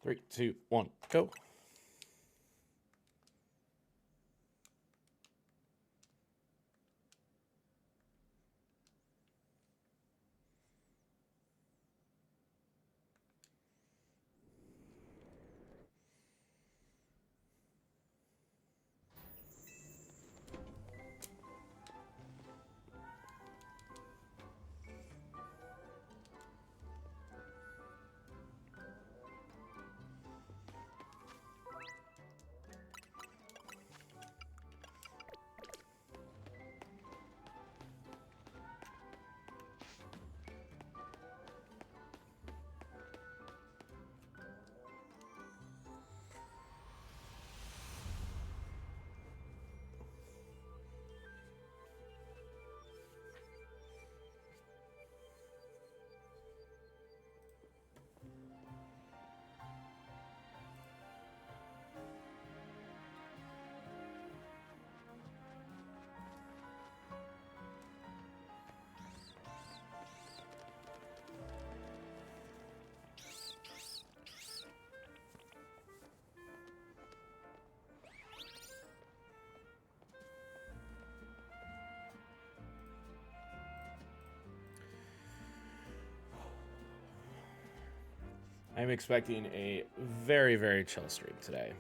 3, 2, 1, go. I'm expecting a very, very chill stream today.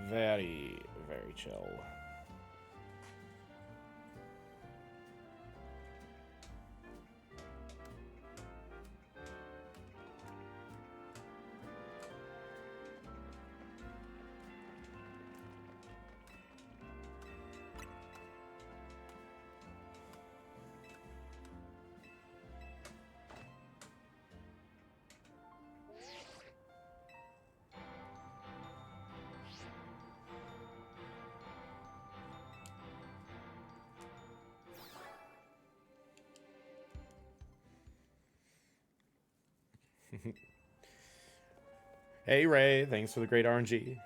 Very, very chill. Hey Ray, thanks for the great RNG.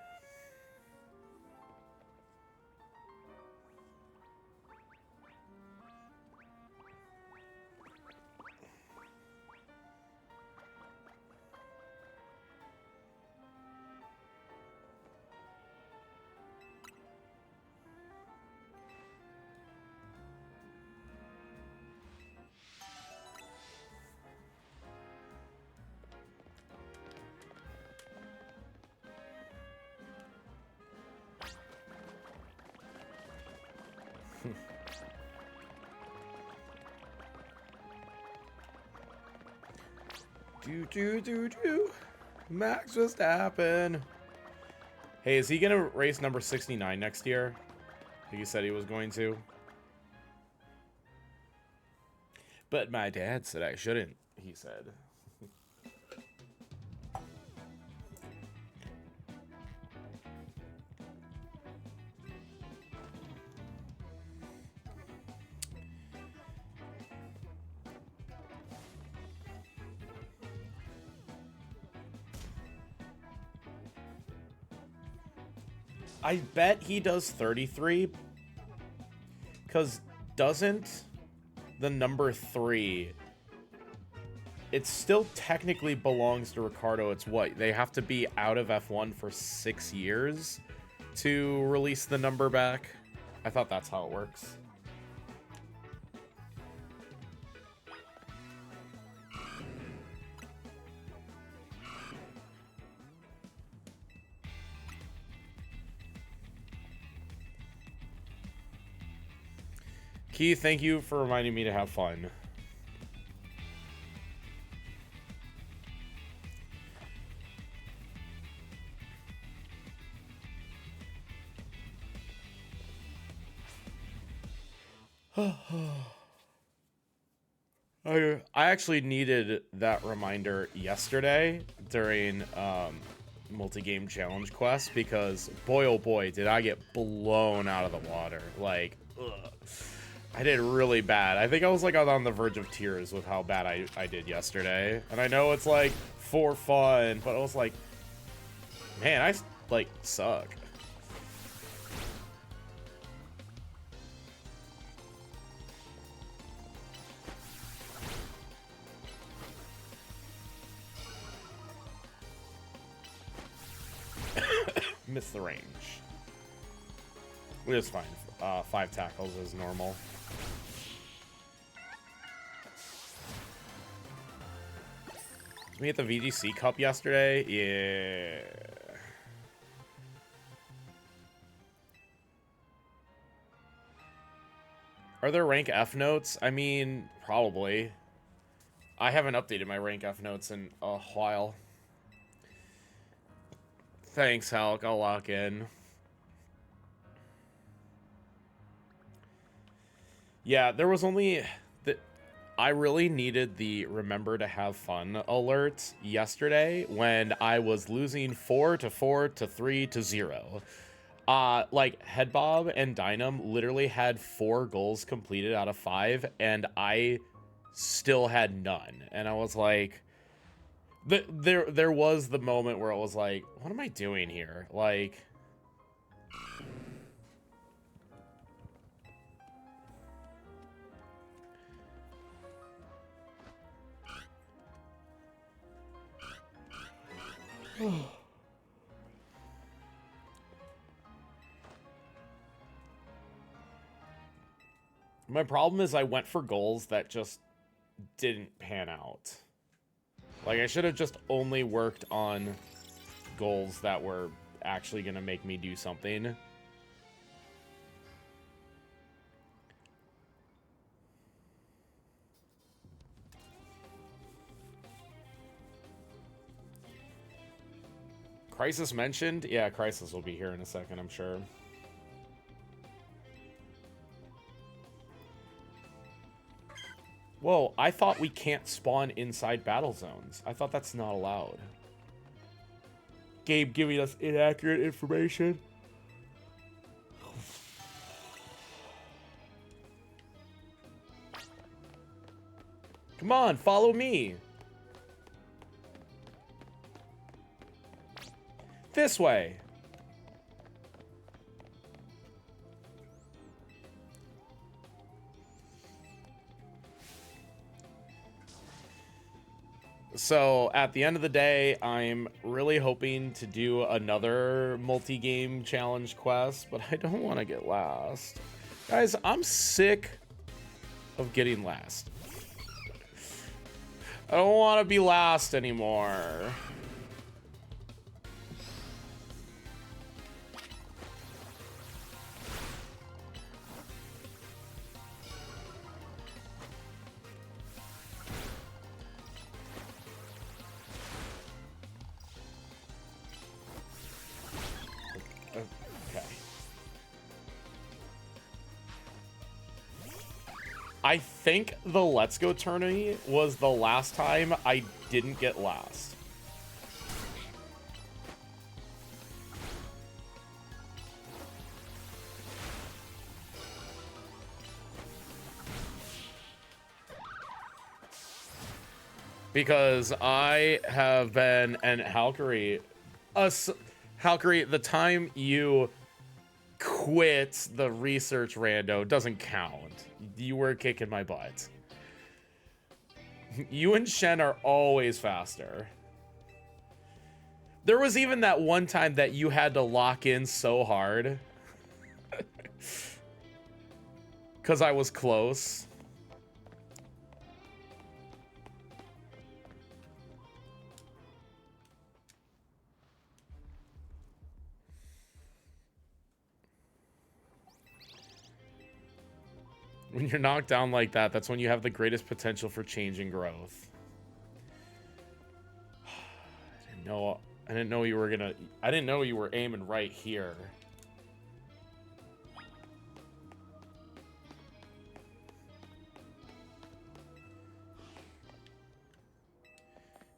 Do. Max Verstappen. Hey, is he gonna race number 69 next year? Like he said he was going to. But my dad said I shouldn't, he said. I bet he does 33, because doesn't the number 3, it still technically belongs to Ricardo. It's what, they have to be out of F1 for 6 years to release the number back? I thought that's how it works. Keith, thank you for reminding me to have fun. I actually needed that reminder yesterday during multi-game challenge quest, because boy oh boy did I get blown out of the water. Like, ugh. I did really bad. I think I was like on the verge of tears with how bad I did yesterday. And I know it's like for fun, but I was like, man, I like suck. Miss the range. Which is fine. 5 tackles is normal. Did we hit the VGC Cup yesterday? Yeah. Are there rank F notes? I mean, probably. I haven't updated my rank F notes in a while. Thanks, Hulk. I'll lock in. Yeah, there was only... I really needed the remember to have fun alert yesterday when I was losing 4 to 4 to 3 to 0. Like, Headbob and Dynam literally had 4 goals completed out of 5, and I still had none. And I was like... There was the moment where I was like, what am I doing here? Like... My problem is I went for goals that just didn't pan out. Like, I should have just only worked on goals that were actually going to make me do something. Crisis mentioned? Yeah, Crisis will be here in a second, I'm sure. Whoa, I thought we can't spawn inside battle zones. I thought that's not allowed. Gabe giving us inaccurate information. Come on, follow me. This way. So, at the end of the day, I'm really hoping to do another multi-game challenge quest, but I don't want to get last. Guys, I'm sick of getting last. I don't want to be last anymore. I think the Let's Go tourney was the last time I didn't get last. Because I have been, and Halkery, Halkery, the time you quit the research rando doesn't count. You were kicking my butt. You and Shen are always faster. There was even that one time that you had to lock in so hard. Because I was close. When you're knocked down like that, that's when you have the greatest potential for change and growth. I didn't know you were gonna... I didn't know you were aiming right here.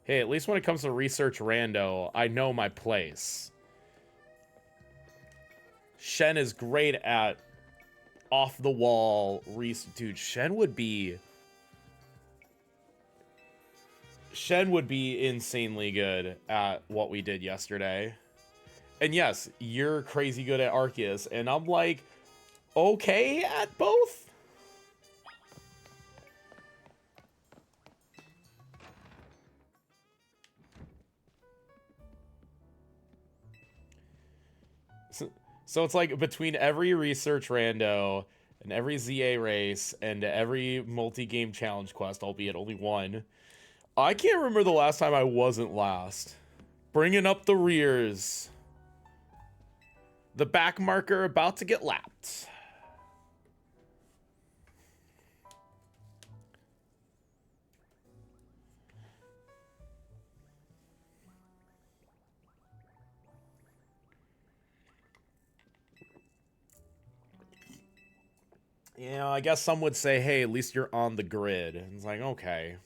Hey, at least when it comes to research rando, I know my place. Shen is great at off the wall dude. Shen would be insanely good at what we did yesterday. And yes, you're crazy good at Arceus, and I'm like okay at both. So it's like between every research rando and every ZA race and every multi-game challenge quest, albeit only one, I can't remember the last time I wasn't last. Bringing up the rears. The back marker about to get lapped. You know, I guess some would say, hey, at least you're on the grid. And it's like, okay.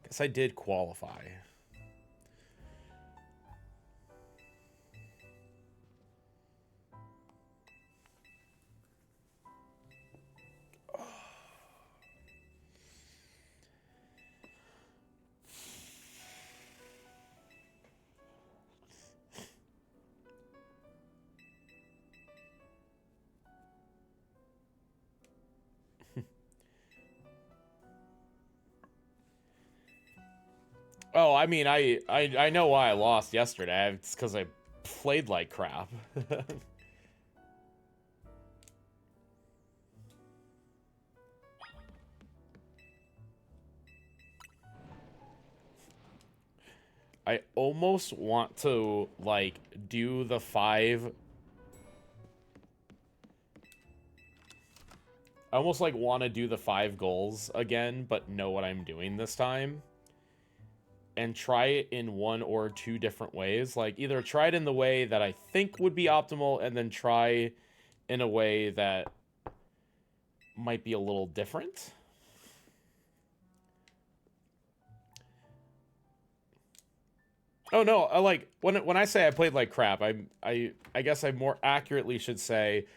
Guess I did qualify. Oh, I mean, I know why I lost yesterday. It's because I played like crap. I almost want to, like, do the 5... I almost, like, want to do the 5 goals again, but know what I'm doing this time. And try it in 1 or 2 different ways. Like, either try it in the way that I think would be optimal, and then try in a way that might be a little different. Oh no, I like when I say I played like crap, I guess I more accurately should say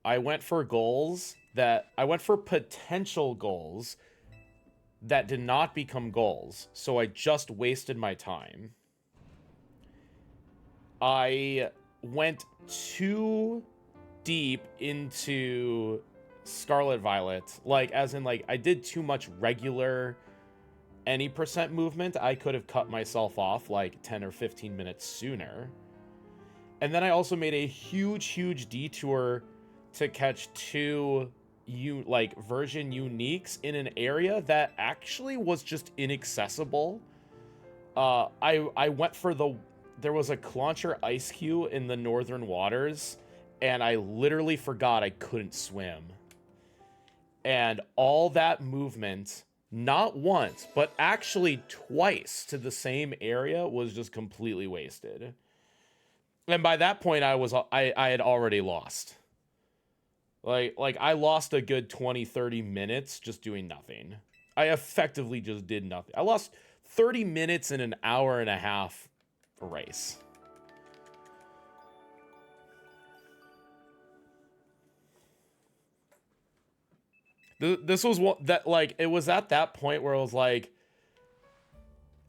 I went for potential goals that did not become goals, so I just wasted my time. I went too deep into Scarlet Violet, like as in like I did too much regular any percent movement. I could have cut myself off like 10 or 15 minutes sooner. And then I also made a huge detour to catch 2 version uniques in an area that actually was just inaccessible. I went for there was a Clauncher Ice Cube in the northern waters, and I literally forgot I couldn't swim. And all that movement, not once, but actually twice to the same area, was just completely wasted. And by that point, I had already lost. Like I lost a good 20, 30 minutes just doing nothing. I effectively just did nothing. I lost 30 minutes in an hour and a half race. This was what that, like, it was at that point where it was like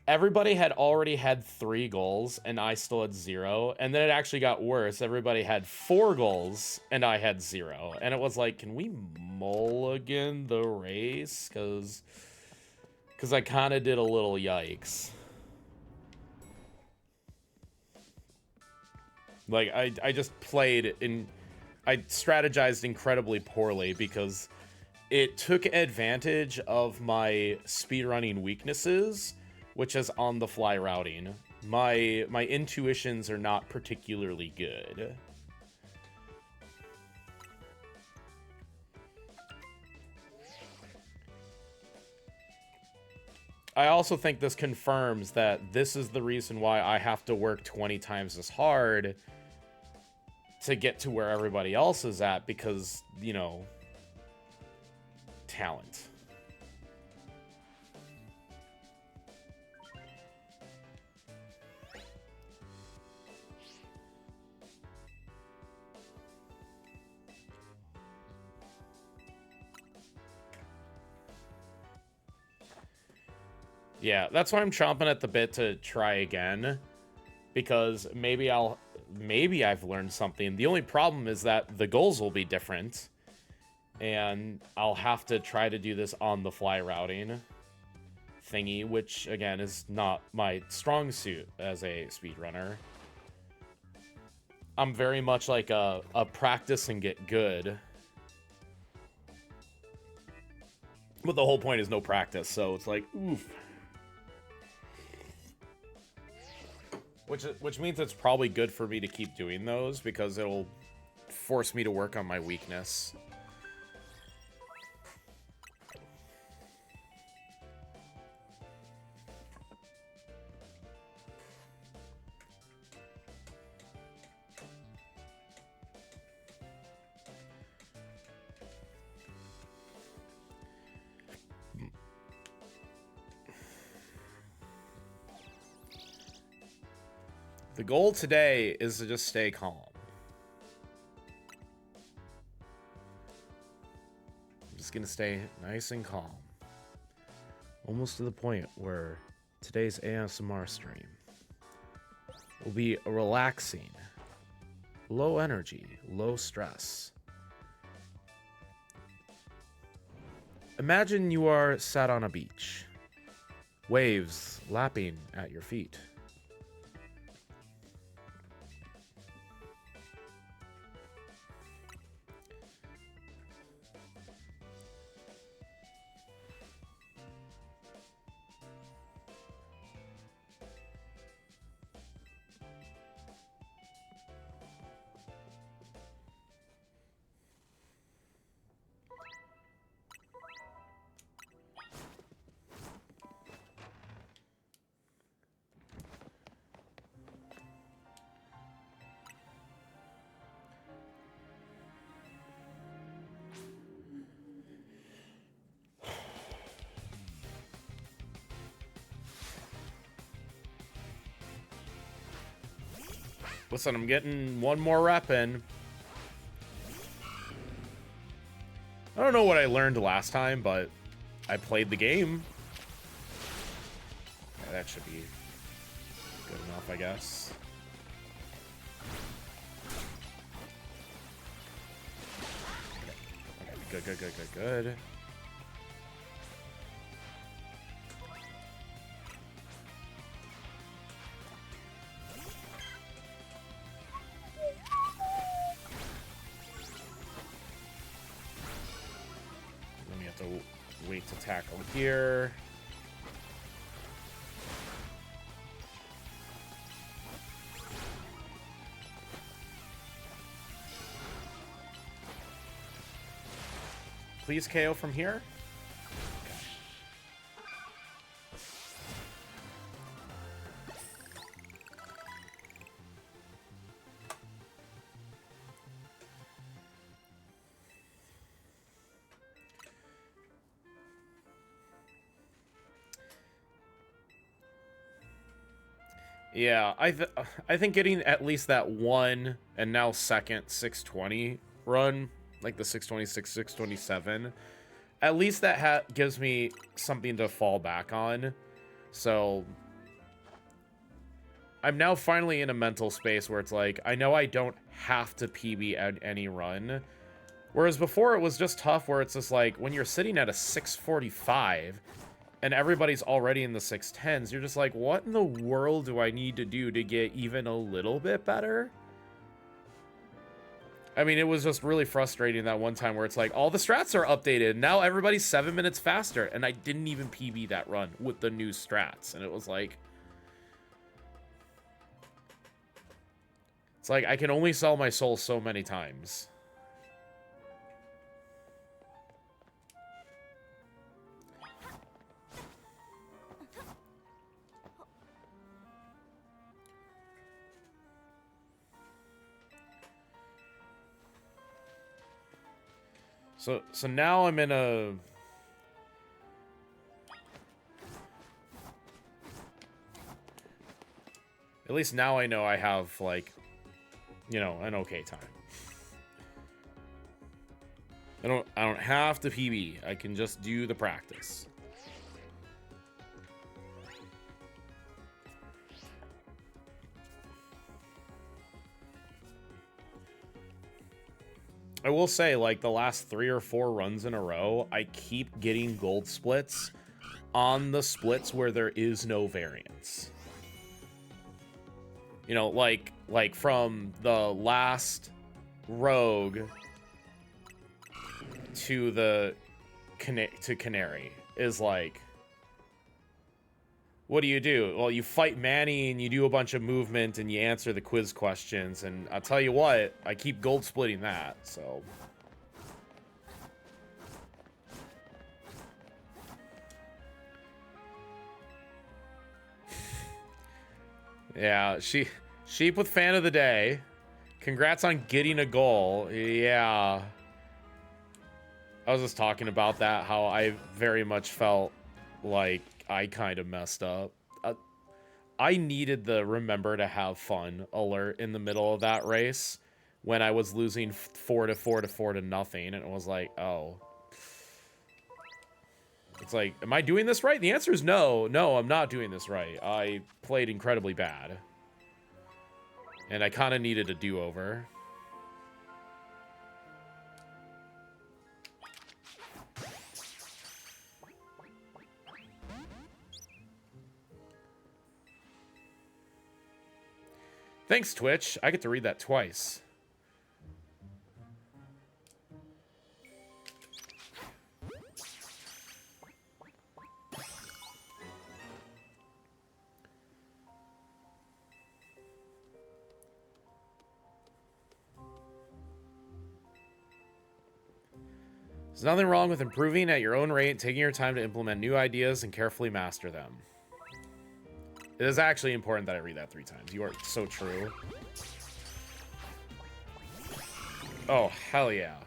everybody had already had 3 goals and I still had 0. And then it actually got worse. Everybody had 4 goals and I had 0. And it was like, can we mulligan the race? Because I kind of did a little yikes. Like, I just played in... I strategized incredibly poorly because it took advantage of my speedrunning weaknesses, which is on-the-fly routing. My intuitions are not particularly good. I also think this confirms that this is the reason why I have to work 20 times as hard to get to where everybody else is at, because, you know, talent. Yeah, that's why I'm chomping at the bit to try again, because maybe I've learned something. The only problem is that the goals will be different, and I'll have to try to do this on the fly routing thingy, which again is not my strong suit as a speedrunner. I'm very much like a practice and get good. But the whole point is no practice, so it's like, oof. Which means it's probably good for me to keep doing those, because it'll force me to work on my weakness. The goal today is to just stay calm. I'm just gonna stay nice and calm. Almost to the point where today's ASMR stream will be a relaxing, low energy, low stress. Imagine you are sat on a beach, waves lapping at your feet. Listen, I'm getting one more rep in. I don't know what I learned last time, but I played the game. Yeah, that should be good enough, I guess. Okay, good. Wait to tackle here. Please KO from here. Yeah, I think getting at least that one and now second 620 run, like the 626, 627, at least that gives me something to fall back on. So I'm now finally in a mental space where it's like, I know I don't have to PB at any run. Whereas before it was just tough, where it's just like, when you're sitting at a 645 and everybody's already in the 610s, you're just like, what in the world do I need to do to get even a little bit better? I mean, it was just really frustrating that one time where it's like, all the strats are updated. Now everybody's 7 minutes faster. And I didn't even PB that run with the new strats. And it was like, it's like, I can only sell my soul so many times. So now I'm in a... At least now I know I have, like, you know, an okay time. I don't have to PB. I can just do the practice. I will say, like, the last 3 or 4 runs in a row, I keep getting gold splits on the splits where there is no variance. You know, like from the last rogue to the Canary is like, what do? Well, you fight Manny and you do a bunch of movement and you answer the quiz questions, and I'll tell you what, I keep gold splitting that, so. Yeah, Sheep with fan of the day. Congrats on getting a goal. Yeah. I was just talking about that, how I very much felt like I kind of messed up. I needed the remember to have fun alert in the middle of that race when I was losing 4 to 4 to 4 to nothing, and it was like, oh. It's like, am I doing this right? The answer is no. No, I'm not doing this right. I played incredibly bad. And I kind of needed a do-over. Thanks, Twitch. I get to read that twice. There's nothing wrong with improving at your own rate, taking your time to implement new ideas and carefully master them. It is actually important that I read that 3 times. You are so true. Oh, hell yeah.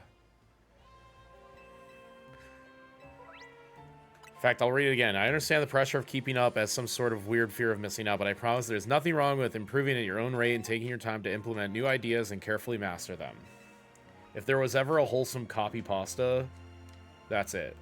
In fact, I'll read it again. I understand the pressure of keeping up as some sort of weird fear of missing out, but I promise there's nothing wrong with improving at your own rate and taking your time to implement new ideas and carefully master them. If there was ever a wholesome copy pasta, that's it.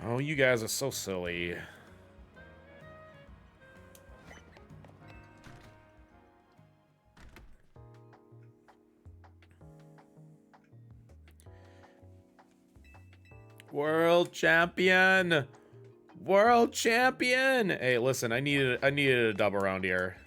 Oh, you guys are so silly. World champion! World champion! Hey, listen, I needed a dub around here.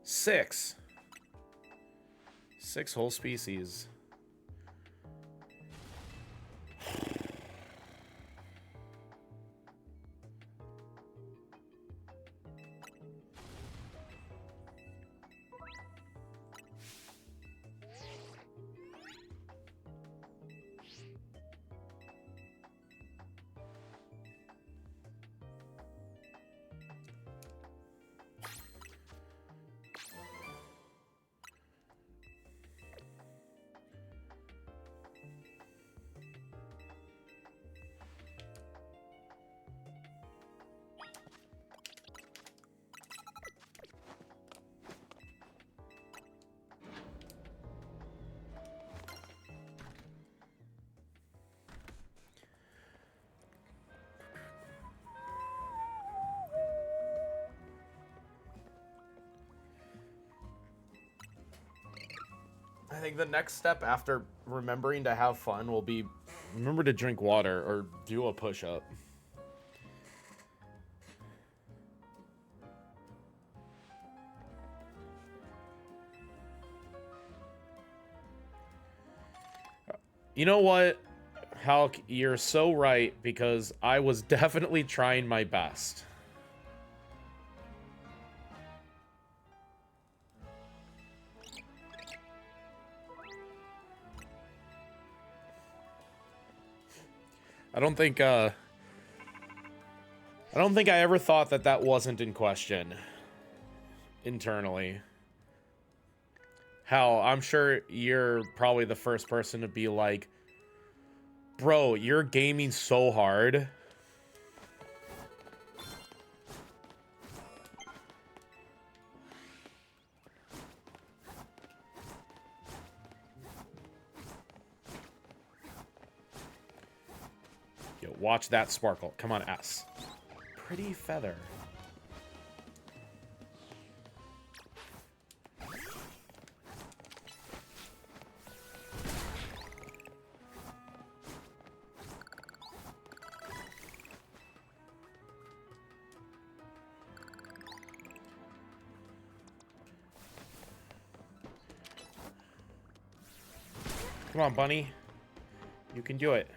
Six whole species. I think the next step after remembering to have fun will be remember to drink water or do a push-up. You know what? Halk, you're so right, because I was definitely trying my best. I don't think I ever thought that that wasn't in question internally. Hell, I'm sure you're probably the first person to be like, bro, you're gaming so hard. Yo, watch that sparkle. Come on, S. Pretty feather. Come on, bunny. You can do it.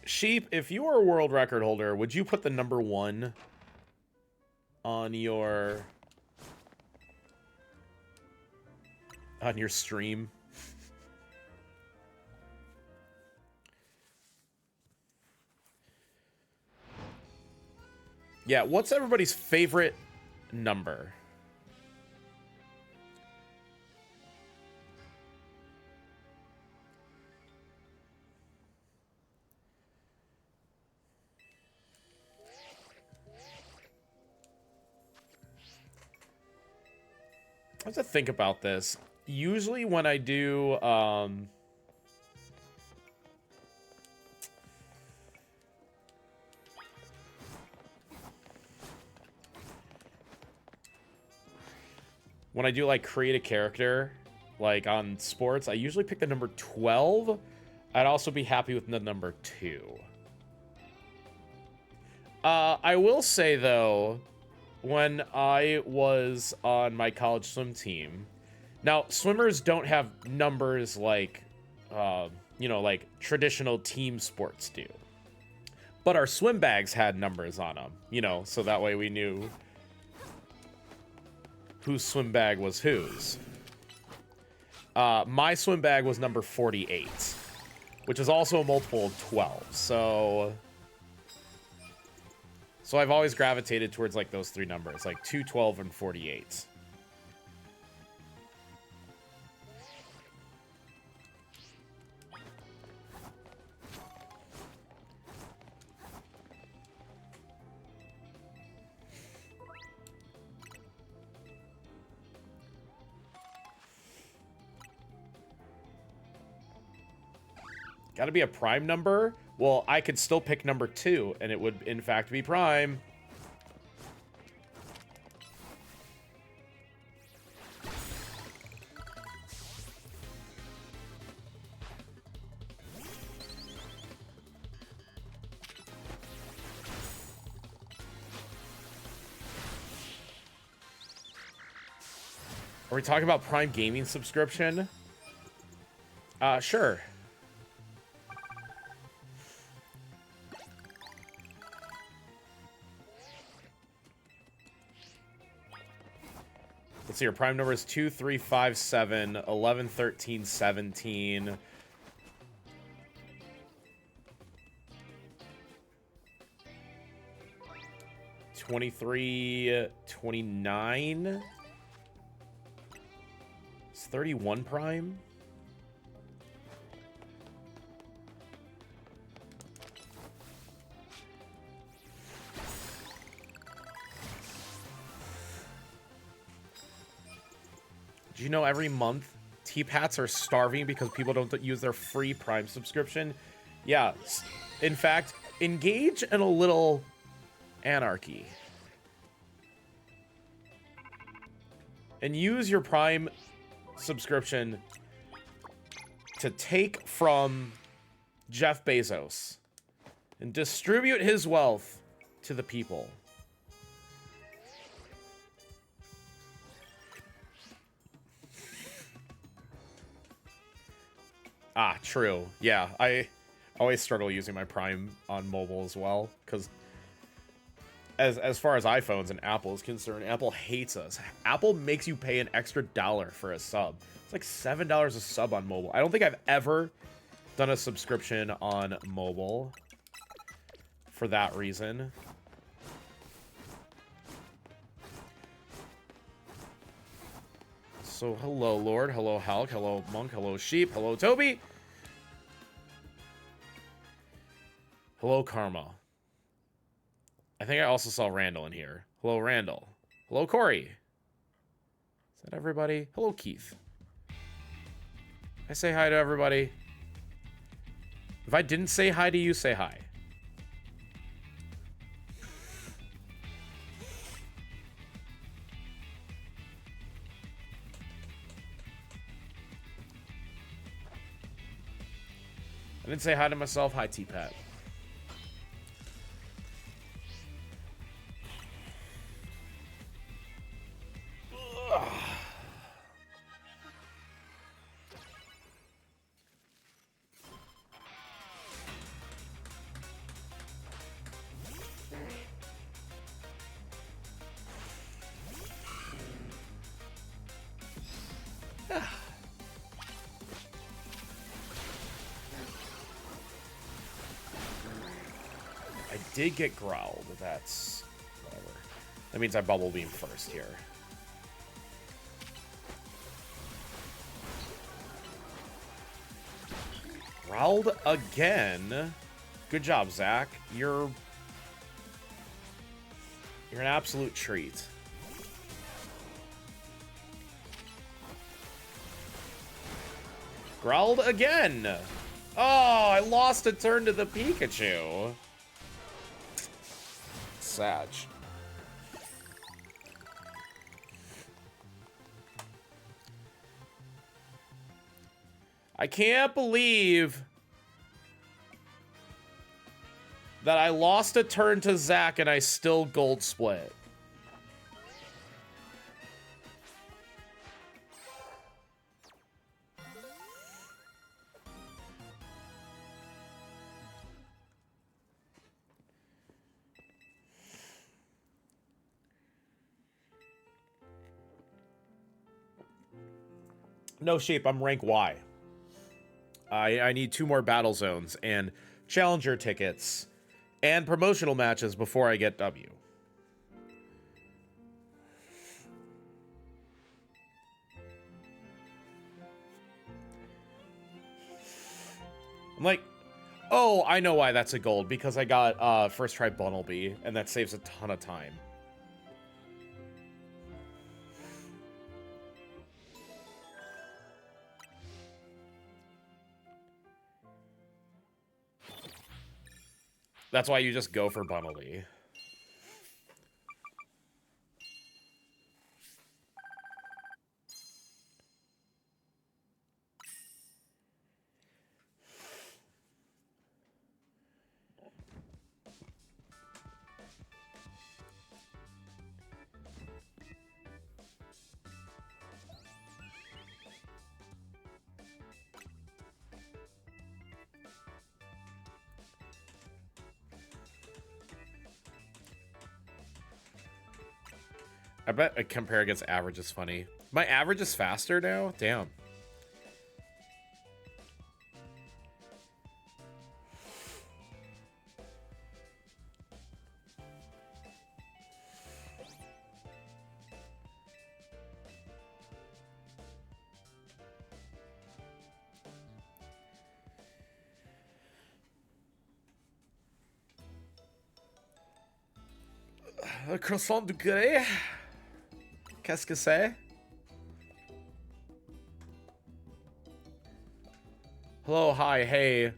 Sheep, if you were a world record holder, would you put the number 1 on your stream? Yeah, what's everybody's favorite number? I have to think about this. Usually when I do, like create a character, like on sports, I usually pick the number 12. I'd also be happy with the number 2. I will say though, when I was on my college swim team, now swimmers don't have numbers like, you know, like traditional team sports do. But our swim bags had numbers on them, you know, so that way we knew whose swim bag was whose. My swim bag was number 48, which is also a multiple of 12. So I've always gravitated towards like those 3 numbers, like 2, 12, and 48. Gotta be a prime number? Well, I could still pick number 2, and it would, in fact, be prime. Are we talking about Prime Gaming subscription? Sure. Let's see, your prime number is 2, 3, 5, 7, 11, 13, 17. 23, 29. It's 31 prime. Do you know every month T-Pats are starving because people don't use their free Prime subscription? Yeah. In fact, engage in a little anarchy. And use your Prime subscription to take from Jeff Bezos and distribute his wealth to the people. Ah, true. Yeah, I always struggle using my Prime on mobile as well, because as far as iPhones and Apple is concerned, Apple hates us. Apple makes you pay an extra $1 for a sub. It's like $7 a sub on mobile. I don't think I've ever done a subscription on mobile for that reason. So, hello, Lord. Hello, Hulk. Hello, Monk. Hello, Sheep. Hello, Toby. Hello, Karma. I think I also saw Randall in here. Hello, Randall. Hello, Corey. Is that everybody? Hello, Keith. I say hi to everybody. If I didn't say hi to you, say hi. I didn't say hi to myself. Hi, T-Pat. Did get growled, but that's whatever. That means I bubble beam first here. Growled again. Good job, Zach. You're an absolute treat. Growled again. Oh, I lost a turn to the Pikachu. Sag. I can't believe that I lost a turn to Zach and I still gold split. No, Shape, I'm rank Y. I need 2 more battle zones and challenger tickets and promotional matches before I get W. I'm like, oh, I know why that's a gold, because I got first try Bunnelby, and that saves a ton of time. That's why you just go for Bunnelby. I bet a compare against average is funny. My average is faster now? Damn. Le croissant du gré? Qu'est-ce que c'est? Hello, hi, hey.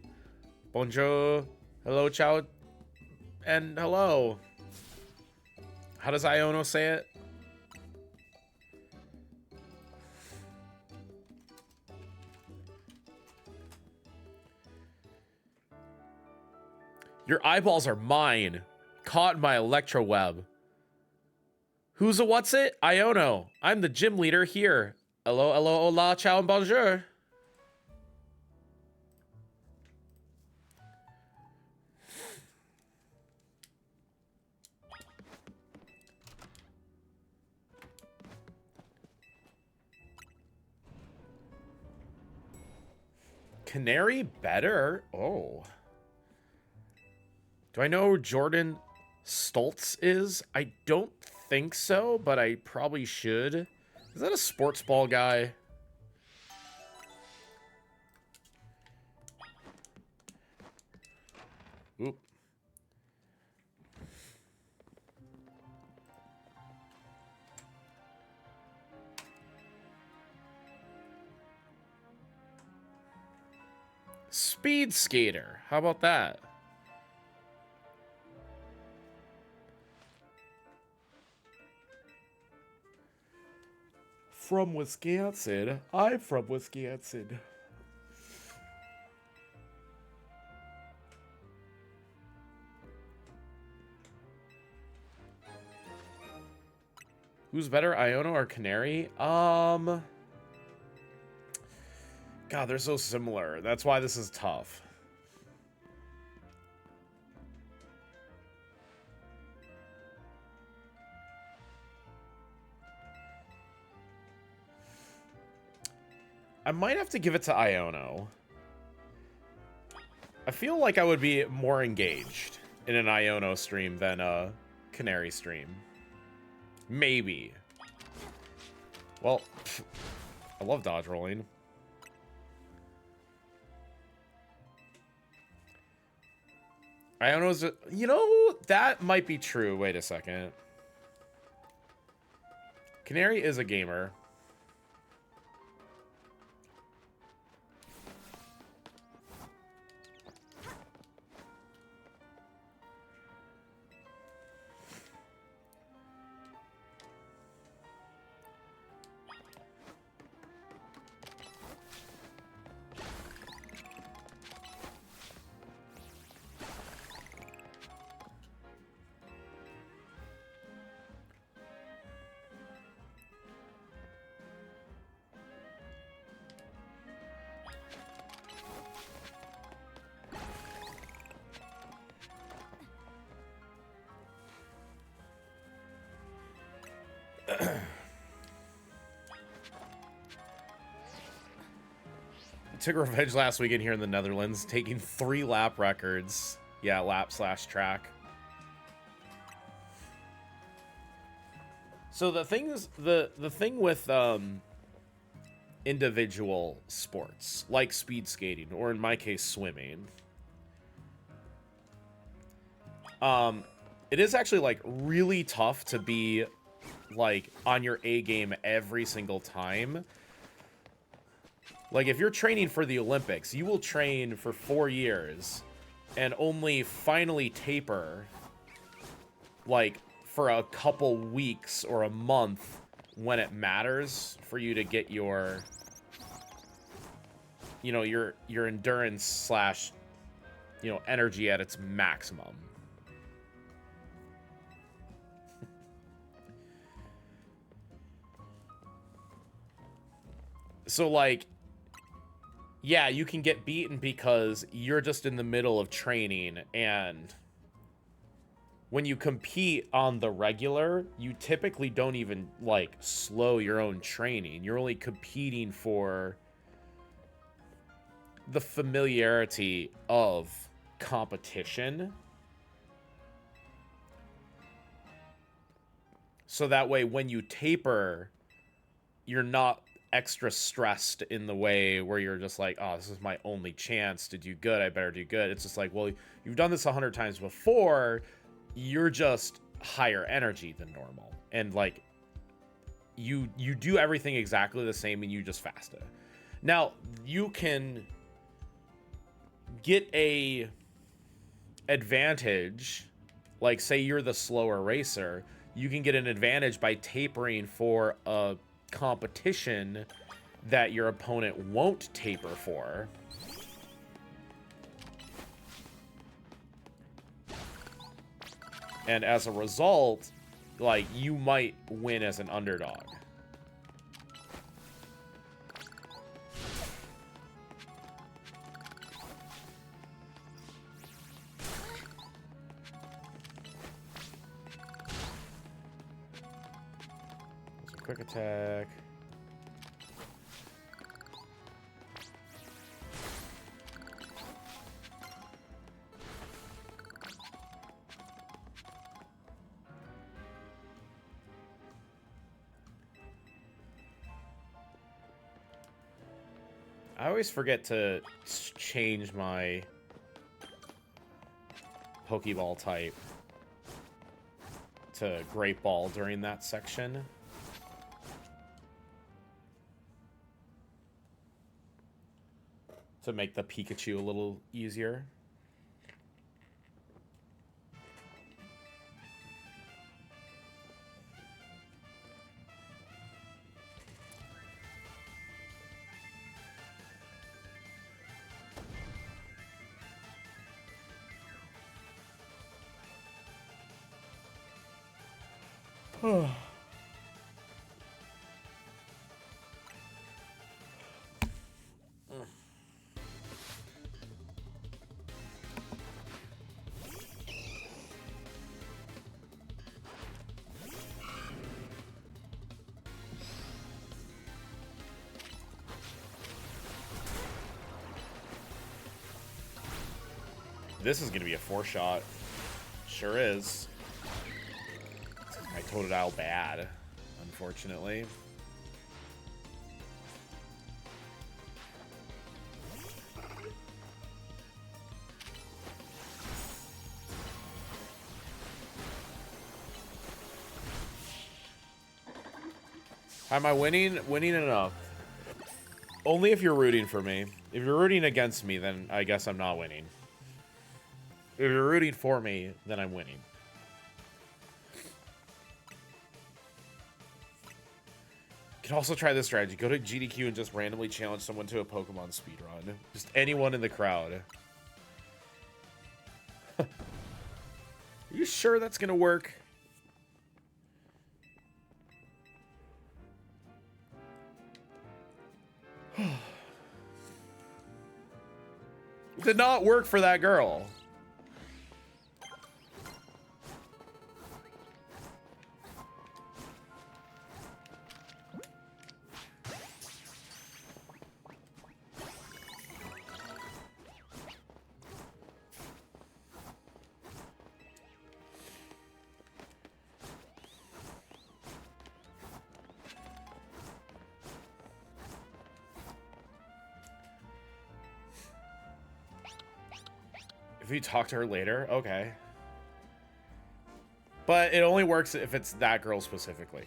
Bonjour. Hello, ciao. And hello. How does Iono say it? Your eyeballs are mine. Caught in my electro web. Who's a what's it? Iono. I'm the gym leader here. Hello, hello, hola, ciao, and bonjour. Canary better? Oh. Do I know who Jordan Stoltz is? I don't think so, but I probably should. Is that a sports ball guy? Oop. Speed skater. How about that? From Wisconsin. I'm from Wisconsin. Who's better, Iono or Canary? God, they're so similar. That's why this is tough. I might have to give it to Iono. I feel like I would be more engaged in an Iono stream than a Canary stream. Maybe. Well, I love dodge rolling. Iono's, you know, that might be true. Wait a second. Canary is a gamer. Took revenge last weekend here in the Netherlands, taking 3 lap records. Yeah, lap/track. So the thing is, the thing with individual sports like speed skating, or in my case swimming, it is actually like really tough to be like on your A game every single time. Like, if you're training for the Olympics, you will train for 4 years and only finally taper, like, for a couple weeks or a month when it matters for you to get your, you know, your endurance slash, you know, energy at its maximum. So, like, yeah, you can get beaten because you're just in the middle of training and when you compete on the regular, you typically don't even, like, slow your own training. You're only competing for the familiarity of competition. So that way, when you taper, you're not extra stressed in the way where you're just like, oh, this is my only chance to do good. I better do good. It's just like, well, you've done this 100 times before. You're just higher energy than normal. And, like, you do everything exactly the same and you just faster. Now, you can get a advantage, like, say you're the slower racer, you can get an advantage by tapering for a competition that your opponent won't taper for. And as a result, like, you might win as an underdog. There's a quick attack. I always forget to change my Pokeball type to Great Ball during that section. To make the Pikachu a little easier. This is going to be a 4-shot. Sure is. My Totodile bad, unfortunately. Am I winning? Winning enough. Only if you're rooting for me. If you're rooting against me, then I guess I'm not winning. If you're rooting for me, then I'm winning. You can also try this strategy. Go to GDQ and just randomly challenge someone to a Pokemon speedrun. Just anyone in the crowd. Are you sure that's gonna work? Did not work for that girl. If you talk to her later, okay. But it only works if it's that girl specifically.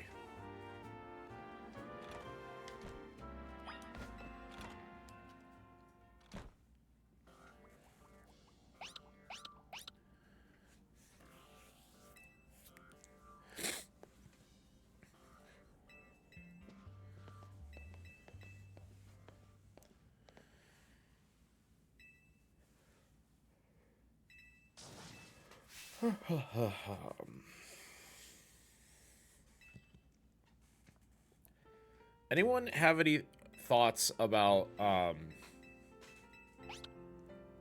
Anyone have any thoughts about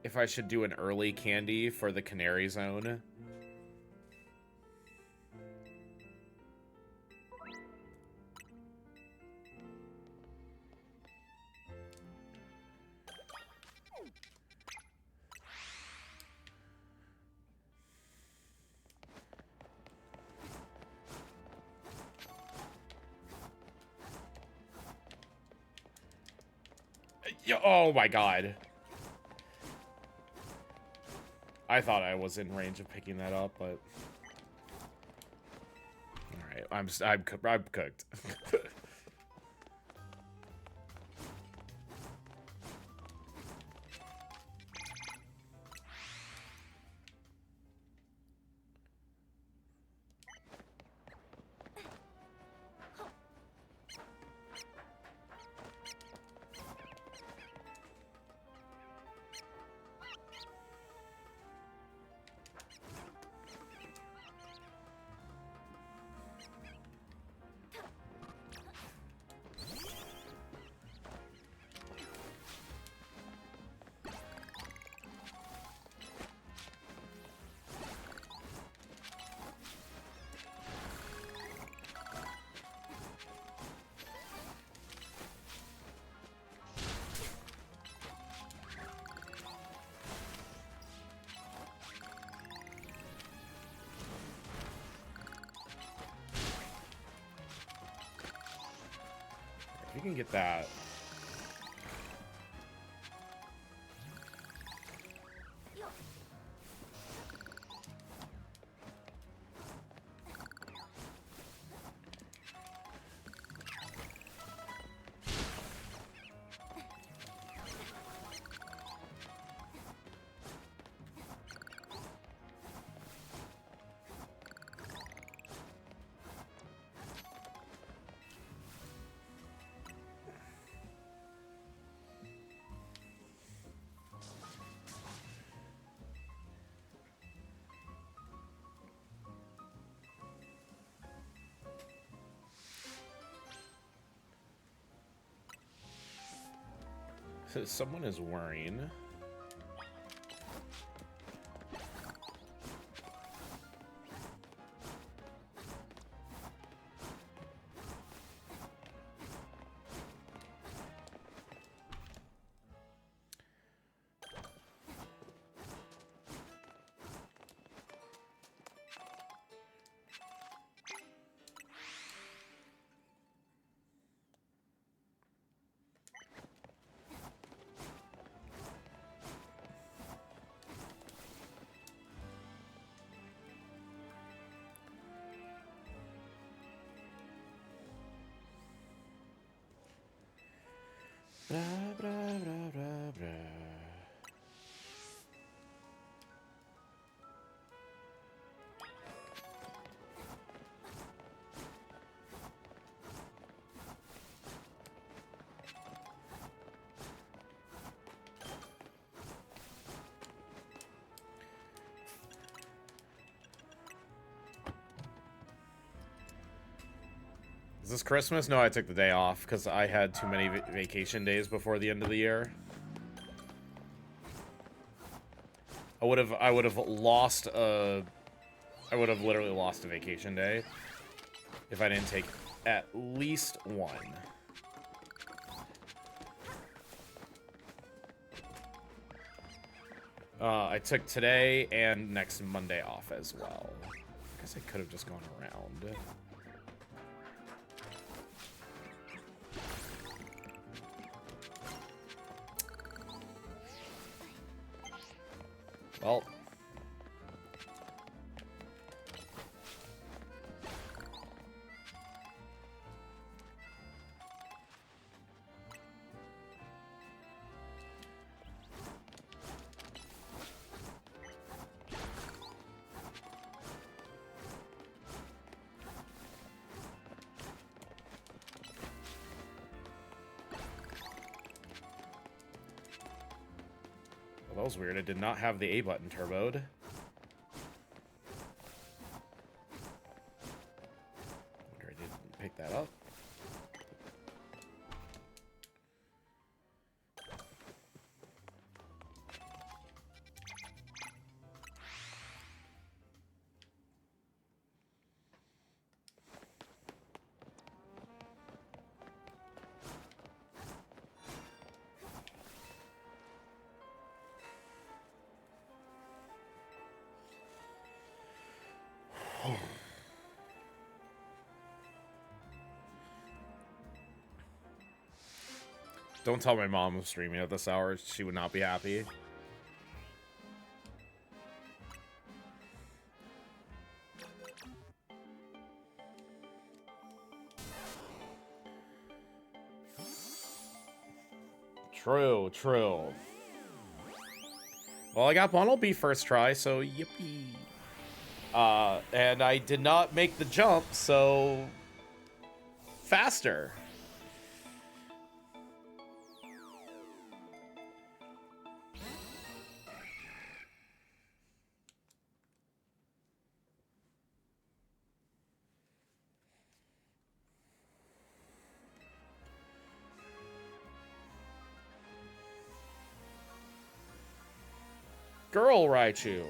if I should do an early candy for the Canary Zone? Oh my god. I thought I was in range of picking that up, but... Alright, I'm cooked. You can get that. Someone is worrying. Bra, bra, bra, bra, bra. Is this Christmas? No, I took the day off because I had too many vacation days before the end of the year. I would have lost a... I would have literally lost a vacation day if I didn't take at least one. I took today and next Monday off as well. I guess I could have just gone around. Well. Well, that was weird. I did not have the A button turboed. Wonder I didn't pick that up. Don't tell my mom I'm streaming at this hour. She would not be happy. True, true. Well, I got Bundle B first try, so yippee. And I did not make the jump, so faster. Girl Raichu.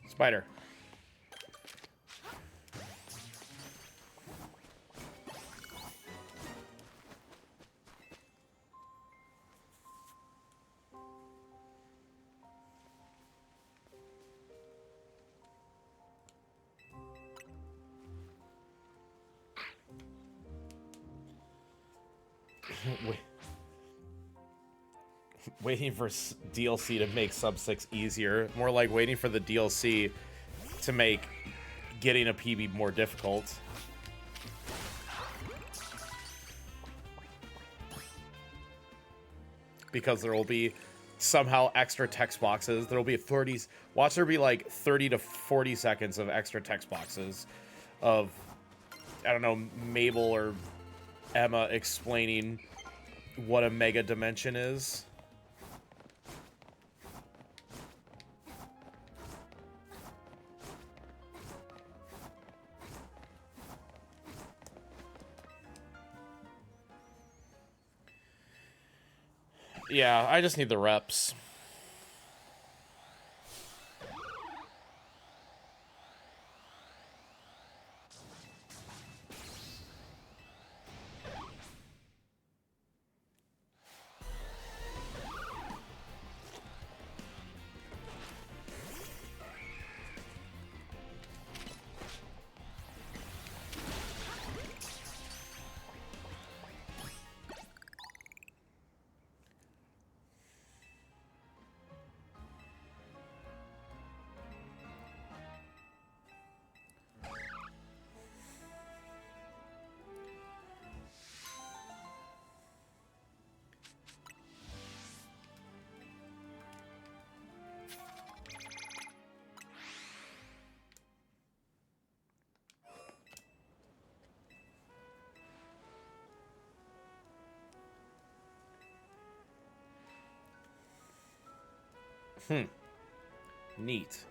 Spider. Waiting for DLC to make sub 6 easier. More like waiting for the DLC to make getting a PB more difficult. Because there will be somehow extra text boxes. There will be 30s. Watch there be like 30 to 40 seconds of extra text boxes of, I don't know, Mabel or Emma explaining what a mega dimension is. Yeah, I just need the reps. Neat.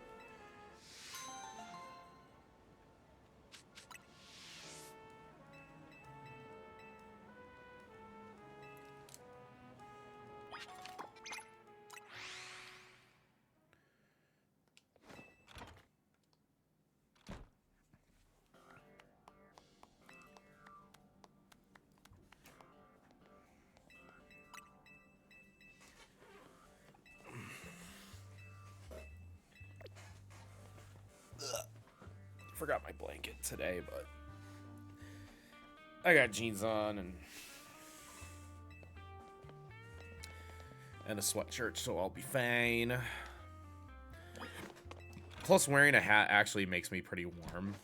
Forgot my blanket today, but I got jeans on and a sweatshirt, so I'll be fine. Plus, wearing a hat actually makes me pretty warm.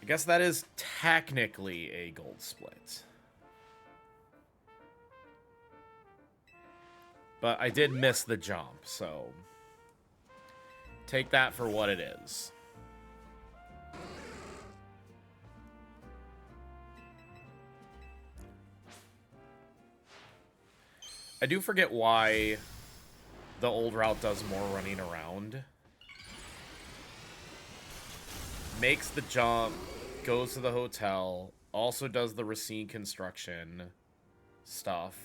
I guess that is technically a gold split. But I did miss the jump, so take that for what it is. I do forget why the old route does more running around. Makes the jump, goes to the hotel, also does the Racine construction stuff.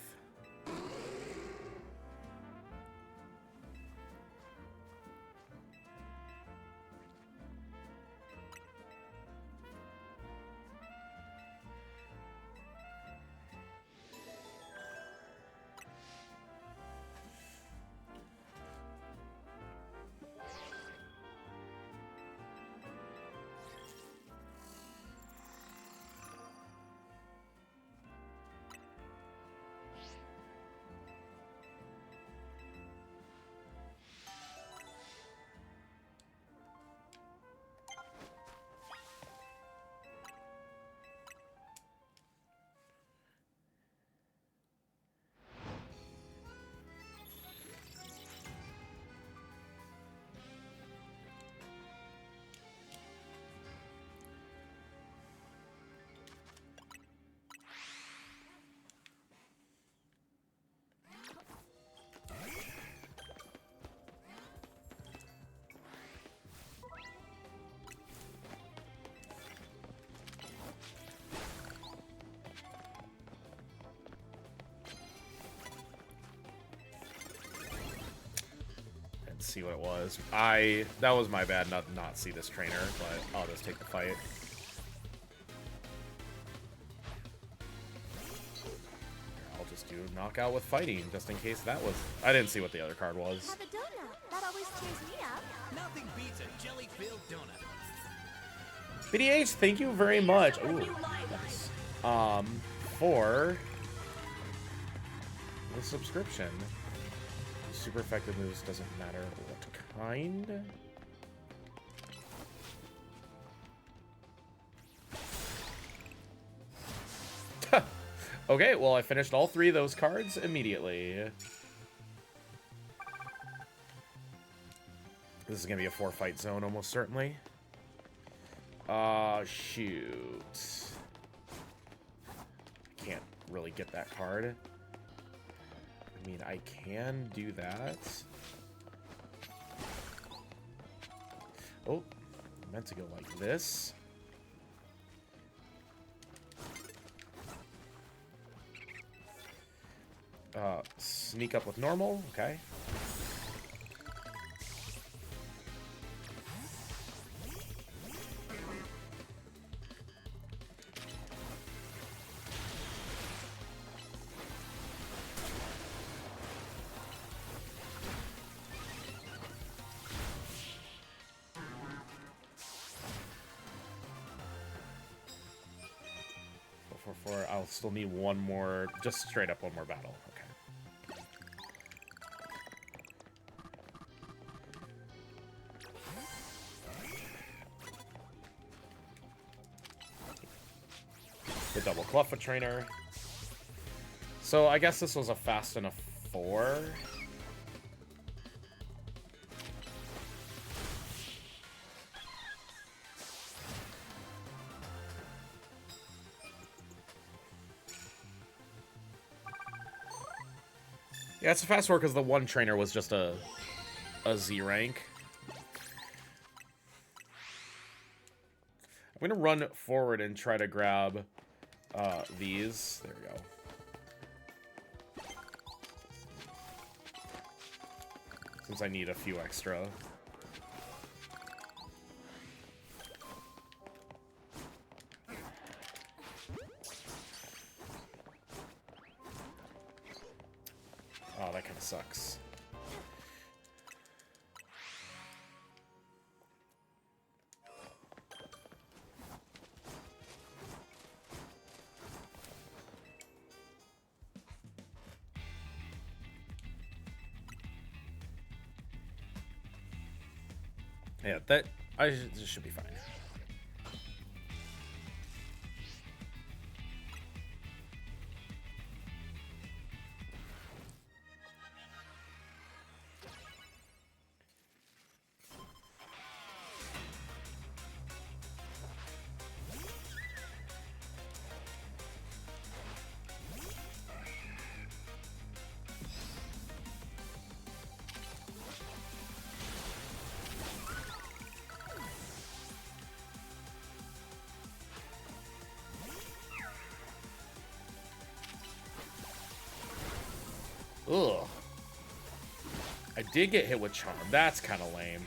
See what it was. That was my bad not see this trainer, but I'll just take the fight. I'll just do knockout with fighting, just in case that was... I didn't see what the other card was. Have a donut. That always cheers me up. Nothing beats a jelly-filled donut. BDH, thank you very much. Ooh, nice. For the subscription. Super effective moves, doesn't matter what kind. Okay, well, I finished all 3 of those cards immediately. This is gonna be a 4-fight zone, almost certainly. Shoot. Can't really get that card. I mean, I can do that. Oh, I meant to go like this. Sneak up with normal, okay. I'll still need one more, just straight up one more battle. Okay. The double Cluffa trainer. So I guess this was a fast and a 4. Yeah, it's a fast 4 because the one trainer was just a Z rank. I'm gonna run forward and try to grab these. There we go. Since I need a few extra. Oh, that kind of sucks. Yeah, this should be fine. Ugh. I did get hit with Charm. That's kind of lame.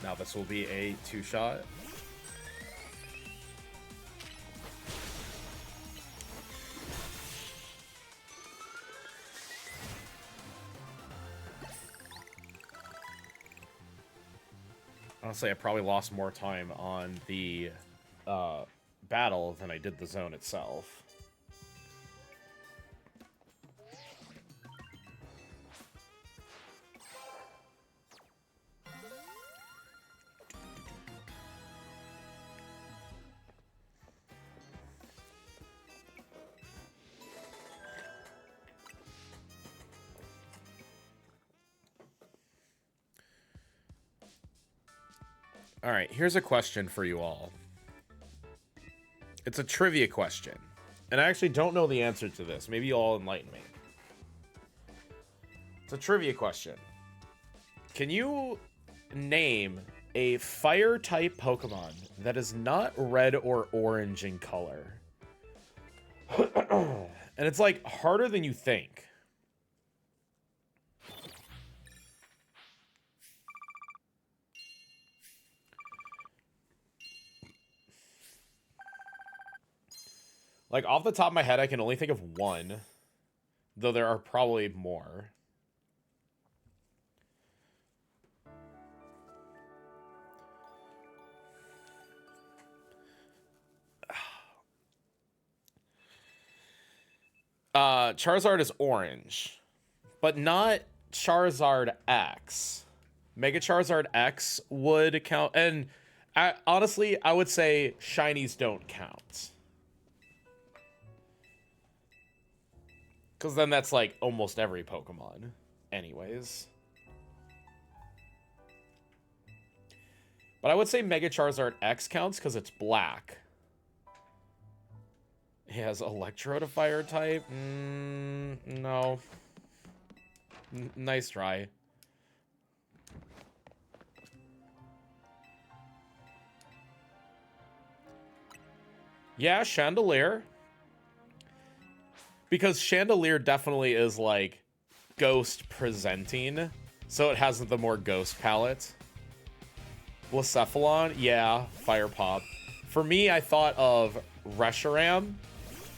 Now this will be a 2-shot. Honestly, I probably lost more time on the battle than I did the zone itself. All right, here's a question for you all. It's a trivia question. And I actually don't know the answer to this. Maybe you all enlighten me. It's a trivia question. Can you name a fire-type Pokemon that is not red or orange in color? And it's, like, harder than you think. Like, off the top of my head, I can only think of one. Though there are probably more. Charizard is orange. But not Charizard X. Mega Charizard X would count. And honestly, I would say shinies don't count. Because then that's like almost every Pokemon. Anyways. But I would say Mega Charizard X counts because it's black. He has Electro to Fire type? No. Nice try. Yeah, Chandelier. Because Chandelier definitely is, like, ghost presenting. So it has the more ghost palette. Blacephalon, yeah, Fire Pop. For me, I thought of Reshiram,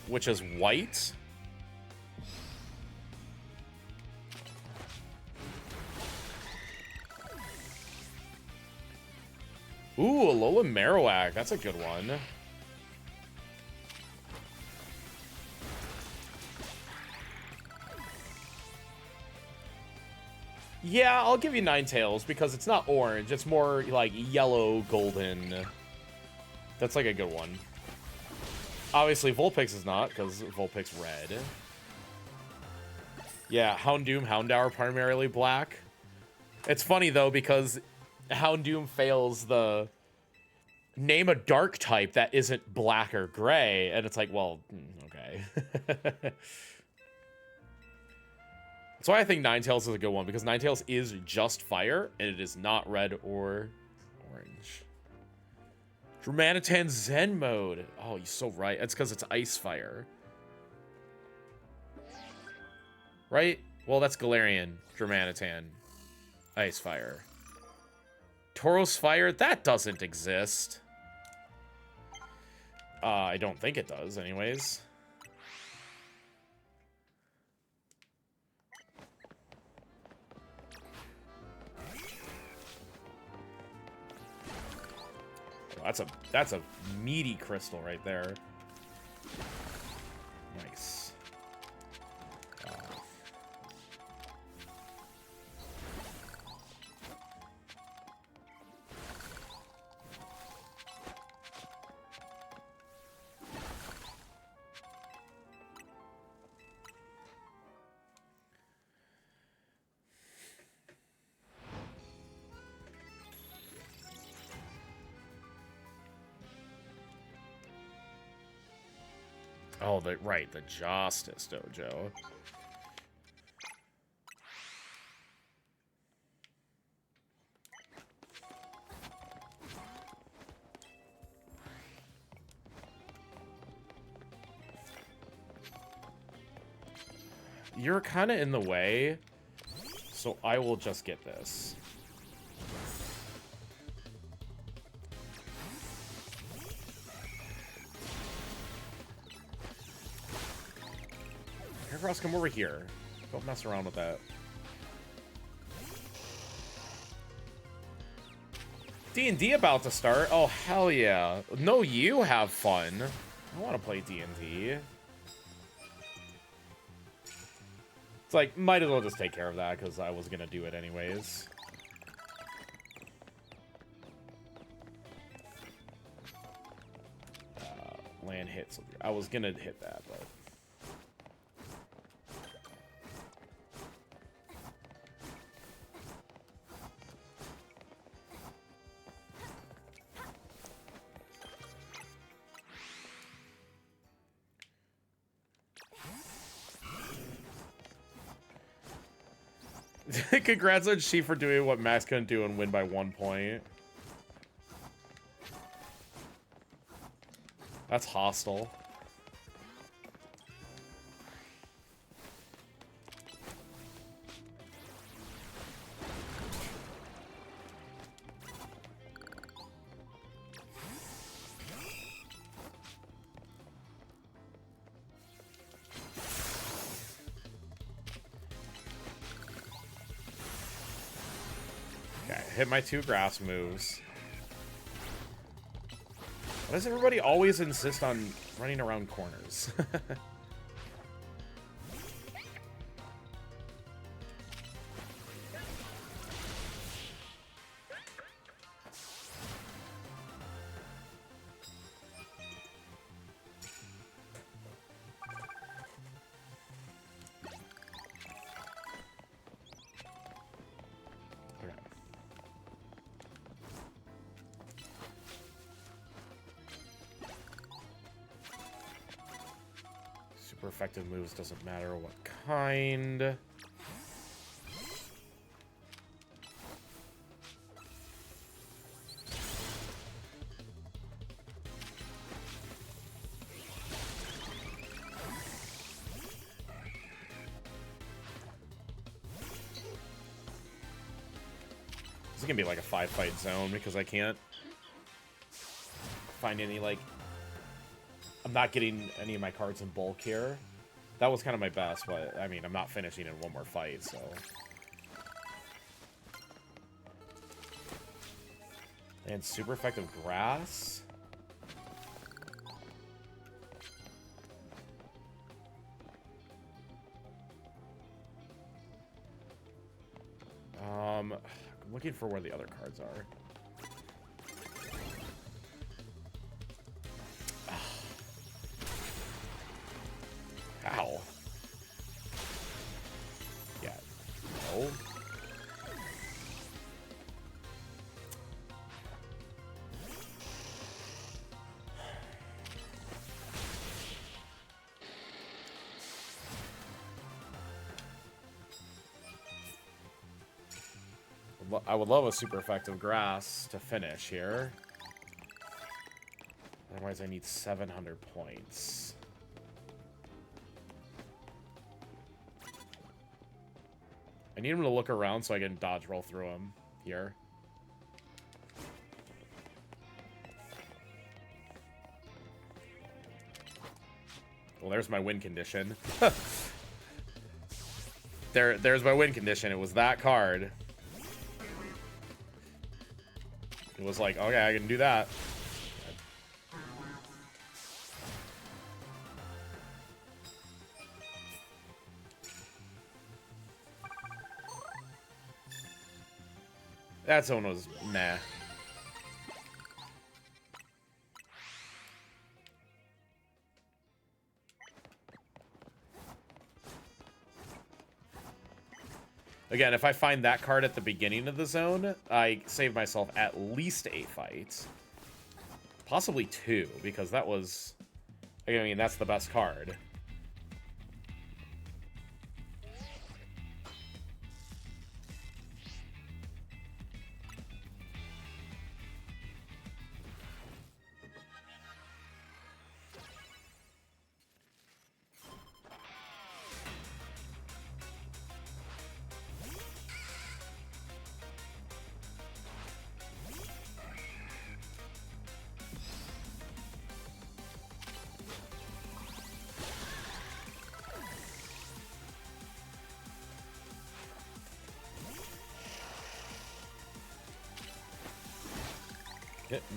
which is white. Ooh, Alola Marowak. That's a good one. Yeah, I'll give you Ninetales because it's not orange. It's more like yellow, golden. That's like a good one. Obviously, Vulpix is not because Vulpix red. Yeah, Houndoom, Houndour primarily black. It's funny though because Houndoom fails the name a dark type that isn't black or gray, and it's like, well, okay. That's why I think Ninetales is a good one, because Ninetales is just fire, and it is not red or orange. Dramanitan Zen mode. Oh, you're so right. It's because it's ice fire. Right? Well, that's Galarian. Dramanitan. Ice fire. Tauros fire? That doesn't exist. I don't think it does, anyways. That's a meaty crystal right there. Nice. Oh, right, the Justice Dojo. you're kind of in the way, so I will just get this. Heracross, come over here. Don't mess around with that. D&D about to start? Oh, hell yeah. No, you have fun. I want to play D&D. It's like, might as well just take care of that, because I was going to do it anyways. Land hits. I was going to hit that, but... Congrats on She for doing what Max couldn't do and win by 1 point. That's hostile. Hit my 2 grass moves. Why does everybody always insist on running around corners? Effective moves, doesn't matter what kind. This is gonna be like a 5-fight zone because I can't find any, like, I'm not getting any of my cards in bulk here. That was kind of my best, but, I mean, I'm not finishing in 1 more fight, so... And super effective grass? I'm looking for where the other cards are. Ow. Yeah. No. I would love a super effective grass to finish here. Otherwise, I need 700 points. I need him to look around so I can dodge roll through him here. Well, there's my win condition. There's my win condition. It was that card. It was like, okay, I can do that. That zone was meh. Again, if I find that card at the beginning of the zone, I save myself at least 8 fights. Possibly 2, because that was... I mean, that's the best card.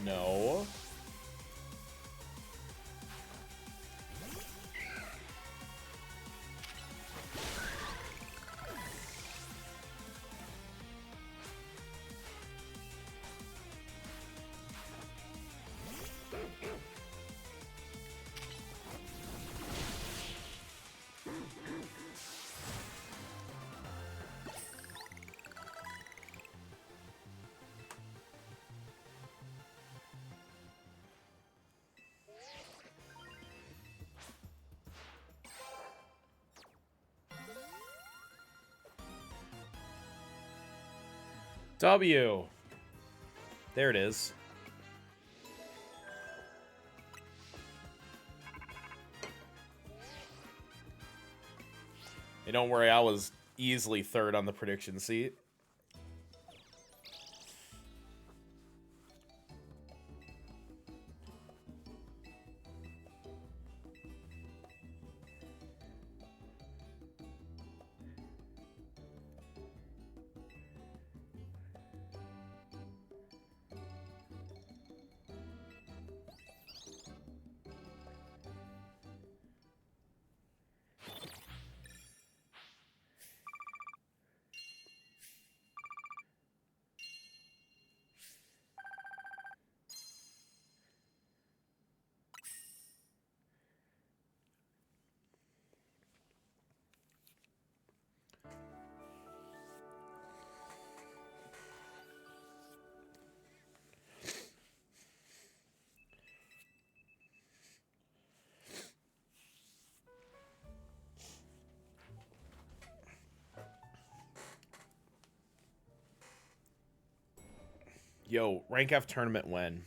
No. W. There it is. Hey, don't worry, I was easily third on the prediction seat. Yo, rank F tournament when?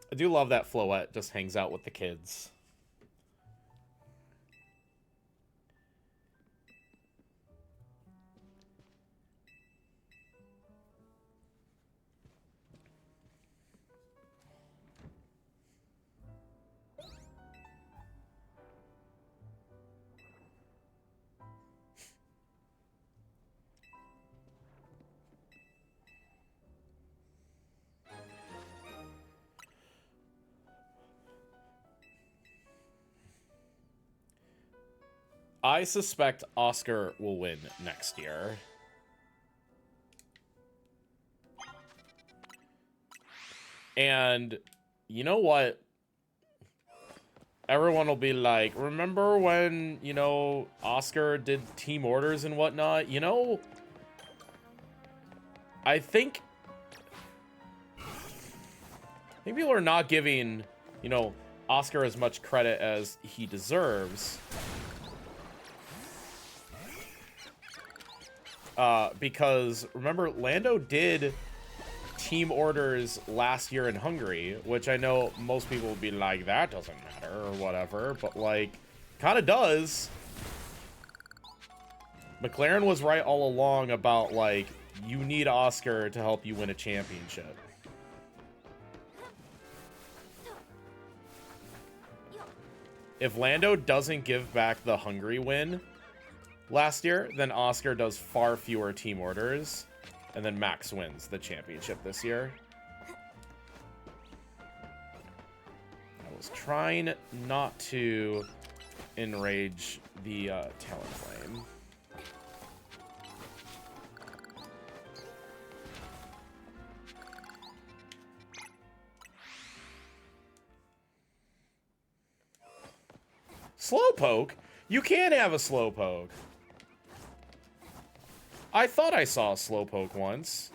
I do love that Floette just hangs out with the kids. I suspect Oscar will win next year. And you know what? Everyone will be like, remember when, you know, Oscar did team orders and whatnot? You know, I think people are not giving, you know, Oscar as much credit as he deserves. Because remember, Lando did team orders last year in Hungary, which I know most people would be like, that doesn't matter or whatever, but like, kind of does. McLaren was right all along about like, you need Oscar to help you win a championship. If Lando doesn't give back the Hungary win last year, then Oscar does far fewer team orders, and then Max wins the championship this year. I was trying not to enrage the Talonflame. Slowpoke? You can't have a Slowpoke. I thought I saw a Slowpoke once.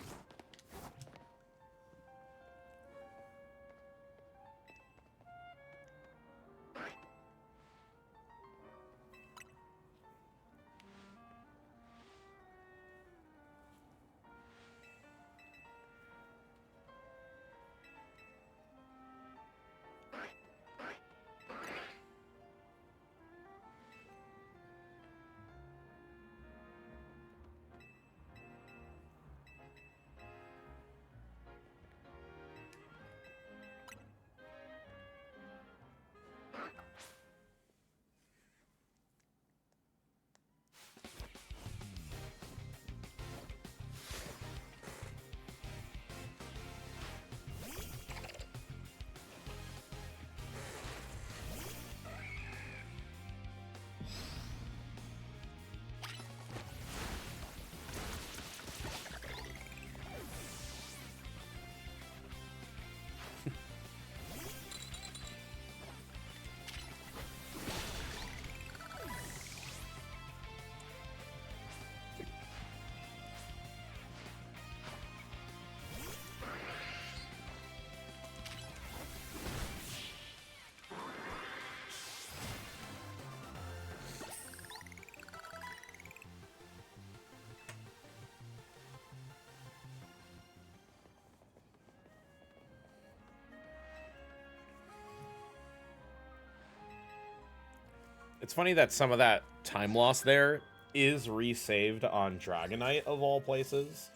It's funny that some of that time loss there is resaved on Dragonite, of all places.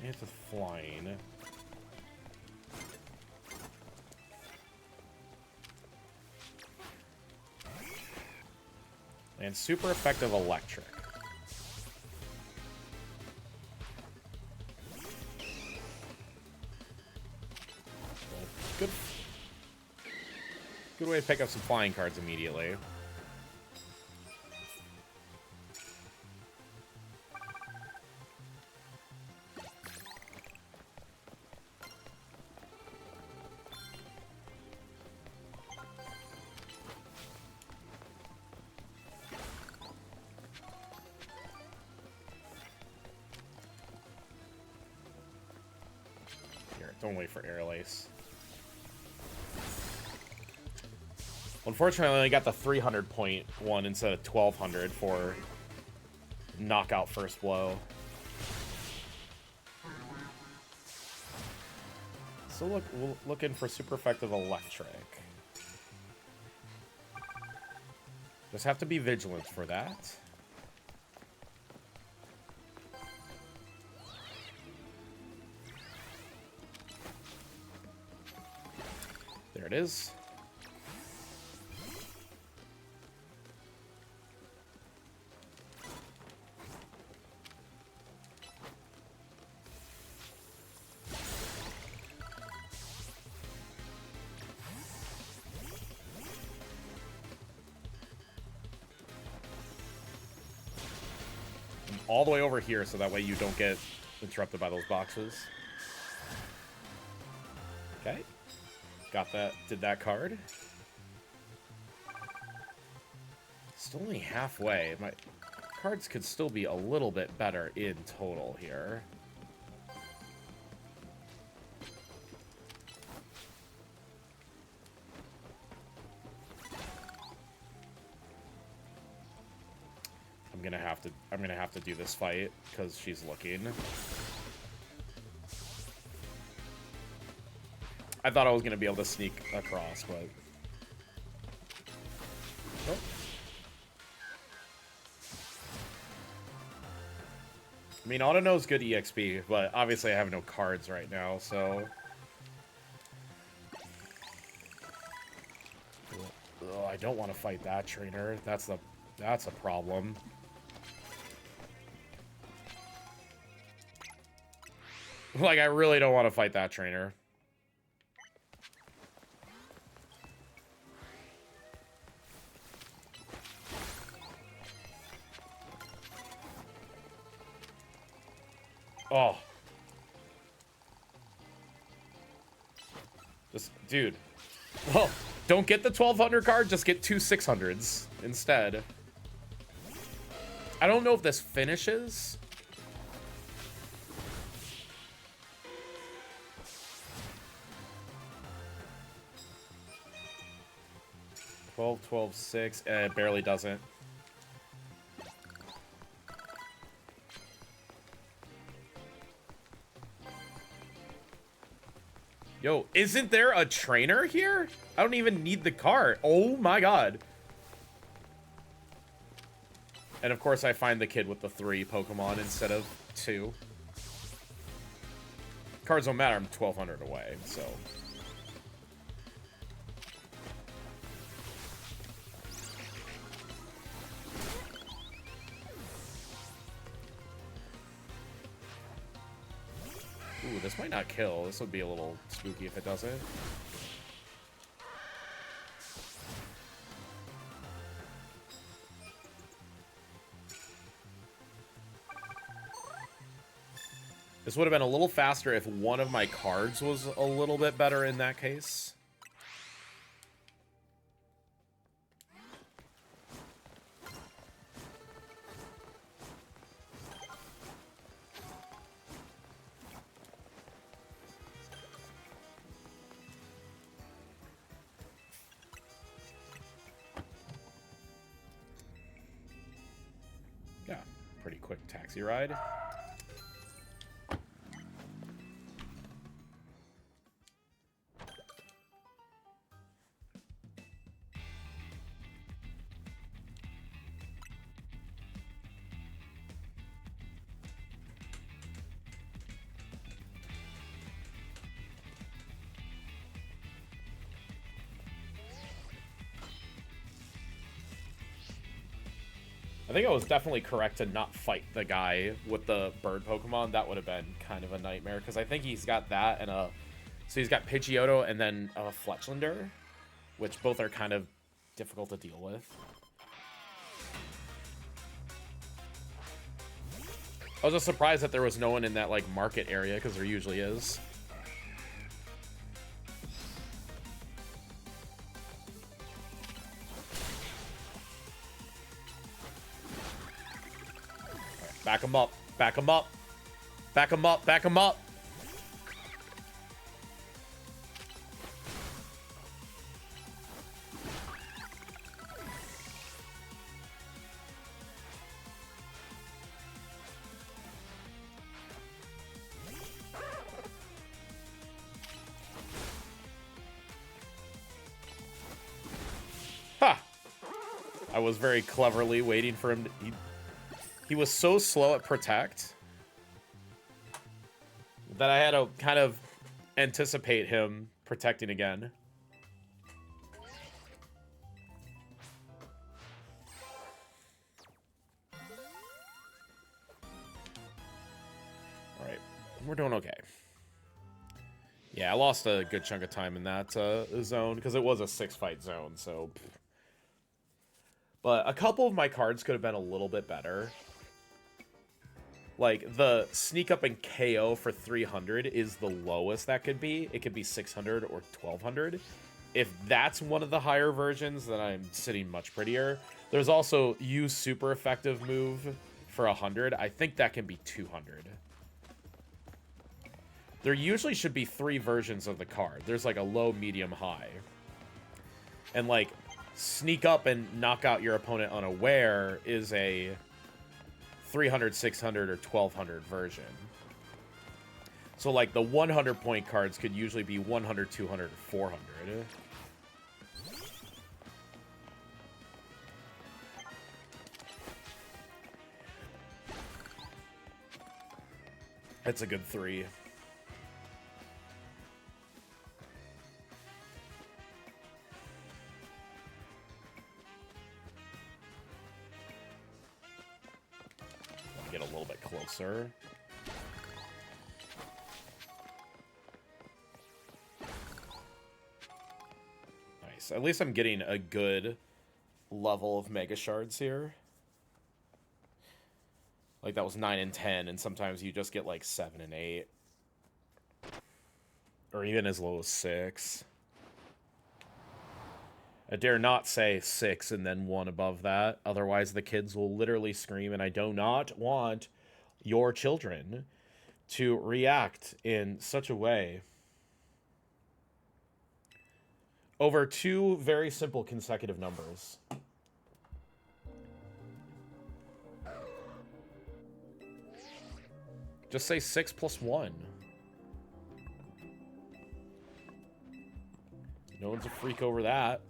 It's a flying. And super effective electric. Good. Good way to pick up some flying cards immediately. Don't wait for Air Lace. Unfortunately, I only got the 300 point one instead of 1200 for knockout first blow. So looking for super effective electric. Just have to be vigilant for that. There it is. I'm all the way over here so that way you don't get interrupted by those boxes. Okay. Got that, did that card. Still only halfway. My cards could still be a little bit better in total here. I'm gonna have to do this fight because she's looking. I thought I was going to be able to sneak across, but... Nope. I mean, Auto knows good EXP, but obviously I have no cards right now, so... Oh, I don't want to fight that trainer. That's a problem. Like, I really don't want to fight that trainer. Oh. Just, dude. Well, don't get the 1200 card, just get two 600s instead. I don't know if this finishes. Twelve, 12, 6. It barely doesn't. Yo, isn't there a trainer here? I don't even need the card. Oh my god. And of course I find the kid with the 3 Pokemon instead of 2. Cards don't matter, I'm 1200 away, so... Ooh, this This might not kill. This would be a little spooky if it doesn't. This would have been a little faster if one of my cards was a little bit better in that case. Yeah, pretty quick taxi ride. I think I was definitely correct to not fight the guy with the bird Pokemon. That would have been kind of a nightmare, because I think he's got that and a... So he's got Pidgeotto and then a Fletchlander, which both are kind of difficult to deal with. I was just surprised that there was no one in that, like, market area, because there usually is. Back him up. Back him up. Back him up. Back him up. Ha! I was very cleverly waiting for him to... He was so slow at Protect that I had to kind of anticipate him protecting again. All right, we're doing okay. Yeah, I lost a good chunk of time in that zone because it was a 6-fight zone, so... But a couple of my cards could have been a little bit better. Like, the sneak up and KO for 300 is the lowest that could be. It could be 600 or 1200. If that's one of the higher versions, then I'm sitting much prettier. There's also use super effective move for 100. I think that can be 200. There usually should be 3 versions of the card. There's like a low, medium, high. And like, sneak up and knock out your opponent unaware is a 300, 600, or 1200 version. So, like, the 100-point cards could usually be 100, 200, or 400. That's a good 3. Get a little bit closer. Nice. At least I'm getting a good level of Mega Shards here. Like, that was 9 and 10, and sometimes you just get, like, 7 and 8. Or even as low as 6. I dare not say 6 and then 1 above that. Otherwise, the kids will literally scream, and I do not want your children to react in such a way over 2 very simple consecutive numbers. Just say 6 plus 1. No one's a freak over that.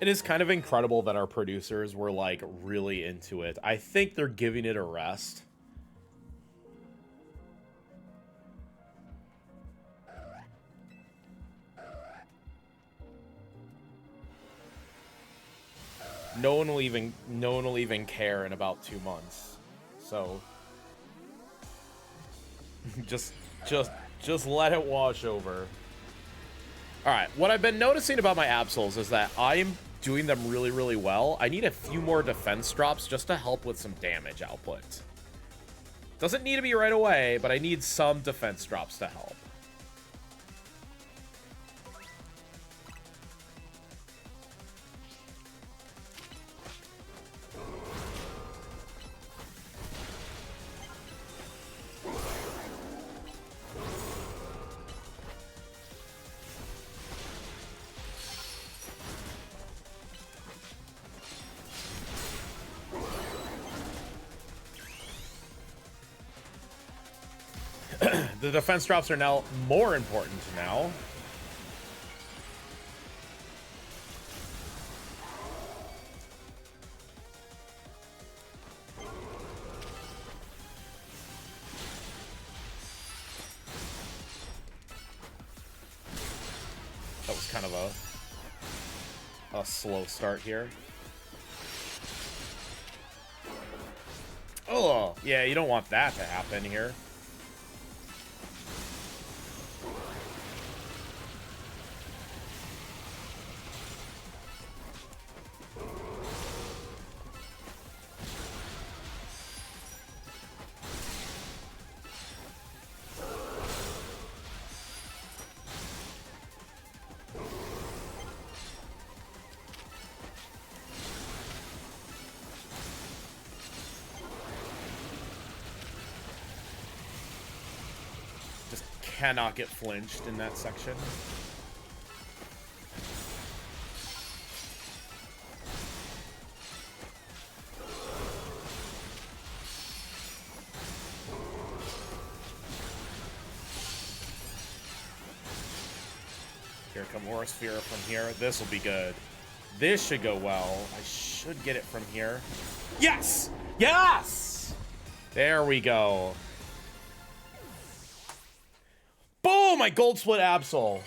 It is kind of incredible that our producers were, like, really into it. I think they're giving it a rest. no one will even care in about 2 months. So just let it wash over. All right, what I've been noticing about my Absols is that I'm doing them really, really well. I need a few more defense drops just to help with some damage output. Doesn't need to be right away, but I need some defense drops to help. The defense drops are now more important now. That was kind of a slow start here. Oh, yeah, you don't want that to happen here. Cannot get flinched in that section. Here come Aura Sphere from here. This will be good. This should go well. I should get it from here. Yes! Yes! There we go. Boom! My gold split Absol.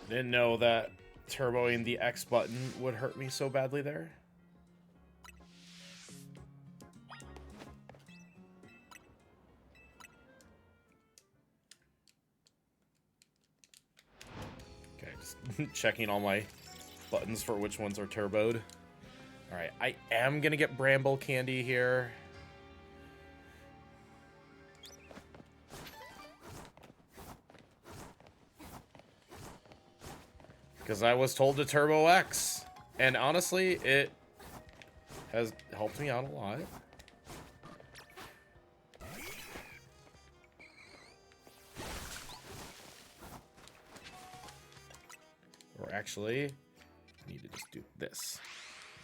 Didn't know that turboing the X button would hurt me so badly there. Okay, just checking all my buttons for which ones are turboed. Alright, I am gonna get Bramble Candy here. Because I was told to Turbo X. And honestly, it has helped me out a lot. Or actually, I need to just do this.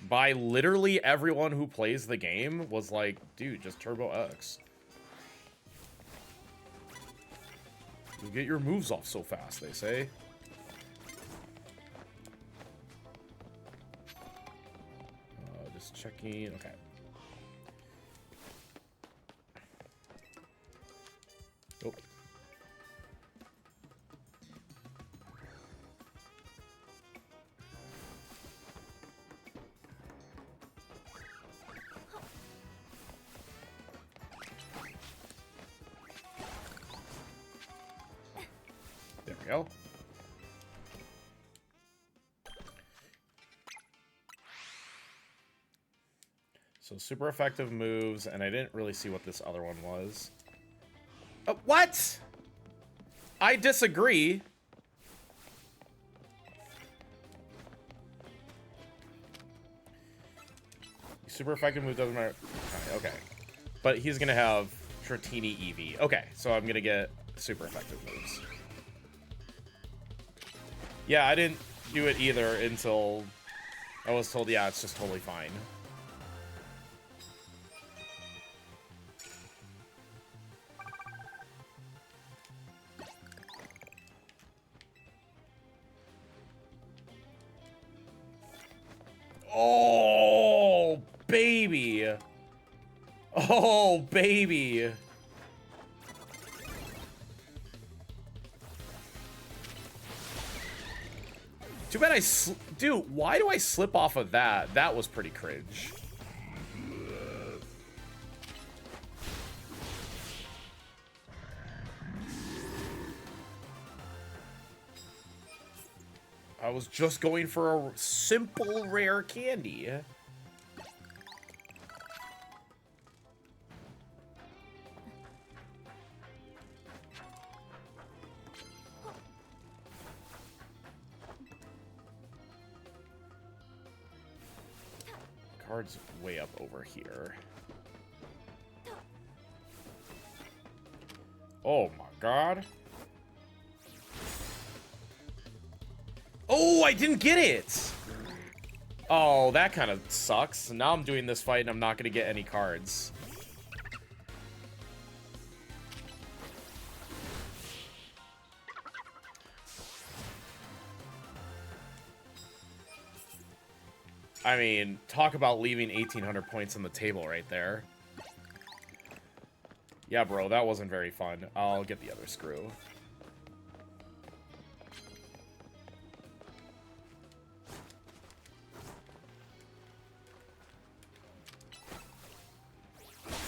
By literally everyone who plays the game was like, dude, just Turbo X. You get your moves off so fast, they say. Just checking. Okay. Oh. There we go. So super effective moves, and I didn't really see what this other one was. What? I disagree. Super effective move doesn't matter. Okay. But he's gonna have Dratini Eevee. Okay, so I'm gonna get super effective moves. Yeah, I didn't do it either until I was told, yeah, it's just totally fine. Oh, baby. Oh, baby. Too bad dude, why do I slip off of that? That was pretty cringe. I was just going for a simple rare candy. Card's way up over here. Oh my god. Oh, I didn't get it! Oh, that kind of sucks. Now I'm doing this fight and I'm not going to get any cards. I mean, talk about leaving 1,800 points on the table right there. Yeah, bro, that wasn't very fun. I'll get the other screw.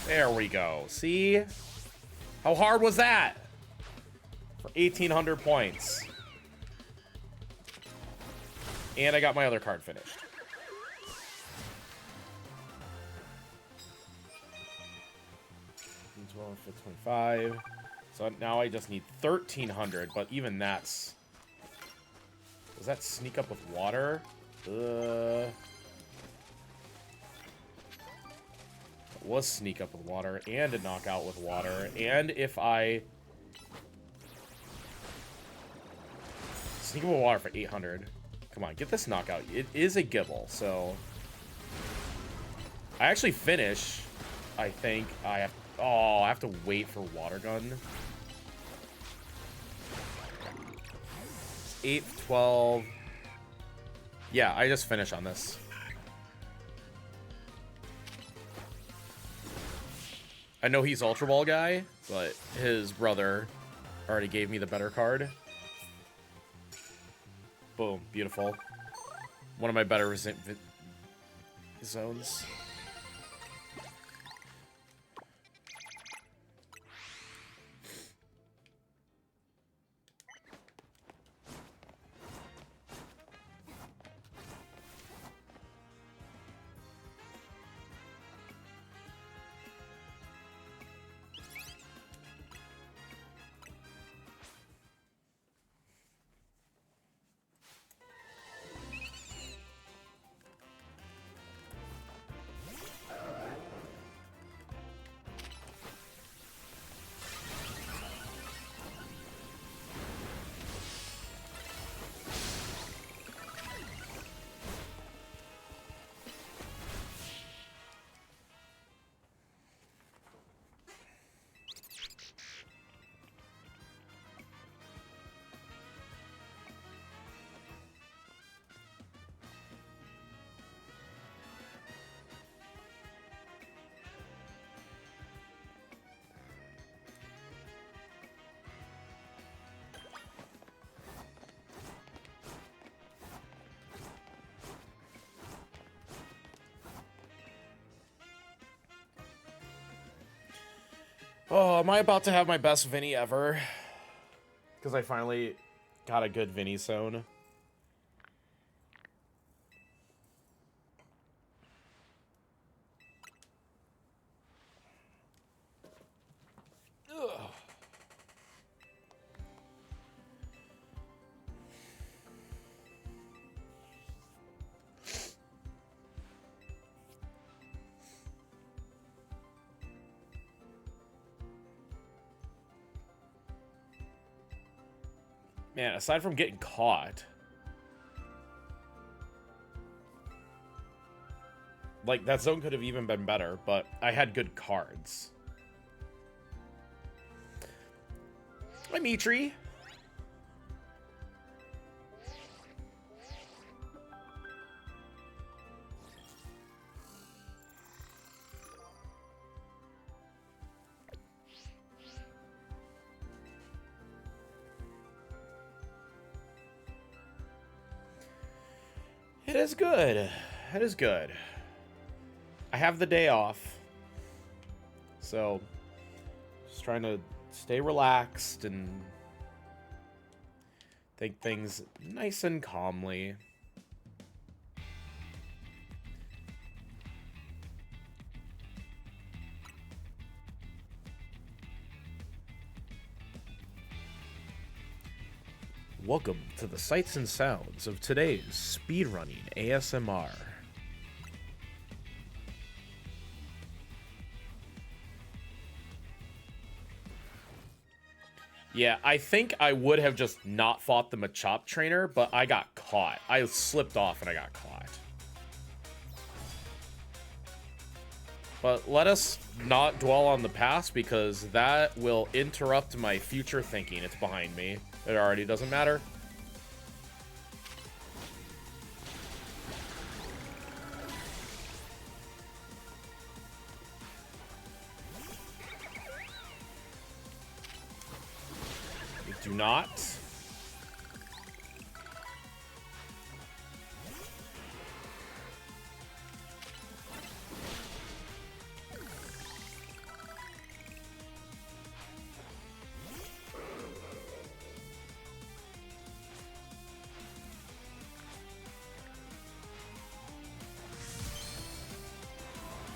There we go. See? How hard was that? For 1,800 points. And I got my other card finished. $12, $25. So now I just need 1,300, but even that's... Does that sneak up with water? It was sneak up with water and a knockout with water. And if I... Sneak up with water for 800. Come on, get this knockout. It is a Gibble, so... I actually finish. I think I have... Oh, I have to wait for Water Gun. 8, 12. Yeah, I just finish on this. I know he's Ultra Ball guy, but his brother already gave me the better card. Boom. Beautiful. One of my better zones. Oh, am I about to have my best Vinny ever? Because I finally got a good Vinny zone. Ugh. Man, aside from getting caught, like, that zone could have even been better, but I had good cards. Hi, Mitri. It is good. It is good. I have the day off. So, just trying to stay relaxed and take things nice and calmly. Welcome to the sights and sounds of today's speedrunning ASMR. Yeah, I think I would have just not fought the Machop trainer, but I got caught. I slipped off and I got caught. But let us not dwell on the past because that will interrupt my future thinking. It's behind me. It already doesn't matter. You do not.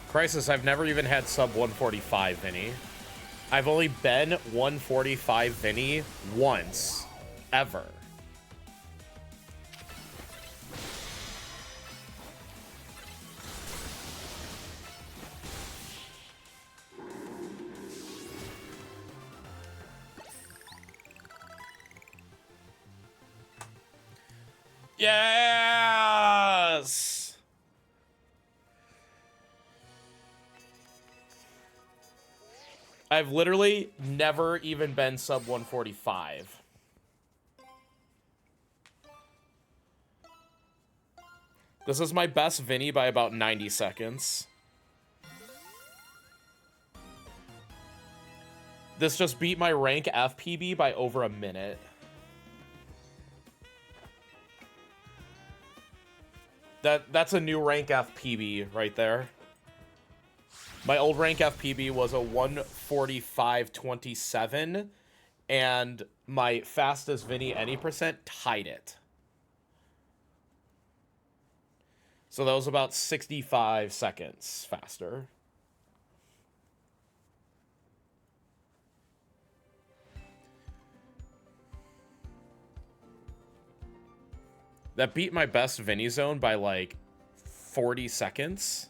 Crisis, I've never even had sub 145 Vinny. I've only been 145 Vinny once, ever. Yes! I've literally never even been sub 145. This is my best Vinny by about 90 seconds. This just beat my rank FPB by over a minute. That's a new rank FPB right there. My old rank FPB was a 145.27, and my fastest Vinny any percent tied it. So that was about 65 seconds faster. That beat my best Vinny zone by like 40 seconds.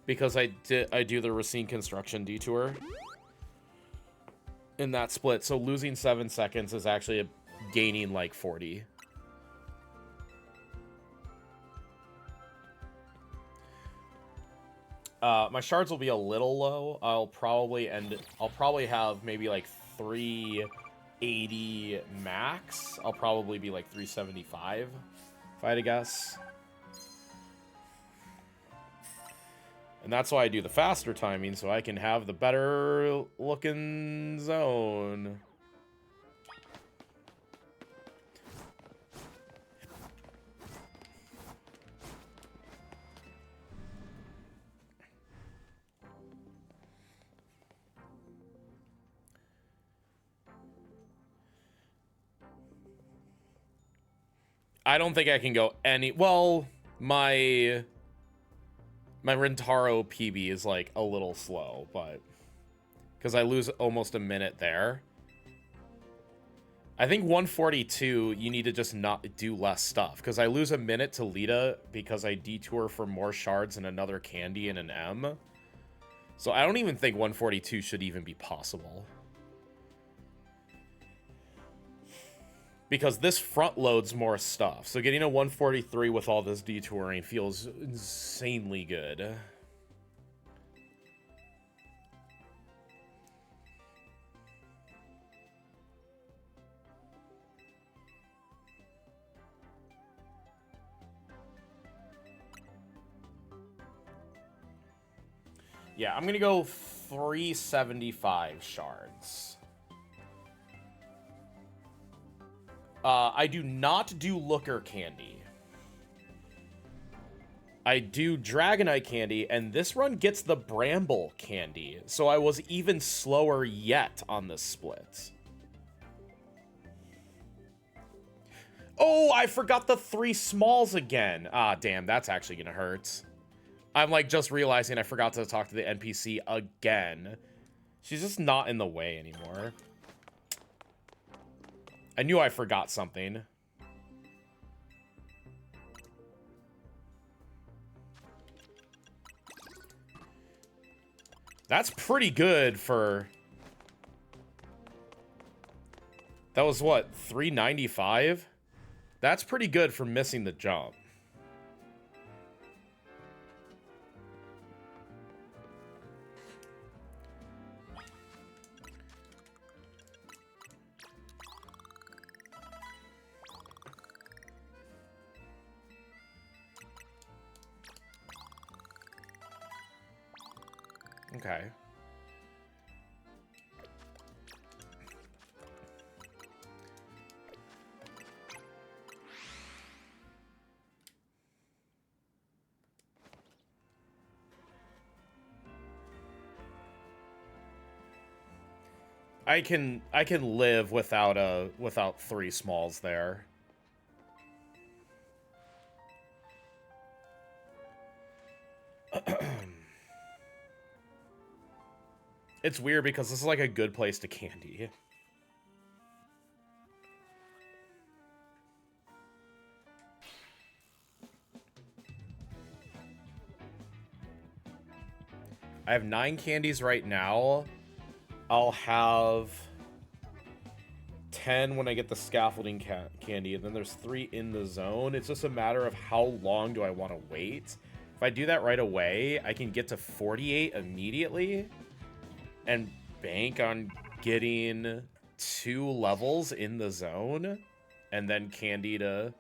Because I do the Racine Construction detour in that split. So losing 7 seconds is actually gaining like 40. My shards will be a little low. I'll probably have maybe like 380 max. I'll probably be like 375 if I had to guess. And that's why I do the faster timing, so I can have the better looking zone. I don't think I can go any... Well, my Rintaro PB is like a little slow, but... Because I lose almost a minute there. I think 142, you need to just not do less stuff. Because I lose a minute to Lita because I detour for more shards and another candy and an M. So I don't even think 142 should even be possible. Because this front loads more stuff. So getting a 143 with all this detouring feels insanely good. Yeah, I'm gonna go 375 shards. I do not do Looker Candy. I do Dragonite Candy, and this run gets the Bramble Candy, so I was even slower yet on this split. Oh, I forgot the 3 smalls again. Ah, damn, that's actually gonna hurt. I'm, like, just realizing I forgot to talk to the NPC again. She's just not in the way anymore. I knew I forgot something. That's pretty good for... That was what, 395? That's pretty good for missing the jump. Okay. I can live without 3 smalls there. It's weird because this is like a good place to candy. I have 9 candies right now. I'll have 10 when I get the scaffolding candy, and then there's 3 in the zone. It's just a matter of how long do I want to wait. If I do that right away, I can get to 48 immediately and bank on getting 2 levels in the zone and then candy to...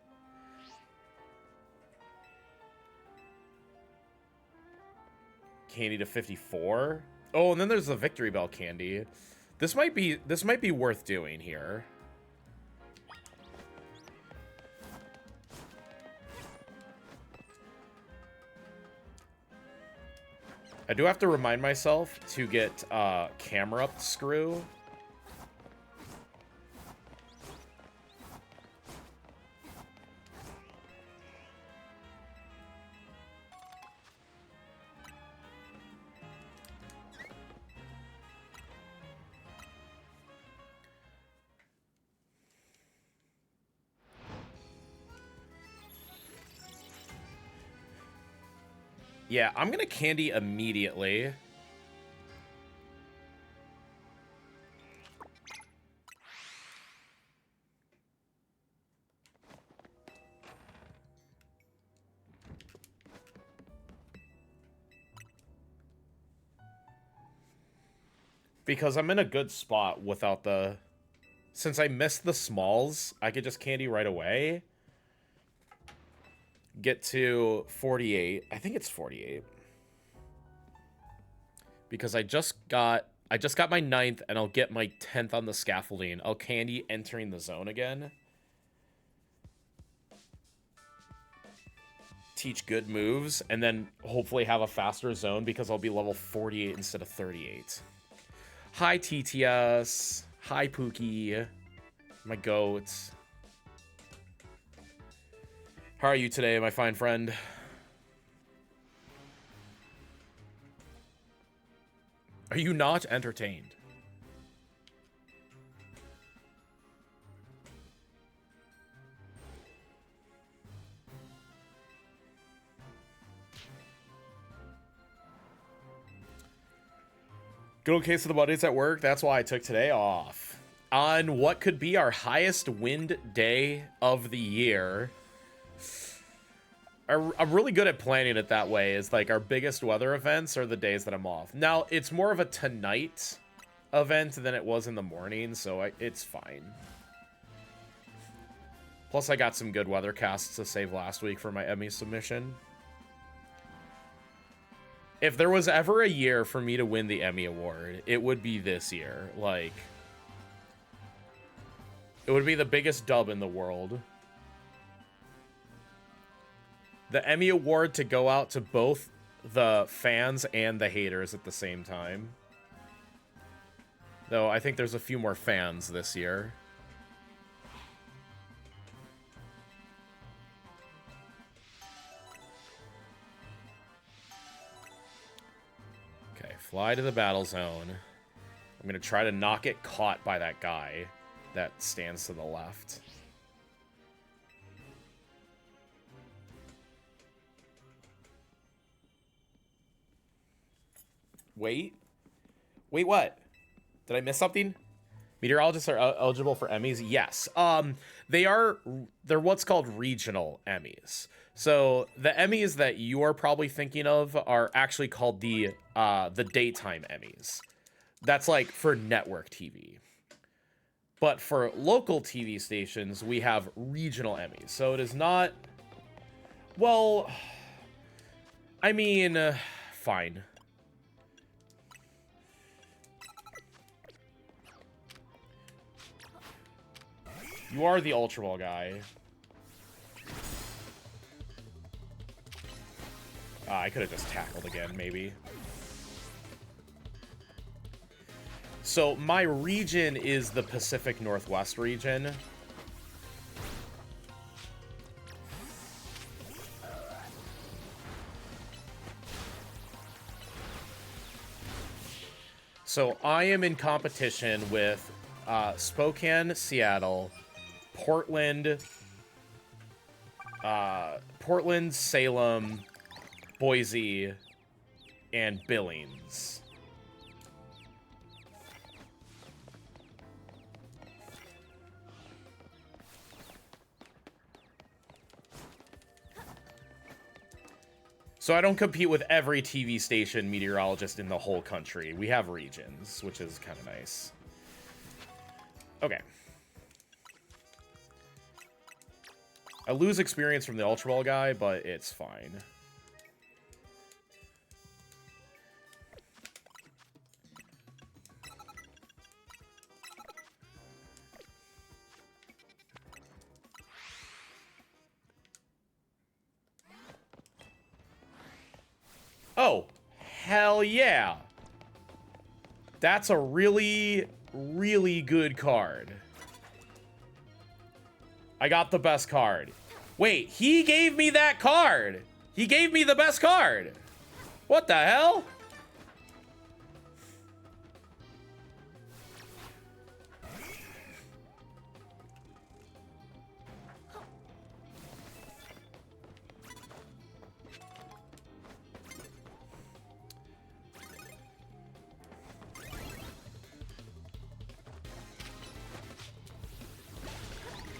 Candy to 54. Oh, and then there's the Victory Bell candy. This might be worth doing here. I do have to remind myself to get camera up screw. Yeah, I'm gonna candy immediately. Because I'm in a good spot without the... Since I missed the smalls, I could just candy right away. Get to 48. I think it's 48. Because I just got my 9th, and I'll get my 10th on the scaffolding. I'll candy entering the zone again. Teach good moves, and then hopefully have a faster zone because I'll be level 48 instead of 38. Hi, TTS. Hi, Pookie. My goat. How are you today, my fine friend? Are you not entertained? Good old case of the buddies at work. That's why I took today off. On what could be our highest wind day of the year. I'm really good at planning it that way. Is like our biggest weather events are the days that I'm off. Now, it's more of a tonight event than it was in the morning, so it's fine. Plus, I got some good weather casts to save last week for my Emmy submission. If there was ever a year for me to win the Emmy Award, it would be this year. Like, it would be the biggest dub in the world. The Emmy Award to go out to both the fans and the haters at the same time. Though, I think there's a few more fans this year. Okay, fly to the battle zone. I'm going to try to not get caught by that guy that stands to the left. Wait, what? Did I miss something? Meteorologists are eligible for Emmys? Yes. They're what's called regional Emmys. So the Emmys that you are probably thinking of are actually called the daytime Emmys. That's like for network TV. But for local TV stations, we have regional Emmys. So it is not... Well, I mean, fine. You are the Ultra Ball guy. I could have just tackled again, maybe. So, my region is the Pacific Northwest region. So, I am in competition with Spokane, Seattle, Portland, Salem, Boise, and Billings. So I don't compete with every TV station meteorologist in the whole country. We have regions, which is kind of nice. Okay. I lose experience from the Ultra Ball guy, but it's fine. Oh, Hell yeah. That's a really, really good card. I got the best card. Wait, he gave me that card. He gave me the best card. What the hell?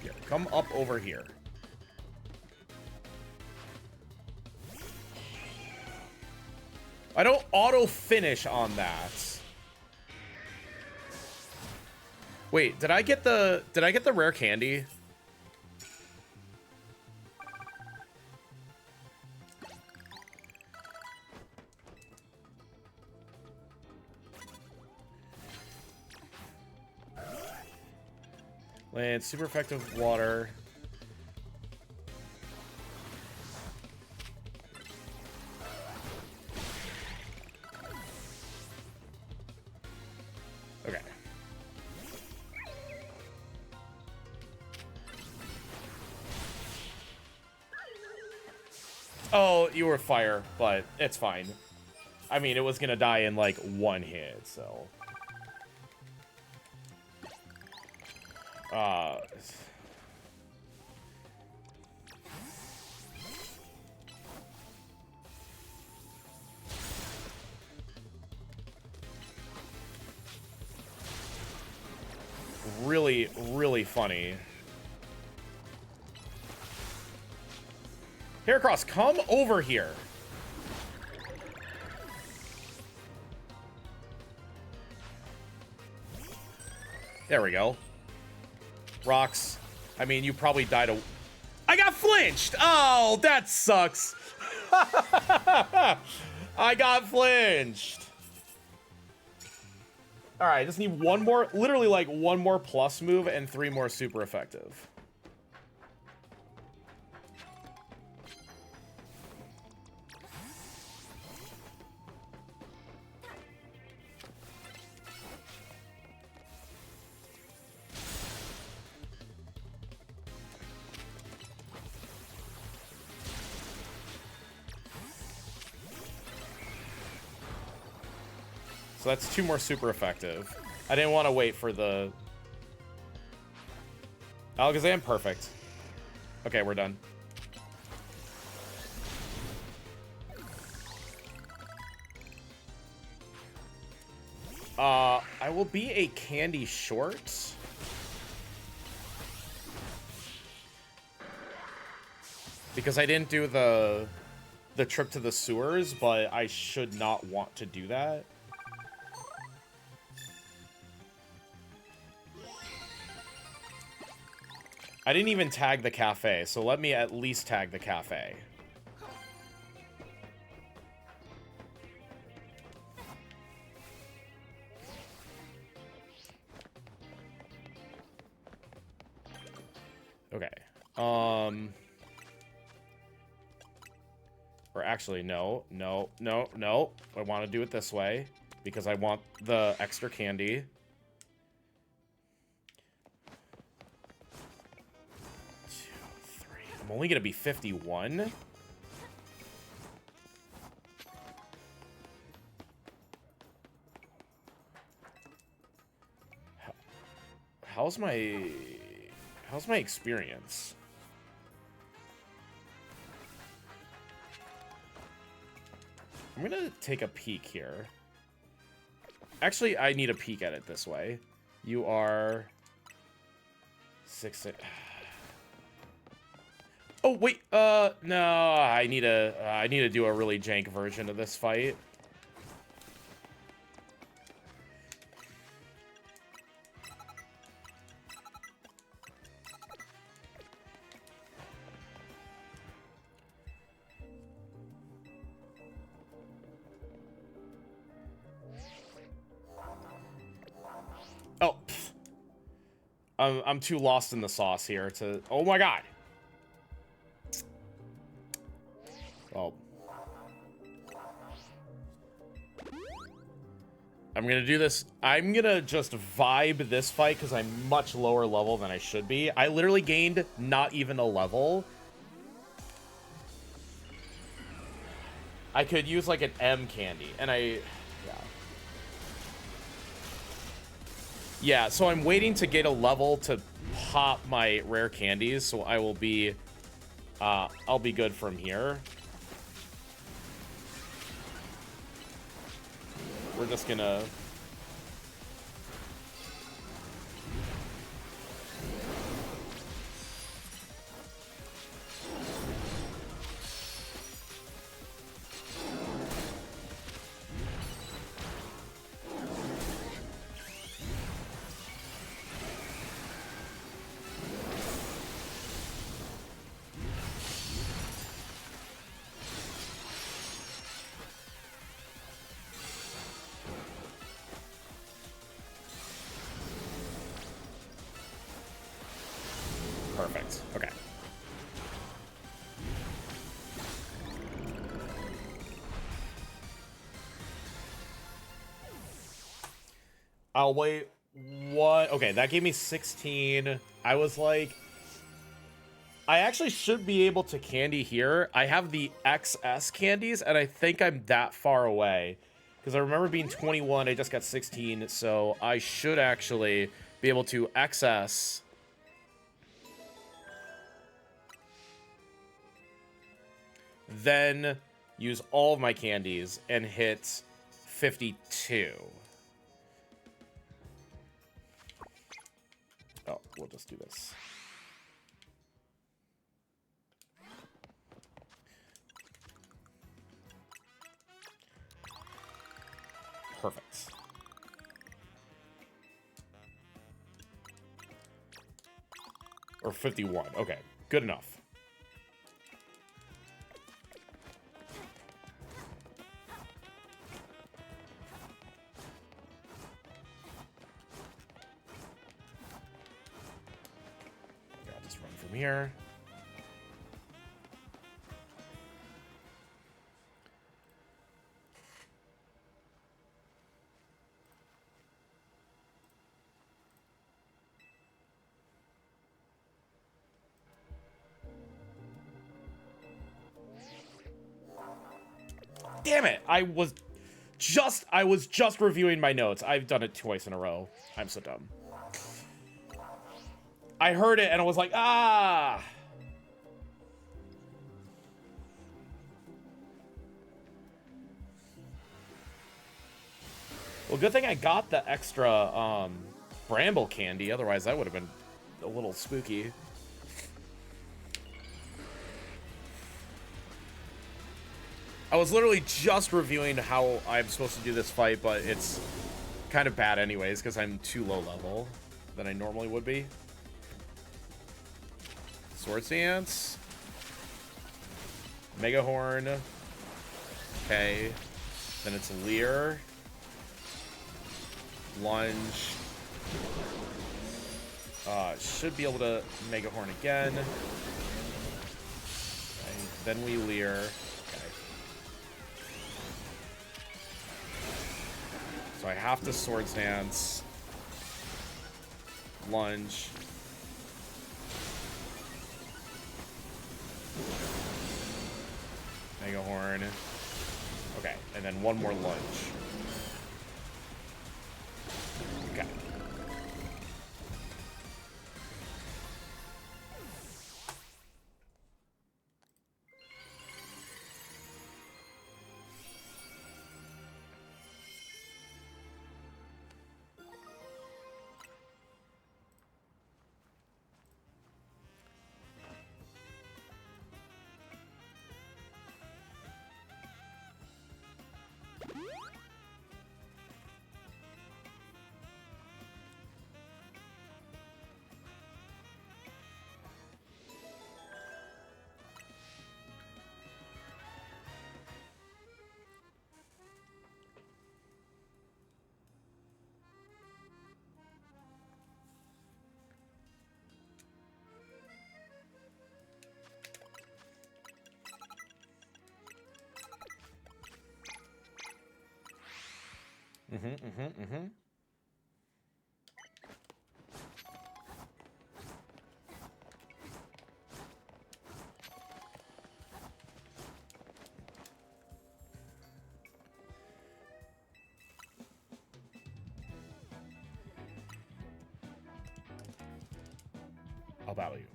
Here, come up over here. I don't auto finish on that. Wait, did I get the rare candy? Land, super effective water. Okay. Oh, you were fire, but it's fine. I mean, it was gonna die in like one hit, so. Really, really funny. Heracross, come over here. There we go. Rocks. I mean, you probably died a... I got flinched! Oh, that sucks. I got flinched. All right, I just need one more, literally like one more plus move and 3 more super effective. So that's 2 more super effective. I didn't want to wait for the... Alakazam, perfect. Okay, we're done. I will be a candy short. Because I didn't do the trip to the sewers, but I should not want to do that. I didn't even tag the cafe, so let me at least tag the cafe. Okay. Or actually, no. I want to do it this way because I want the extra candy. I'm only gonna be 51. How's my experience? I'm gonna take a peek here. Actually, I need a peek at it this way. You are 6. Oh wait, no, I need to do a really jank version of this fight. Oh, I'm too lost in the sauce here to. Oh my god. Well, I'm gonna do this. I'm gonna just vibe this fight because I'm much lower level than I should be. I literally gained not even a level. I could use like an M candy, and yeah, so I'm waiting to get a level to pop my rare candies, so I will be, I'll be good from here. We're just gonna... Perfect. Okay. I'll wait. What? Okay, that gave me 16. I was like, I actually should be able to candy here. I have the XS candies, and I think I'm that far away. Because I remember being 21, I just got 16, so I should actually be able to XS. Then use all of my candies and hit 52. Oh, we'll just do this. Perfect. Or 51. Okay, good enough. I'll just run from here. Damn it! I was just reviewing my notes. I've done it twice in a row. I'm so dumb. I heard it and I was like, ah! Well, good thing I got the extra bramble candy. Otherwise, that would have been a little spooky. I was literally just reviewing how I'm supposed to do this fight, but it's kind of bad anyways because I'm too low level than I normally would be. Swords Dance. Mega Horn. Okay. Then it's Leer. Lunge. Should be able to Mega Horn again. Okay. Then we Leer. So I have to Swords Dance, Lunge, Mega Horn, okay, and then one more Lunge. Okay. I'll battle you.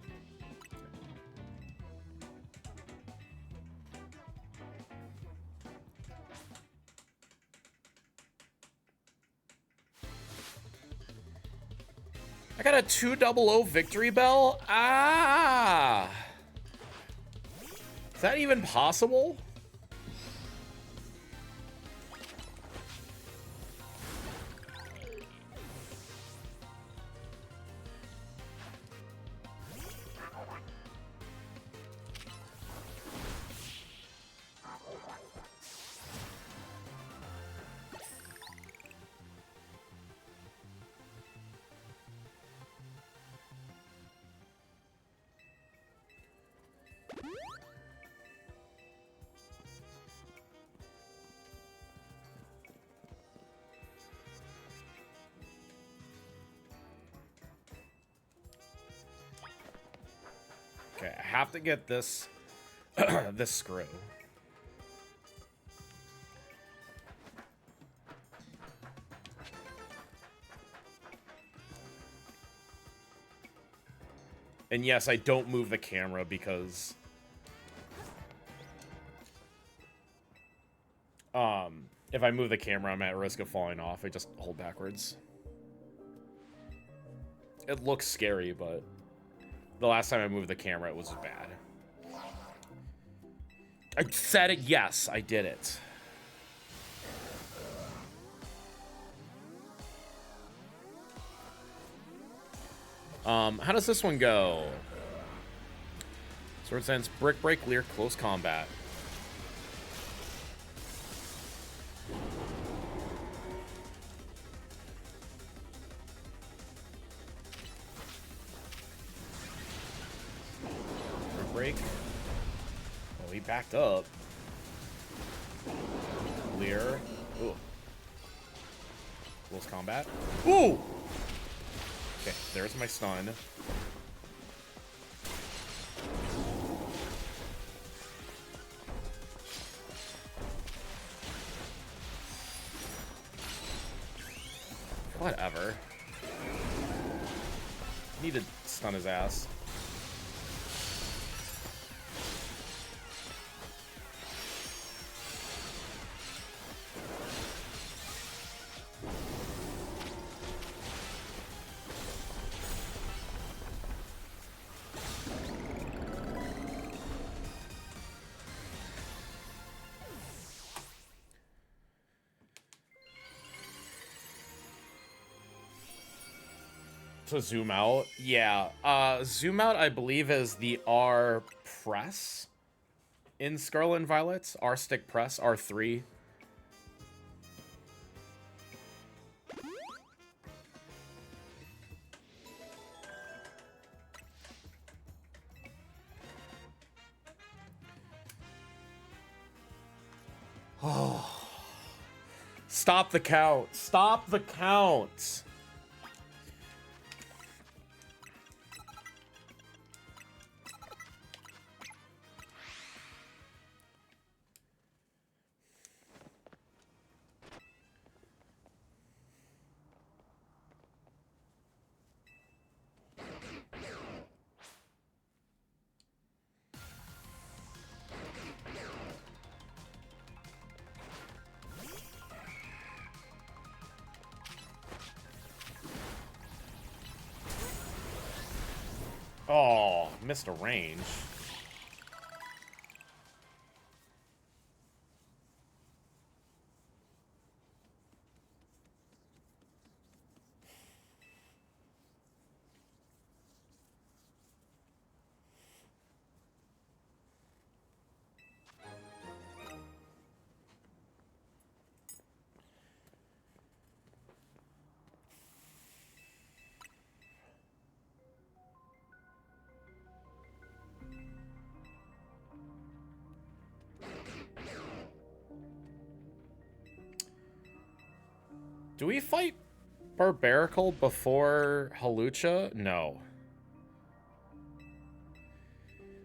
I got a 200 victory bell? Ah! Is that even possible? Okay, I have to get this this screw. And yes, I don't move the camera because if I move the camera, I'm at risk of falling off. I just hold backwards. It looks scary, but the last time I moved the camera, it was bad. I said it. Yes, I did it. How does this one go? Sword Sense, Brick Break, Leer, Close Combat. Brick Break. Oh, he backed up. Leer. Ooh. Close Combat. Ooh! Okay, there's my stun. Whatever. Need to stun his ass. To zoom out, yeah. Zoom out, I believe, is the R press in Scarlet and Violet. R stick press, R3. Oh. Stop the count. Stop the count. Oh, missed a range. Do we fight Barbarical before Halucha? No.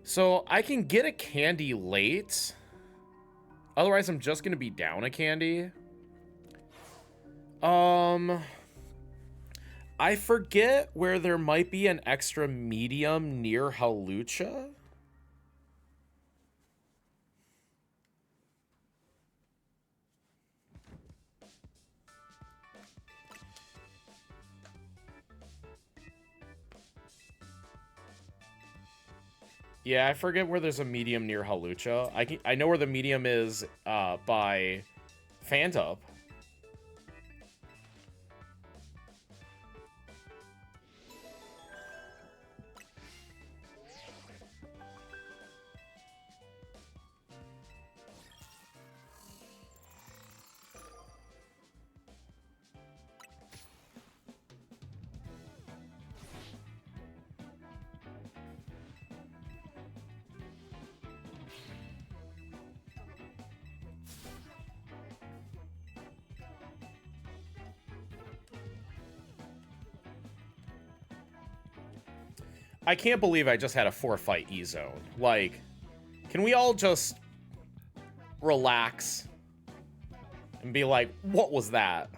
So I can get a candy late. Otherwise, I'm just going to be down a candy. I forget where there might be an extra medium near Halucha. Yeah, I forget where there's a medium near Halucha. I know where the medium is by Phantup. I can't believe I just had a 4-fight E-Zone. Like, can we all just relax and be like, what was that?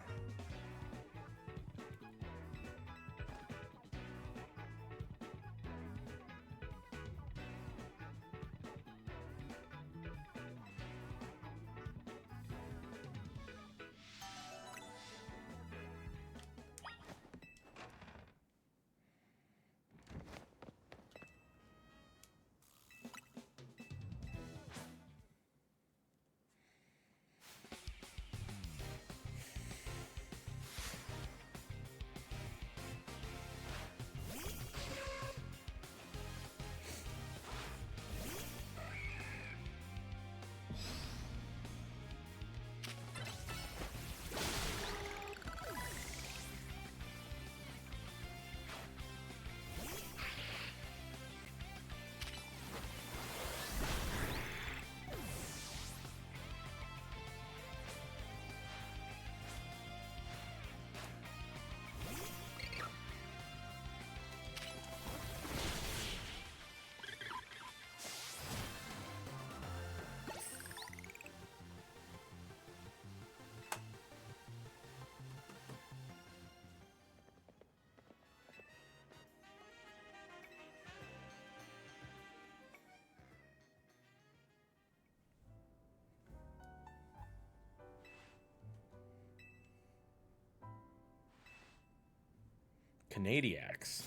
Canadiacs.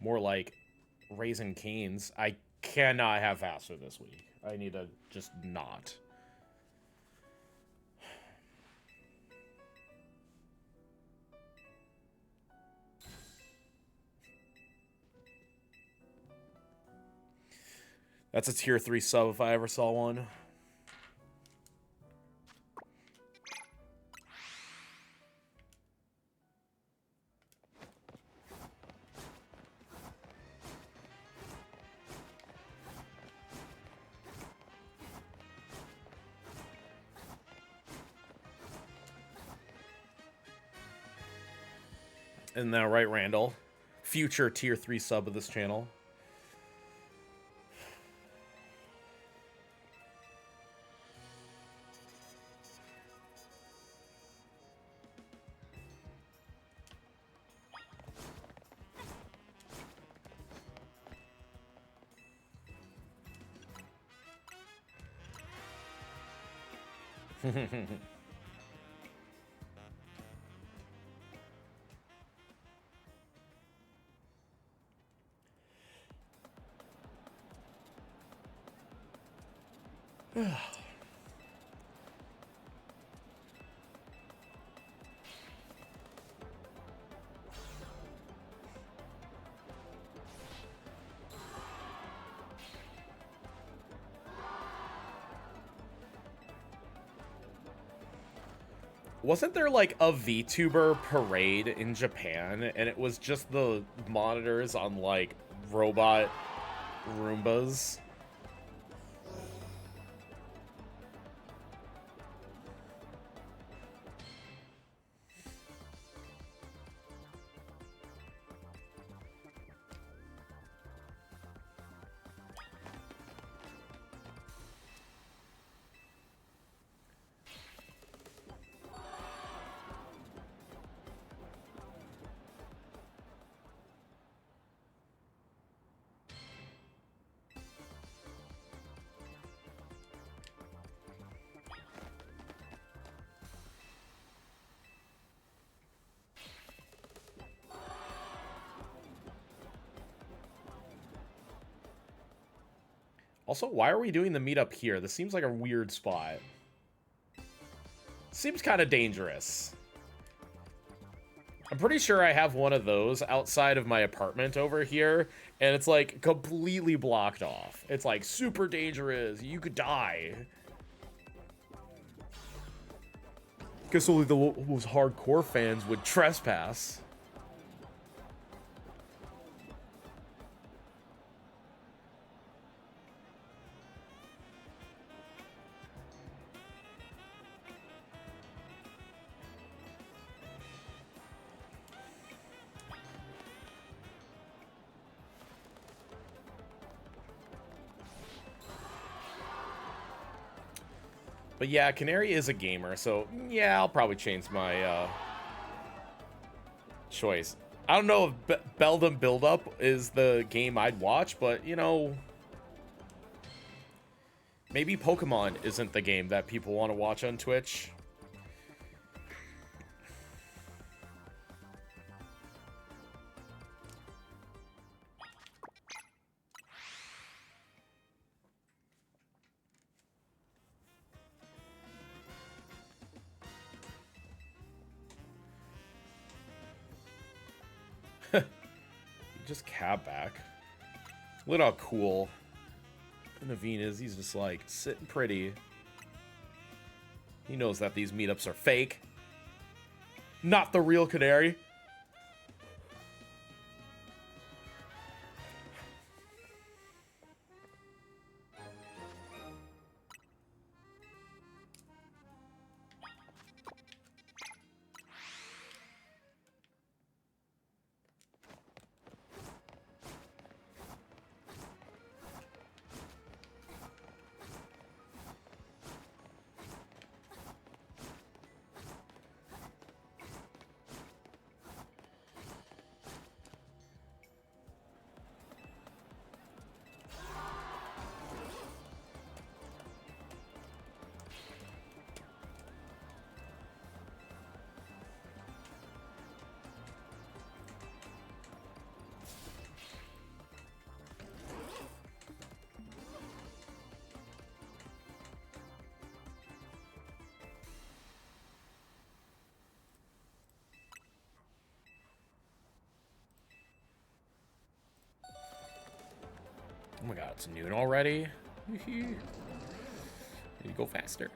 More like Raisin Canes. I cannot have faster this week. I need to just not. That's a tier 3 sub if I ever saw one. Isn't that right, Randall? Future tier 3 sub of this channel. Wasn't there like a VTuber parade in Japan and it was just the monitors on like robot Roombas? Also, why are we doing the meetup here? This seems like a weird spot. Seems kind of dangerous. I'm pretty sure I have one of those outside of my apartment over here, and it's like completely blocked off. It's like super dangerous. You could die. Guess only the most hardcore fans would trespass. But yeah, Canary is a gamer, so yeah, I'll probably change my choice. I don't know if Beldum Build Up is the game I'd watch, but you know, maybe Pokemon isn't the game that people want to watch on Twitch. Just cab back. Look how cool Naveen is. He's just like sitting pretty. He knows that these meetups are fake. Not the real Canary. Oh my god, it's noon already? Need to go faster.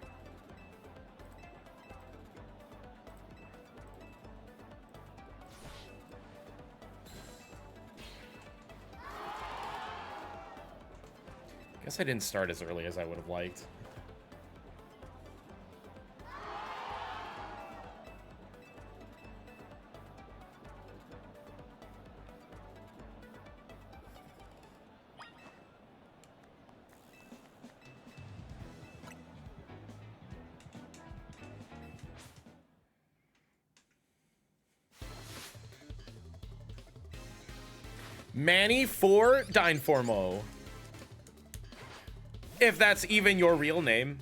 Guess I didn't start as early as I would have liked. Manny for Dyneformo. If that's even your real name.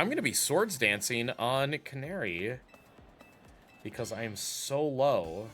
I'm gonna be swords dancing on Canary because I am so low.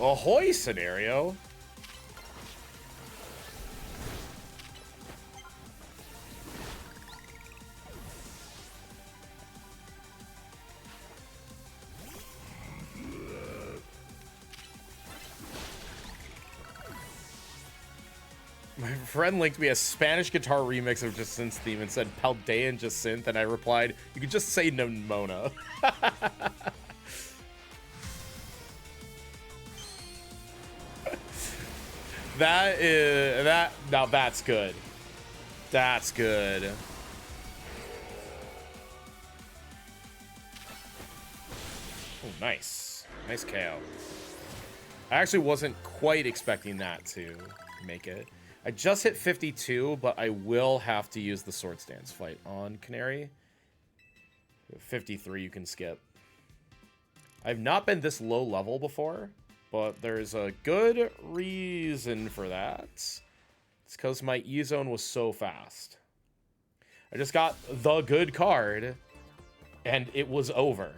Ahoy scenario. My friend linked me a Spanish guitar remix of Just Synth's theme and said Paldean Just Synth, and I replied, you could just say Nimona. Now that's good. That's good. Oh, nice. Nice KO. I actually wasn't quite expecting that to make it. I just hit 52, but I will have to use the Sword Stance fight on Canary. 53 you can skip. I've not been this low level before, but there's a good reason for that. It's because my E-Zone was so fast. I just got the good card, and it was over.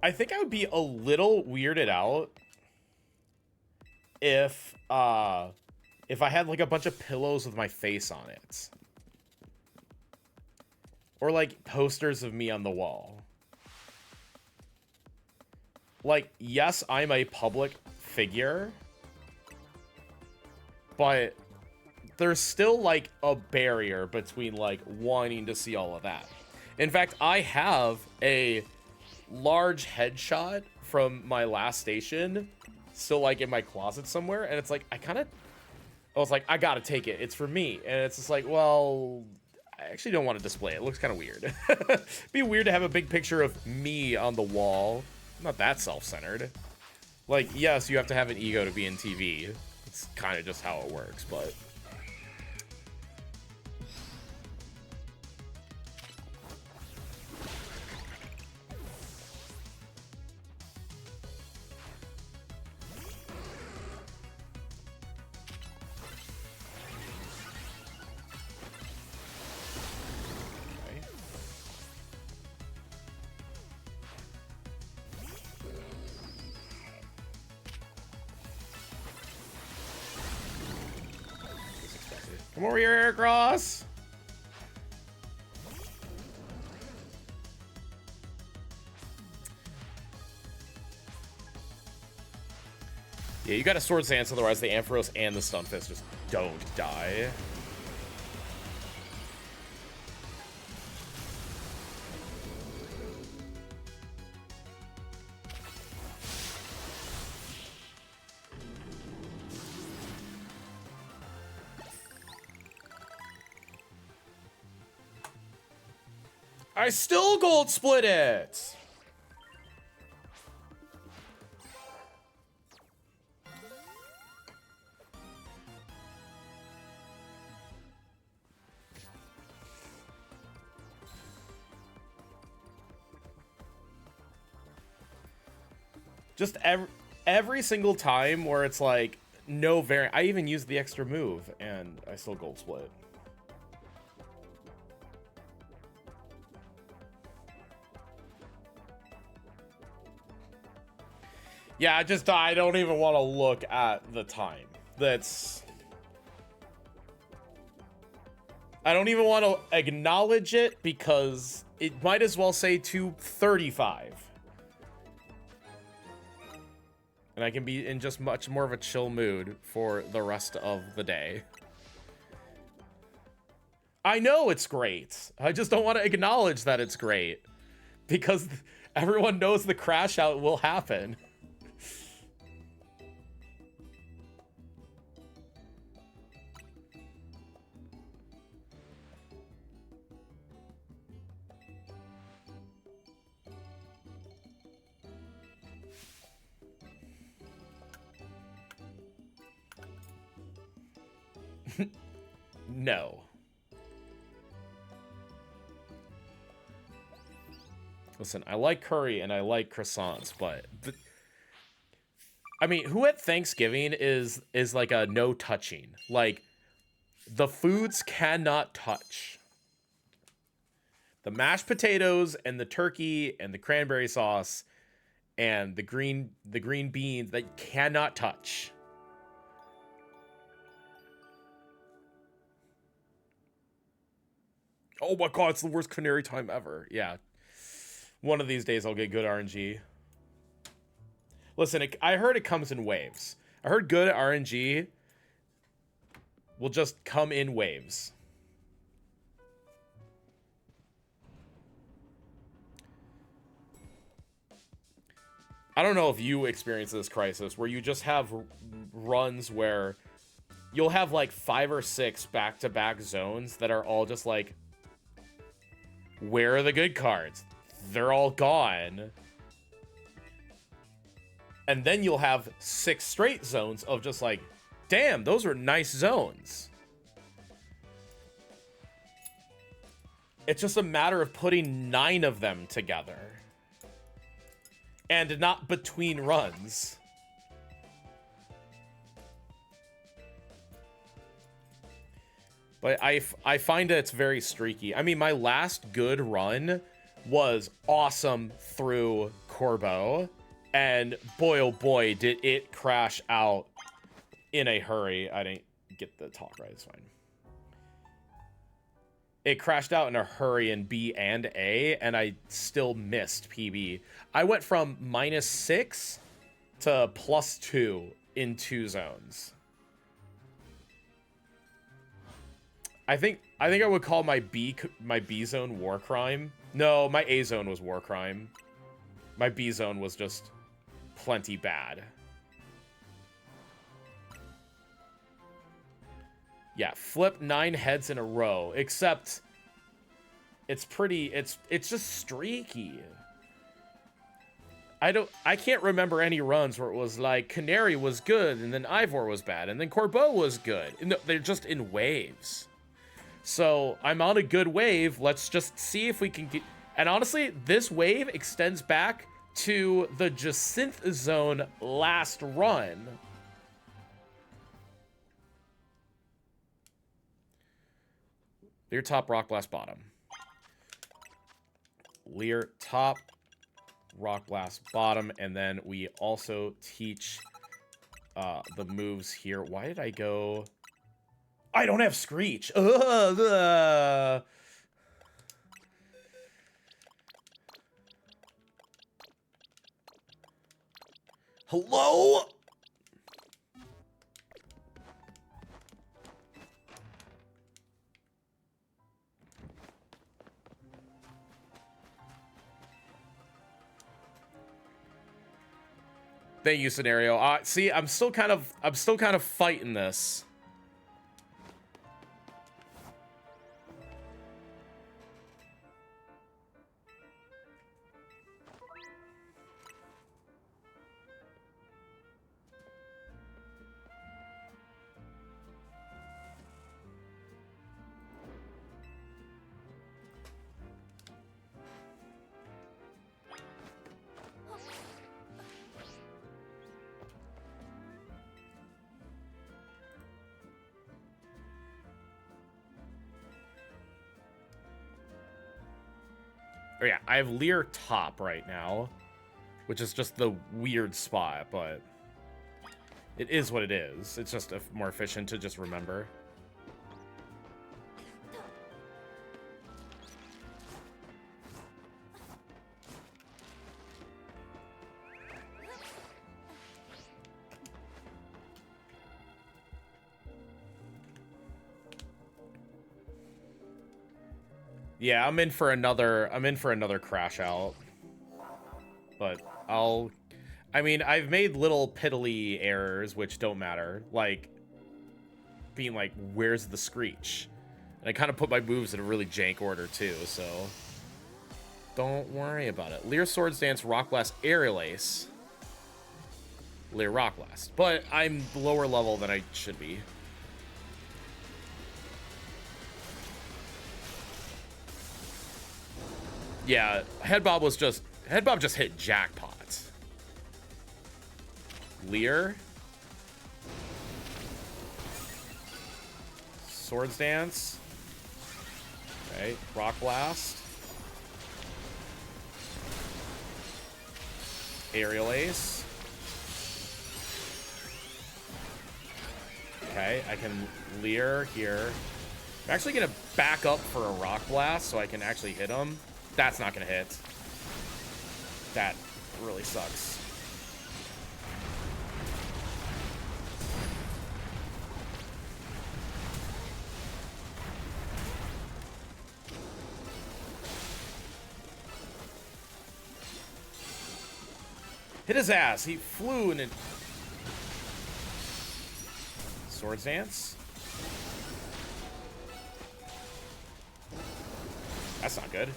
I think I would be a little weirded out if I had like a bunch of pillows with my face on it. Or like posters of me on the wall. Like, yes, I'm a public figure, but there's still like a barrier between like wanting to see all of that. In fact, I have a large headshot from my last station still like in my closet somewhere, and it's like I was like, I gotta take it, it's for me. And it's just like, well, I actually don't want to display it. It looks kind of weird. Be weird to have a big picture of me on the wall. I'm not that self-centered. Like, yes, you have to have an ego to be in TV. It's kind of just how it works, but come over here, Cross. Yeah, you got a Sword Stance, otherwise the Ampharos and the Stunfisk just don't die. I still gold split it. Just every single time where it's like no variant. I even used the extra move and I still gold split. Yeah, I don't even want to look at the time. I don't even want to acknowledge it because it might as well say 2:35. And I can be in just much more of a chill mood for the rest of the day. I know it's great. I just don't want to acknowledge that it's great because everyone knows the crash out will happen. No. Listen, I like curry and I like croissants, but I mean, who at Thanksgiving is like a no touching? Like, the foods cannot touch. The mashed potatoes and the turkey and the cranberry sauce and the green beans that cannot touch. Oh my god, it's the worst canary time ever. Yeah. One of these days I'll get good RNG. Listen, I heard it comes in waves. I heard good RNG will just come in waves. I don't know if you experience this crisis where you just have runs where you'll have like 5 or 6 back-to-back zones that are all just like, where are the good cards? They're all gone. And then you'll have 6 straight zones of just like, damn, those are nice zones. It's just a matter of putting 9 of them together. And not between runs. But I find that it's very streaky. I mean, my last good run was awesome through Corbo. And boy, oh boy, did it crash out in a hurry. I didn't get the talk right, it's fine. It crashed out in a hurry in B and A, and I still missed PB. I went from -6 to +2 in 2 zones. I think I would call my B zone war crime. No, my A zone was war crime. My B zone was just plenty bad. Yeah, flip 9 heads in a row, except it's just streaky. I can't remember any runs where it was like Canary was good and then Ivor was bad and then Corbeau was good. No, they're just in waves. So I'm on a good wave. Let's just see if we can get. And honestly, this wave extends back to the Jacinth zone last run. Lear top, Rock Blast bottom. Lear top, Rock Blast bottom, and then we also teach the moves here. Why did I go? I don't have Screech. Ugh. Hello? Thank you, scenario. See, I'm still kind of fighting this. Oh yeah, I have Lear top right now, which is just the weird spot, but it is what it is. It's just more efficient to just remember. Yeah, I'm in for another crash out. But I mean, I've made little piddly errors which don't matter, like being like, where's the Screech? And I kind of put my moves in a really jank order too, so don't worry about it. Lear Swords Dance, Rock Blast, Aerial Ace. Lear Rock Blast. But I'm lower level than I should be. Yeah, Head Bob just hit jackpot. Leer. Swords Dance. Okay, Rock Blast. Aerial Ace. Okay, I can Leer here. I'm actually gonna back up for a Rock Blast so I can actually hit him. That's not gonna hit. That really sucks. Hit his ass. He flew and it... Swords Dance. That's not good.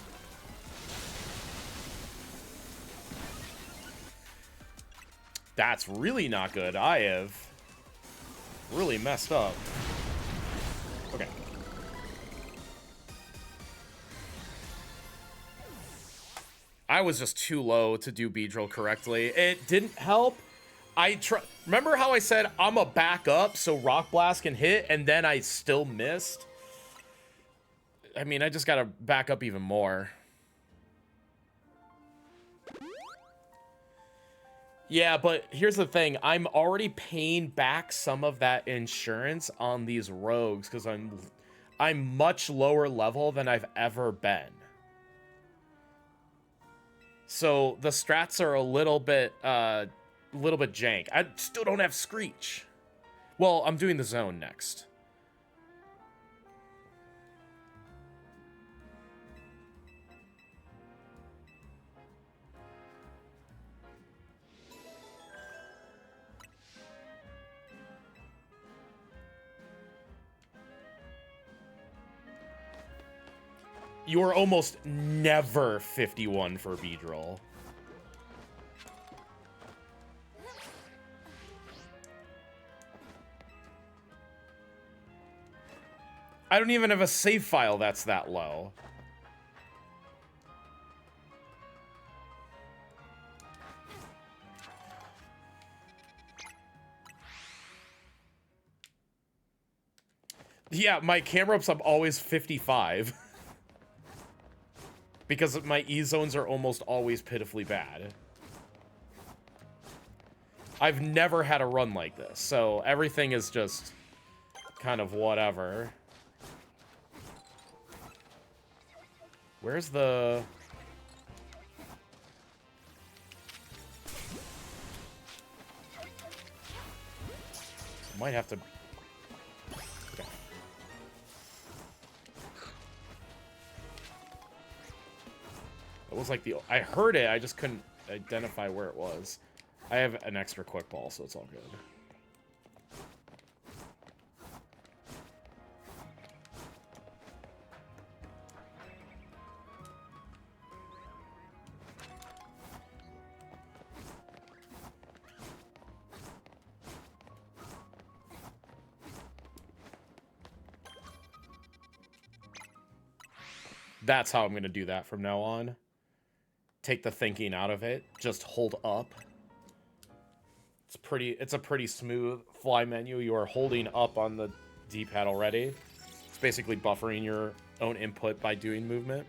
That's really not good. I have really messed up. Okay. I was just too low to do Beedrill correctly. It didn't help. Remember how I said I'm a back up so Rock Blast can hit, and then I still missed? I mean, I just gotta back up even more. Yeah, but here's the thing. I'm already paying back some of that insurance on these rogues because I'm much lower level than I've ever been. So the strats are a little bit jank. I still don't have Screech. Well, I'm doing the zone next. You are almost never 51 for Beedrill. I don't even have a save file that's that low. Yeah, my camera ups, I'm always 55. Because my E-zones are almost always pitifully bad. I've never had a run like this, so everything is just kind of whatever. Where's the... Might have to... Okay. It was like the... I heard it, I just couldn't identify where it was. I have an extra quick ball, so it's all good. That's how I'm going to do that from now on. Take the thinking out of it. Just hold up. It's a pretty smooth fly menu. You are holding up on the D-pad already. It's basically buffering your own input by doing movement.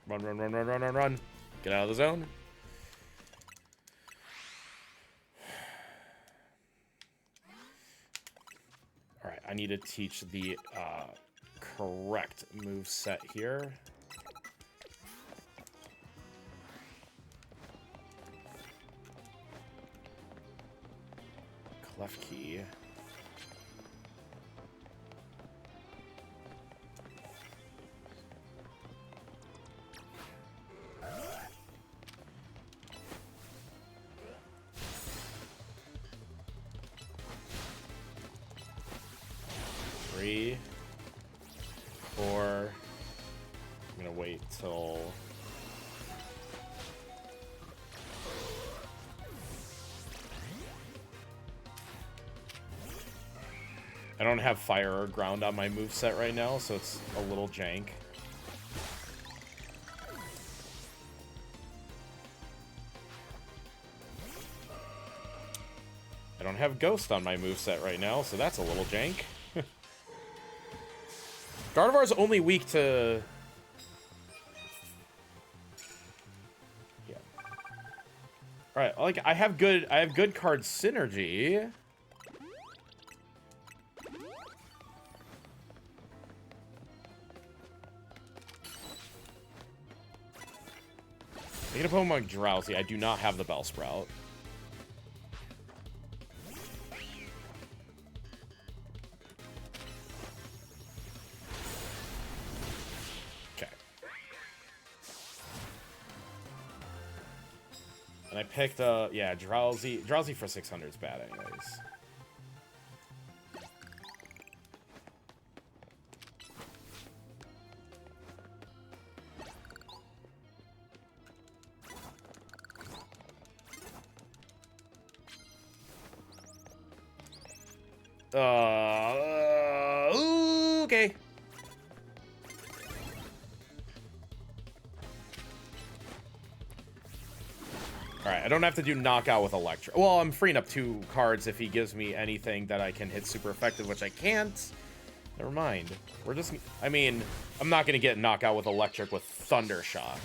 Run, run, run, run, run, run, run. Get out of the zone. Alright, I need to teach the correct move set here. Left key. Three, four. I'm gonna wait till. I don't have fire or ground on my moveset right now, so it's a little jank. I don't have ghost on my moveset right now, so that's a little jank. Gardevoir's only weak to... Yeah. Alright, like I have good card synergy. Making a Pokemon Drowsy. I do not have the Bellsprout. Okay. And I picked, yeah, Drowsy. Drowsy for 600 is bad anyways. Okay. Alright, I don't have to do knockout with electric. Well, I'm freeing up 2 cards if he gives me anything that I can hit super effective, which I can't. Never mind. We're just... I mean, I'm not going to get knockout with electric with Thunder Shock.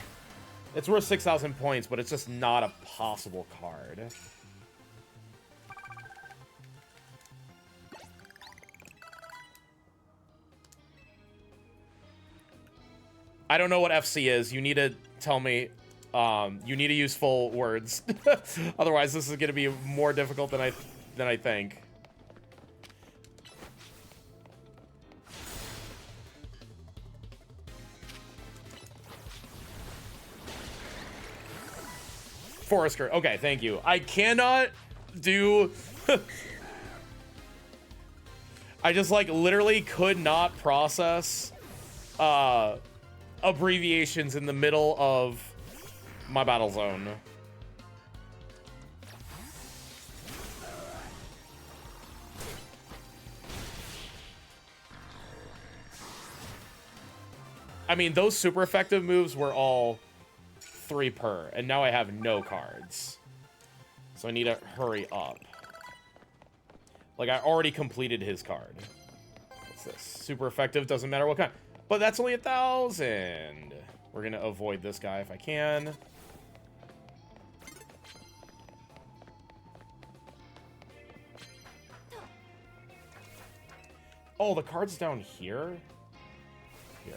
It's worth 6,000 points, but it's just not a possible card. I don't know what FC is. You need to tell me. You need to use full words. Otherwise, this is going to be more difficult than I think. Forester. Okay, thank you. I cannot do... I just, like, literally could not process... abbreviations in the middle of my battle zone. I mean, those super effective moves were all 3 per, and now I have no cards. So I need to hurry up. Like, I already completed his card. What's this? Super effective, doesn't matter what kind. But that's only 1,000. We're gonna avoid this guy if I can. Oh, the card's down here? Here.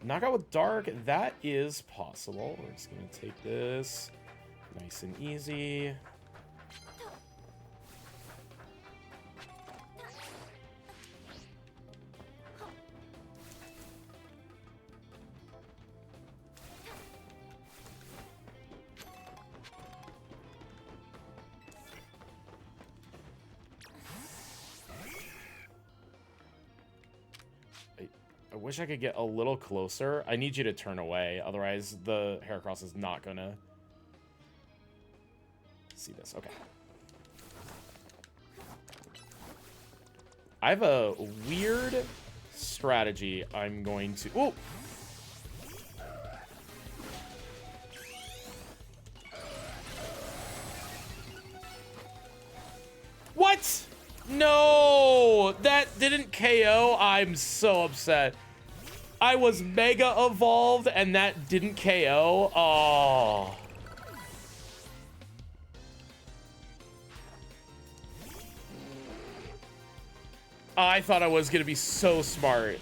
Knockout with Dark, that is possible. We're just gonna take this nice and easy. I wish I could get a little closer. I need you to turn away, otherwise the Heracross is not gonna see this. Okay. I have a weird strategy I'm going to... Ooh! What? No! That didn't KO. I'm so upset. I was Mega Evolved and that didn't KO. Oh. I thought I was going to be so smart.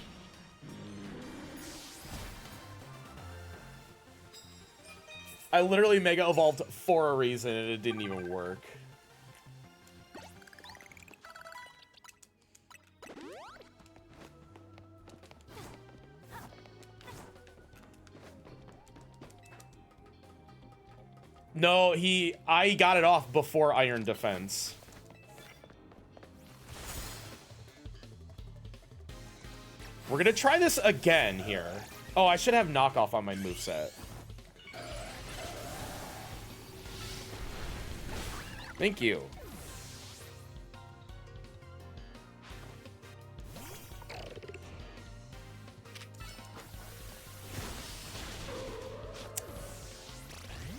I literally Mega Evolved for a reason, and it didn't even work. No, I got it off before Iron Defense. We're gonna try this again here. Oh, I should have knockoff on my moveset. Thank you.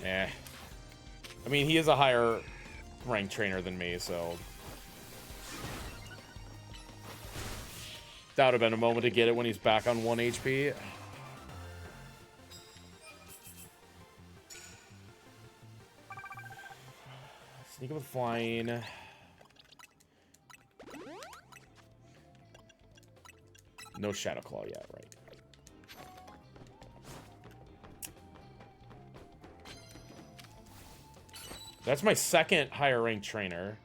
Eh. I mean, he is a higher ranked trainer than me, so... That would have been a moment to get it when he's back on 1 HP. Sneak up with flying. No Shadow Claw yet, right? That's my second higher ranked trainer.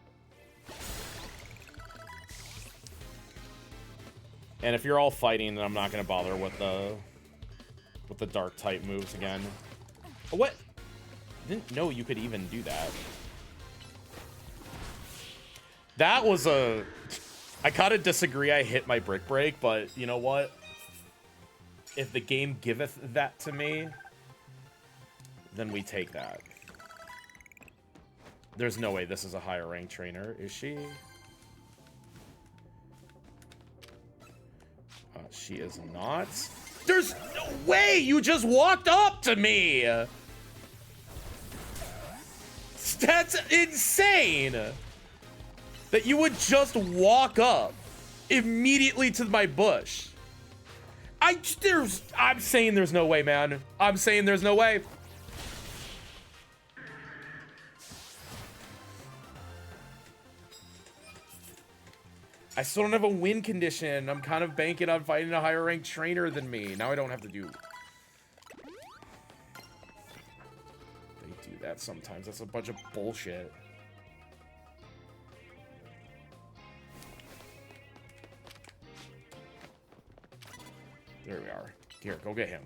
And if you're all fighting, then I'm not gonna bother with the dark type moves again. Oh, what? Didn't know you could even do that. That was a... I kind of disagree I hit my brick break, but you know what? If the game giveth that to me, then we take that. There's no way this is a higher ranked trainer, is she? She is not. There's no way you just walked up to me! That's insane! That you would just walk up immediately to my bush. I'm saying there's no way, man. I'm saying there's no way. I still don't have a win condition. I'm kind of banking on fighting a higher ranked trainer than me. Now I don't have to do... They do that sometimes. That's a bunch of bullshit. There we are. Here, go get him.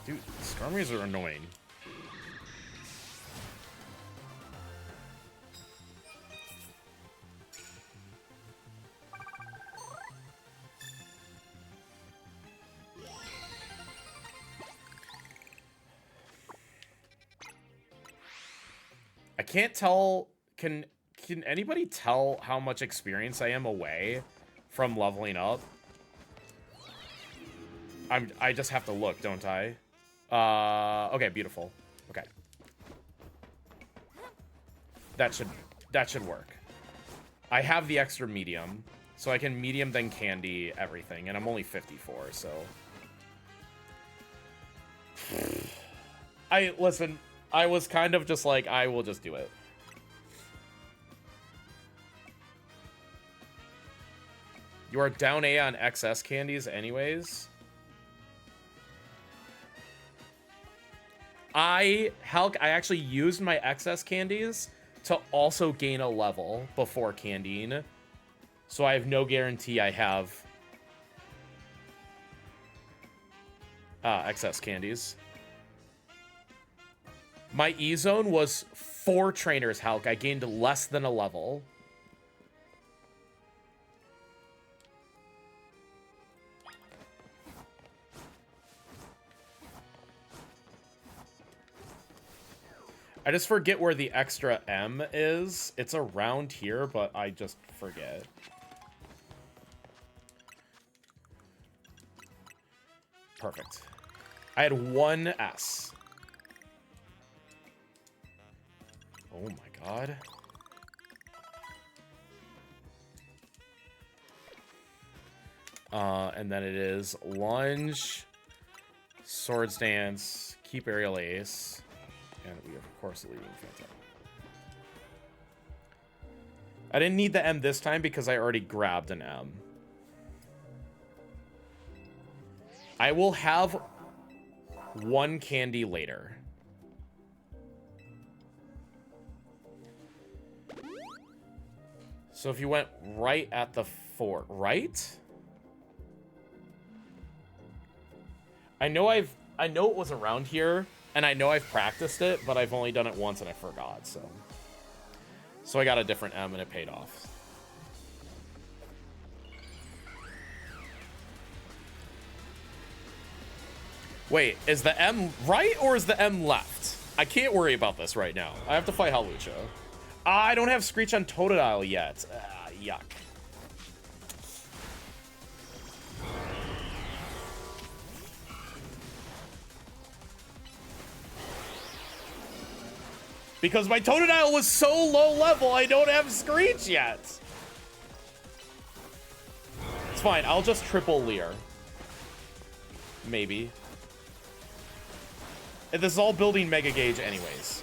Dude, Skarmies are annoying. I can't tell. Can anybody tell how much experience I am away from leveling up? I just have to look, don't I? Okay, beautiful. Okay. That should work. I have the extra medium, so I can medium then candy everything, and I'm only 54, so. Listen, I was kind of just like, I will just do it. You are down A on XS candies anyways. Hulk, I actually used my excess candies to also gain a level before candying. So I have no guarantee I have excess candies. My E-Zone was 4 trainers, Hulk. I gained less than a level. I just forget where the extra M is. It's around here, but I just forget. Perfect. I had 1 S. Oh my god. And then it is lunge, swords dance, keep aerial ace, and we have, of course, leading Phantom. I didn't need the M this time because I already grabbed an M. I will have one candy later. So if you went right at the fort, right? I know it was around here, and I know I've practiced it, but I've only done it once and I forgot, so I got a different M and it paid off. Wait, is the M right or is the M left? I can't worry about this right now. I have to fight Halucha. I don't have Screech on Totodile yet. Yuck. Because my Totodile was so low level, I don't have Screech yet. It's fine. I'll just triple Leer. Maybe. This is all building Mega Gauge anyways.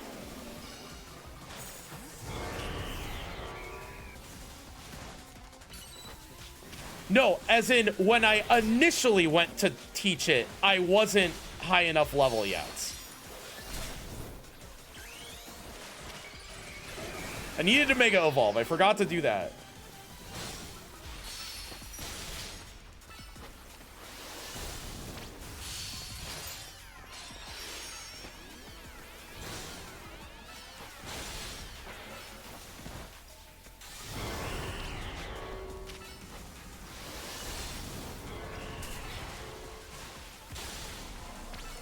No, as in, when I initially went to teach it, I wasn't high enough level yet. I needed to Mega Evolve. I forgot to do that.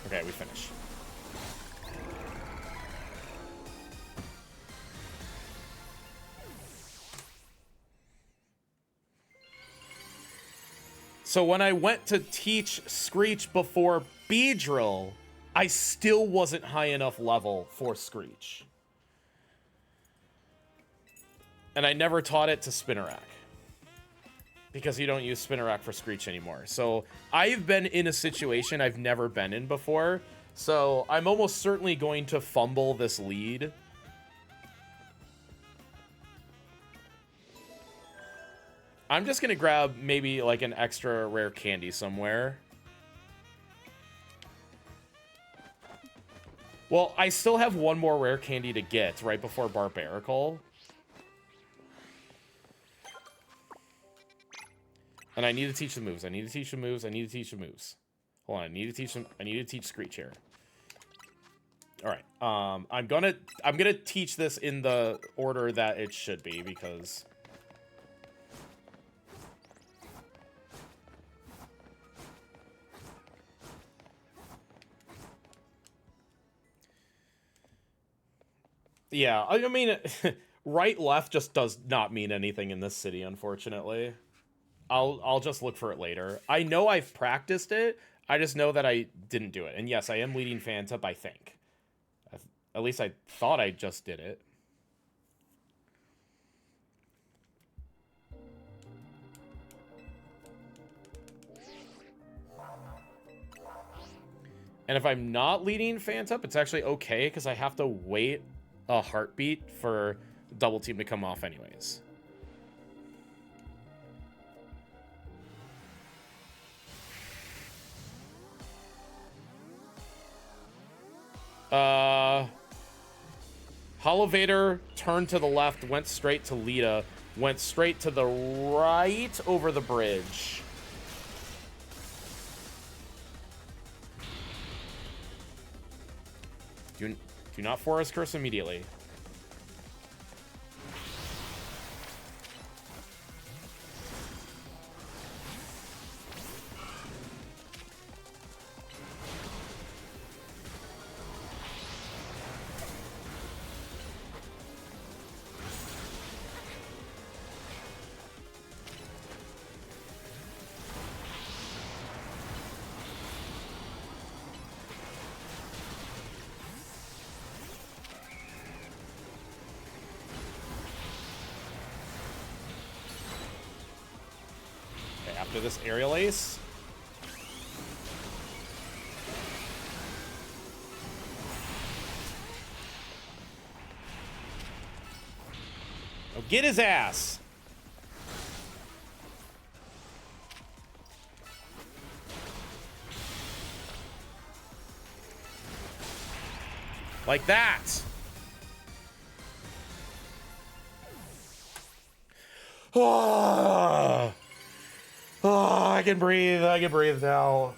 Okay, we finish. So when I went to teach Screech before Beedrill, I still wasn't high enough level for Screech. And I never taught it to Spinnerack. Because you don't use Spinnerack for Screech anymore. So I've been in a situation I've never been in before. So I'm almost certainly going to fumble this lead. I'm just going to grab maybe like an extra rare candy somewhere. Well, I still have one more rare candy to get right before Barbarical. And I need to teach the moves. I need to teach the moves. I need to teach the moves. Hold on. I need to teach them. I need to teach Screech here. All right. I'm gonna teach this in the order that it should be because yeah, I mean right left just does not mean anything in this city, unfortunately. I'll just look for it later. I know I've practiced it. I just know that I didn't do it. And yes, I am leading Phantup, I think. At least I thought I just did it. And if I'm not leading Phantup, it's actually okay because I have to wait a heartbeat for Double Team to come off anyways. Holovator turned to the left, went straight to Lita, went straight to the right over the bridge. Do not Forest Curse immediately. to this aerial ace. Oh, get his ass. Like that. Oh, I can breathe. I can breathe now.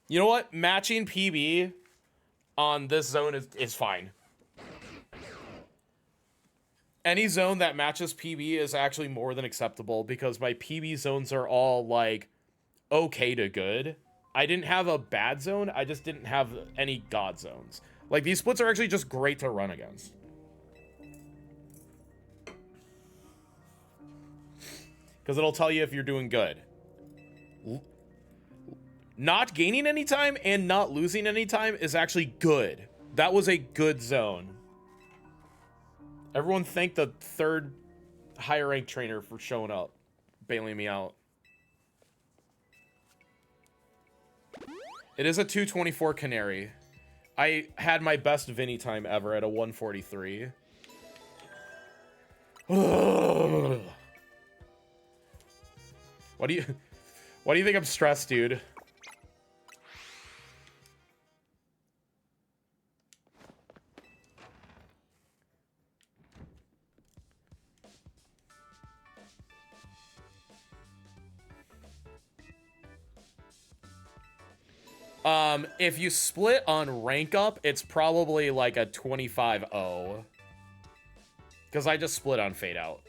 You know what? Matching PB on this zone is fine. Any zone that matches PB is actually more than acceptable because my PB zones are all like okay to good. I didn't have a bad zone. I just didn't have any god zones. Like, these splits are actually just great to run against. Because it'll tell you if you're doing good. Not gaining any time and not losing any time is actually good. That was a good zone. Everyone thank the third higher ranked trainer for showing up, bailing me out. It is a 224 Canary. I had my best Vinny time ever at a 143. Why do you think I'm stressed, dude? If you split on rank up, it's probably like a 25-0. Because I just split on fade out.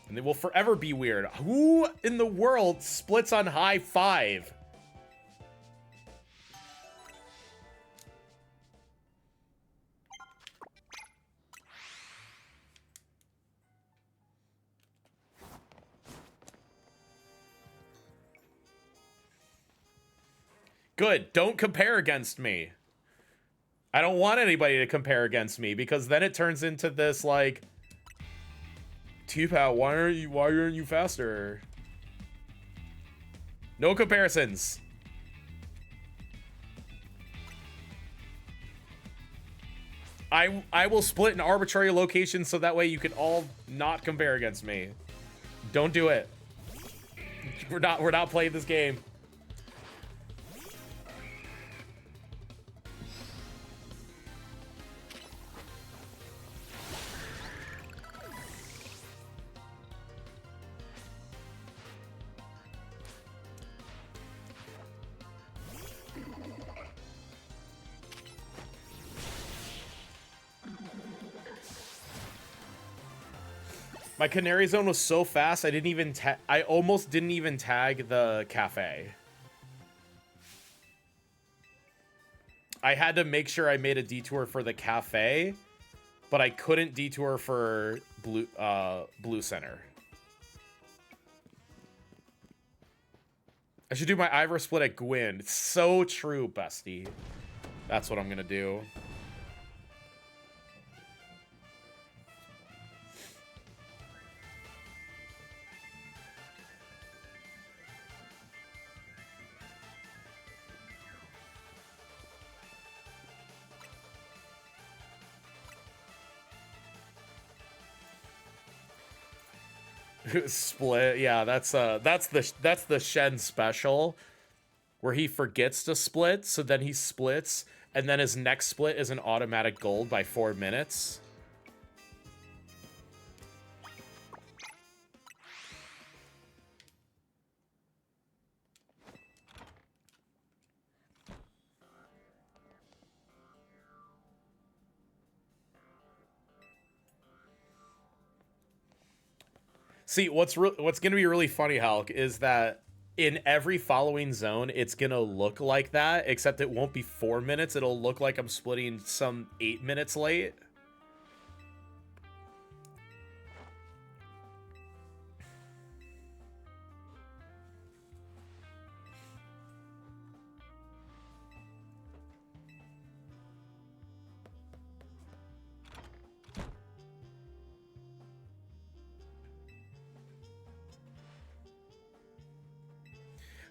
And they will forever be weird. Who in the world splits on high 5? Good. Don't compare against me. I don't want anybody to compare against me because then it turns into this like, T-Pow, why aren't you faster? No comparisons. I will split an arbitrary location so that way you can all not compare against me. Don't do it. We're not playing this game. My Canary Zone was so fast, I almost didn't even tag the cafe. I had to make sure I made a detour for the cafe, but I couldn't detour for Blue Center. I should do my Ivor split at Gwyn. It's so true, bestie. That's what I'm gonna do. Split, yeah, that's the Shen special where he forgets to split, so then he splits, and then his next split is an automatic gold by 4 minutes. See, what's gonna be really funny, Hulk, is that in every following zone, it's gonna look like that, except it won't be 4 minutes. It'll look like I'm splitting some 8 minutes late.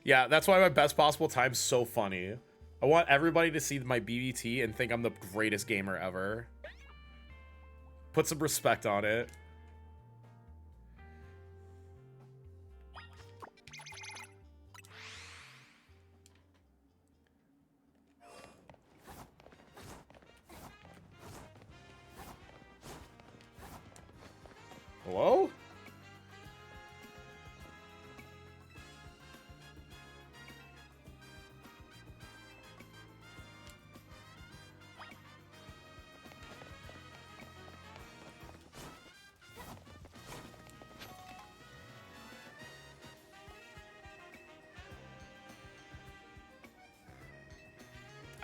Yeah, that's why my best possible time's so funny. I want everybody to see my BBT and think I'm the greatest gamer ever. Put some respect on it. Hello?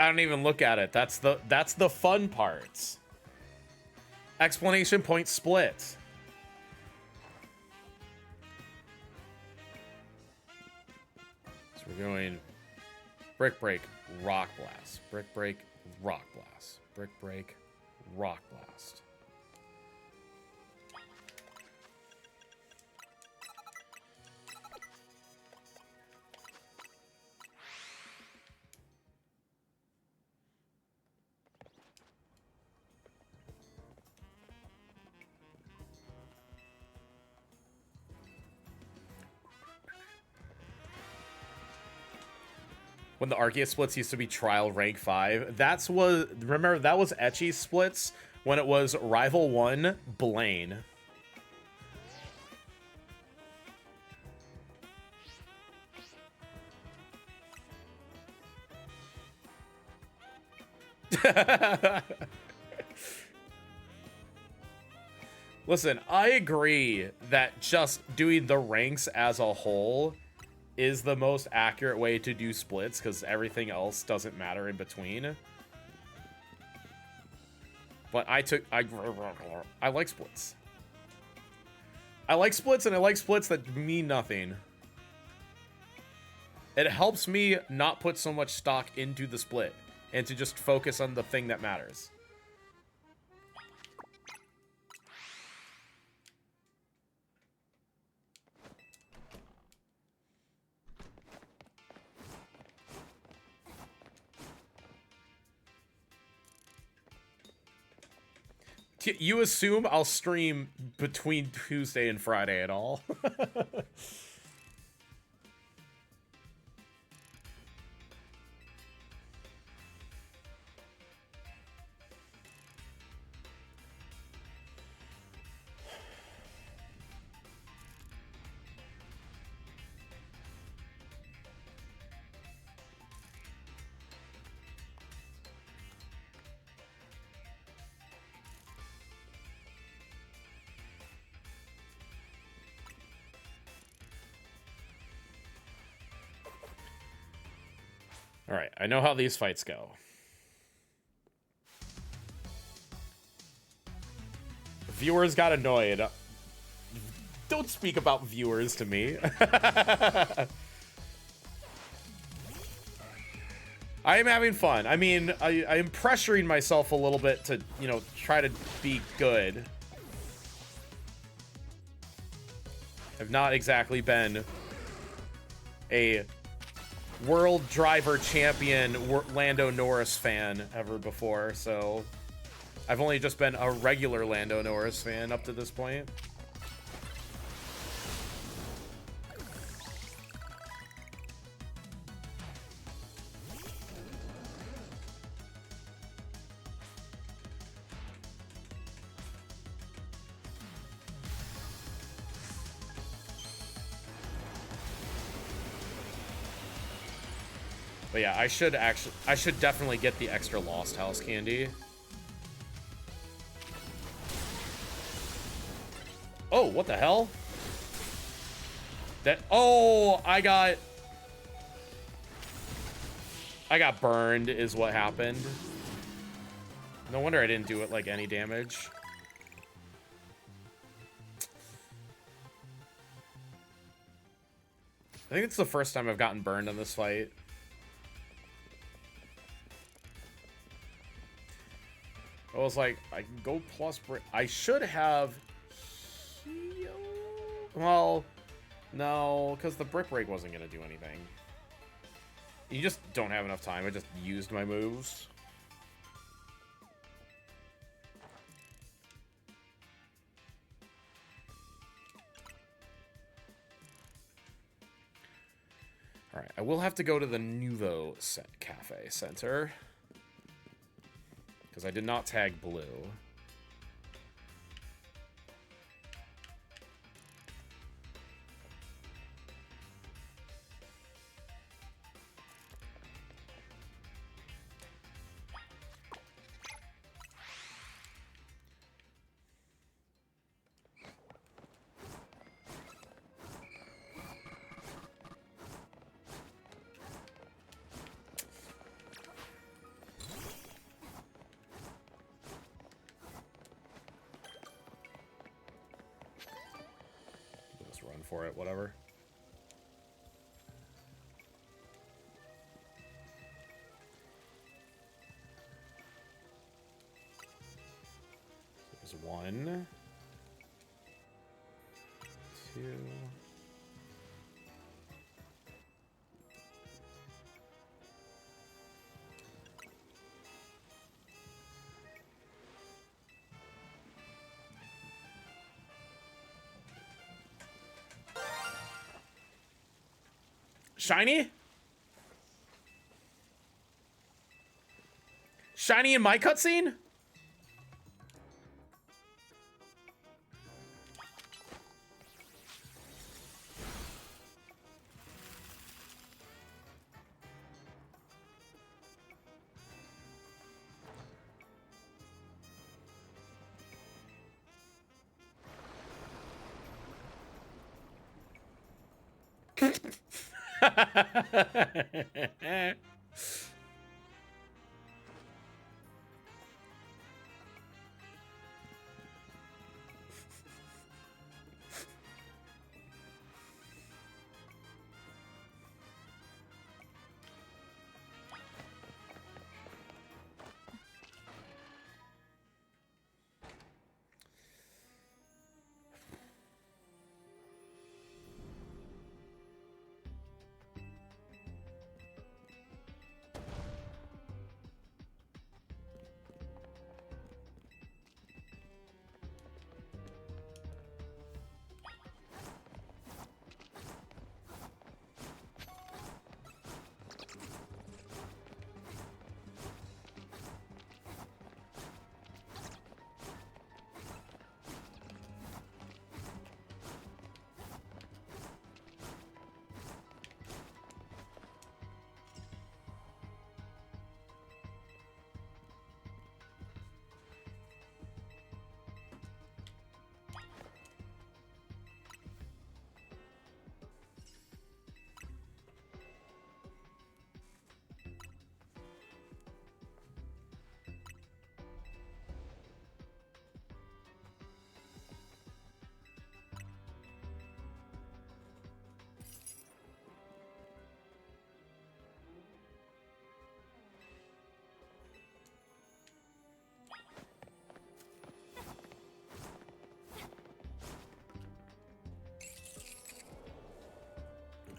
I don't even look at it. That's the fun parts. Explanation point split. So we're going brick break, rock blast, brick break, rock blast, brick break, rock blast. When the Arceus splits used to be trial rank 5. Remember, that was Ecchi's splits when it was Rival 1, Blaine. Listen, I agree that just doing the ranks as a whole is the most accurate way to do splits because everything else doesn't matter in between. But I like splits. I like splits, and I like splits that mean nothing. It helps me not put so much stock into the split and to just focus on the thing that matters. You assume I'll stream between Tuesday and Friday at all? All right, I know how these fights go. Viewers got annoyed. Don't speak about viewers to me. I am having fun. I mean, I am pressuring myself a little bit to, you know, try to be good. I've not exactly been a World Driver Champion Lando Norris fan ever before, so I've only just been a regular Lando Norris fan up to this point. But yeah, I should definitely get the extra Lost House candy. Oh, what the hell? Oh, I got burned is what happened. No wonder I didn't do it like any damage. I think it's the first time I've gotten burned on this fight. I was like, I can go plus brick. I should have heal. Well, no, because the brick break wasn't going to do anything. You just don't have enough time. I just used my moves. Alright, I will have to go to the Nouveau Cafe Center. Because I did not tag blue. Run for it, whatever. There's 1, 2. Shiny? Shiny in my cutscene?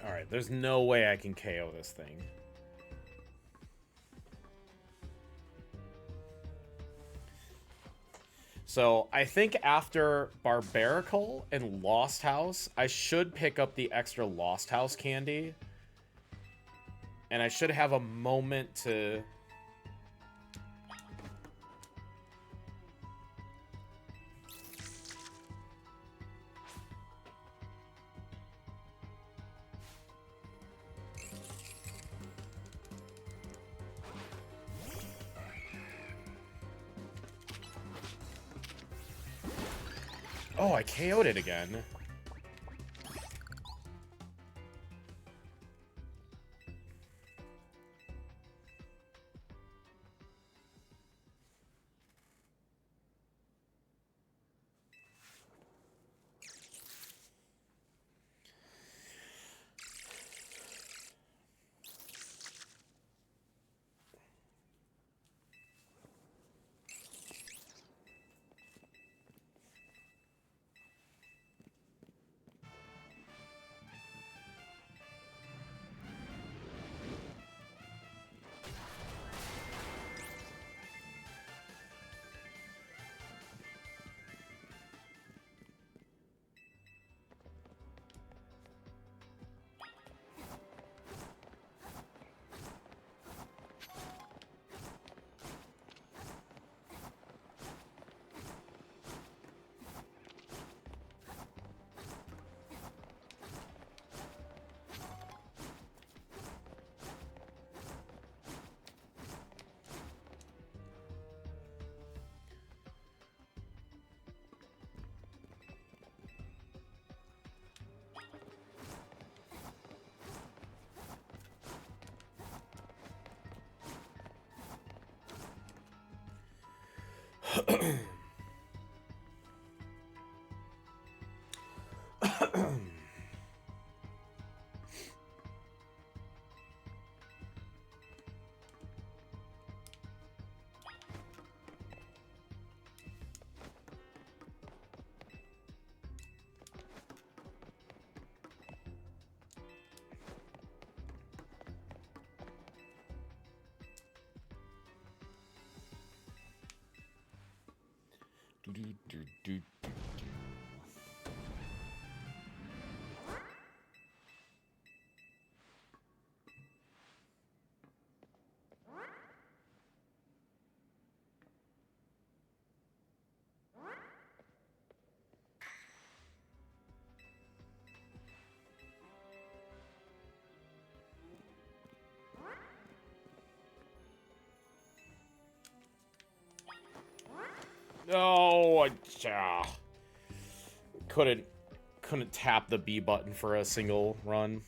Alright, there's no way I can KO this thing. So, I think after Barbarical and Lost House, I should pick up the extra Lost House candy. And I should have a moment to... Oh, I KO'd it again. No, couldn't tap the B button for a single run.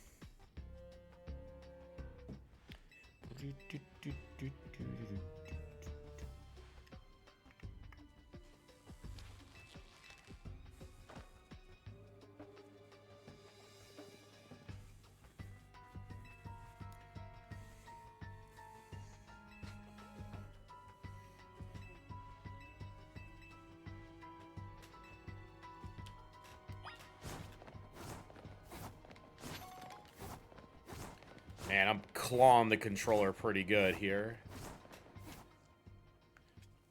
Man, I'm clawing the controller pretty good here.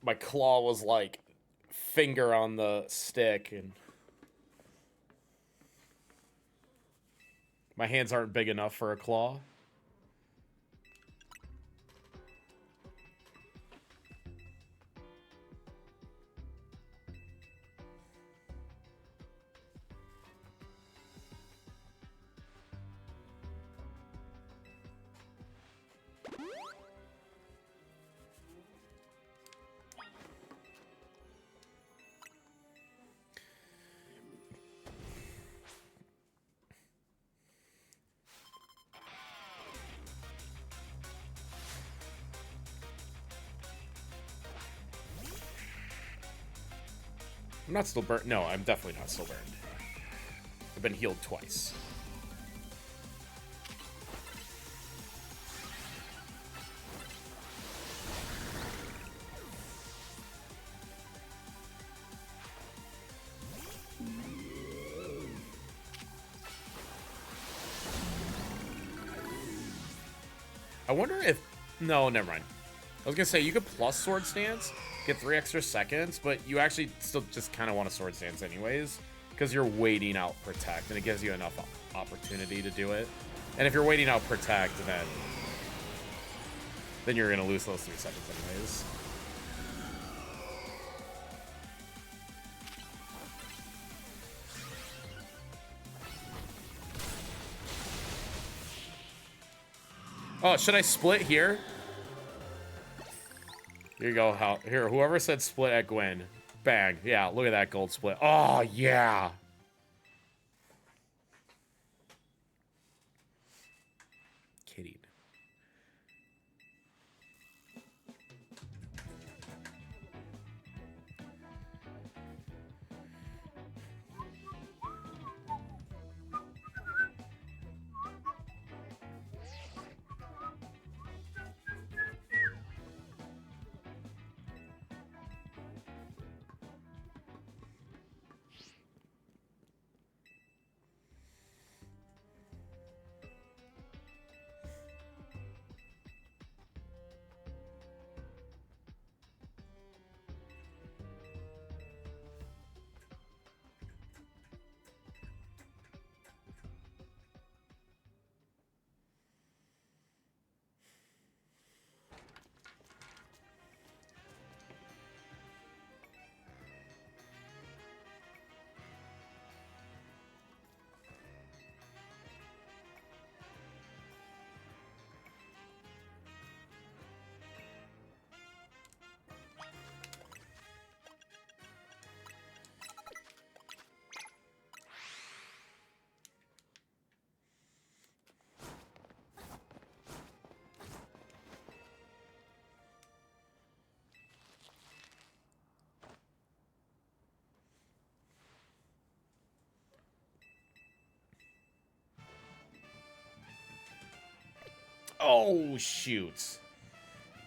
My claw was like finger on the stick, and my hands aren't big enough for a claw. I'm not still burnt. No, I'm definitely not still burned. I've been healed twice. I wonder if... No, never mind. I was gonna say, you could plus sword stance, get 3 extra seconds, but you actually still just kind of want a sword stance anyways, because you're waiting out protect, and it gives you enough opportunity to do it. And if you're waiting out protect, then you're gonna lose those 3 seconds anyways. Oh, should I split here? Here you go. Here, whoever said split at Gwen. Bang. Yeah, look at that gold split. Oh, yeah. Kidding. Oh, shoot.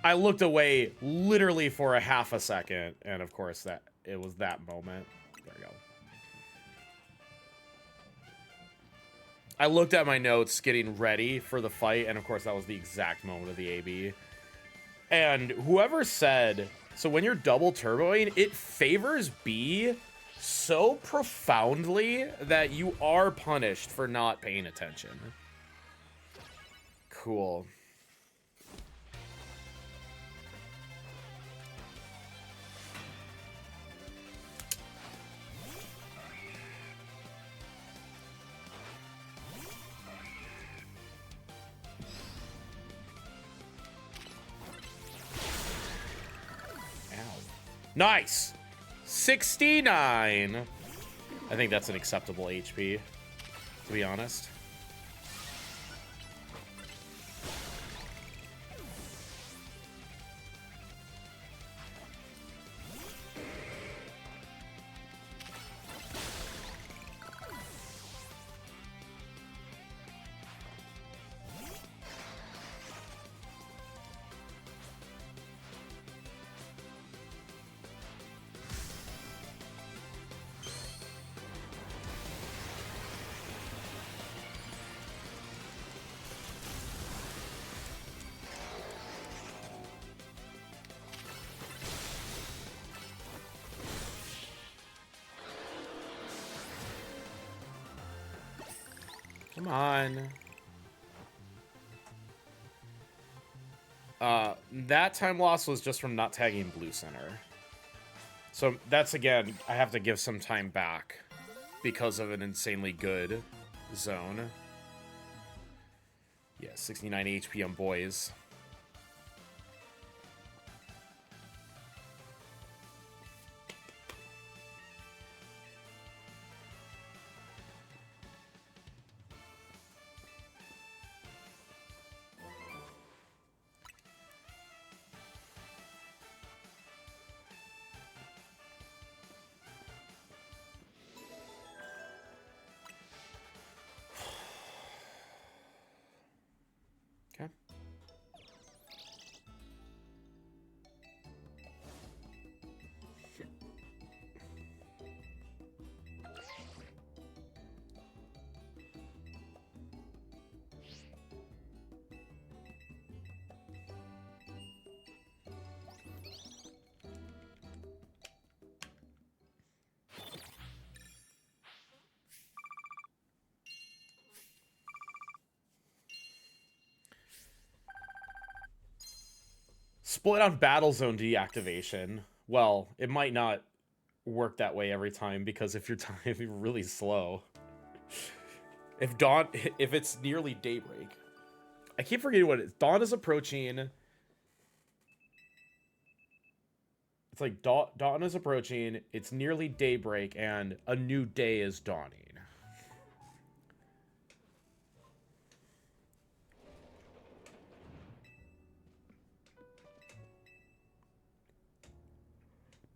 I looked away literally for a half a second, and of course that it was that moment. There we go. I looked at my notes getting ready for the fight, and of course that was the exact moment of the AB. And whoever said, so when you're double turboing, it favors B so profoundly that you are punished for not paying attention. Cool. Nice! 69! I think that's an acceptable HP, to be honest. Come on. That time loss was just from not tagging blue center. So that's, again, I have to give some time back because of an insanely good zone. Yeah, 69 HP on boys. Okay. Split on battle zone deactivation. Well, it might not work that way every time because if you're really slow. If it's nearly daybreak. I keep forgetting what it is. Dawn is approaching. It's like dawn is approaching, it's nearly daybreak, and a new day is dawning.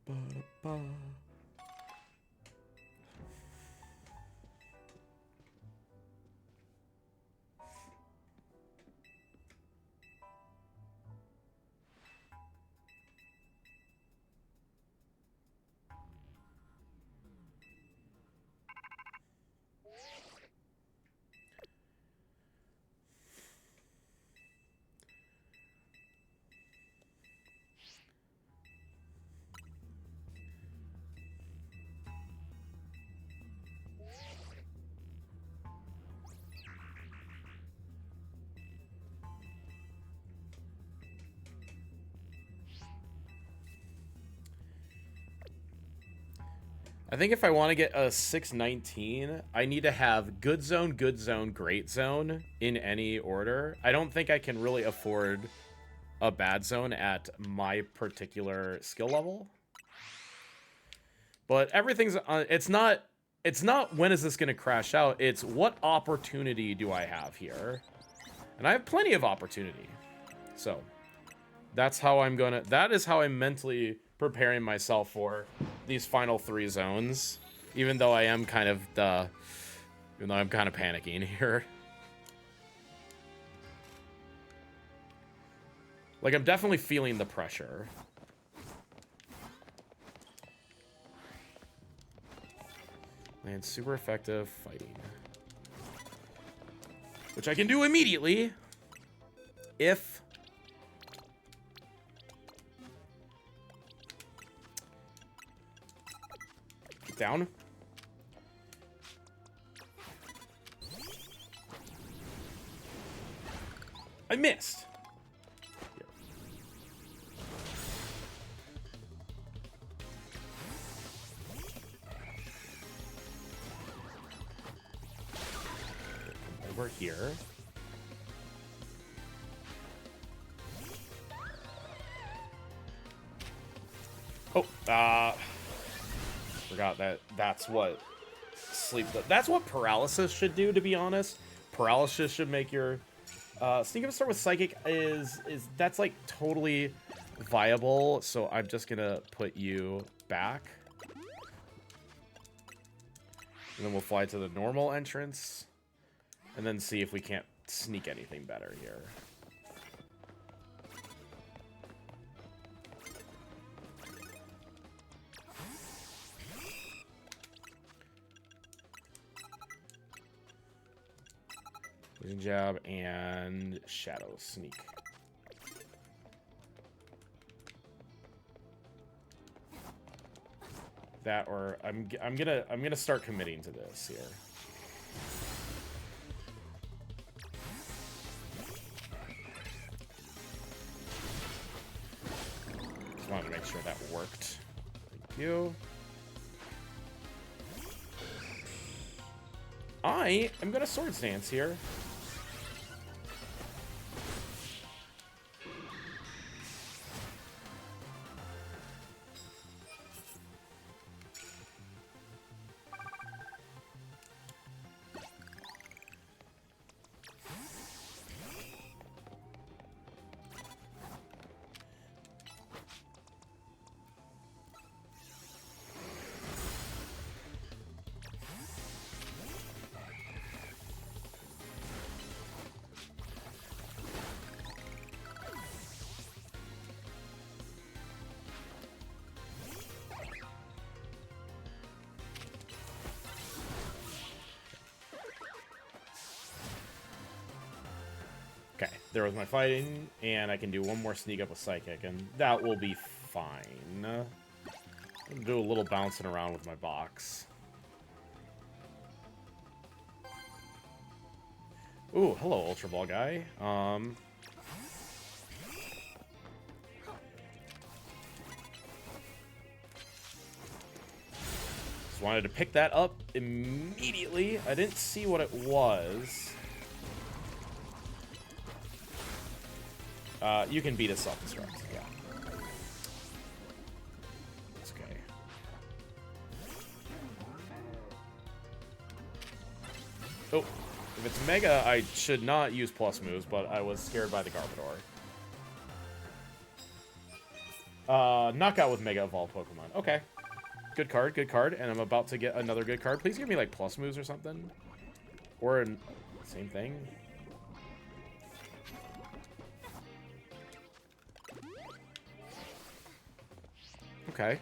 Ba-da-ba. I think if I want to get a 619, I need to have good zone, great zone in any order. I don't think I can really afford a bad zone at my particular skill level. But everything's it's not when is this going to crash out? It's what opportunity do I have here? And I have plenty of opportunity. So that is how I'm mentally preparing myself for these final 3 zones, even though I am kind of panicking here. Like, I'm definitely feeling the pressure. And super effective fighting. Which I can do immediately. If... Get down. I missed. Here. Come over here. Oh, forgot that that's what sleep... That's what paralysis should do, to be honest. Paralysis should make your... Sneak Up Start with Psychic is that's like totally viable, so I'm just gonna put you back. And then we'll fly to the normal entrance. And then see if we can't sneak anything better here. Poison Jab and Shadow Sneak. That, or I'm gonna start committing to this here. Just wanted to make sure that worked. Thank you. I am gonna Swords Dance here. Okay, there was my fighting, and I can do one more sneak up with Psychic, and that will be fine. I'll do a little bouncing around with my box. Ooh, hello, Ultra Ball guy. Just wanted to pick that up immediately. I didn't see what it was. You can beat a self-destruct, yeah. That's okay. Oh, if it's Mega, I should not use plus moves, but I was scared by the Garbodor. Knockout with Mega Evolved Pokemon. Okay. Good card, and I'm about to get another good card. Please give me, like, plus moves or something. Or, same thing. Okay.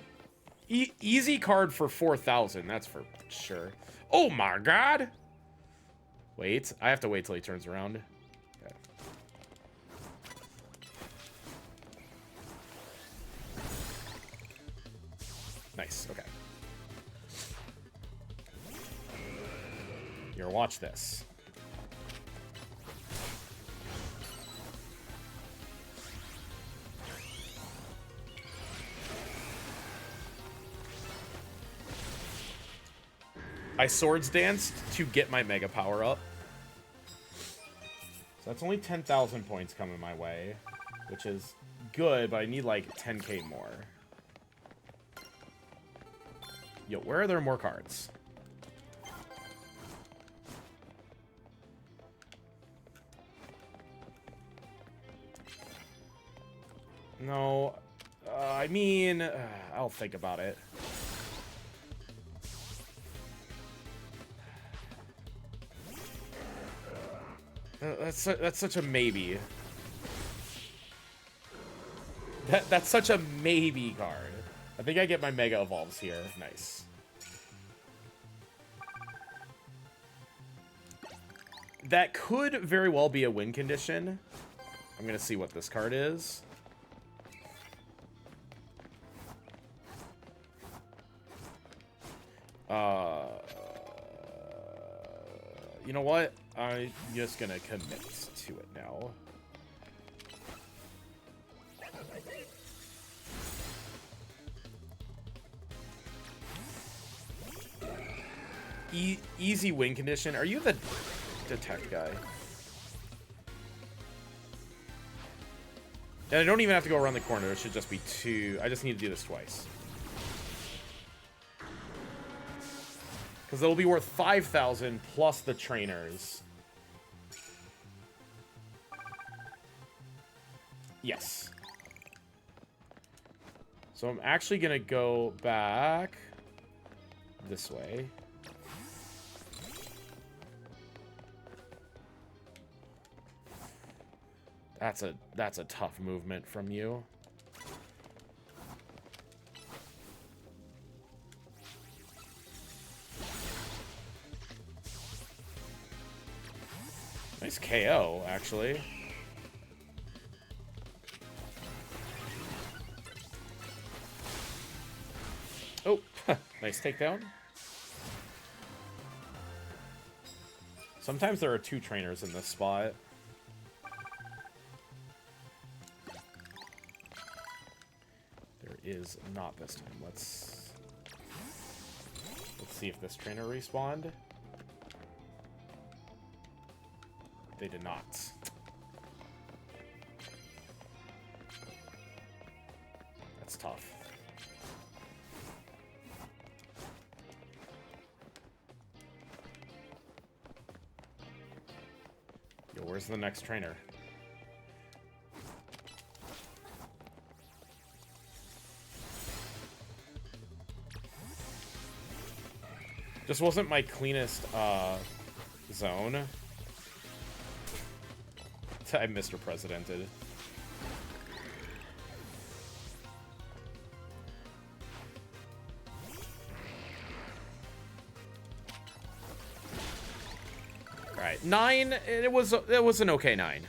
Easy card for 4,000. That's for sure. Oh my god! Wait. I have to wait till he turns around. Okay. Nice. Okay. Here, watch this. I Swords Danced to get my Mega Power up. So that's only 10,000 points coming my way, which is good, but I need like 10k more. Yo, where are there more cards? No, I mean, I'll think about it. That's such a maybe. That's such a maybe card. I think I get my Mega Evolves here. Nice. That could very well be a win condition. I'm going to see what this card is. You know what? I'm just going to commit to it now. Easy win condition. Are you the detect guy? And I don't even have to go around the corner. It should just be 2. I just need to do this twice. Because it'll be worth 5,000 plus the trainers. Yes. So I'm actually going to go back this way. That's a tough movement from you. Nice KO, actually. Oh, nice takedown. Sometimes there are 2 trainers in this spot. Is not this time. Let's see if this trainer respawned. They did not. That's tough. Yo, where's the next trainer? Just wasn't my cleanest zone. I Mr. Presidented. All right, 9. It was an okay 9.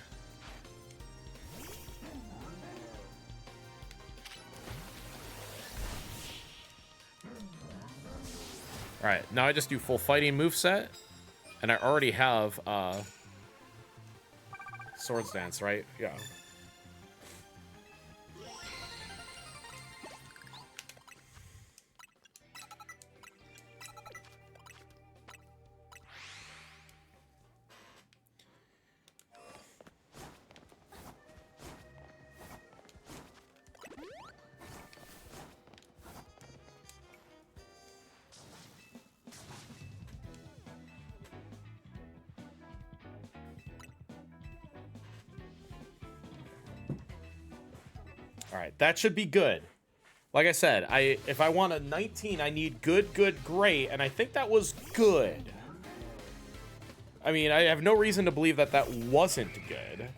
Alright, now I just do full fighting moveset. And I already have Swords Dance, right? Yeah. Alright, that should be good. Like I said, if I want a 19, I need good, good, great, and I think that was good. I mean, I have no reason to believe that that wasn't good.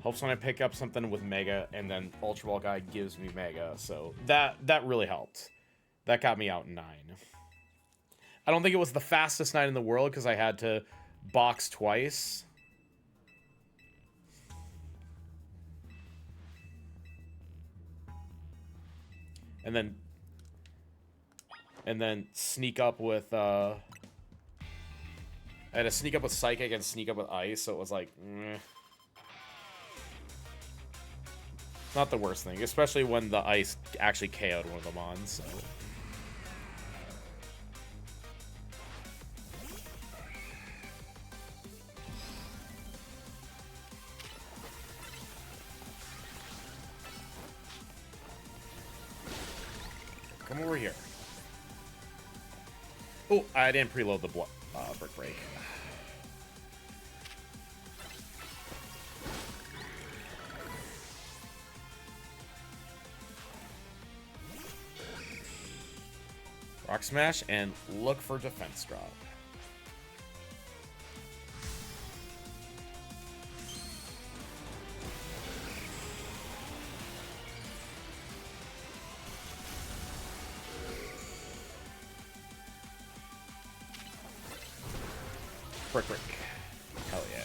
Helps when I pick up something with Mega, and then Ultra Ball Guy gives me Mega, so that really helped. That got me out in 9. I don't think it was the fastest 9 in the world, because I had to box twice. And then sneak up with, I had to sneak up with Psychic and sneak up with Ice, so it was like, meh. Not the worst thing, especially when the Ice actually KO'd one of the Mons, so. Come over here. Oh, I didn't preload the Brick Break. Rock Smash and look for Defense Drop. Brick Brick. Hell yeah.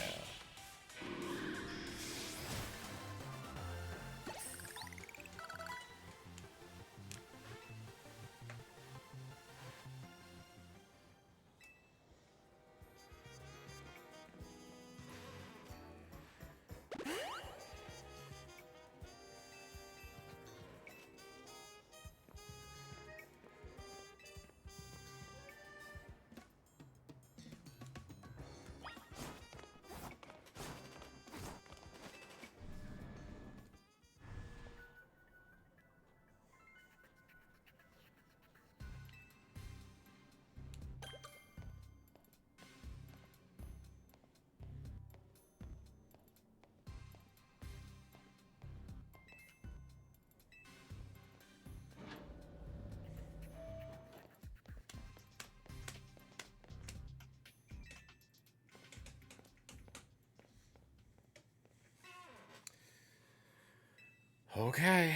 Okay.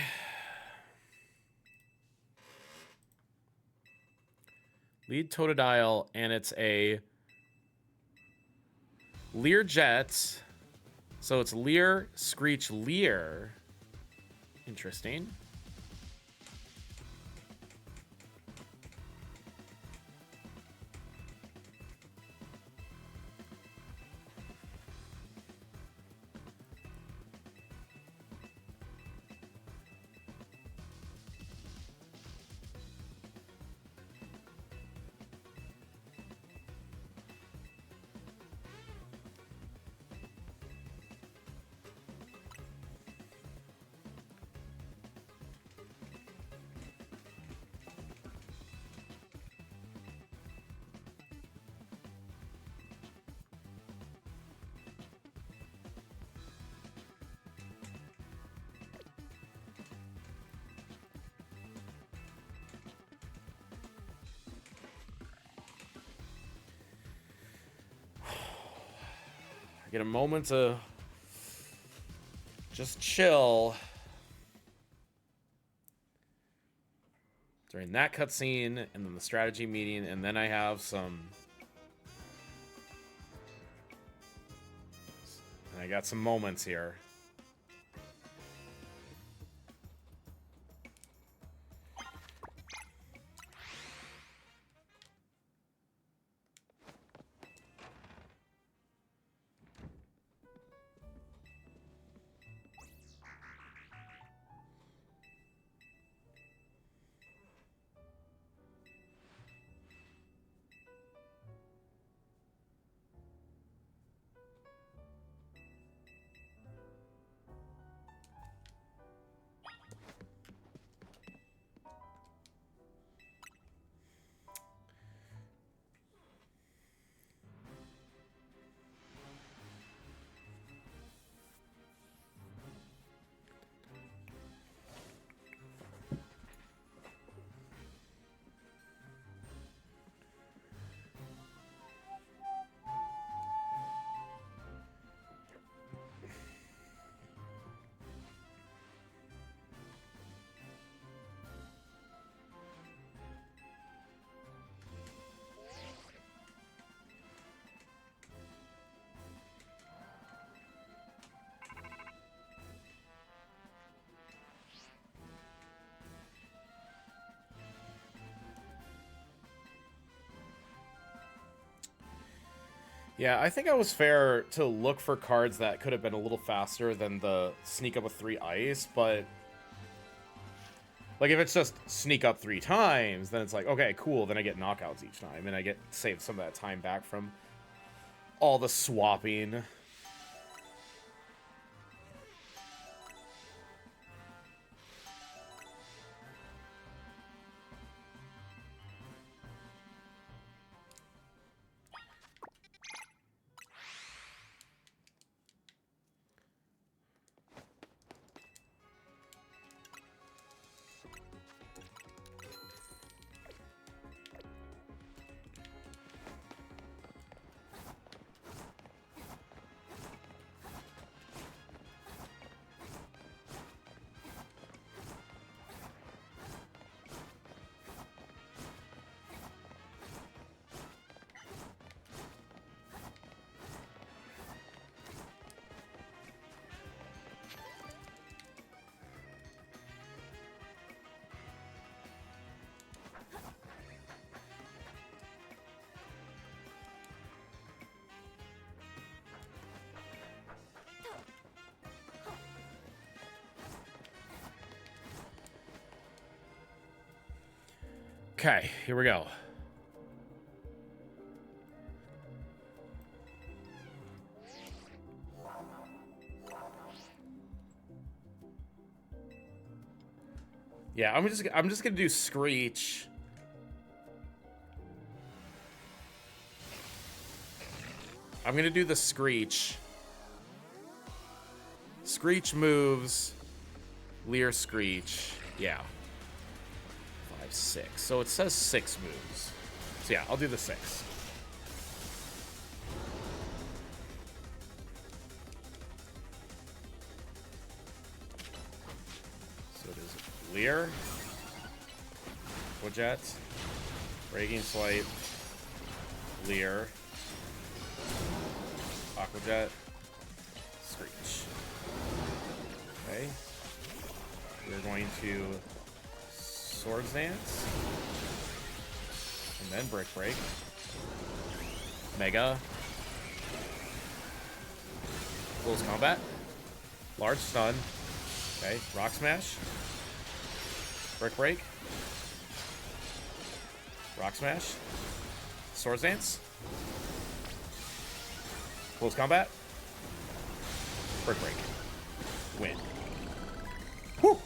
Lead Totodile, and it's a Learjet. So it's Leer, Screech, Leer. Interesting. Get a moment to just chill during that cutscene and then the strategy meeting, and then I have some. I got some moments here. Yeah, I think I was fair to look for cards that could have been a little faster than the sneak up with 3 ice, but like if it's just sneak up 3 times, then it's like, okay, cool, then I get knockouts each time, and I get saved some of that time back from all the swapping. Okay, here we go. Yeah, I'm just gonna do Screech. I'm gonna do the Screech. Screech moves. Leer Screech. Yeah. 5, 6. So it says 6 moves. So yeah, I'll do the 6. So it is Leer. Aquajet. Breaking Swipe. Leer. Aquajet. Screech. Okay. We're going to Swords Dance. And then Brick Break. Mega. Close Combat. Large Stun. Okay. Rock Smash. Brick Break. Rock Smash. Swords Dance. Close Combat. Brick Break. Win. Woo!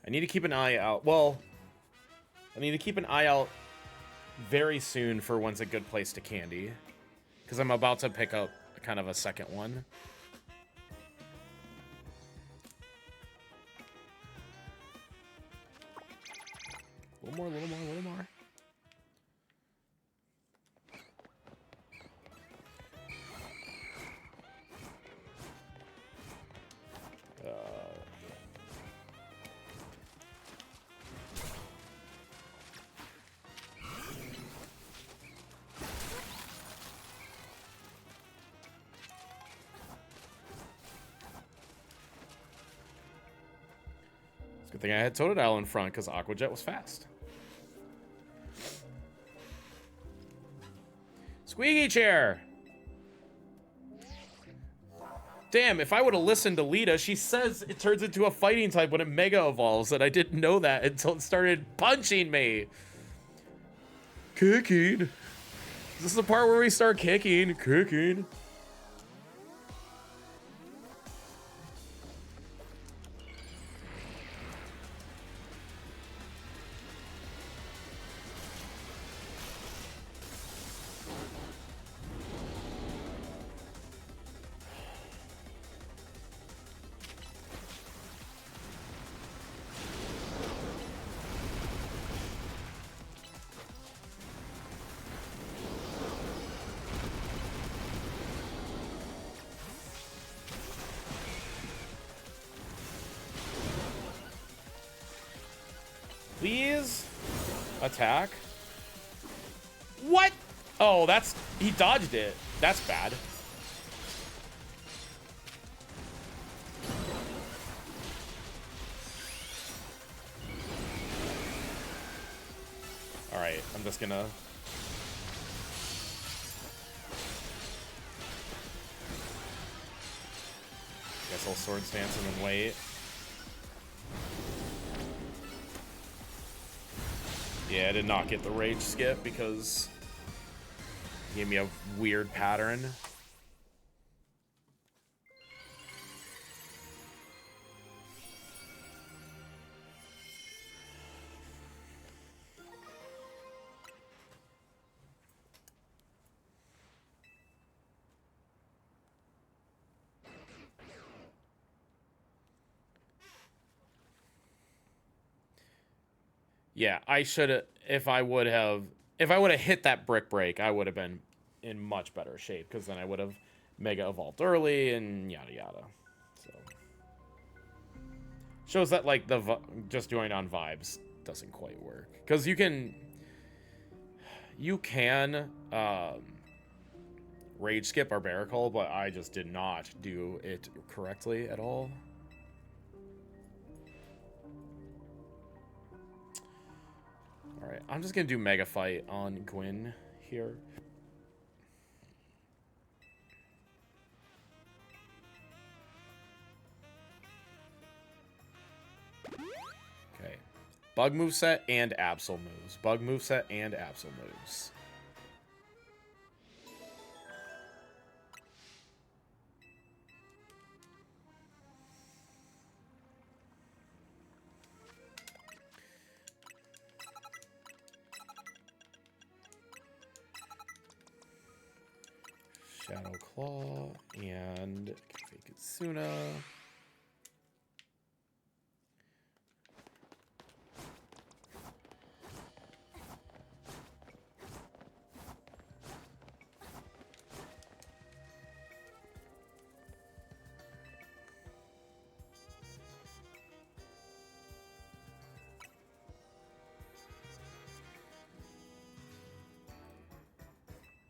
I need to keep an eye out. Well, I need to keep an eye out very soon for when's a good place to candy. Because I'm about to pick up kind of a second one. A little more, a little more, a little more. Good thing I had Totodile in front because Aquajet was fast. Squeaky chair! Damn, if I would have listened to Lita, she says it turns into a fighting type when it Mega Evolves, and I didn't know that until it started punching me. Kicking. Is this the part where we start kicking? Kicking. Please attack. What? Oh, he dodged it. That's bad. All right, I'm just gonna. Guess I'll Swords Dance and then wait. Yeah, I did not get the Rage Skip because it gave me a weird pattern. Yeah, I should have. If I would have hit that Brick Break, I would have been in much better shape because then I would have Mega Evolved early and yada yada. So Shows that, like, just doing on vibes doesn't quite work. Because you can rage skip Barbarical, but I just did not do it correctly at all. Alright, I'm just gonna do Mega Fight on Gwyn here. Okay. Bug moveset and Absol moves. Bug moveset and Absol moves. Shadow Claw and Fake Kitsuna.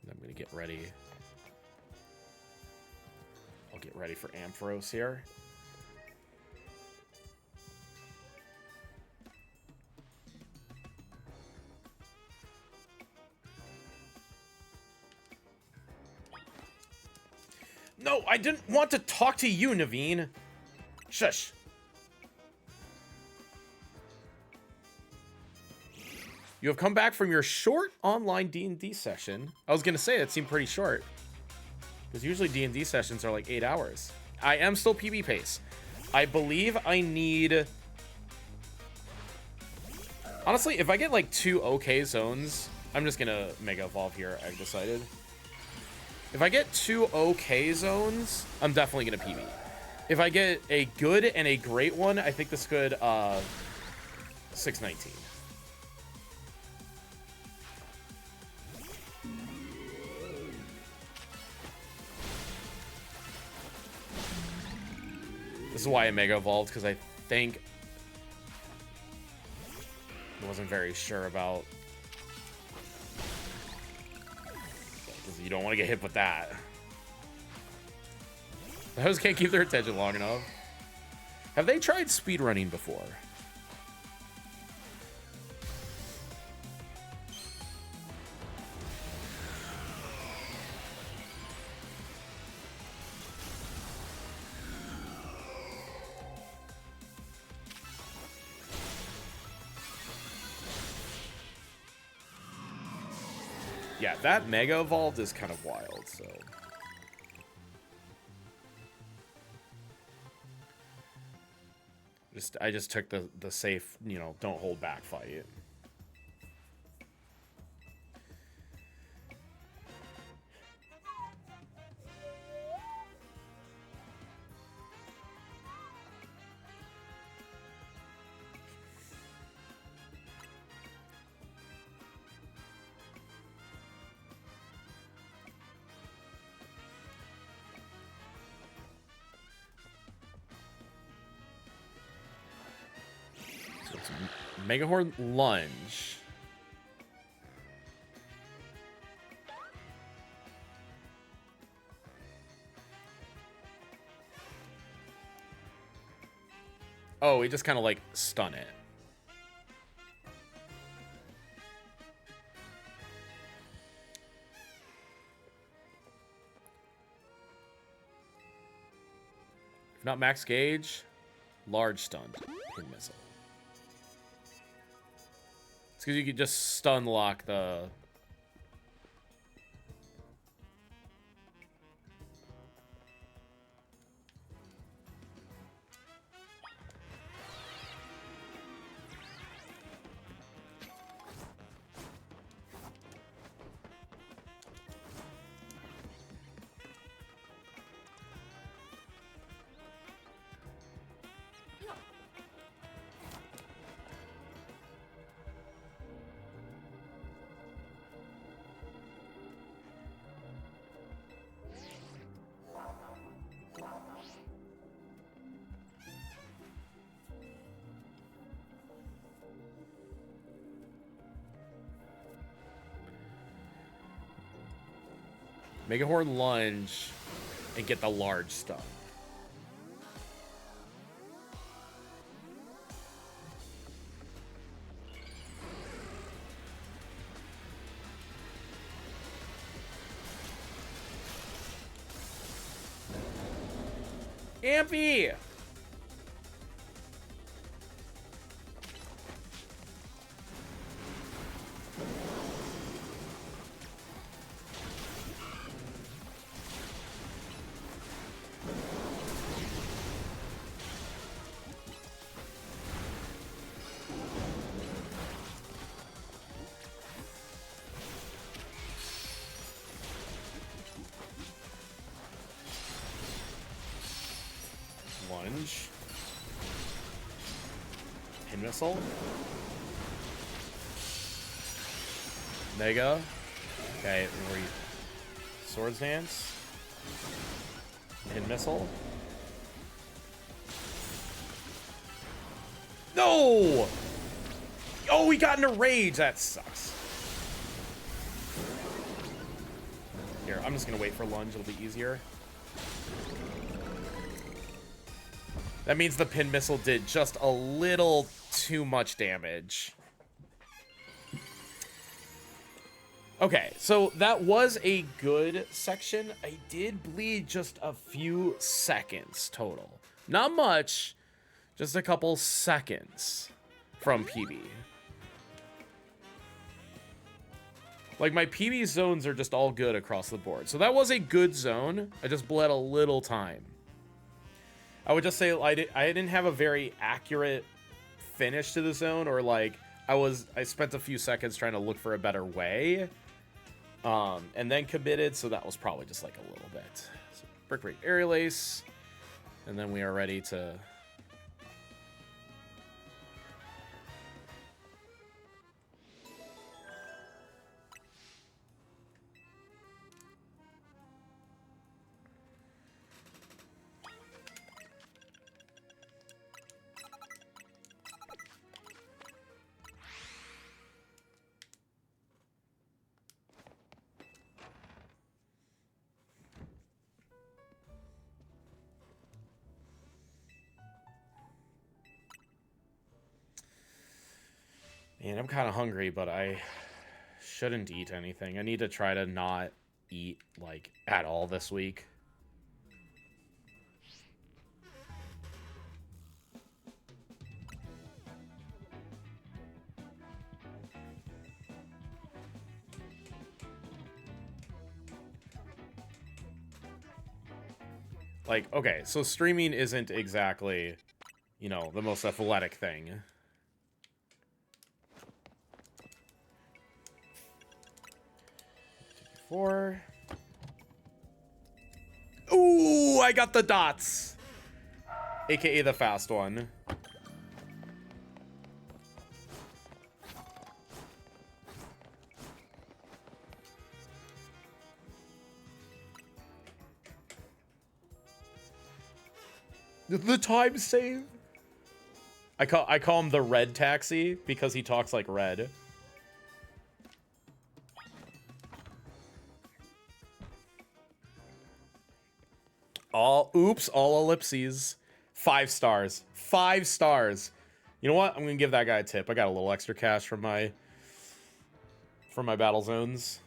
I'm gonna get ready. I'll get ready for Ampharos here. No, I didn't want to talk to you, Naveen. Shush. You have come back from your short online D&D session. I was gonna say, it seemed pretty short. Because usually D&D sessions are like 8 hours. I am still PB pace. I believe I need... Honestly, if I get like 2 okay zones, I'm just gonna Mega Evolve here, I've decided. If I get 2 okay zones, I'm definitely gonna PB. If I get a good and a great one, I think this could 619. This is why I Mega Evolved, because I think I wasn't very sure about. Because you don't want to get hit with that. Those can't keep their attention long enough. Have they tried speedrunning before? Yeah, that Mega Evolved is kind of wild, so. I just took the safe, you know, don't hold back fight. Megahorn Lunge. Oh, we just kind of like stun it. If not max gauge, large stun, pin missile. It's because you can just stun lock the... Mega Horn Lunge and get the large stun. Ampy! Lunge. Pin missile. Mega. Okay, where you? Swords Dance. Pin missile. No! Oh, we got in a rage. That sucks. Here, I'm just gonna wait for lunge. It'll be easier. That means the pin missile did just a little too much damage. Okay, so that was a good section. I did bleed just a few seconds total. Not much, just a couple seconds from PB. Like, my PB zones are just all good across the board. So that was a good zone. I just bled a little time. I would just say I didn't have a very accurate finish to the zone, or like I spent a few seconds trying to look for a better way, and then committed. So that was probably just like a little bit. So Brick Break Aerial Ace, and then we are ready to. Man, I'm kind of hungry, but I shouldn't eat anything. I need to try to not eat, like, at all this week. Like, okay, so streaming isn't exactly, you know, the most athletic thing. Four. Ooh, I got the dots. AKA the fast one. The time save. I call him the Red Taxi because he talks like Red. All ellipses. 5 stars. 5 stars. You know what? I'm gonna give that guy a tip. I got a little extra cash from my battle zones.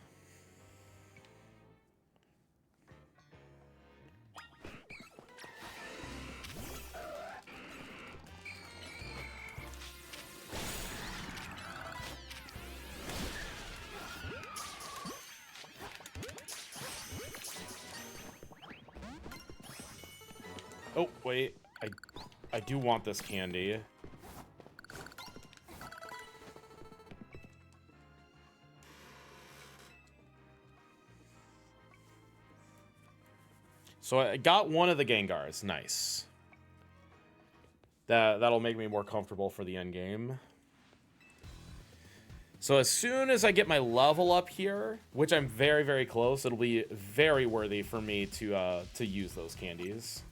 Oh, wait. I do want this candy. So I got one of the Gengars. Nice. That'll make me more comfortable for the end game. So as soon as I get my level up here, which I'm very, very close, it'll be very worthy for me to use those candies.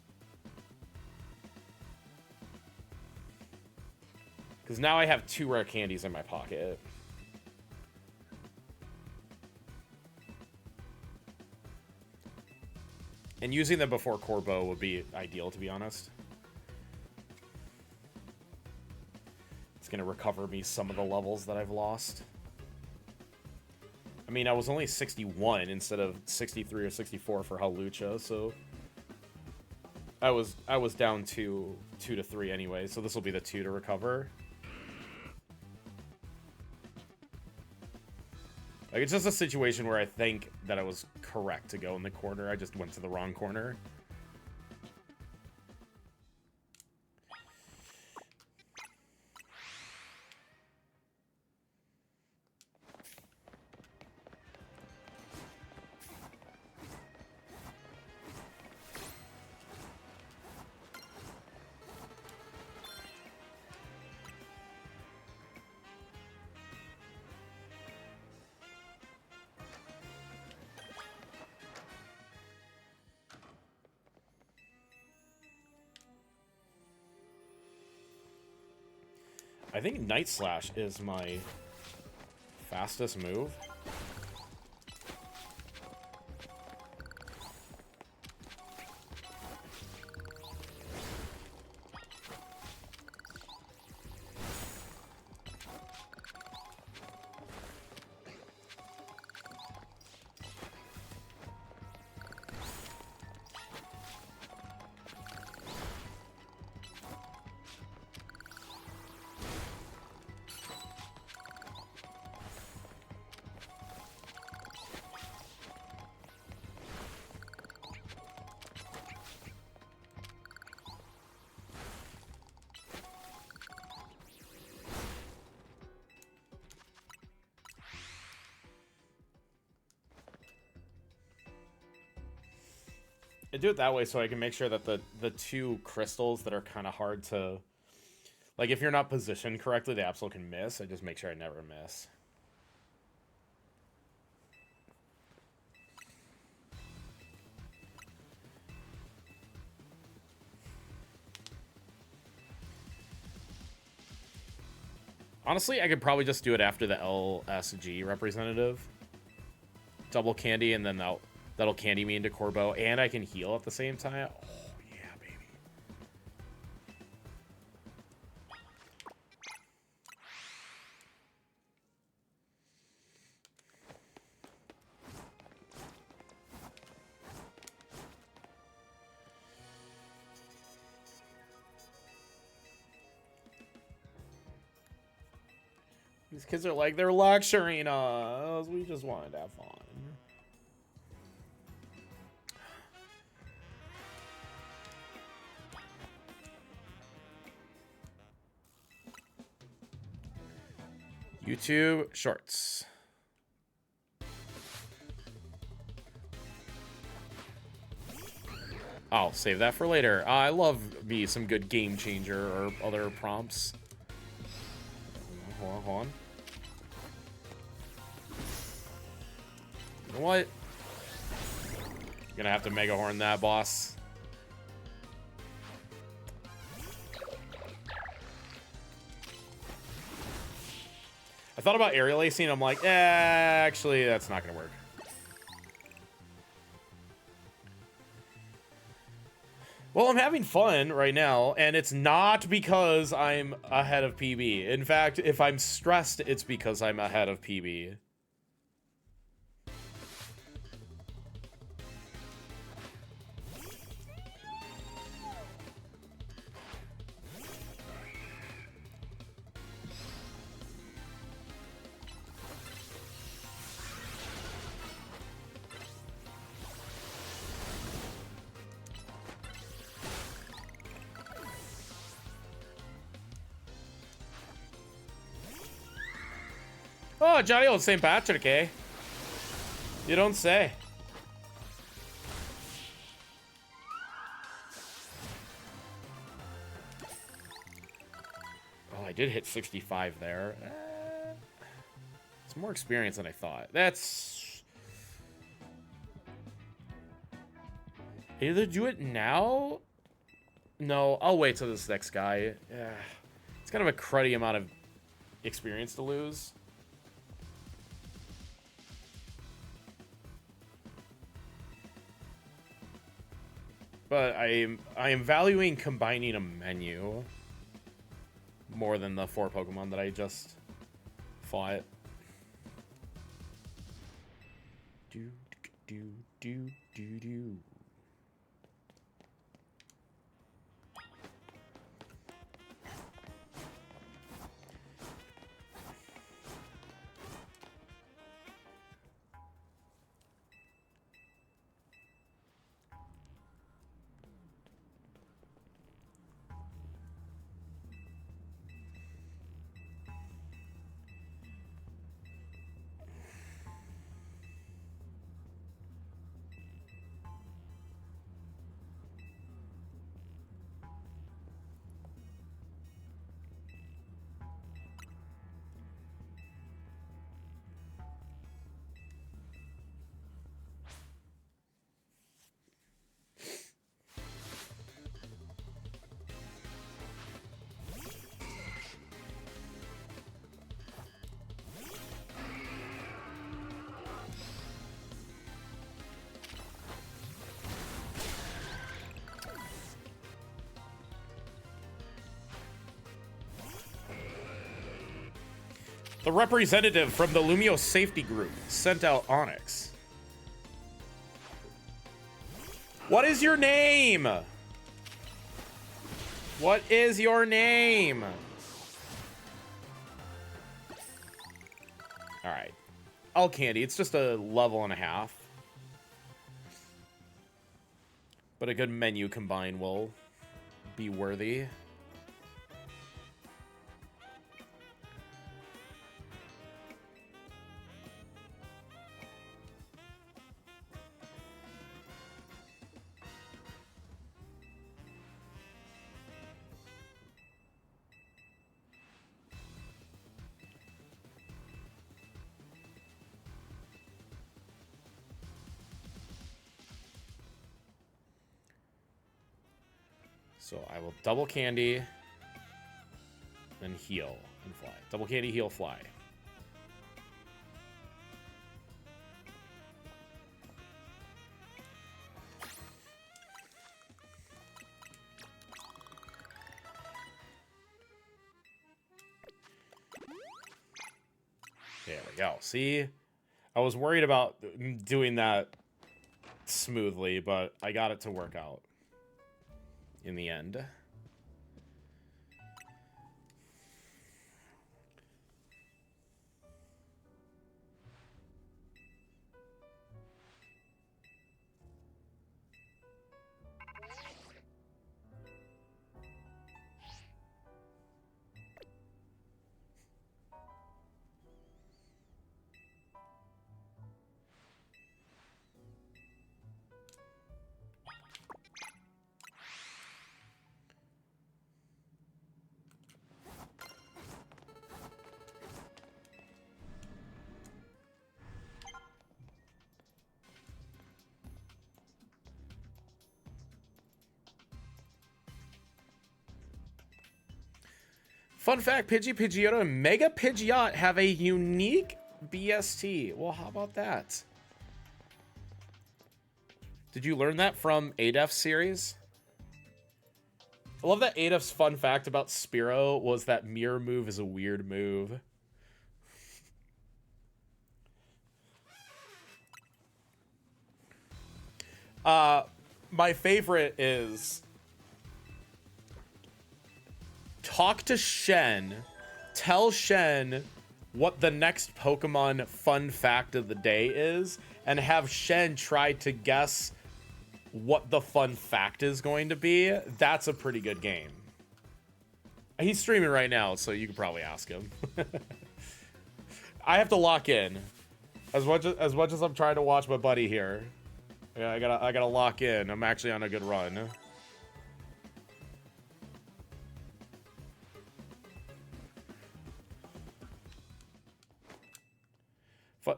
Because now I have 2 rare candies in my pocket. And using them before Corbo would be ideal, to be honest. It's going to recover me some of the levels that I've lost. I mean, I was only 61 instead of 63 or 64 for Halucha, so I was down to 2 to 3 anyway, so this will be the 2 to recover. Like, it's just a situation where I think that I was correct to go in the corner. I just went to the wrong corner. I think Night Slash is my fastest move. I do it that way so I can make sure that the 2 crystals that are kind of hard to... Like, if you're not positioned correctly, the Absol can miss. I just make sure I never miss. Honestly, I could probably just do it after the LSG representative. Double candy, and then that'll candy me into Corbo, and I can heal at the same time. Oh, yeah, baby. These kids are like, they're lecturing us. We just wanted to have fun. YouTube Shorts. I'll save that for later. I love me some good Game Changer or other prompts. Hold on. You know what? Gonna have to Mega Horn that, boss. I thought about aerial acing, I'm like, actually, that's not gonna work. Well, I'm having fun right now, and it's not because I'm ahead of PB. In fact, if I'm stressed, it's because I'm ahead of PB. Oh, Johnny old St. Patrick, eh? You don't say. Oh, I did hit 65 there. It's more experience than I thought. That's... Either do it now? No, I'll wait till this next guy. Yeah. It's kind of a cruddy amount of experience to lose. But I am valuing combining a menu more than the 4 Pokemon that I just fought. Do do do do do. The representative from the Lumio safety group sent out Onyx. What is your name? What is your name? All right. All candy. It's just a level and a half. But a good menu combine will be worthy. So I will double candy, then heal and fly. Double candy, heal, fly. There we go. See? I was worried about doing that smoothly, but I got it to work out in the end. Fun fact, Pidgeotto and Mega Pidgeot have a unique BST. Well, how about that? Did you learn that from Adef's series? I love that Adef's fun fact about Spearow was that mirror move is a weird move. My favorite is talk to Shen, tell Shen what the next Pokemon fun fact of the day is, and have Shen try to guess what the fun fact is going to be. That's a pretty good game. He's streaming right now, so you could probably ask him. I have to lock in. As much as I'm trying to watch my buddy here. Yeah, I gotta lock in. I'm actually on a good run.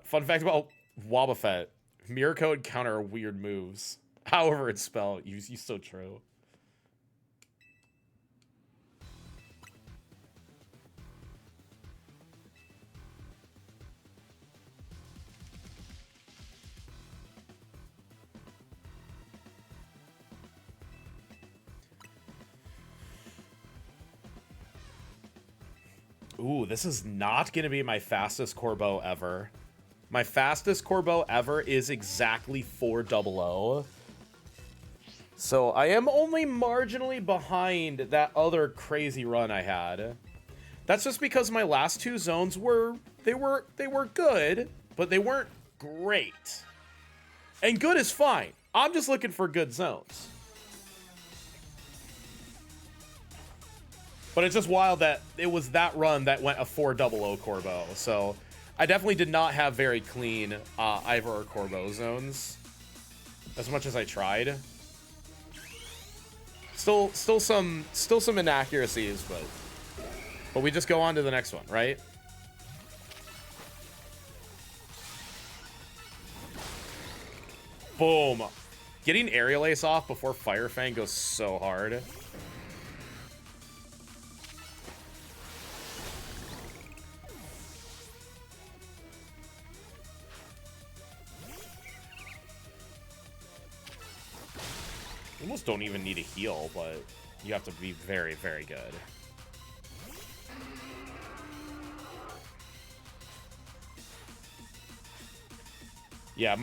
Fun fact about Wobbuffet. Mirror code counter weird moves. However it's spelled. You so true. Ooh, this is not going to be my fastest Corbeau ever. My fastest Corbeau ever is exactly 400. So I am only marginally behind that other crazy run I had. That's just because my last two zones were good, but they weren't great. And good is fine. I'm just looking for good zones. But it's just wild that it was that run that went a 400 Corbeau. So I definitely did not have very clean Ivor or Corbeau zones, as much as I tried. Still some inaccuracies, but we just go on to the next one, right? Boom. Getting Aerial Ace off before Fire Fang goes so hard. You almost don't even need a heal, but you have to be very, very good. Yeah,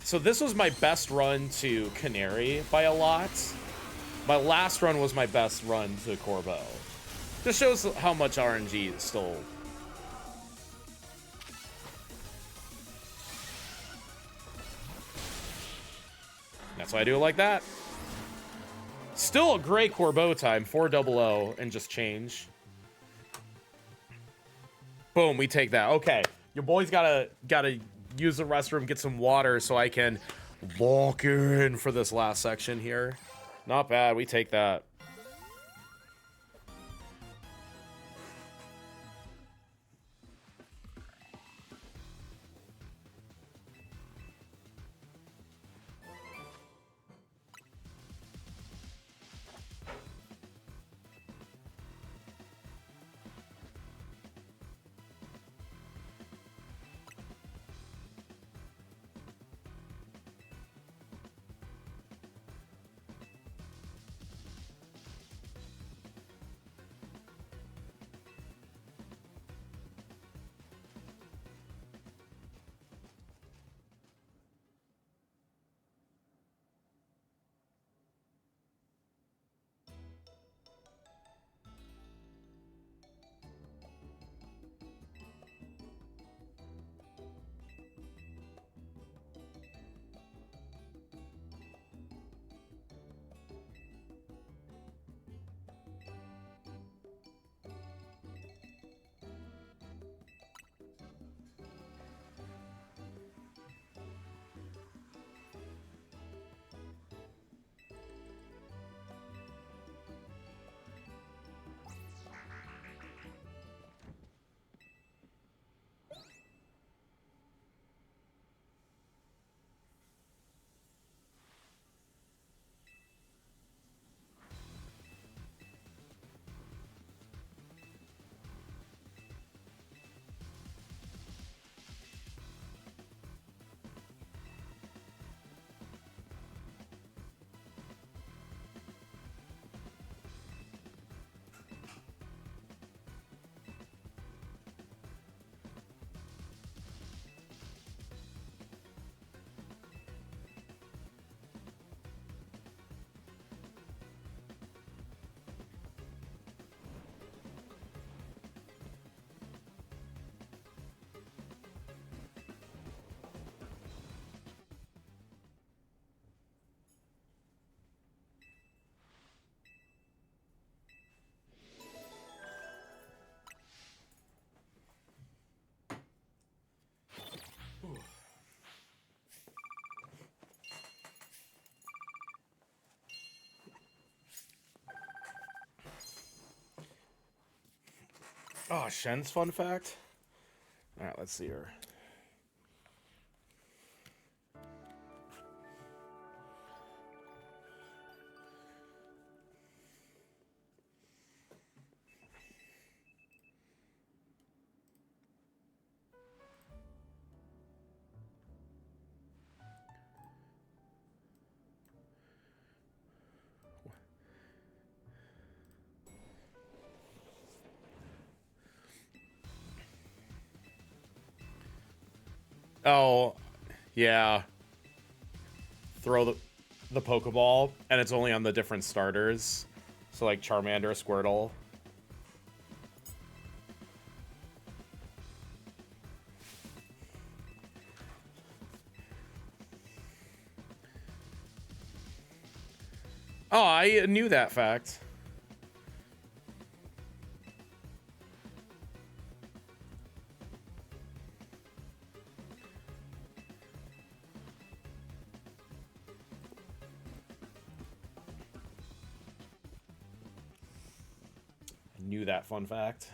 so this was my best run to Canary by a lot. My last run was my best run to Corbeau. Just shows how much RNG is still. That's why I do it like that. Still a great Corbeau time, 400 and just change. Boom, we take that. Okay, your boy's gotta use the restroom, get some water so I can lock in for this last section here. Not bad, we take that. Oh, Shen's fun fact? Alright, let's see her. Oh, yeah. Throw the Pokeball, and it's only on the different starters. So, like, Charmander, Squirtle. Oh, I knew that fact. I knew that fun fact.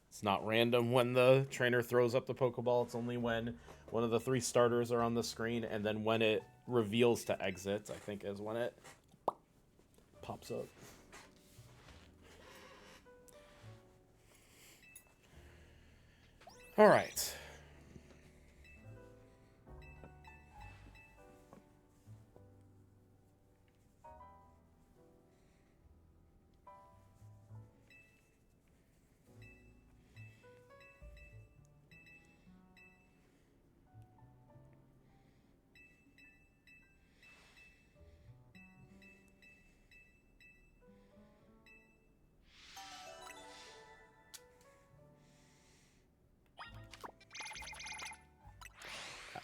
It's not random when the trainer throws up the Pokeball. It's only when one of the 3 starters are on the screen, and then when it reveals to exit, I think is when it pops up. All right.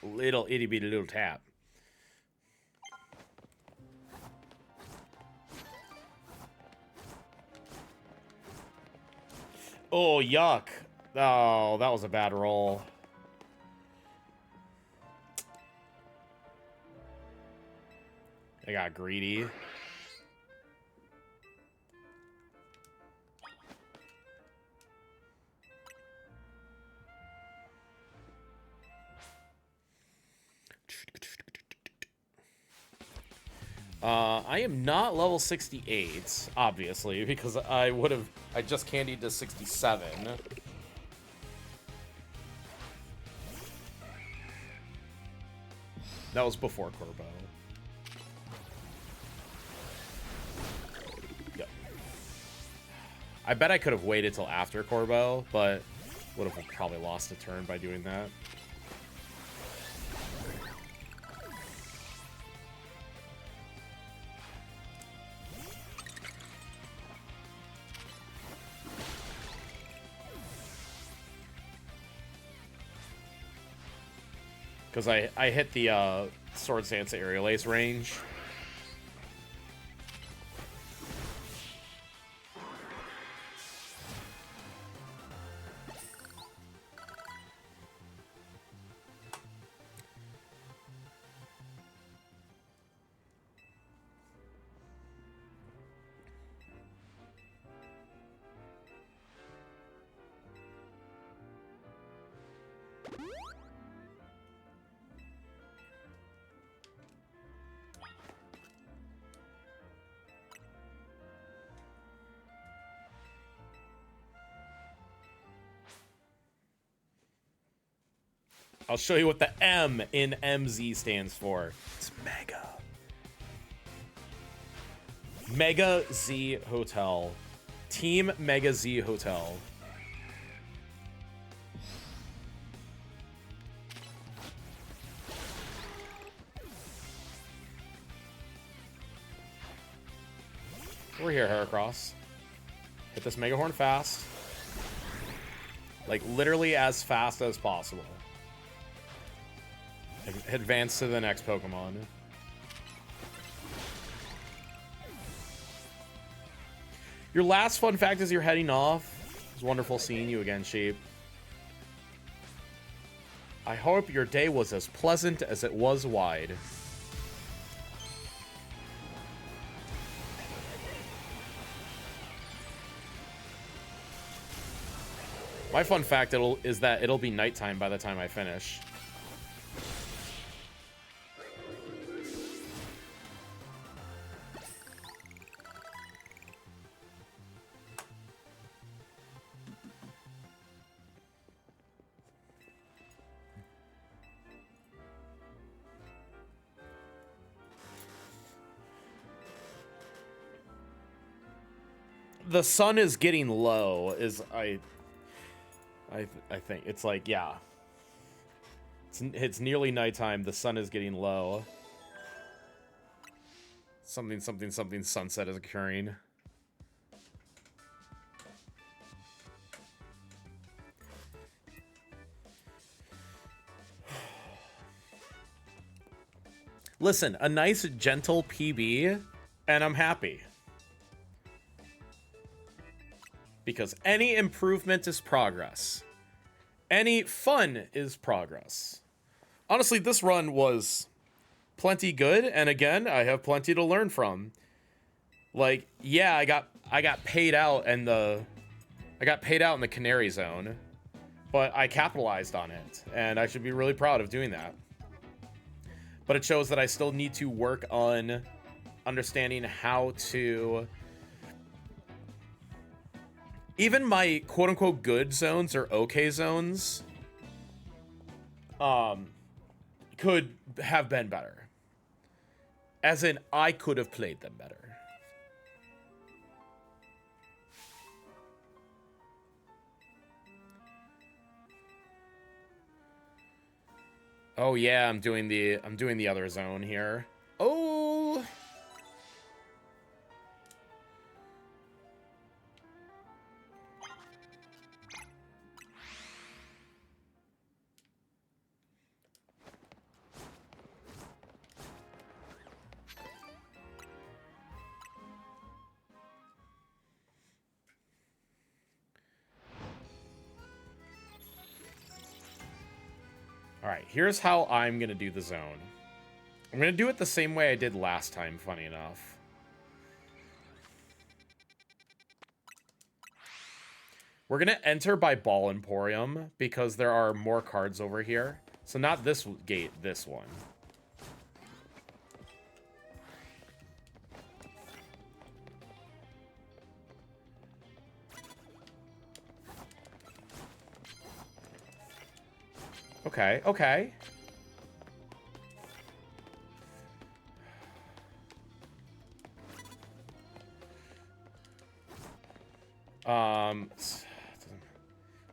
Little itty bitty little tap. Oh, yuck. Oh, that was a bad roll. I got greedy. I am not level 68, obviously, because I just candied to 67. That was before Corbo. Yep. I bet I could have waited till after Corbo, but would have probably lost a turn by doing that. Because I hit the Sword Sansa Aerial Ace range. I'll show you what the M in MZ stands for. It's Mega. Mega Z Hotel. Team Mega Z Hotel. We're here, Heracross. Hit this Mega Horn fast. Like, literally as fast as possible. Advance to the next Pokemon. Your last fun fact as you're heading off. It's wonderful seeing you again, Sheep. I hope your day was as pleasant as it was wide. My fun fact is that it'll be nighttime by the time I finish. The sun is getting low. I think it's like, yeah. It's nearly nighttime. The sun is getting low. Something, something, something. Sunset is occurring. Listen, a nice, gentle PB, and I'm happy. Because any improvement is progress. Any fun is progress. Honestly, this run was plenty good, and again, I have plenty to learn from. Like, yeah, I got paid out in the Canary Zone, but I capitalized on it, and I should be really proud of doing that. But it shows that I still need to work on understanding how to... Even my quote-unquote good zones or okay zones could have been better. As in, I could have played them better. Oh yeah, I'm doing the other zone here. Oh. Alright, here's how I'm going to do the zone. I'm going to do it the same way I did last time, funny enough. We're going to enter by Ball Emporium, because there are more cards over here. So not this gate, this one. Okay, okay.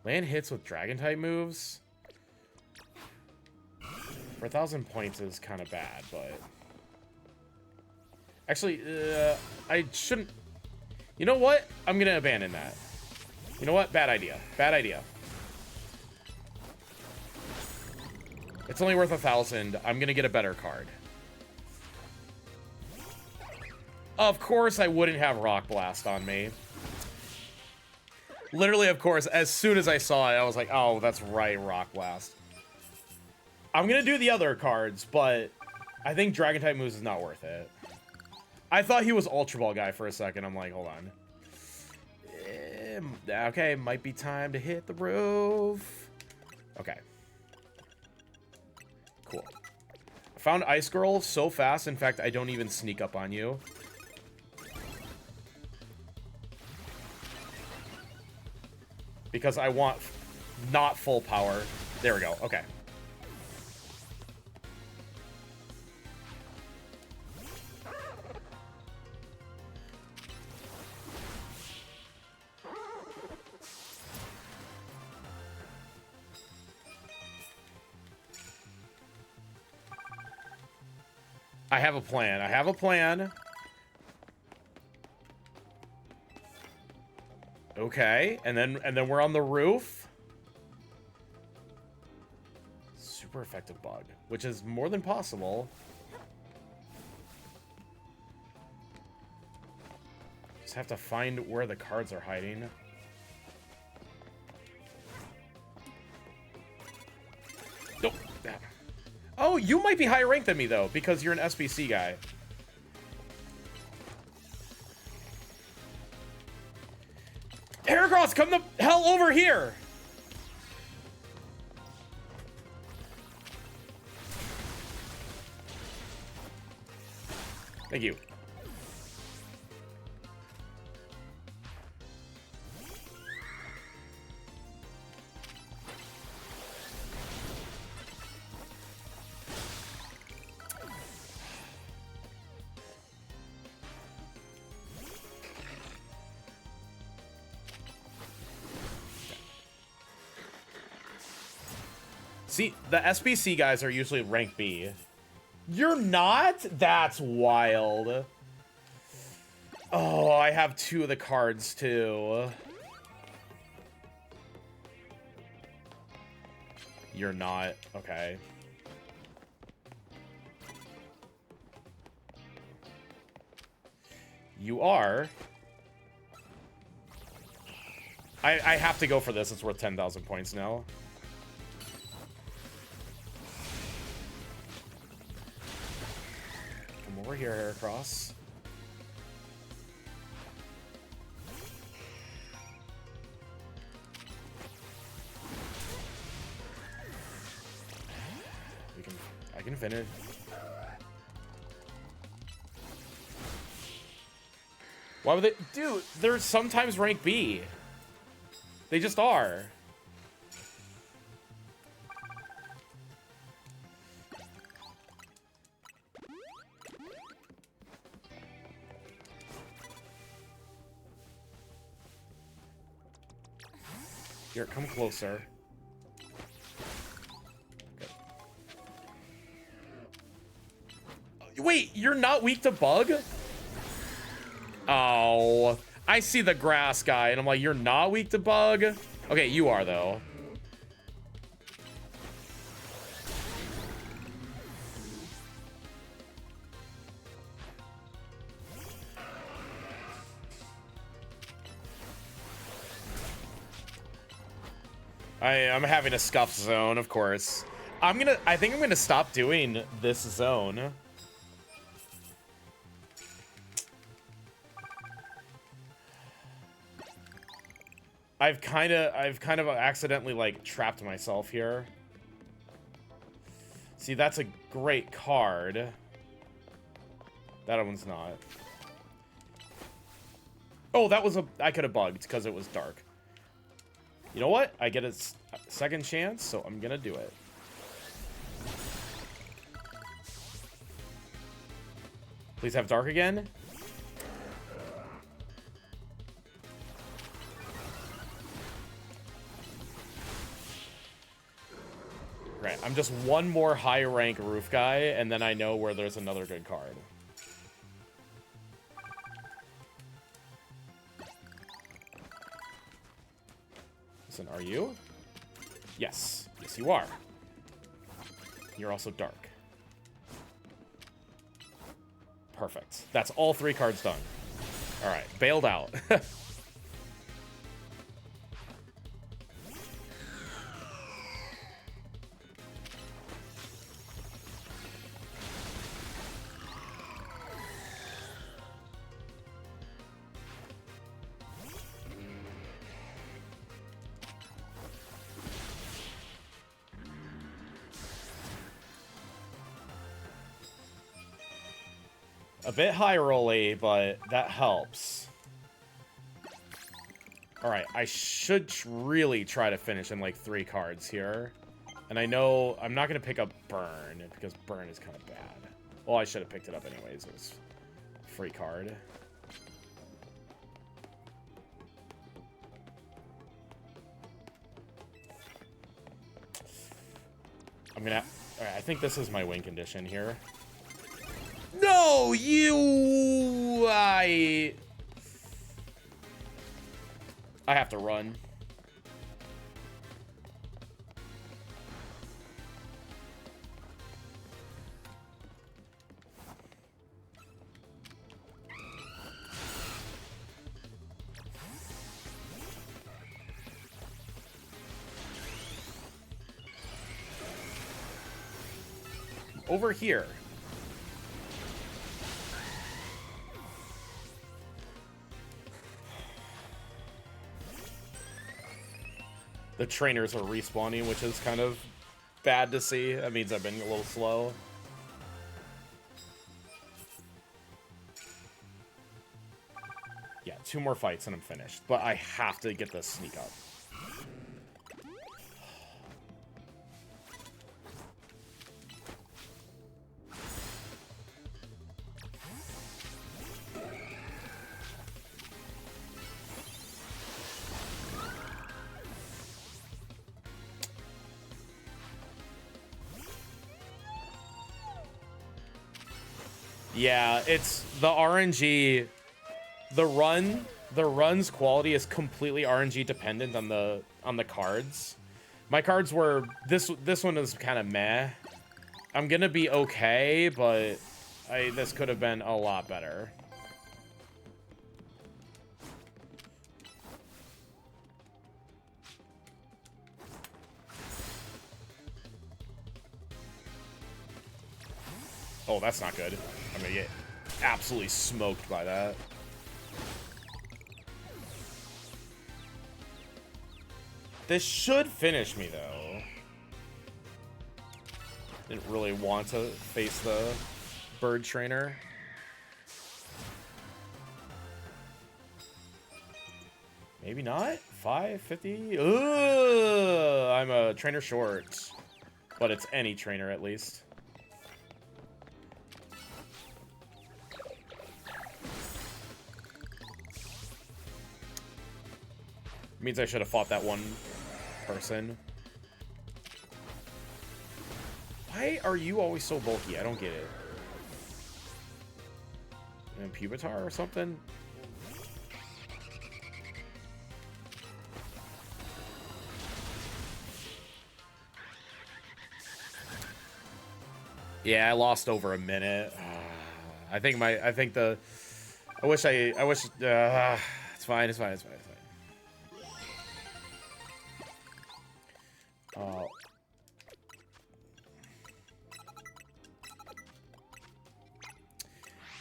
Land hits with dragon type moves. For 1,000 points is kind of bad, but actually, I shouldn't. You know what? I'm gonna abandon that. You know what? Bad idea. Bad idea. It's only worth 1,000. I'm gonna get a better card. Of course, I wouldn't have Rock Blast on me. Literally, of course, as soon as I saw it, I was like, oh, that's right, Rock Blast. I'm gonna do the other cards, but I think Dragon type moves is not worth it. I thought he was Ultra Ball guy for a second. I'm like, hold on. Okay, might be time to hit the roof. Okay. Cool. I found Ice Girl so fast. In fact, I don't even sneak up on you. Because I want not full power. There we go. Okay. I have a plan. I have a plan. Okay, and then we're on the roof. Super effective bug, which is more than possible. Just have to find where the cards are hiding. Nope. Oh, you might be higher ranked than me though, because you're an SBC guy. Heracross, come the hell over here! Thank you. See, the SBC guys are usually rank B. You're not? That's wild. Oh, I have 2 of the cards, too. You're not. Okay. You are. I have to go for this. It's worth 10,000 points now. Come over here, Heracross. I can finish. Why would they? Dude, they're sometimes rank B. They just are. Here, come closer. Okay. Wait, you're not weak to bug? Oh, I see the grass guy, and I'm like, you're not weak to bug? Okay, you are, though. I'm having a scuff zone, of course. I think I'm gonna stop doing this zone. I've kind of accidentally like trapped myself here. See, that's a great card. That one's not. Oh, that was I could have bugged because it was dark. You know what? I get a second chance, so I'm gonna do it. Please have dark again. Right, I'm just one more high rank roof guy, and then I know where there's another good card. Listen, are you? Yes. Yes, you are. You're also dark. Perfect. That's all 3 cards done. All right, bailed out. A bit high rolly, but that helps. All right, I should really try to finish in like 3 cards here. And I know I'm not going to pick up Burn because Burn is kind of bad. Well, I should have picked it up anyways. It was a free card. I'm going to... All right, I think this is my win condition here. No, you... I have to run. Over here. The trainers are respawning, which is kind of bad to see. That means I've been a little slow. Yeah, 2 more fights and I'm finished. But I have to get this sneak up. Yeah, it's the RNG. The run's quality is completely RNG dependent on the cards. My cards were this one is kind of meh. I'm gonna be okay, but this could have been a lot better. Oh, that's not good. I'm gonna get absolutely smoked by that. This should finish me, though. Didn't really want to face the bird trainer. Maybe not? 550? Ugh, I'm a trainer short. But it's any trainer, at least. Means I should have fought that one person. Why are you always so bulky? I don't get it. And Pubitar or something? Yeah, I lost over a minute. I wish, it's fine, it's fine, it's fine, it's fine.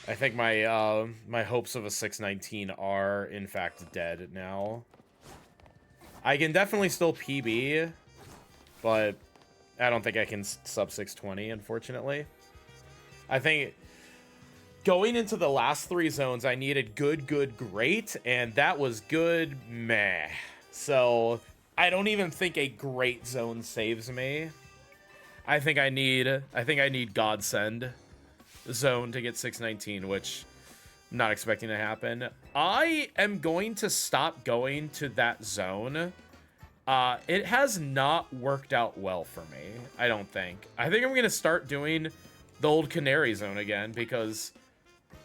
I think my my hopes of a 619 are in fact dead now. I can definitely still PB, but I don't think I can sub 620, unfortunately. I think going into the last 3 zones, I needed good, good, great, and that was good, meh. So I don't even think a great zone saves me. I think I need Godsend zone to get 619, which I'm not expecting to happen. I am going to stop going to that zone. It has not worked out well for me, I don't think. I think I'm going to start doing the old Canary zone again, because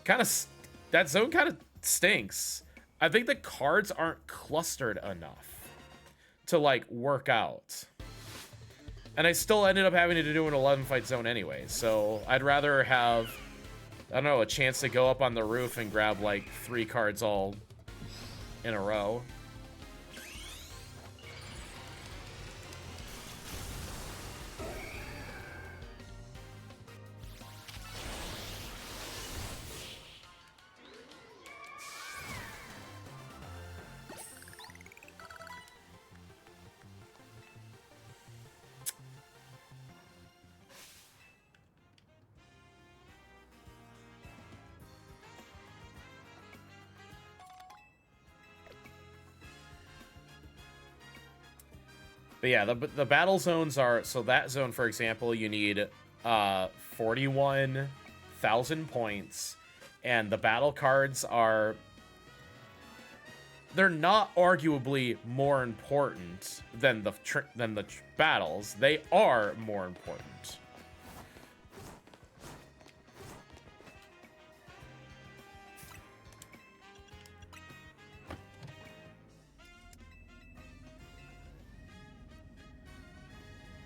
that zone kind of stinks. I think the cards aren't clustered enough to, like, work out. And I still ended up having to do an 11 fight zone anyway, so I'd rather have, I don't know, a chance to go up on the roof and grab, like, 3 cards all in a row. But yeah, the battle zones are, so that zone, for example, you need 41,000 points, and the battle cards are, they're not arguably more important than the battles. They are more important.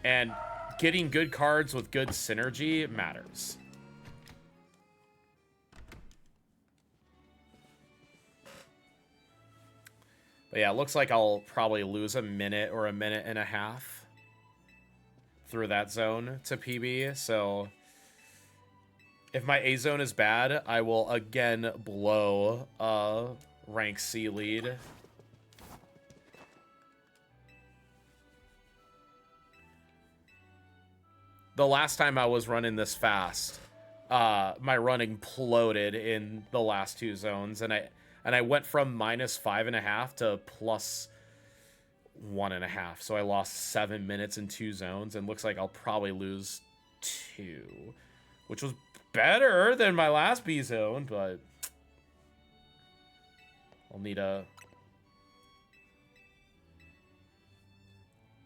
And getting good cards with good synergy matters. But yeah, it looks like I'll probably lose a minute or a minute and a half through that zone to PB. So if my A zone is bad, I will again blow a rank C lead. The last time I was running this fast, my run imploded in the last 2 zones, and I went from -5.5 to +1.5. So I lost 7 minutes in 2 zones, and looks like I'll probably lose 2, which was better than my last B zone, but I'll need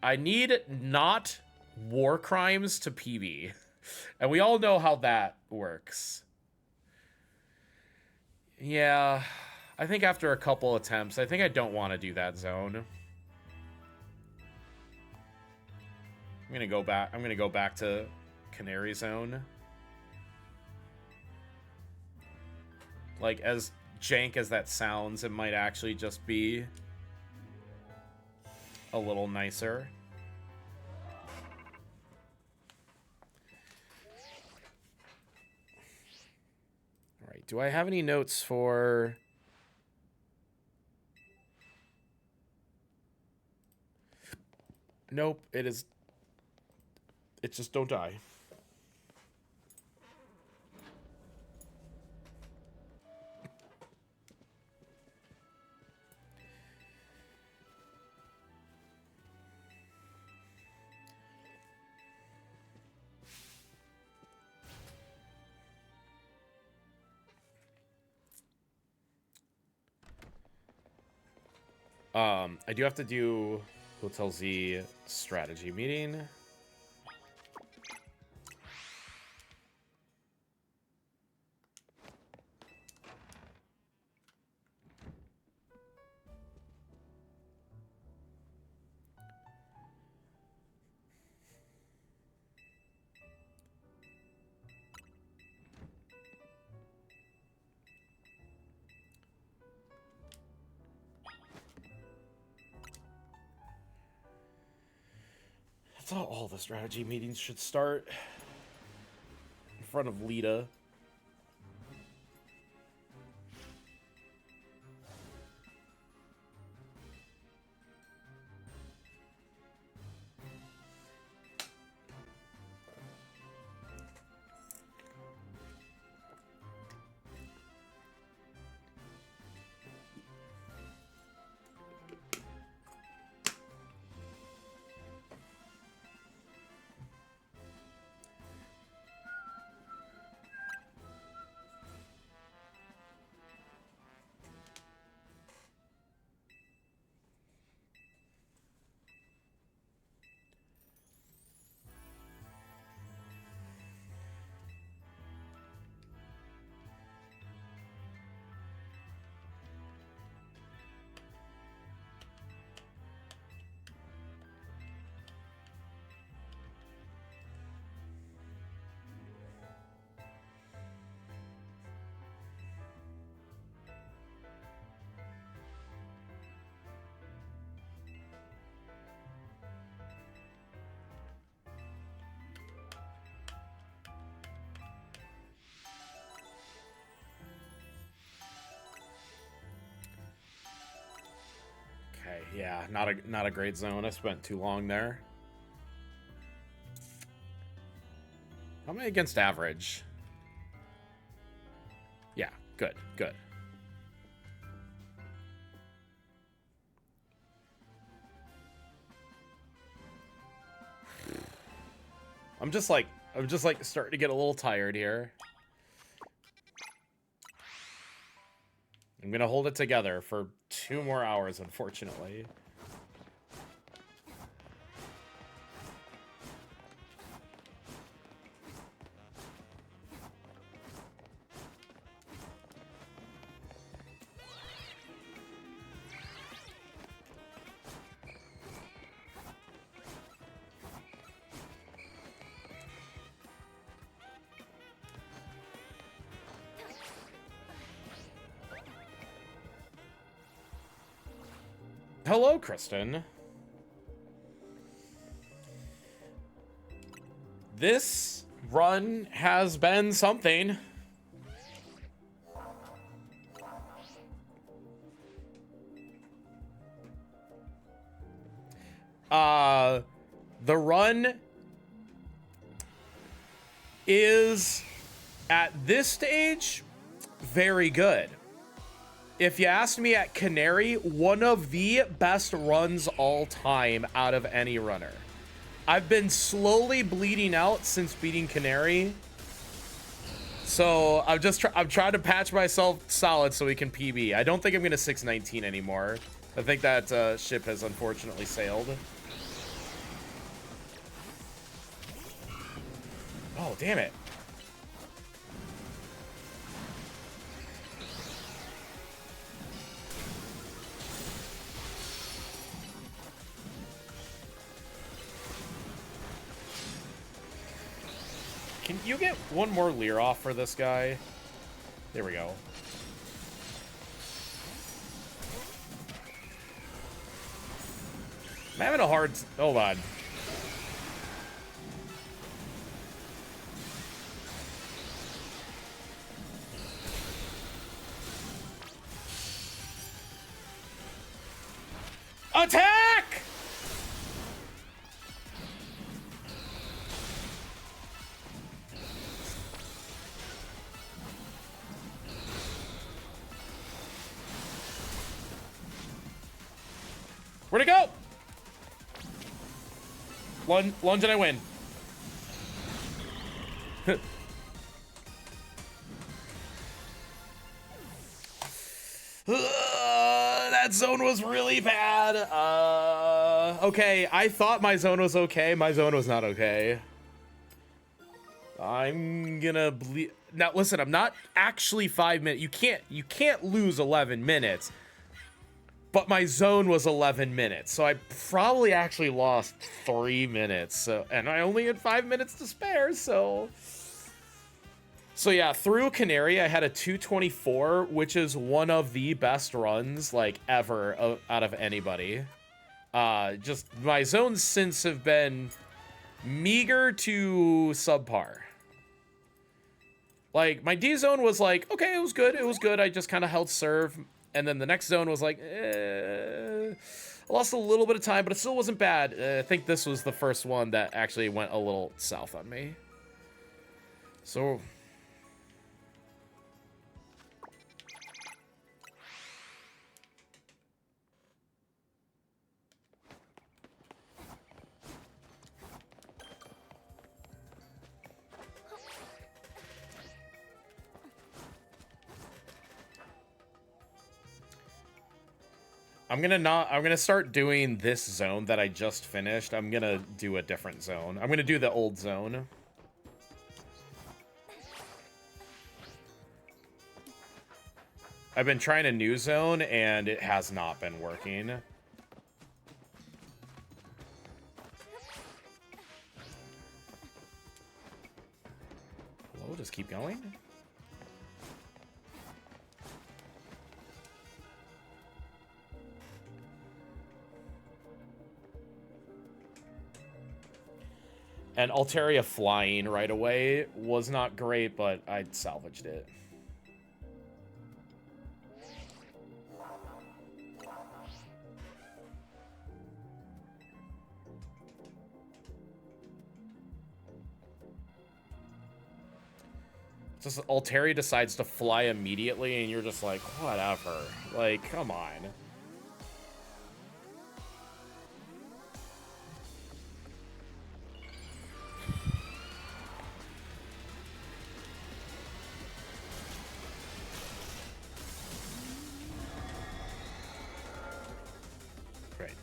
I need not war crimes to PB, and we all know how that works. Yeah, I think after a couple attempts, I think I don't want to do that zone. I'm gonna go back. I'm gonna go back to Canary Zone. Like, as jank as that sounds, it might actually just be a little nicer. All right, do I have any notes for... Nope, it is... It's just don't die. I do have to do Hotel Z strategy meeting. That's how all the strategy meetings should start. In front of Lita. Okay, yeah, not a great zone. I spent too long there. How am I against average? Yeah, good, good. I'm just like starting to get a little tired here. I'm gonna hold it together for 2 more hours, unfortunately. Hello, Kristen. This run has been something. The run is, at this stage, very good. If you asked me at Canary, one of the best runs all time out of any runner. I've been slowly bleeding out since beating Canary. So I'm trying to patch myself solid so we can PB. I don't think I'm going to 619 anymore. I think that ship has unfortunately sailed. Oh, damn it. Can you get one more Leer off for this guy? There we go. I'm having a hard... Hold on. Attack! Where'd it go? Lunge and I win. That zone was really bad. Okay, I thought my zone was okay. My zone was not okay. I'm gonna bleed. Now listen, I'm not actually 5 minutes. You can't lose 11 minutes. But my zone was 11 minutes, so I probably actually lost 3 minutes. So, and I only had 5 minutes to spare, so yeah, through Canary, I had a 224, which is one of the best runs, like, ever out of anybody. Just, my zones since have been meager to subpar. Like, my D zone was like, okay, it was good. I just kind of held serve. And then the next zone was like, I lost a little bit of time, but it still wasn't bad. I think this was the first one that actually went a little south on me. So... I'm gonna start doing this zone that I just finished. I'm gonna do a different zone. I'm gonna do the old zone. I've been trying a new zone and it has not been working. Hello, just keep going. And Altaria flying right away was not great, but I salvaged it. Just Altaria decides to fly immediately, and you're just like, whatever. Like, come on.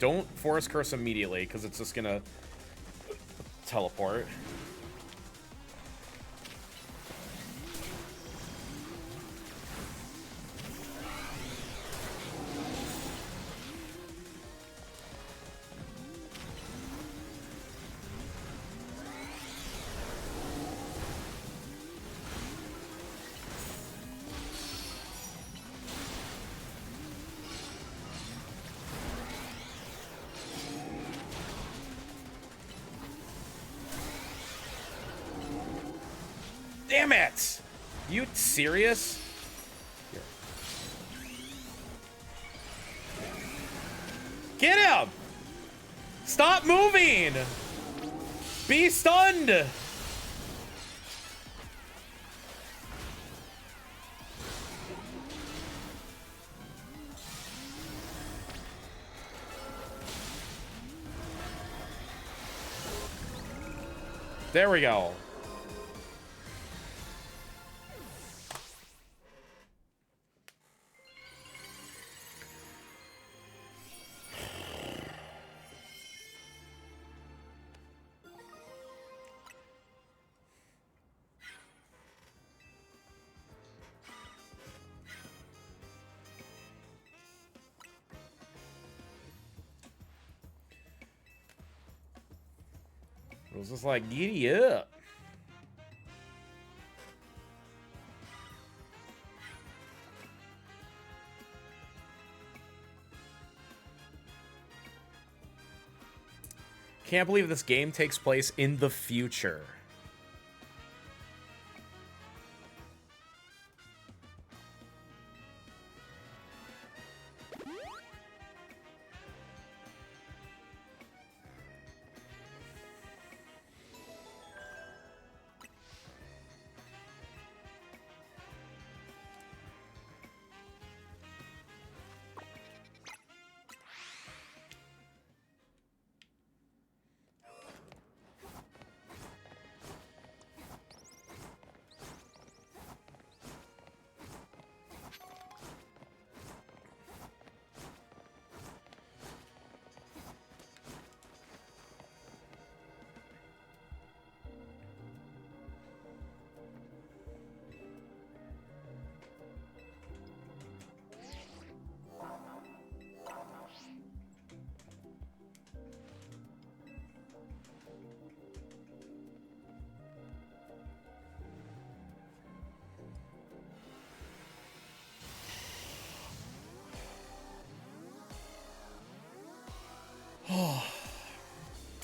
Don't Forest Curse immediately, because it's just gonna teleport. Damn it! You serious? Here. Get him! Stop moving! Be stunned! There we go. It was just like, giddy up. Can't believe this game takes place in the future.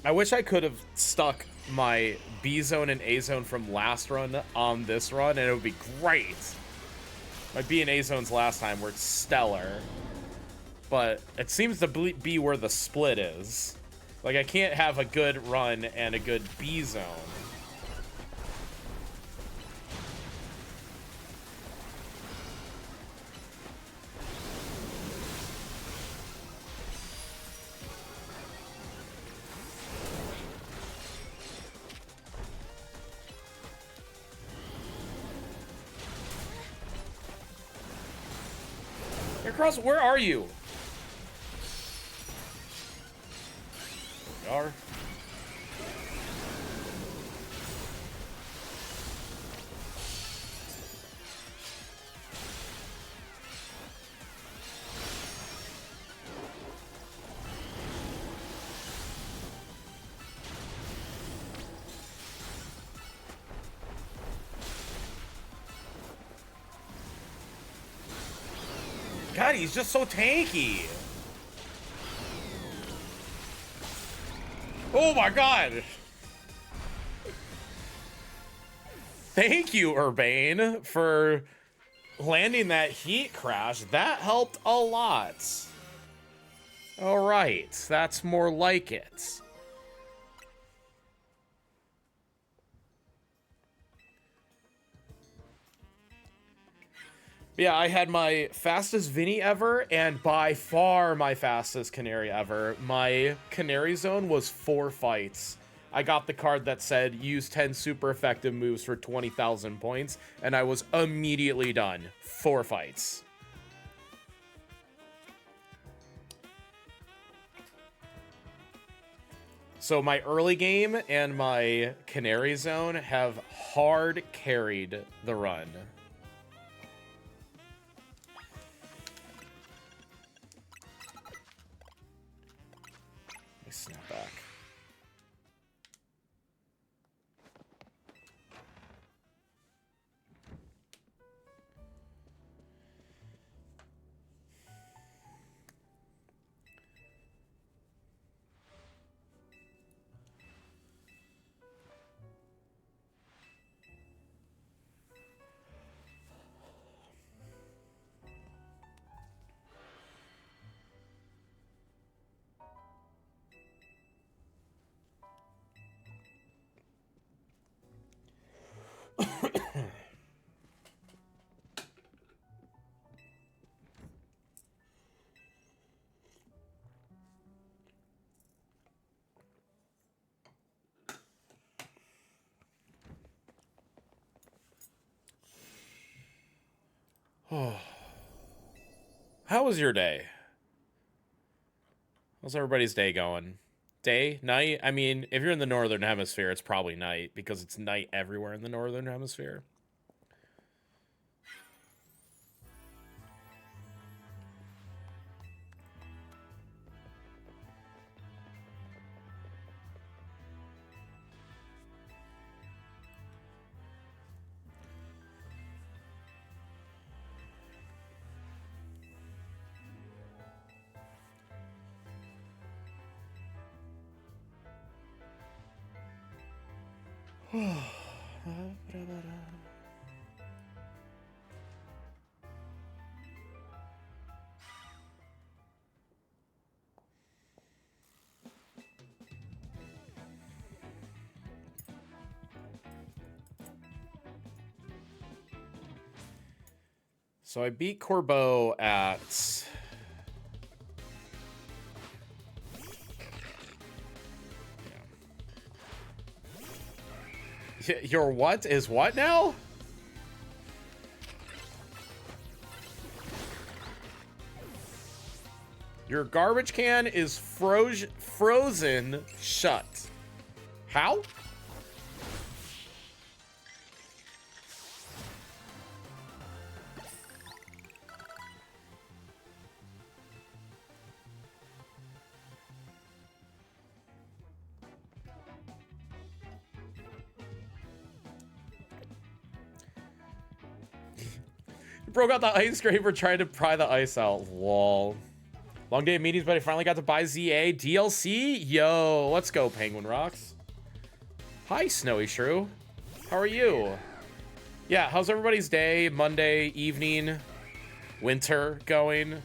I wish I could have stuck my B zone and A zone from last run on this run, and it would be great. My B and A zones last time were stellar, but it seems to be where the split is. Like, I can't have a good run and a good B zone. Cross, where are you? You are. God, he's just so tanky. Oh my god. Thank you, Urbane, for landing that heat crash. That helped a lot. All right, that's more like it. Yeah, I had my fastest Vinny ever, and by far my fastest Canary ever. My Canary zone was 4 fights. I got the card that said, use 10 super effective moves for 20,000 points, and I was immediately done. 4 fights. So my early game and my Canary zone have hard carried the run. Snap back. How was your day? How's everybody's day going? Day? Night? I mean, if you're in the Northern Hemisphere, it's probably night, because it's night everywhere in the Northern Hemisphere. So I beat Corbeau at... Yeah. Your what is what now? Your garbage can is frozen shut. How? Broke out the ice scraper trying to pry the ice out. Lol. Long day of meetings, but I finally got to buy ZA DLC. Yo, let's go, Penguin Rocks. Hi, Snowy Shrew. How are you? Yeah, how's everybody's day, Monday, evening, winter going?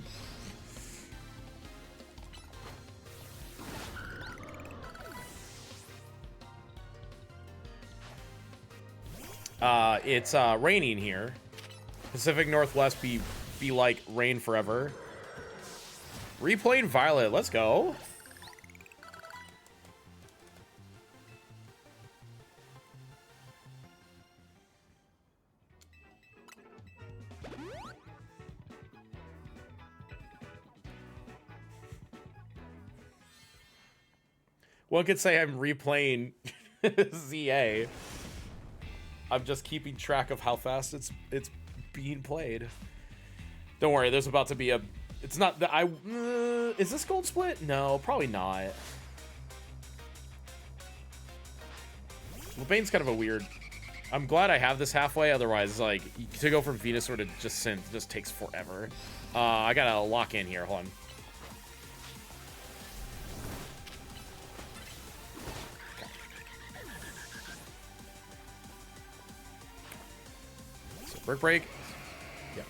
It's raining here. Pacific Northwest be like rain forever. Replaying Violet, let's go. One could say I'm replaying ZA. I'm just keeping track of how fast it's being played. Don't worry, there's about to be a... It's not that I... is this gold split? No, probably not. Lebane's kind of a weird... I'm glad I have this halfway, otherwise, like, to go from Venusaur to just Synth just takes forever. I gotta lock in here, hold on. So, Brick Break. Yeah.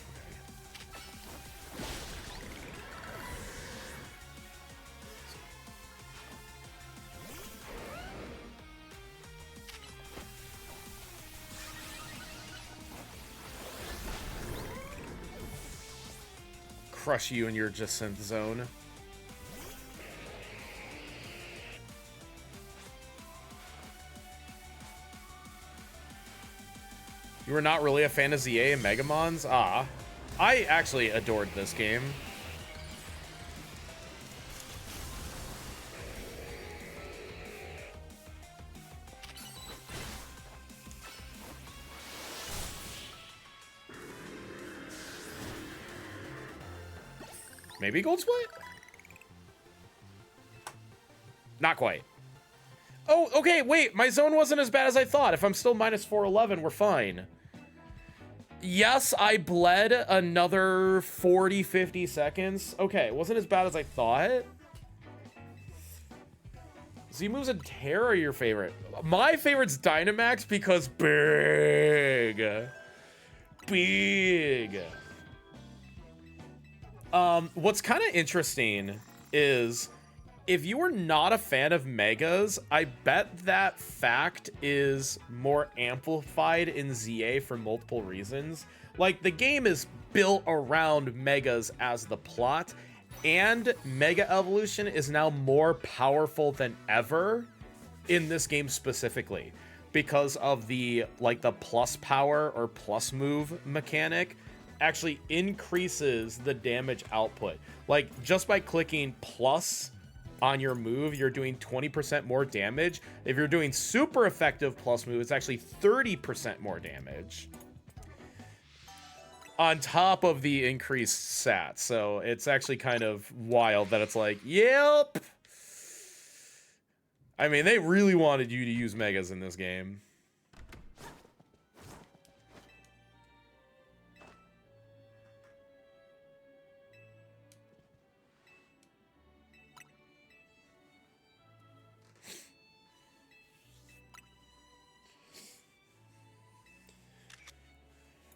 Crush you in your Jacynth zone. You were not really a fan of ZA and Megamons? Ah. I actually adored this game. Maybe gold split? Not quite. Oh, okay, wait. My zone wasn't as bad as I thought. If I'm still minus 411, we're fine. Yes, I bled another 40, 50 seconds. Okay, it wasn't as bad as I thought. Z-moves and Terra are your favorite. My favorite's Dynamax because big. Big. What's kind of interesting is if you were not a fan of Megas, I bet that fact is more amplified in ZA for multiple reasons. Like, the game is built around Megas as the plot, and Mega Evolution is now more powerful than ever in this game specifically because of the, like, the plus power or plus move mechanic actually increases the damage output. Like, just by clicking plus on your move, you're doing 20% more damage. If you're doing super effective plus move, it's actually 30% more damage on top of the increased stats. So it's actually kind of wild that it's like, yep. I mean, they really wanted you to use Megas in this game.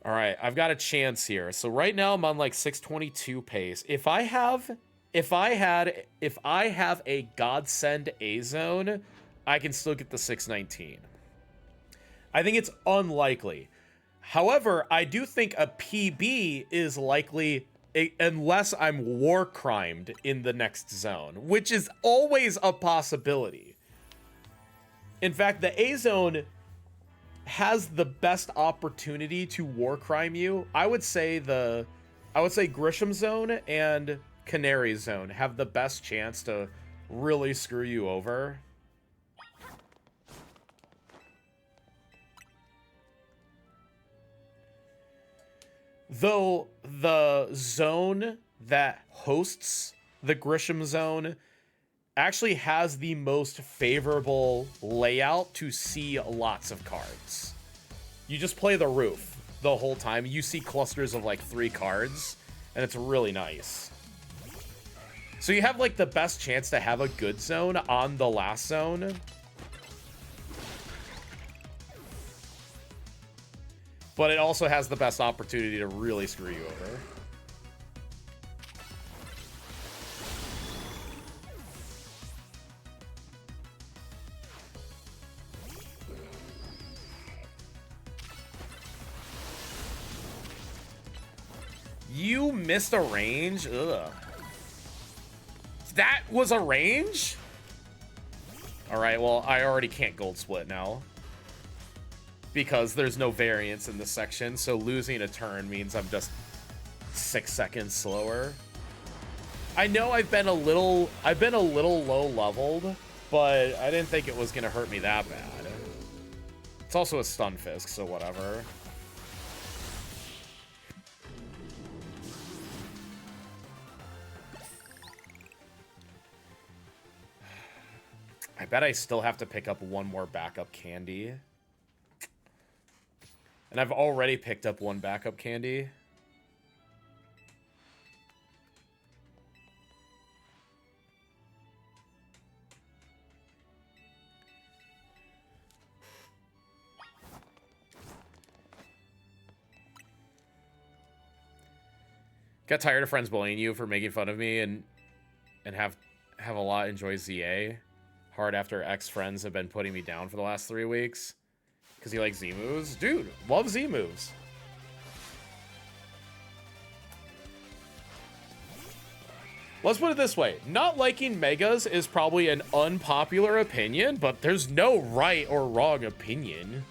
All right, I've got a chance here. So right now I'm on like 622 pace. If I have a Godsend A zone, I can still get the 619. I think it's unlikely. However, I do think a PB is likely unless I'm war crimed in the next zone, which is always a possibility. In fact, the A zone has the best opportunity to war crime you. I would say Grisham zone and Canary zone have the best chance to really screw you over. Though the zone that hosts the Grisham zone actually has the most favorable layout to see lots of cards. You just play the roof the whole time. You see clusters of like 3 cards, and it's really nice. So you have like the best chance to have a good zone on the last zone. But it also has the best opportunity to really screw you over. You missed a range? Ugh. That was a range? Alright, well, I already can't gold split now. Because there's no variance in this section, so losing a turn means I'm just 6 seconds slower. I know I've been a little low leveled, but I didn't think it was gonna hurt me that bad. It's also a stun fisk, so whatever. I bet I still have to pick up one more backup candy. And I've already picked up one backup candy. Got tired of friends bullying you for making fun of me and have a lot enjoy ZA. Hard after ex-friends have been putting me down for the last 3 weeks. Because he likes Z moves? Dude, love Z moves. Let's put it this way. Not liking Megas is probably an unpopular opinion, but there's no right or wrong opinion.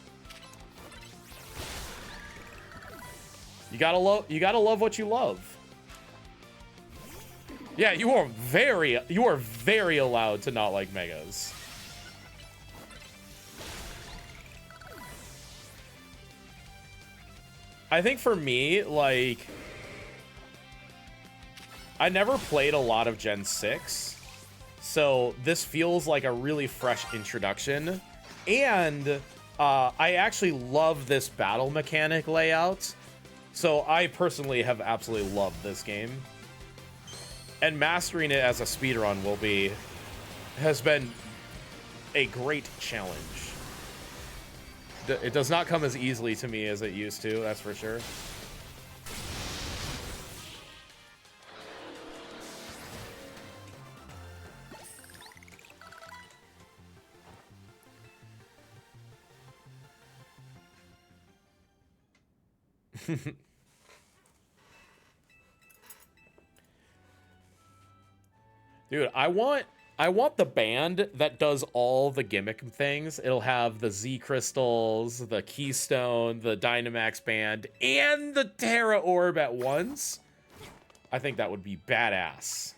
You gotta love what you love. Yeah, you are very allowed to not like Megas. I think for me, like, I never played a lot of Gen 6, so this feels like a really fresh introduction, and I actually love this battle mechanic layout, so I personally have absolutely loved this game, and mastering it as a speedrun has been a great challenge. It does not come as easily to me as it used to, that's for sure. Dude, I want the band that does all the gimmick things. It'll have the Z crystals, the keystone, the Dynamax band, and the Terra Orb at once. I think that would be badass.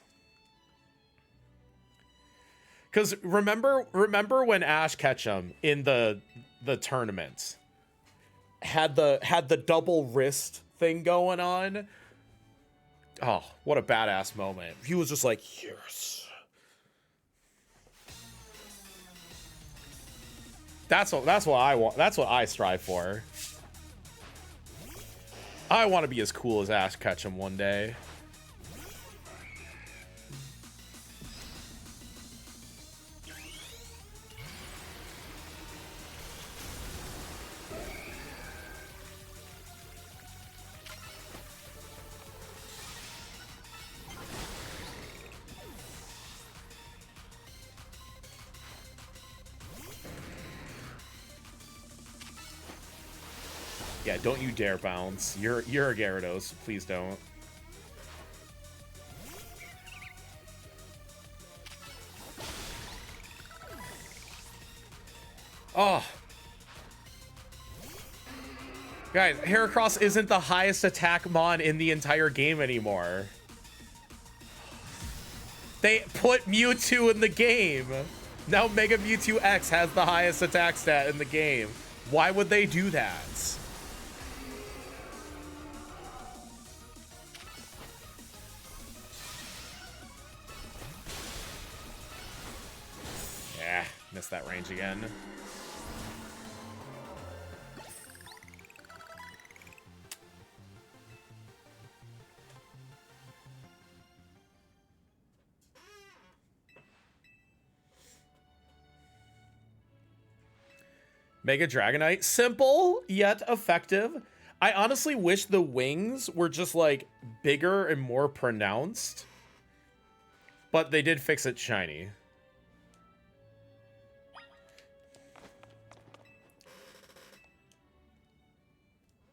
Cause remember when Ash Ketchum in the tournament had the double wrist thing going on? Oh, what a badass moment. He was just like, yes. That's what I want. That's what I strive for. I want to be as cool as Ash Ketchum one day. Yeah, don't you dare bounce. You're a Gyarados. Please don't. Oh. Guys, Heracross isn't the highest attack mon in the entire game anymore. They put Mewtwo in the game. Now Mega Mewtwo X has the highest attack stat in the game. Why would they do that? Yeah, missed that range again. Mega Dragonite, simple yet effective. I honestly wish the wings were just like bigger and more pronounced, but they did fix it shiny.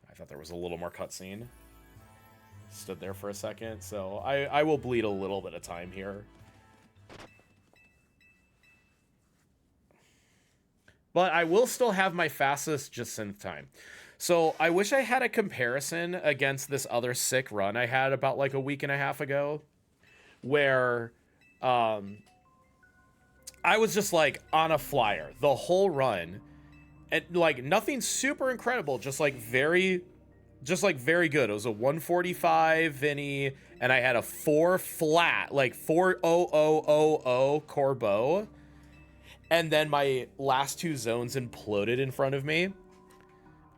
I thought there was a little more cutscene. Stood there for a second, so I will bleed a little bit of time here. But I will still have my fastest Jacynth time. So I wish I had a comparison against this other sick run I had about like a week and a half ago, where I was just like on a flyer the whole run, and like nothing super incredible, just like very good. It was a 145 Vinny, and I had a 4 flat, like 40000 Corbeau. And then my last two zones imploded in front of me.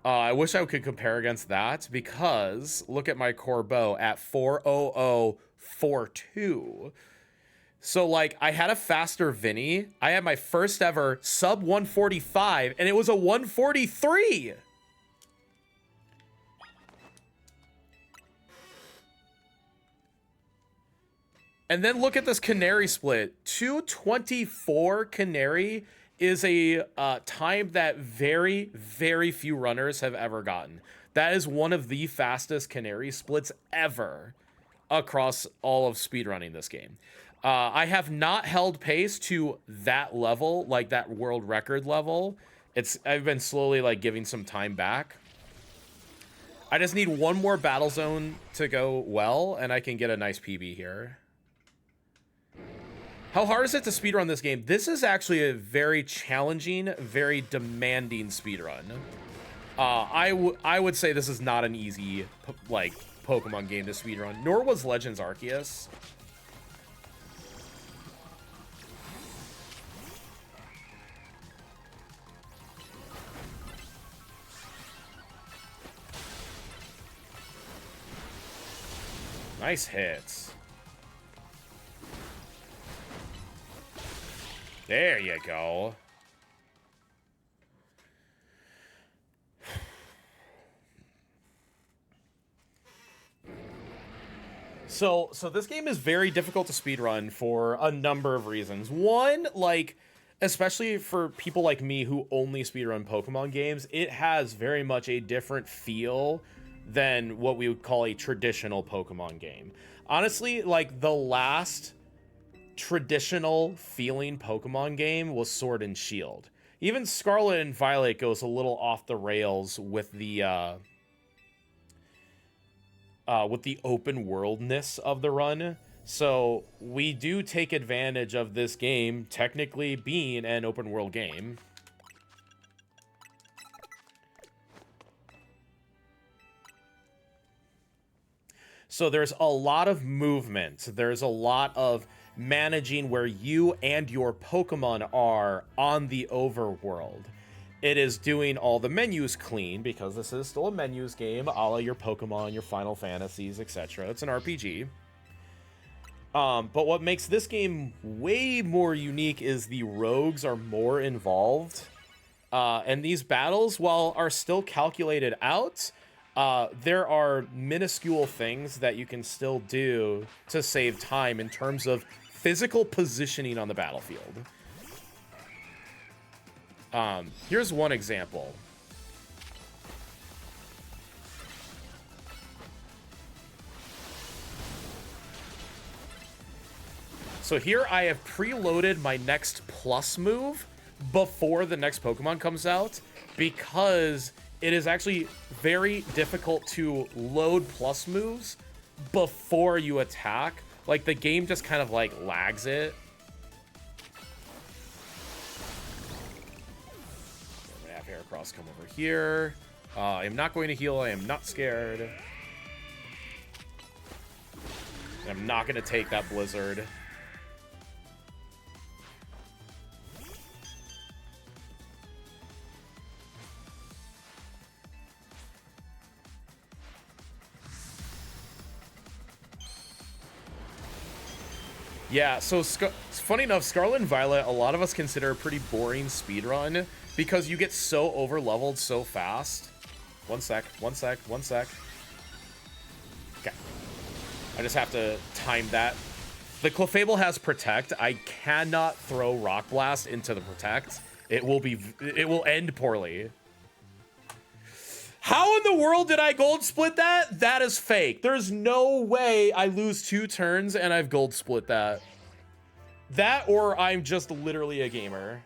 I wish I could compare against that, because look at my Corbeau at 40042. So like I had a faster Vinny. I had my first ever sub 145, and it was a 143. And then look at this Canary split. 224 Canary is a time that very, very few runners have ever gotten. That is one of the fastest Canary splits ever across all of speedrunning this game. I have not held pace to that level, like that world record level. I've been slowly like giving some time back. I just need one more battle zone to go well, and I can get a nice PB here. How hard is it to speedrun this game? This is actually a very challenging, very demanding speedrun. I would say this is not an easy like Pokemon game to speedrun, nor was Legends Arceus. Nice hits. There you go. So this game is very difficult to speedrun for a number of reasons. One, like, especially for people like me who only speedrun Pokemon games, it has very much a different feel than what we would call a traditional Pokemon game. Honestly, like, the last traditional feeling Pokemon game was Sword and Shield. Even Scarlet and Violet goes a little off the rails with the open worldness of the run. So we do take advantage of this game technically being an open world game. So there's a lot of movement. There's a lot of managing where you and your Pokemon are on the overworld. It is doing all the menus clean, because this is still a menus game, a la your Pokemon, your Final Fantasies, etc. It's an RPG. But what makes this game way more unique is the rogues are more involved. And these battles, while are still calculated out, there are minuscule things that you can still do to save time in terms of physical positioning on the battlefield. Here's one example. So here I have preloaded my next plus move before the next Pokemon comes out, because it is actually very difficult to load plus moves before you attack. Like, the game just kind of, like, lags it. I'm gonna have Heracross come over here. I am not going to heal. I am not scared. I'm not going to take that Blizzard. Yeah, so funny enough, Scarlet and Violet, a lot of us consider a pretty boring speedrun because you get so overleveled so fast. One sec. Okay. I just have to time that. The Clefable has Protect. I cannot throw Rock Blast into the Protect. It will end poorly. How in the world did I gold split that? That is fake. There's no way I lose 2 turns and I've gold split that. That, or I'm just literally a gamer.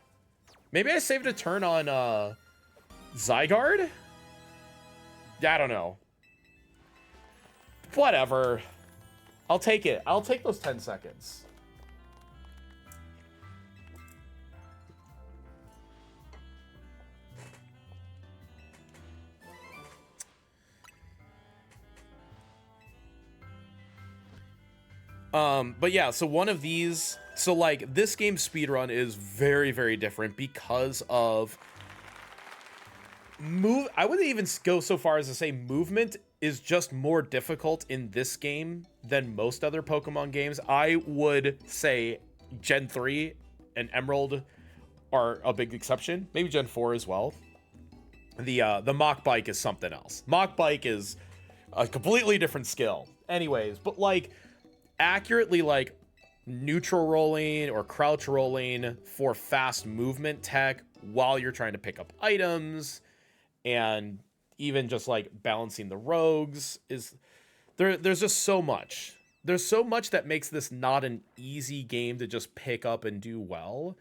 Maybe I saved a turn on Zygarde? I don't know. Whatever. I'll take it. I'll take those 10 seconds. But yeah, so one of these, so like this game's speedrun is very, very different because of I wouldn't even go so far as to say movement is just more difficult in this game than most other Pokemon games. I would say Gen 3 and Emerald are a big exception. Maybe Gen 4 as well. The Mach Bike is something else. Mach Bike is a completely different skill. Anyways, but like accurately like neutral rolling or crouch rolling for fast movement tech while you're trying to pick up items, and even just like balancing the rogues is there's just so much. There's so much that makes this not an easy game to just pick up and do well.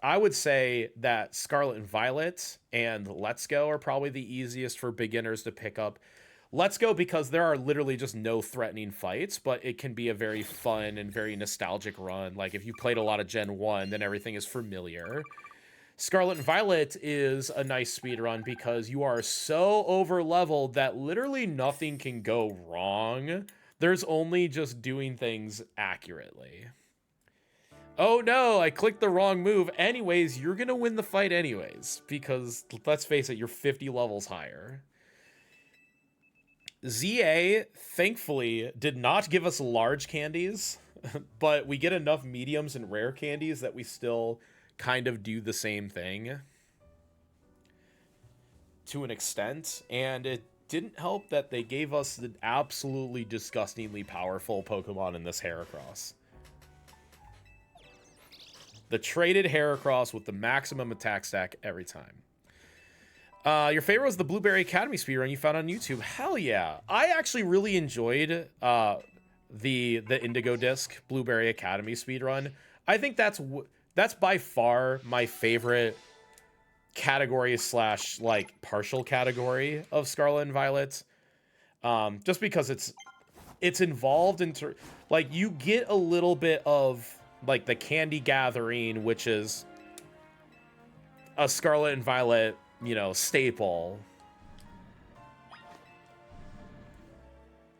I would say that Scarlet and Violet and Let's Go are probably the easiest for beginners to pick up. Let's Go because there are literally just no threatening fights, but it can be a very fun and very nostalgic run. Like if you played a lot of Gen 1, then everything is familiar. Scarlet and Violet is a nice speed run because you are so over leveled that literally nothing can go wrong. There's only just doing things accurately. Oh no, I clicked the wrong move. Anyways, you're gonna win the fight anyways, because let's face it, you're 50 levels higher. ZA, thankfully, did not give us large candies, but we get enough mediums and rare candies that we still kind of do the same thing to an extent, and it didn't help that they gave us the absolutely disgustingly powerful Pokemon in this Heracross. The traded Heracross with the maximum attack stack every time. Your favorite was the Blueberry Academy speedrun you found on YouTube. Hell yeah. I actually really enjoyed the Indigo Disc Blueberry Academy speedrun. I think that's by far my favorite category / like partial category of Scarlet and Violet. Just because it's involved in like you get a little bit of like the candy gathering, which is a Scarlet and Violet, you know, staple.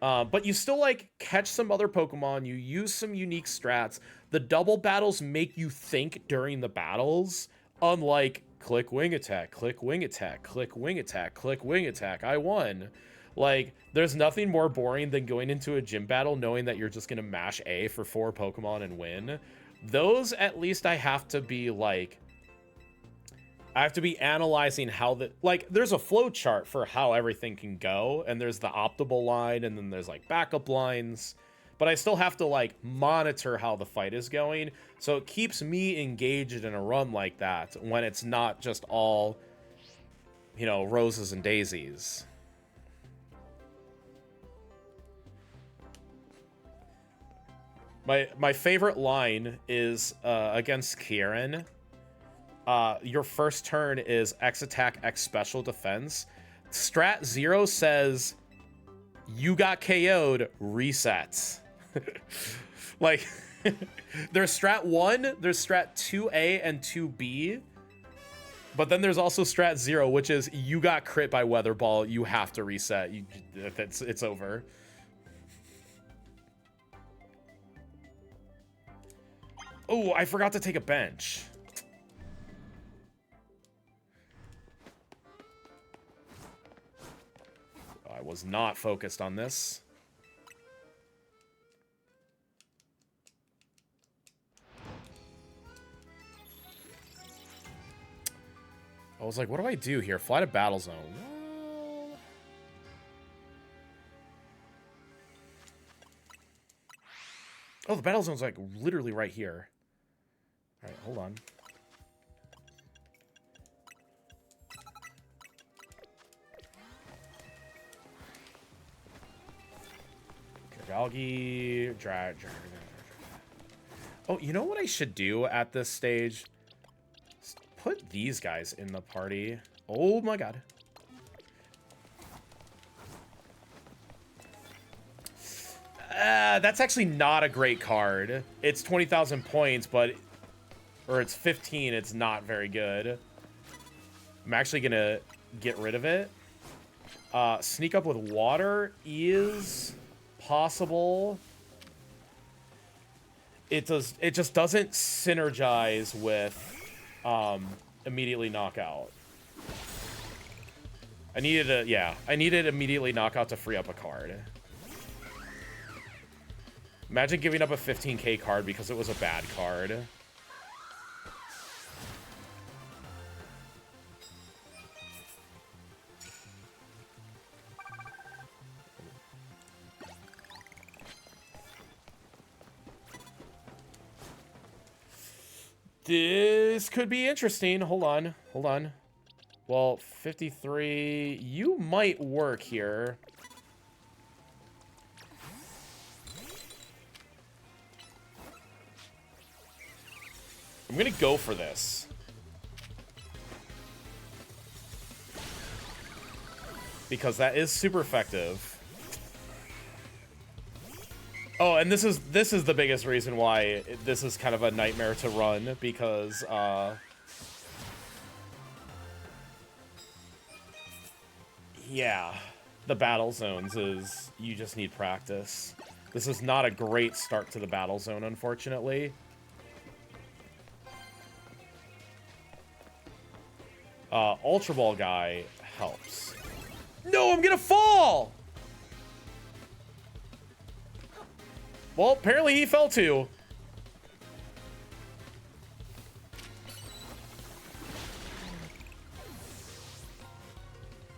But you still like catch some other Pokemon, you use some unique strats. The double battles make you think during the battles, unlike click wing attack, click wing attack, click wing attack, click wing attack, I won. Like, there's nothing more boring than going into a gym battle knowing that you're just gonna mash A for 4 Pokemon and win. Those, at least I have to be like, I have to be analyzing how like, there's a flow chart for how everything can go, and there's the optimal line, and then there's like backup lines, but I still have to like monitor how the fight is going, so it keeps me engaged in a run like that when it's not just all, you know, roses and daisies. My favorite line is against Kieran. Your first turn is X attack, X special defense. Strat 0 says you got KO'd, resets. Like, there's strat 1, there's strat 2A and 2B. But then there's also strat 0, which is you got crit by weather ball, you have to reset. It's over. Oh, I forgot to take a bench. I was not focused on this. I was like, what do I do here? Fly to battle zone. Well... Oh, the battle zone's like literally right here. All right, hold on. Algae, drag. Oh, you know what I should do at this stage? Put these guys in the party. Oh my god. That's actually not a great card. It's 20,000 points, but... Or it's 15, it's not very good. I'm actually gonna get rid of it. Sneak up with water is possible. It just doesn't synergize with immediately knockout. I needed immediately knockout to free up a card. Imagine giving up a 15k card because it was a bad card. This could be interesting. Hold on. Hold on. Well, 53. You might work here. I'm going to go for this. Because that is super effective. Oh, and this is the biggest reason why this is kind of a nightmare to run, because yeah, the battle zones is you just need practice. This is not a great start to the battle zone, unfortunately. Ultra Ball guy helps. No, I'm gonna fall! Well, apparently he fell too.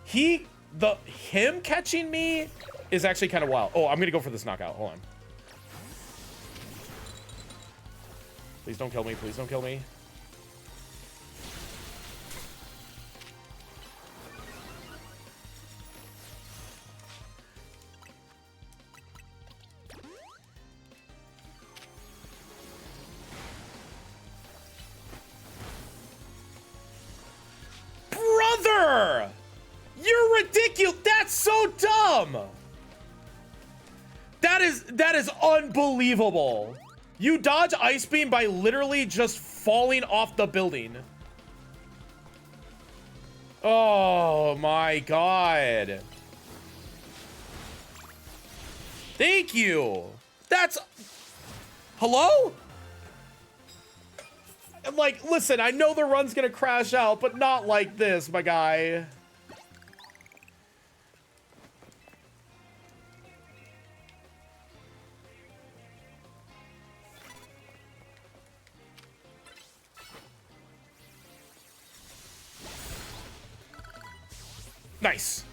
Him catching me is actually kind of wild. Oh, I'm gonna go for this knockout. Hold on. Please don't kill me. Please don't kill me. Brother! You're ridiculous. That's so dumb. That is unbelievable. You dodge Ice Beam by literally just falling off the building. Oh my god. Thank you. That's... Hello? Like, listen, I know the run's gonna crash out, but not like this, my guy. Nice.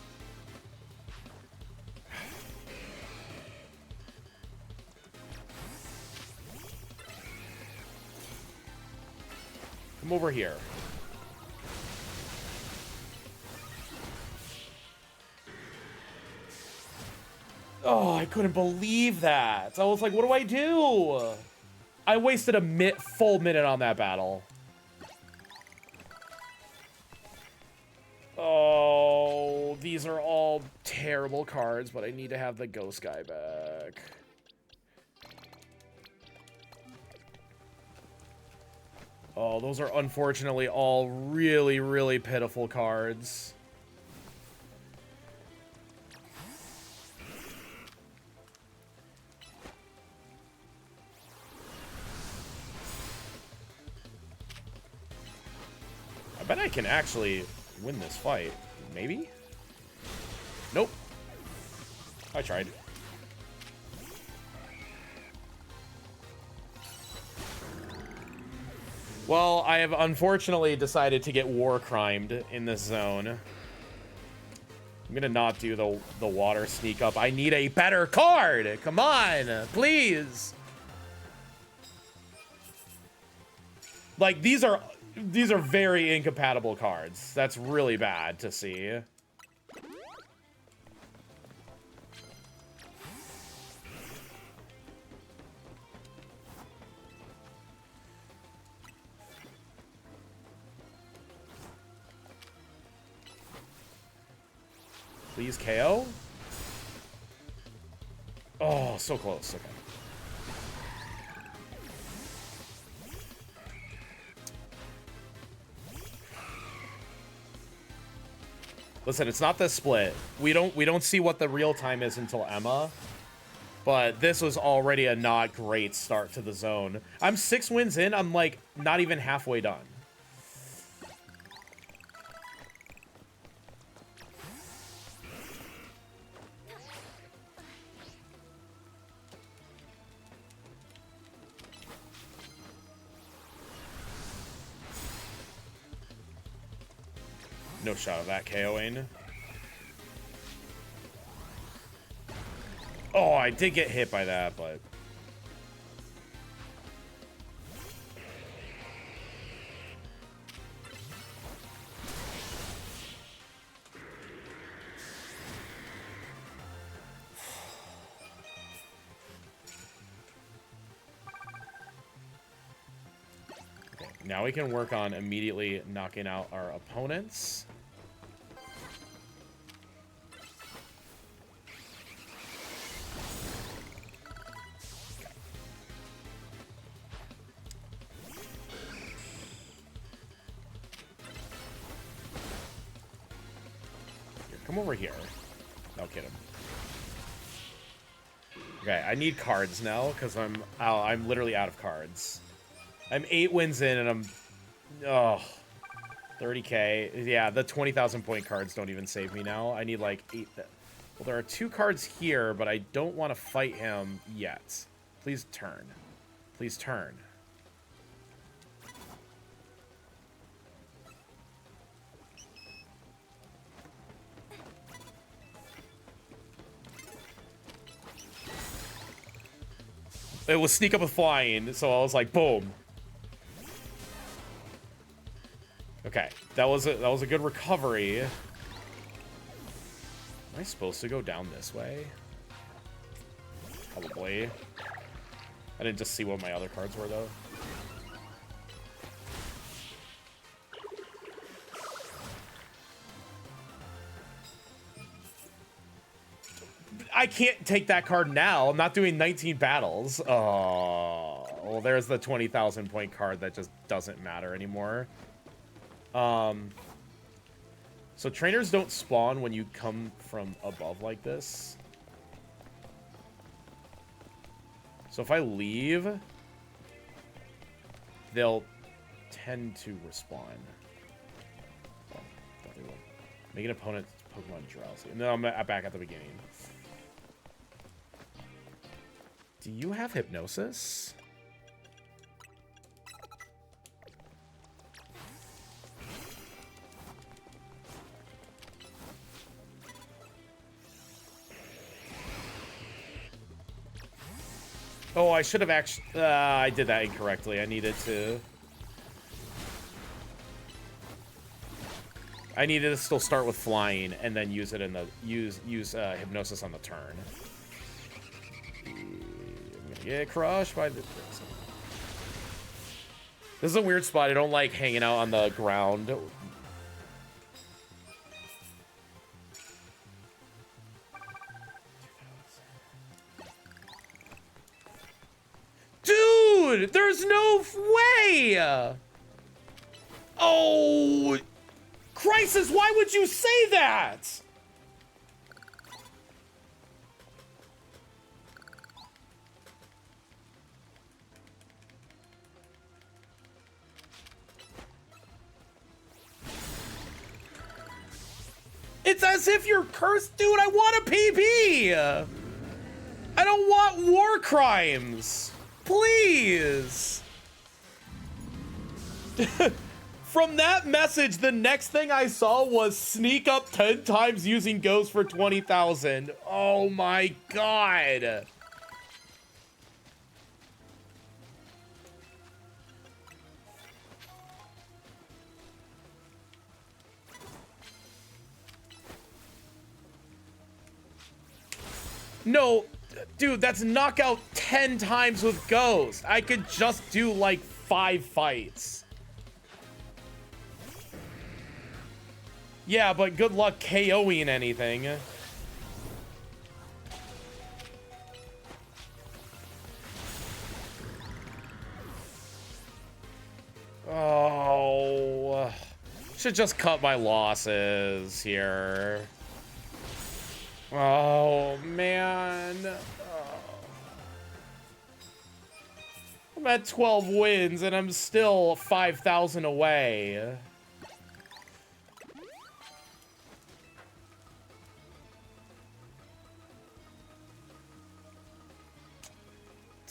Come over here. Oh, I couldn't believe that. I was like, what do I do? I wasted a full minute on that battle. Oh, these are all terrible cards, but I need to have the ghost guy back. Oh, those are unfortunately all really, really pitiful cards. I bet I can actually win this fight. Maybe? Nope. I tried. Well, I have unfortunately decided to get war crimed in this zone. I'm gonna not do the water sneak up. I need a better card! Come on, please! Like, these are very incompatible cards. That's really bad to see. Please KO? Oh, so close. Okay. Listen, it's not the split. We don't see what the real time is until Emma. But this was already a not great start to the zone. I'm 6 wins in. I'm like not even halfway done. No shot of that KOing. Oh, I did get hit by that, but... Okay, now we can work on immediately knocking out our opponents. Come over here. No, kid him. Okay, I need cards now because I'm literally out of cards. I'm 8 wins in and I'm 30k. Yeah, the 20,000 point cards don't even save me now. I need like 8. Well, there are 2 cards here, but I don't want to fight him yet. Please turn. Please turn. It was sneak up with flying, so I was like, boom. Okay, that was a good recovery. Am I supposed to go down this way? Probably. I didn't just see what my other cards were though. I can't take that card now. I'm not doing 19 battles. Oh, well, there's the 20,000 point card that just doesn't matter anymore. So trainers don't spawn when you come from above like this. So if I leave, they'll tend to respawn. Oh, thought they would. Make an opponent's Pokemon drowsy. And then I'm back at the beginning. Do you have hypnosis? Oh, I should have actually... I did that incorrectly. I needed to still start with flying and then use it in the... Use hypnosis on the turn. Get crushed by the... This is a weird spot. I don't like hanging out on the ground. Dude, there's no way. Oh, Crisis, why would you say that? It's as if you're cursed. Dude, I want a PB. I don't want war crimes. Please. From that message, the next thing I saw was sneak up 10 times using ghosts for 20,000. Oh my god. No, dude, that's knockout 10 times with Ghost. I could just do like 5 fights. Yeah, but good luck KOing anything. Oh, should just cut my losses here. Oh, man. Oh. I'm at 12 wins, and I'm still 5,000 away.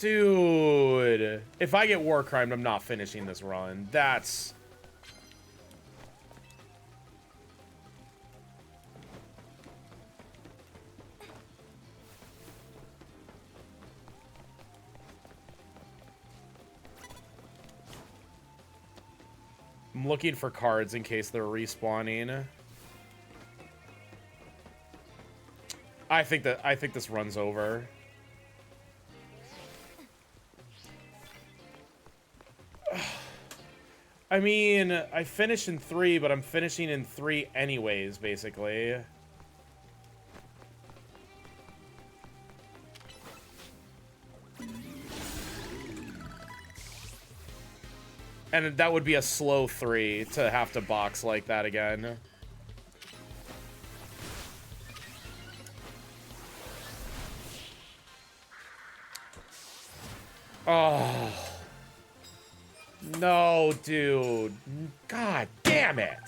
Dude. If I get war crimed, I'm not finishing this run. That's... I'm looking for cards in case they're respawning. I think this runs over. I mean, I finished in 3, but I'm finishing in 3 anyways, basically. And that would be a slow 3 to have to box like that again. Oh. No, dude. God damn it.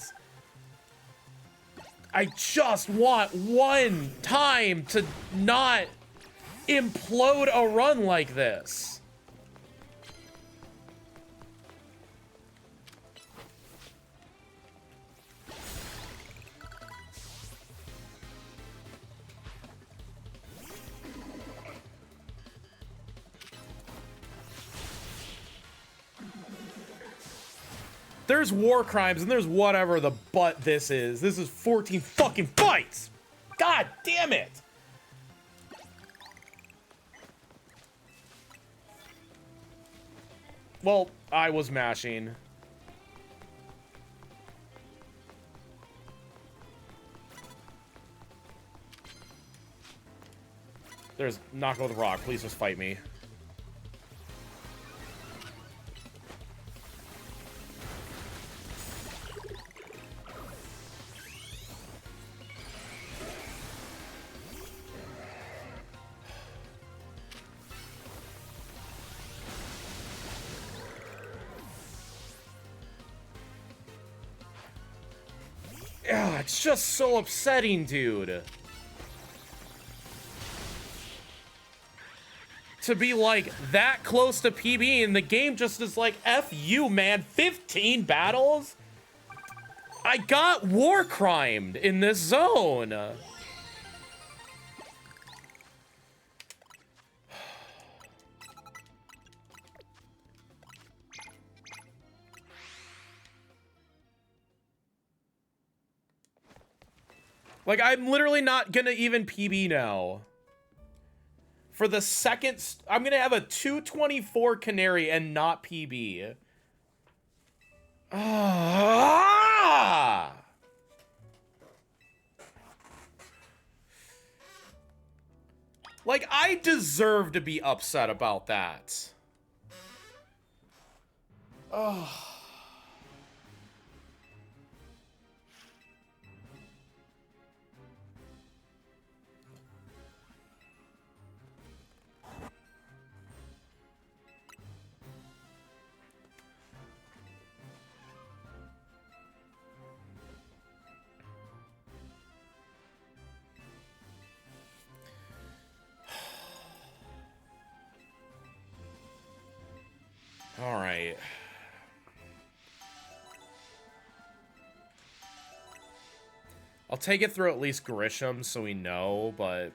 I just want one time to not implode a run like this. There's war crimes and there's whatever the butt this is. This is 14 fucking fights. God damn it. Well, I was mashing. There's knock with rock. Please just fight me. Yeah, it's just so upsetting, dude. To be like that close to PB and the game just is like, F you, man. 15 battles? I got war crimed in this zone. Like, I'm literally not gonna even PB now. For the second... I'm going to have a 224 Canary and not PB. Ah! Like, I deserve to be upset about that. Oh. All right. I'll take it through at least Grisham so we know, but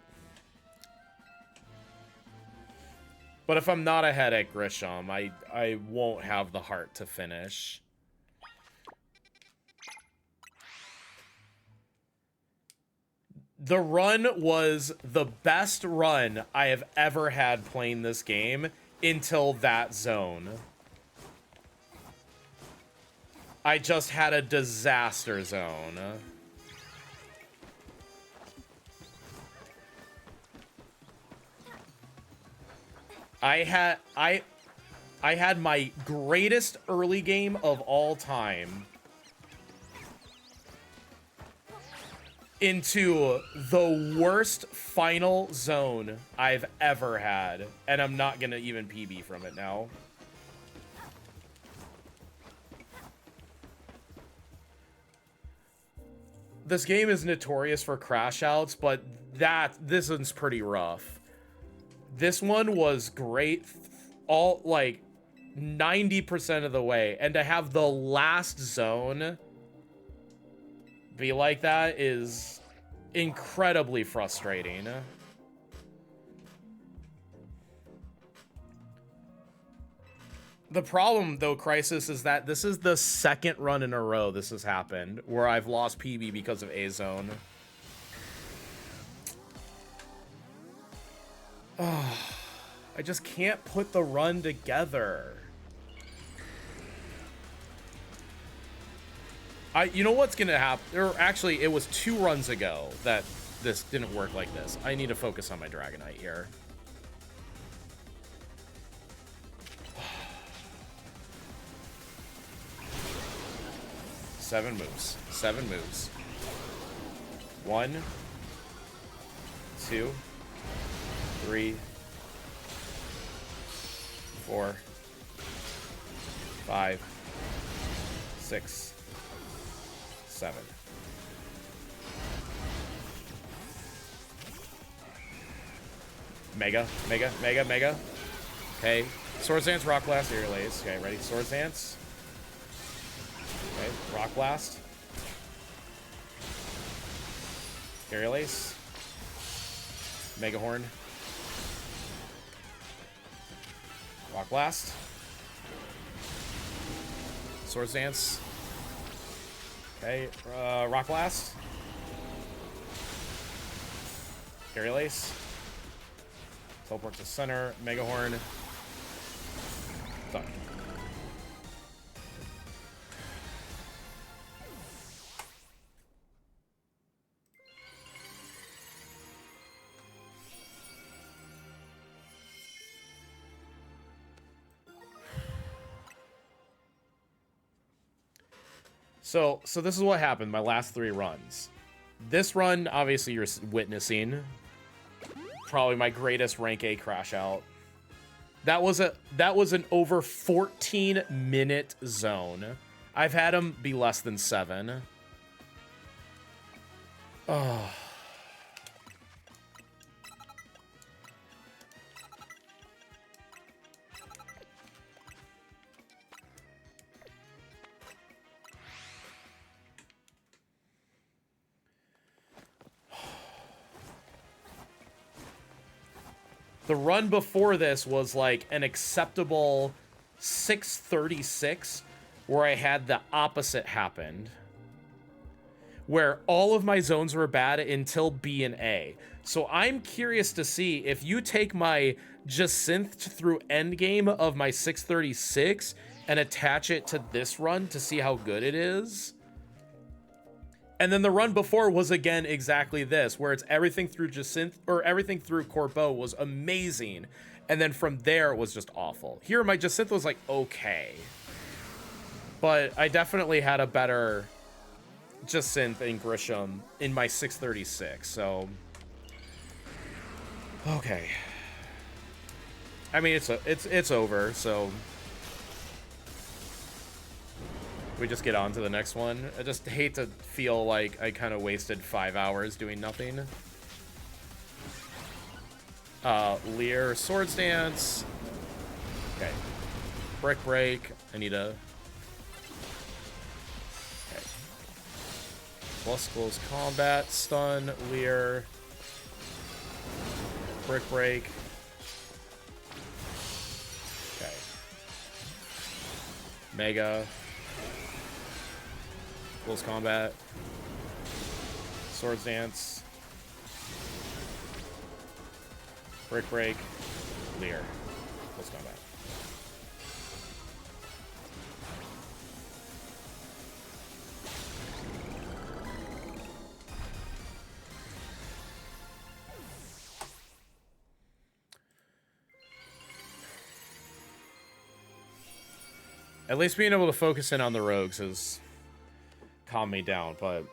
if I'm not ahead at Grisham, I won't have the heart to finish. The run was the best run I have ever had playing this game until that zone. I just had a disaster zone. I had my greatest early game of all time into the worst final zone I've ever had, and I'm not gonna even PB from it now. This game is notorious for crash outs, but this one's pretty rough. This one was great, all like 90% of the way, and to have the last zone be like that is incredibly frustrating. The problem, though, Crisis, is that this is the second run in a row this has happened where I've lost PB because of A-Zone. Oh, I just can't put the run together. You know what's gonna happen? Or actually, it was 2 runs ago that this didn't work like this. I need to focus on my Dragonite here. Seven moves. 1, 2, 3, 4, 5, 6, 7. Mega. Okay. Swords Dance, Rock Blast, Aerial Ace. Okay, ready? Swords Dance. Okay, Rock Blast. Aerial Ace. Mega Horn. Rock Blast. Swords Dance. Okay, Rock Blast. Aerial Ace. Teleport to center. Mega Horn. Done. So this is what happened my last 3 runs. This run, obviously, you're witnessing probably my greatest rank A crash out. That was an over 14-minute zone. I've had them be less than 7. Oh. The run before this was like an acceptable 636, where I had the opposite happen. where all of my zones were bad until B and A. So I'm curious to see if you take my Jacinth through endgame of my 636 and attach it to this run to see how good it is. And then the run before was again exactly this, where it's everything through Jacinth or everything through Corbeau was amazing. And then from there it was just awful. Here my Jacinth was like okay. But I definitely had a better Jacinth and Grisham in my 636, so okay. I mean it's over, so we just get on to the next one. I just hate to feel like I kind of wasted 5 hours doing nothing. Lear, Swords Dance. Okay. Brick Break. I need a... Okay. Plus Close Combat. Stun. Lear. Brick Break. Okay. Mega. Close Combat. Swords Dance. Brick Break. Lear. Close Combat. At least being able to focus in on the rogues has calmed me down, but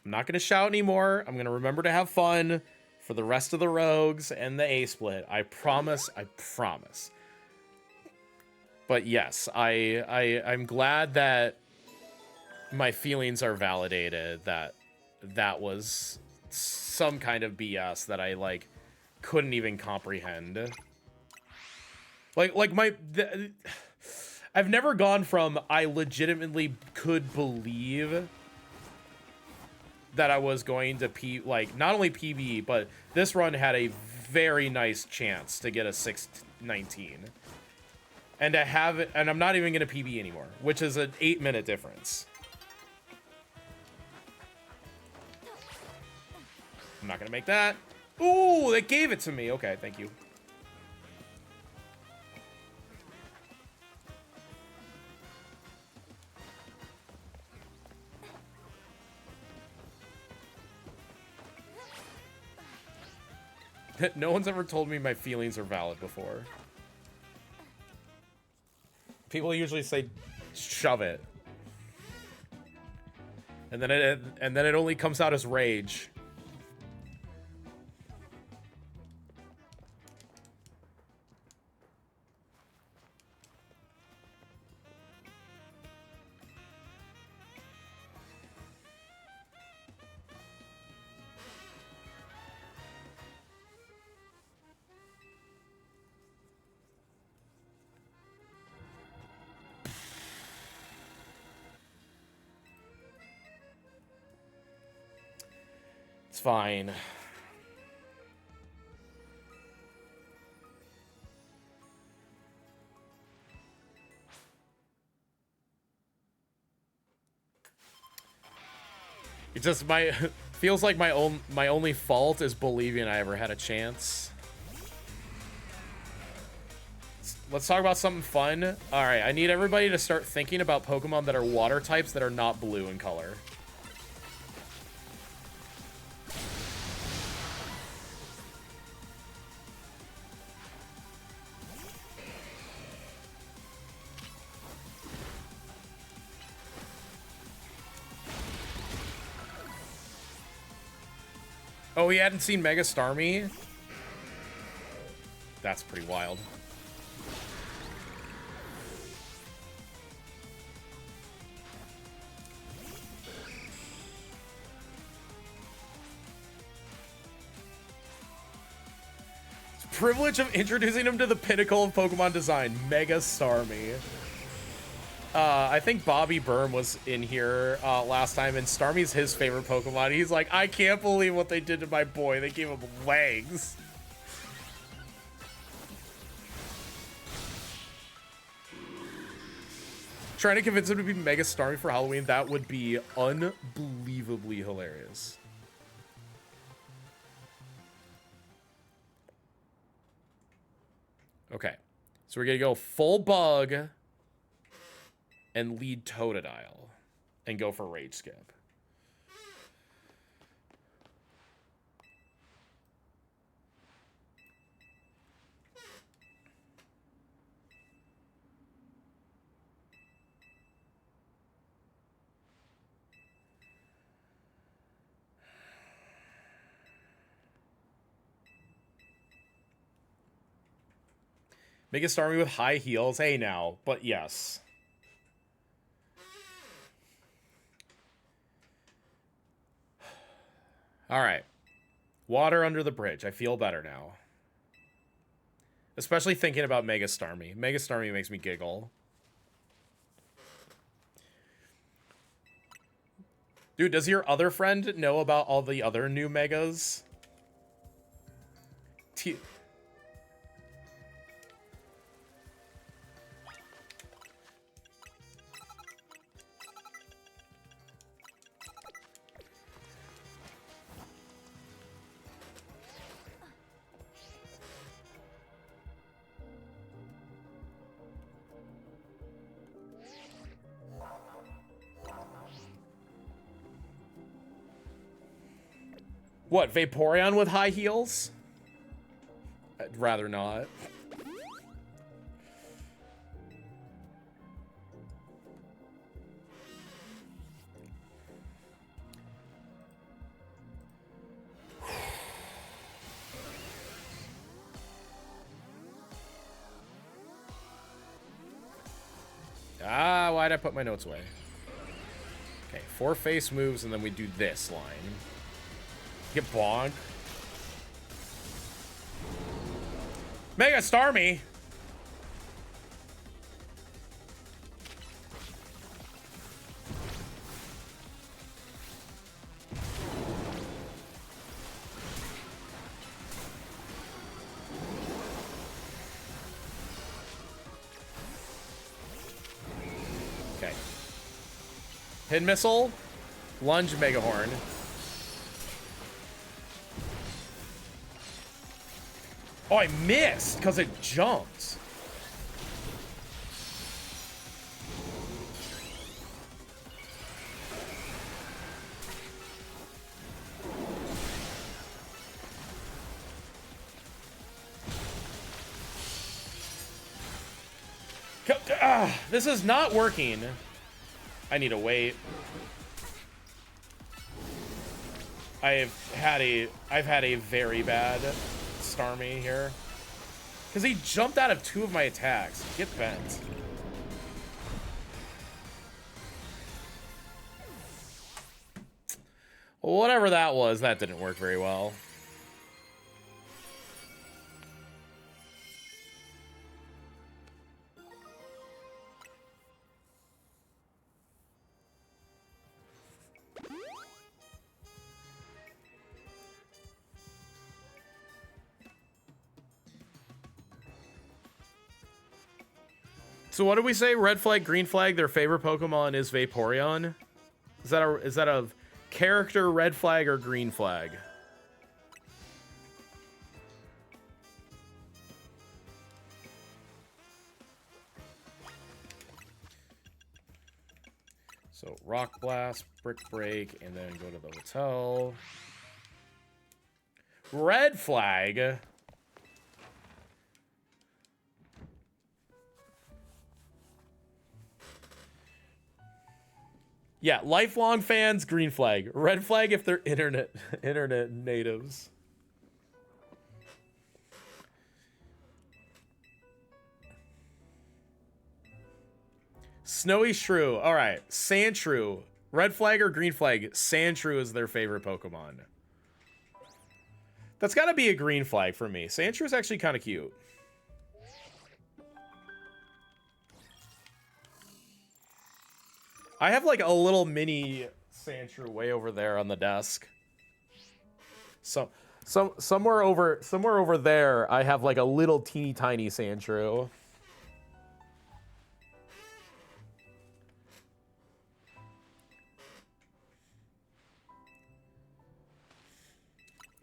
I'm not going to shout anymore. I'm going to remember to have fun for the rest of the rogues and the A-split. I promise. I promise. But yes, I'm glad that my feelings are validated, that that was some kind of BS that I, like, couldn't even comprehend. I've never gone from I legitimately could believe that I was going to not only PB, but this run had a very nice chance to get a 619. And to have it, and I'm not even going to PB anymore, which is an 8-minute difference. I'm not going to make that. Ooh, they gave it to me. Okay, thank you. No one's ever told me my feelings are valid before. People usually say, shove it. And then it only comes out as rage. It's fine. It just feels like my only fault is believing I ever had a chance. Let's talk about something fun. All right, I need everybody to start thinking about Pokemon that are water types that are not blue in color. Oh, he hadn't seen Mega Starmie? That's pretty wild. Privilege of introducing him to the pinnacle of Pokemon design, Mega Starmie. I think Bobby Burm was in here last time, and Starmie's his favorite Pokemon. He's like, I can't believe what they did to my boy. They gave him legs. Trying to convince him to be Mega Starmie for Halloween, that would be unbelievably hilarious. Okay. So we're going to go full bug and lead Totodile and go for Rage Skip. Make a Starmie with high heels. Hey, now. But yes. All right. Water under the bridge. I feel better now. Especially thinking about Mega Starmie. Mega Starmie makes me giggle. Dude, does your other friend know about all the other new Megas? What, Vaporeon with high heels? I'd rather not. Ah, why'd I put my notes away? Okay, 4 face moves, and then we do this line. Get bonked. Mega Starmie! Okay. Hidden Missile. Lunge Mega Horn. Oh, I missed because it jumped. This is not working. I need to wait. I've had a very bad Starmie here. Because he jumped out of 2 of my attacks. Get bent. Whatever that was, that didn't work very well. So what did we say? Red flag, green flag. Their favorite Pokemon is Vaporeon. Is that a character red flag or green flag? So Rock Blast, Brick Break, and then go to the hotel. Red flag. Yeah, lifelong fans, green flag. Red flag if they're internet natives. Snowy Shrew. All right, Sandshrew. Red flag or green flag? Sandshrew is their favorite Pokemon. That's got to be a green flag for me. Sandshrew is actually kind of cute. I have like a little mini Sandshrew way over there on the desk. So somewhere over there, I have like a little teeny tiny Sandshrew.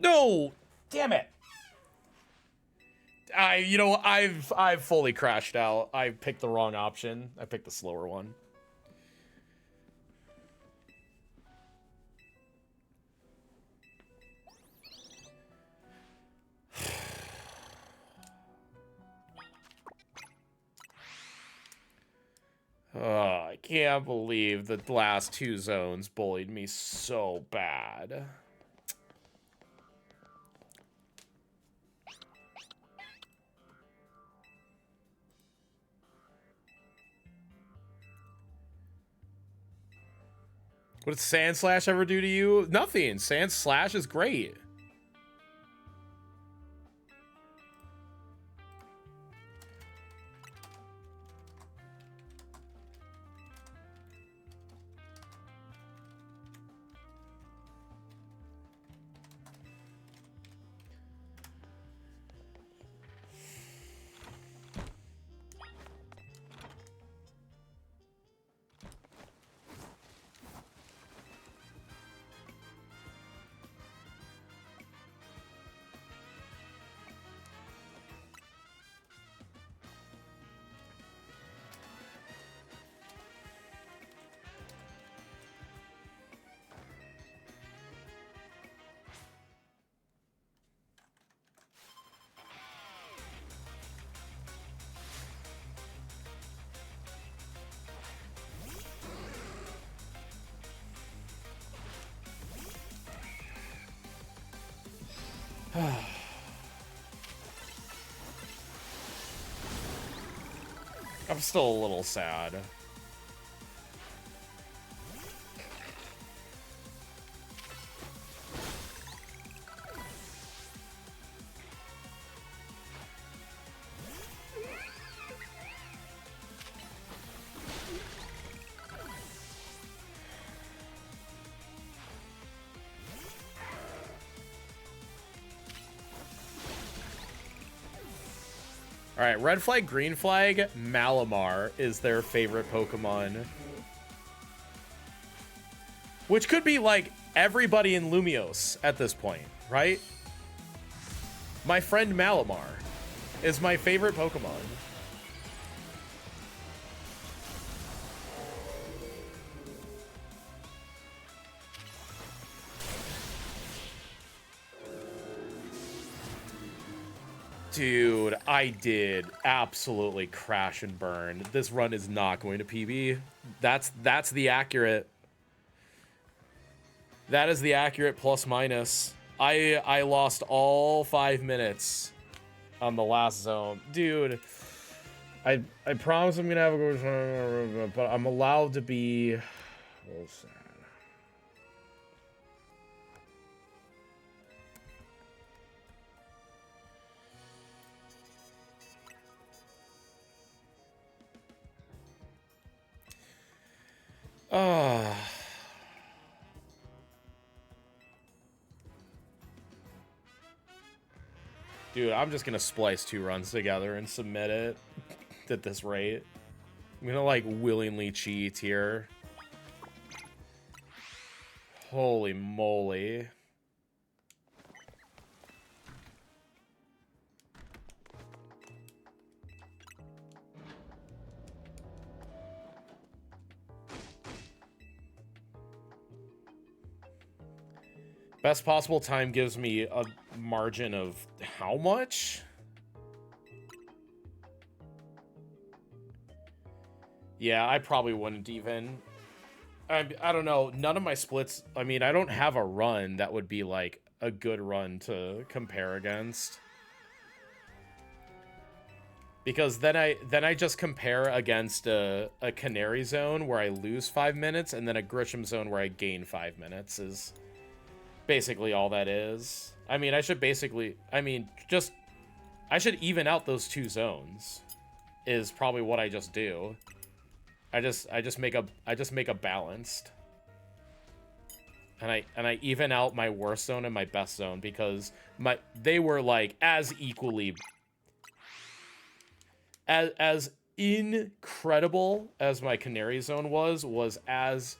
No! Damn it! I've fully crashed out. I picked the wrong option. I picked the slower one. Oh, I can't believe the last two zones bullied me so bad. What did Sand Slash ever do to you? Nothing. Sand Slash is great. I'm still a little sad. Alright, red flag, green flag, Malamar is their favorite Pokemon. Which could be, like, everybody in Lumiose at this point, right? My friend Malamar is my favorite Pokemon. Dude, I did absolutely crash and burn. This run is not going to PB. That's the accurate. That is the accurate plus minus. I lost all 5 minutes on the last zone. Dude, I promise I'm gonna have a good, but I'm allowed to be a little sad. Dude, I'm just gonna splice 2 runs together and submit it at this rate. I'm gonna, like, willingly cheat here. Holy moly. Best possible time gives me a margin of how much? Yeah, I probably wouldn't even. I don't know. None of my splits. I mean, I don't have a run that would be like a good run to compare against. Because then I just compare against a Canary Zone where I lose 5 minutes and then a Grisham Zone where I gain 5 minutes is basically all that is. I mean, I should even out those 2 zones is probably what I just do. I just make a balanced. And I even out my worst zone and my best zone because they were like as equally as incredible as my Canary Zone was as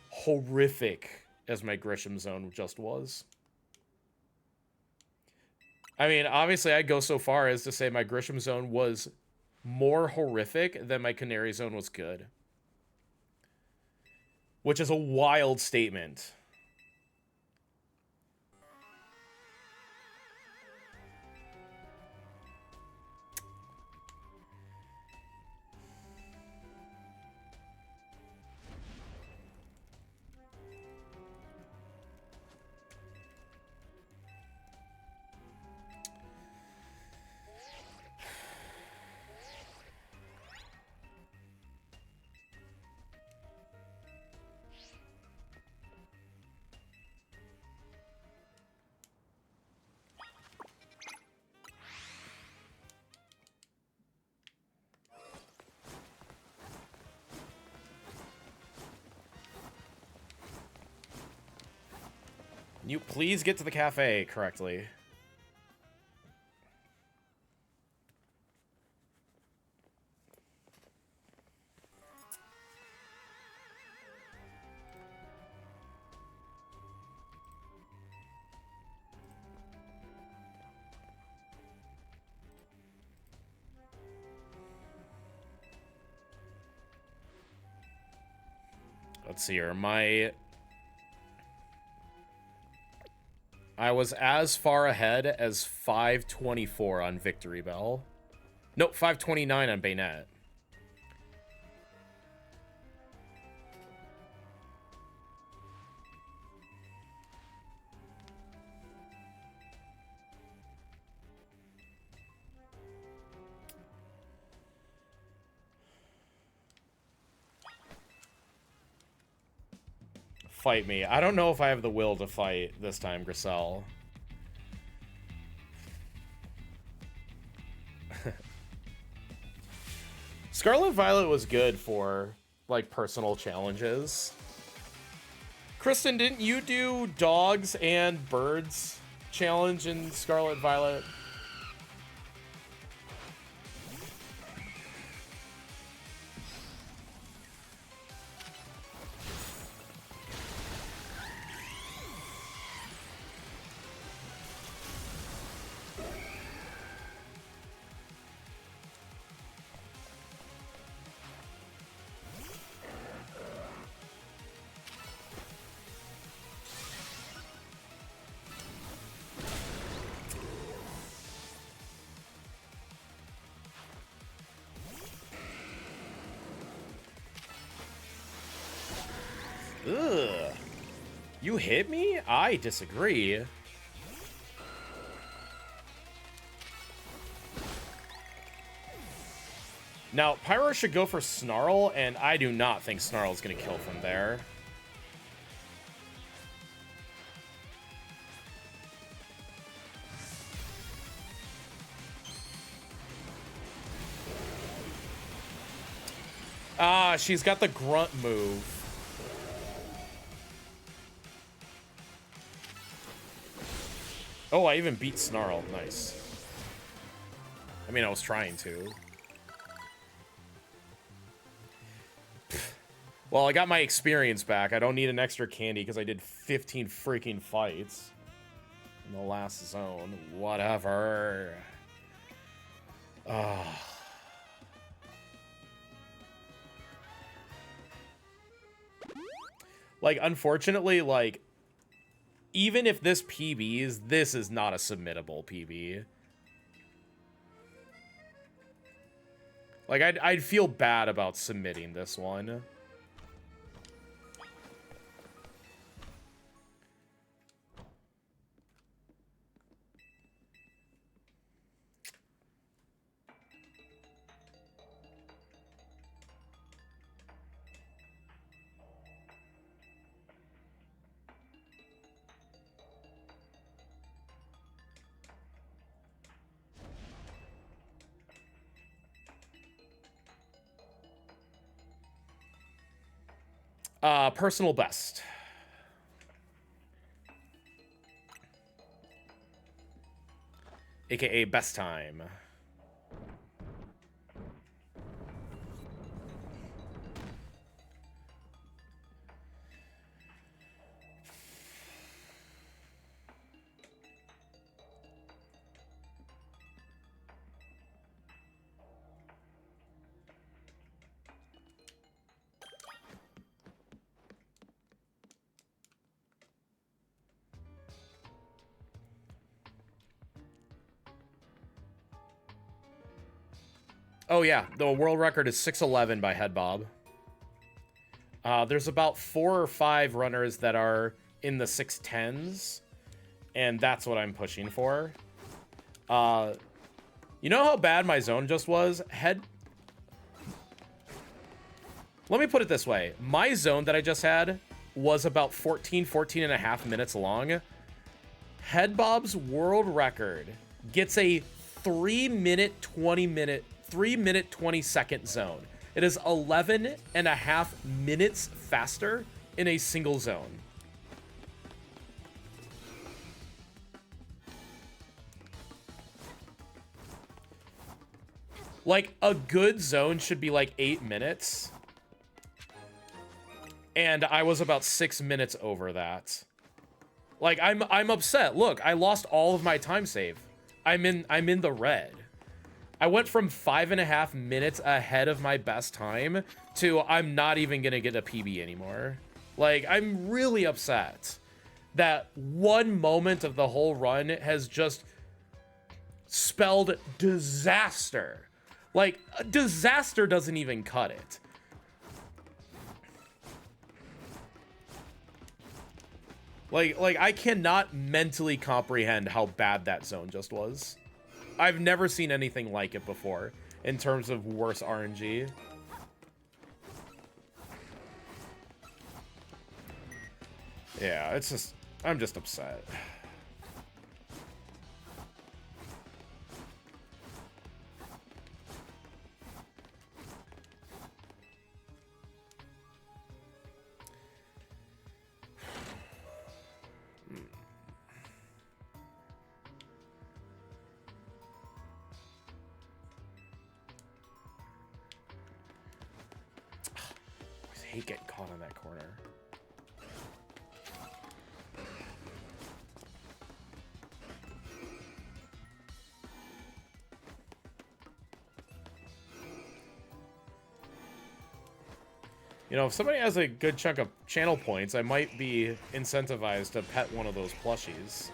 horrific as my Grisham Zone just was. I mean, obviously, I'd go so far as to say my Grisham zone was more horrific than my Canary zone was good. Which is a wild statement. You please get to the cafe correctly. Let's see here. I was as far ahead as 524 on Victory Bell. Nope, 529 on Bayonet. Fight me. I don't know if I have the will to fight this time, Grisel. Scarlet Violet was good for, like, personal challenges. Kristen, didn't you do dogs and birds challenge in Scarlet Violet? Ugh. You hit me? I disagree. Now, Pyro should go for Snarl, and I do not think Snarl is going to kill from there. Ah, she's got the grunt move. Oh, I even beat Snarl. Nice. I mean, I was trying to. Well, I got my experience back. I don't need an extra candy because I did 15 freaking fights in the last zone. Whatever. Like, unfortunately, like, even if this PBs, this is not a submittable PB. Like, I'd feel bad about submitting this one. Personal best. AKA best time. Oh yeah, the world record is 6:11 by Head Bob. There's about 4 or 5 runners that are in the 6:10s, and that's what I'm pushing for. You know how bad my zone just was? Let me put it this way. My zone that I just had was about 14 and a half minutes long. Head Bob's world record gets a 3 minute 20 second zone. It is 11 and a half minutes faster in a single zone. Like, a good zone should be like 8 minutes. And I was about 6 minutes over that. Like, I'm upset. Look, I lost all of my time save. I'm in the red. I went from 5.5 minutes ahead of my best time to I'm not even gonna get a PB anymore. Like, I'm really upset that one moment of the whole run has just spelled disaster. Like, disaster doesn't even cut it. Like I cannot mentally comprehend how bad that zone just was. I've never seen anything like it before in terms of worse RNG. Yeah, it's just, I'm just upset. I hate getting caught on that corner. You know, if somebody has a good chunk of channel points, I might be incentivized to pet one of those plushies.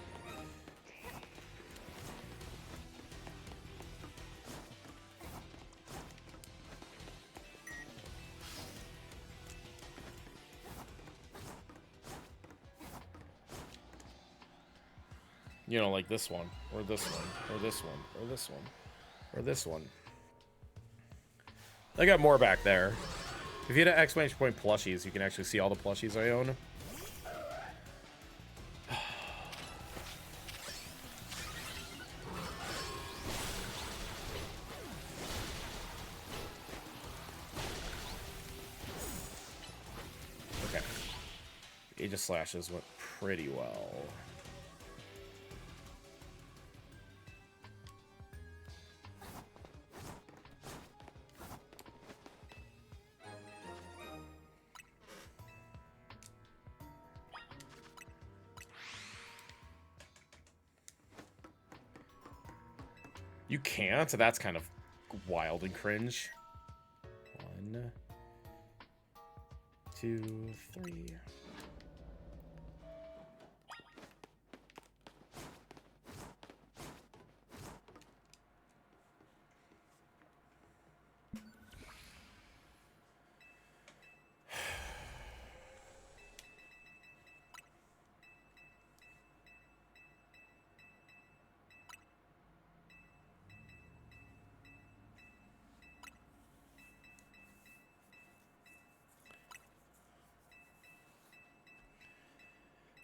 You know, like this one, or this one, or this one, or this one, or this one. I got more back there. If you hit an exclamation point plushies, you can actually see all the plushies I own. Okay. Aegis Slashes went pretty well. You can't? So that's kind of wild and cringe. 1, 2, 3.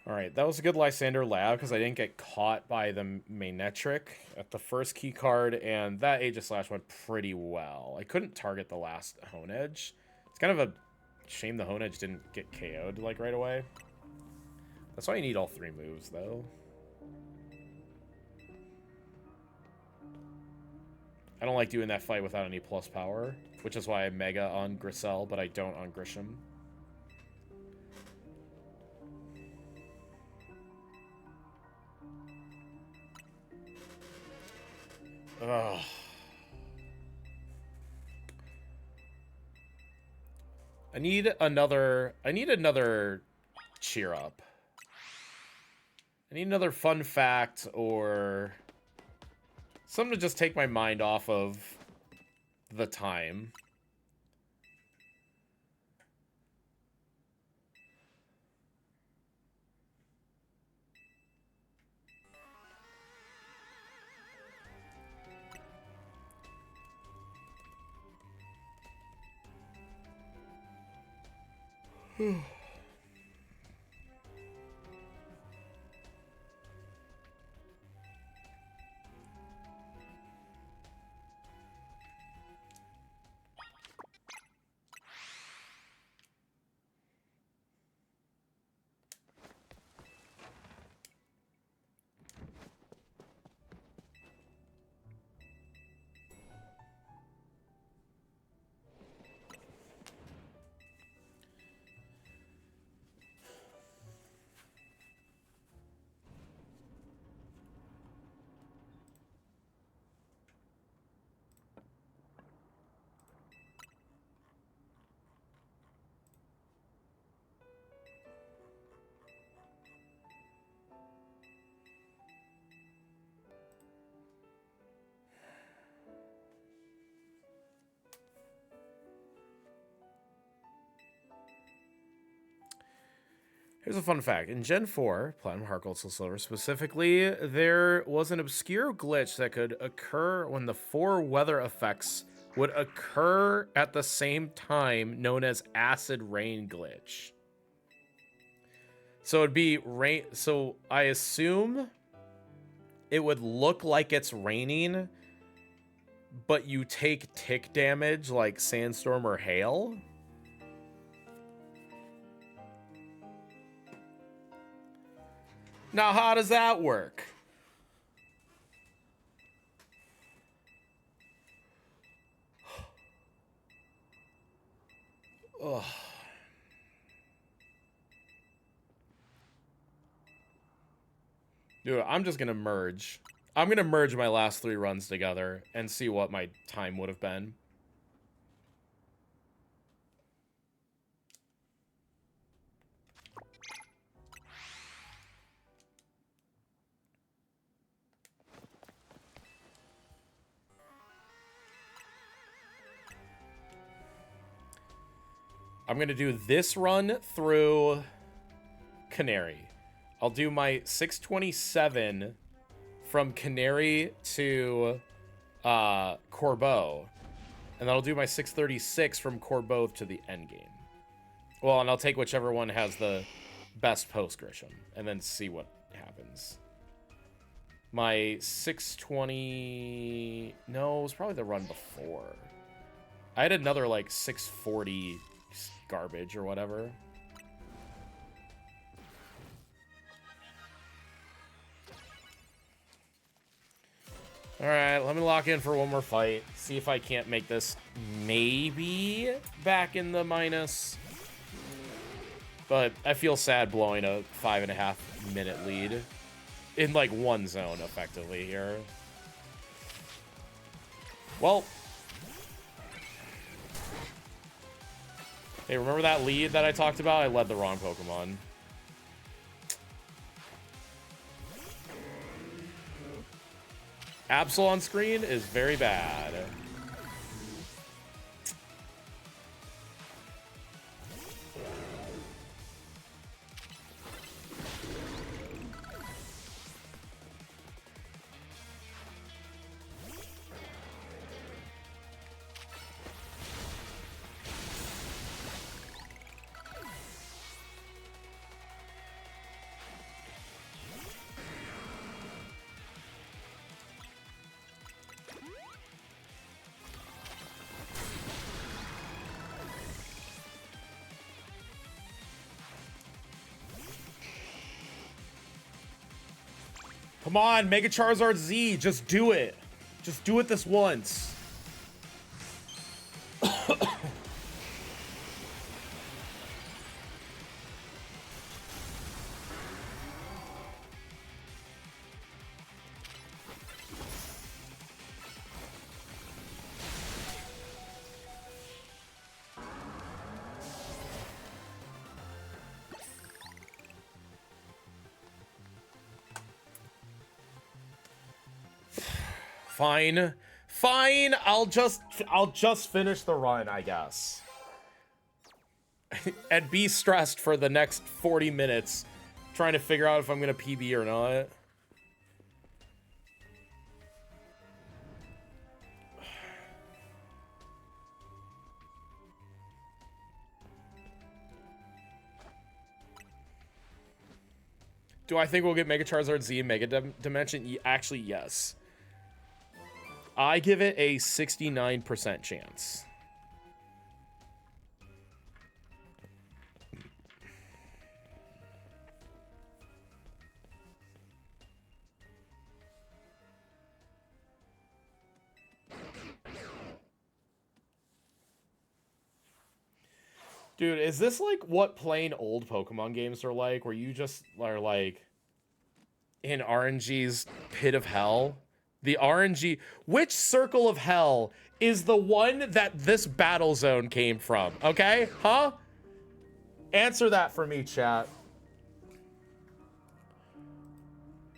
Alright, that was a good Lysander lab because I didn't get caught by the Manetric at the first key card, and that Aegis Slash went pretty well. I couldn't target the last Hone Edge. It's kind of a shame the Hone Edge didn't get KO'd, like, right away. That's why you need all 3 moves, though. I don't like doing that fight without any plus power, which is why I Mega on Grissel, but I don't on Grisham. Ugh. I need another cheer up. I need another fun fact or something to just take my mind off of the time. Here's a fun fact. In Gen 4, Platinum, Heart Gold, Soul Silver specifically, there was an obscure glitch that could occur when the 4 weather effects would occur at the same time, known as Acid Rain Glitch. So it'd be rain. So I assume it would look like it's raining, but you take tick damage like sandstorm or hail. Now, how does that work? Ugh. Dude, I'm just gonna merge. I'm gonna merge my last 3 runs together and see what my time would have been. I'm going to do this run through Canary. I'll do my 627 from Canary to Corbeau. And then I'll do my 636 from Corbeau to the endgame. Well, and I'll take whichever one has the best post Grisham and then see what happens. My 620... No, it was probably the run before. I had another, like, 640... garbage or whatever. All right, let me lock in for one more fight. See if I can't make this maybe back in the minus. But I feel sad blowing a 5.5 minute lead in like one zone effectively here. Well, hey, remember that lead that I talked about? I led the wrong Pokemon. Absol on screen is very bad. Come on, Mega Charizard Z, just do it. Just do it this once. Fine. Fine, I'll just finish the run, I guess. And be stressed for the next 40 minutes trying to figure out if I'm gonna PB or not. Do I think we'll get Mega Charizard Z and Mega Dimension? Actually, yes. I give it a 69% chance. Dude, is this like what playing old Pokemon games are like, where you just are like in RNG's pit of hell? The RNG, which circle of hell is the one that this battle zone came from? Okay, huh? Answer that for me, chat.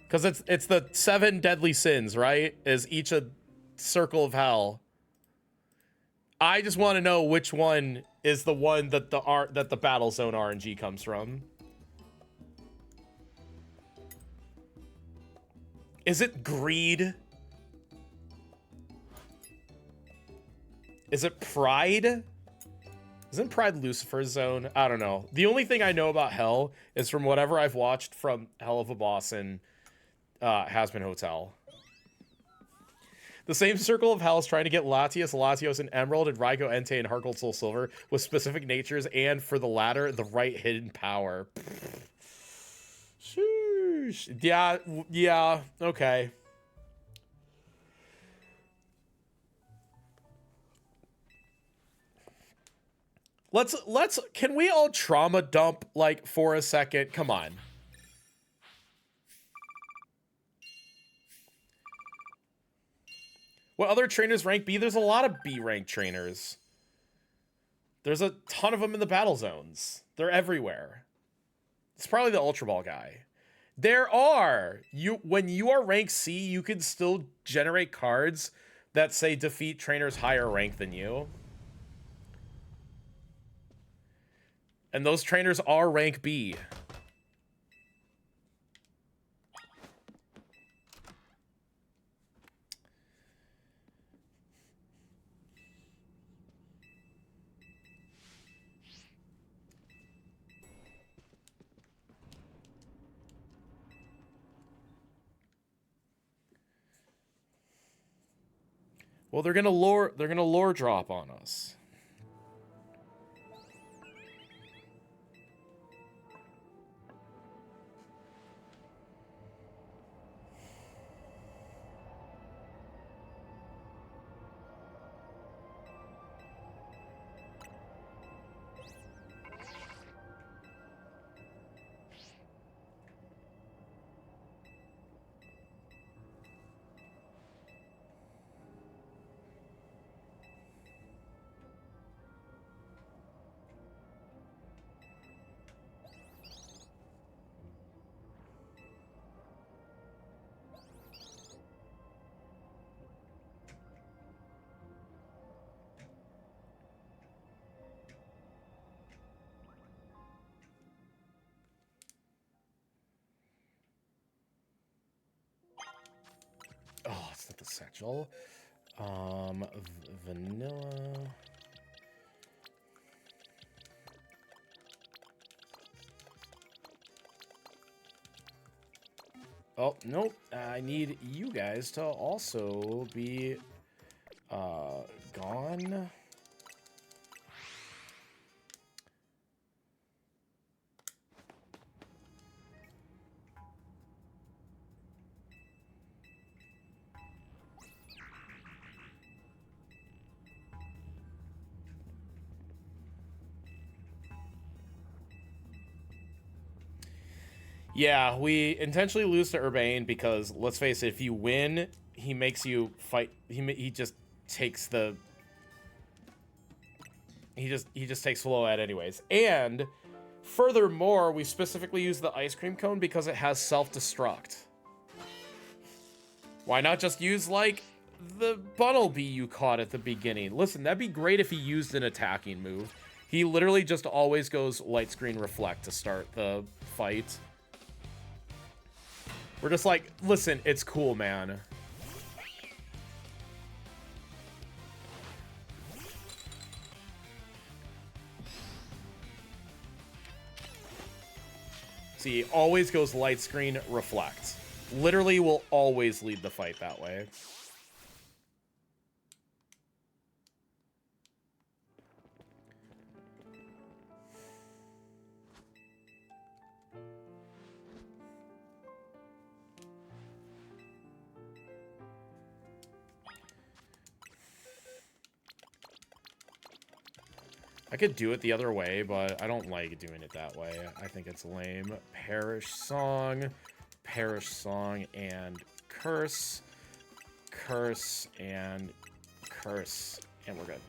Because it's the 7 deadly sins, right? Is each a circle of hell. I just want to know which one is the one that the battle zone RNG comes from. Is it greed? Is it pride? Isn't pride Lucifer's zone? I don't know. The only thing I know about hell is from whatever I've watched from Hell of a Boss and Hazbin Hotel. The same circle of hell is trying to get Latios, Latios, and Emerald, and Raikou, Entei, and Heartgold Soul Silver with specific natures, and for the latter, the right hidden power. Sheesh. Yeah, okay. Can we all trauma dump, like, for a second? Come on. What other trainers rank B? There's a lot of B rank trainers. There's a ton of them in the battle zones. They're everywhere. It's probably the Ultra Ball guy. There are. When you are rank C, you can still generate cards that say defeat trainers higher rank than you. And those trainers are rank B. Well, they're gonna lore drop on us. Oh, it's not the satchel. Vanilla. Oh, nope. I need you guys to also be gone. Yeah, we intentionally lose to Urbane because, let's face it, if you win, he makes you fight. He just takes the. He just takes Float anyways. And furthermore, we specifically use the ice cream cone because it has self-destruct. Why not just use like the Bunnelby you caught at the beginning. Listen, that'd be great if he used an attacking move. He literally just always goes light screen reflect to start the fight. We're just like, listen, it's cool, man. See, always goes light screen reflect. Literally will always lead the fight that way. I could do it the other way, but I don't like doing it that way. I think it's lame. Perish Song, and Curse. Curse, and Curse, and we're good.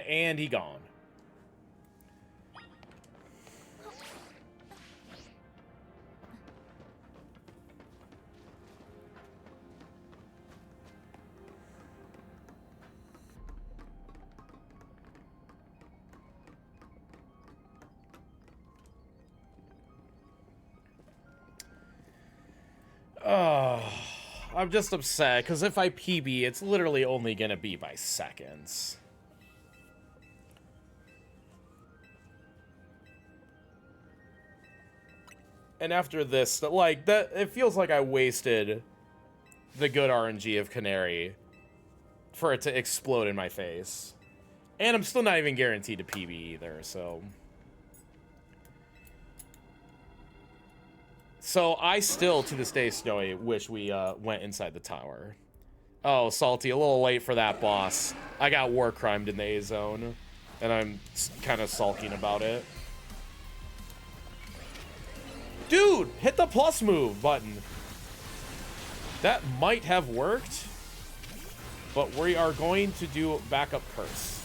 And he gone. Oh, I'm just upset because if I PB, it's literally only gonna be by seconds. And after this, like, that, it feels like I wasted the good RNG of Canary for it to explode in my face. And I'm still not even guaranteed to PB either, so... So I still, to this day, Snowy, wish we went inside the tower. Oh, Salty, a little late for that boss. I got war crimed in the A zone, and I'm kind of sulking about it. Dude, hit the plus move button. That might have worked, but we are going to do backup curse.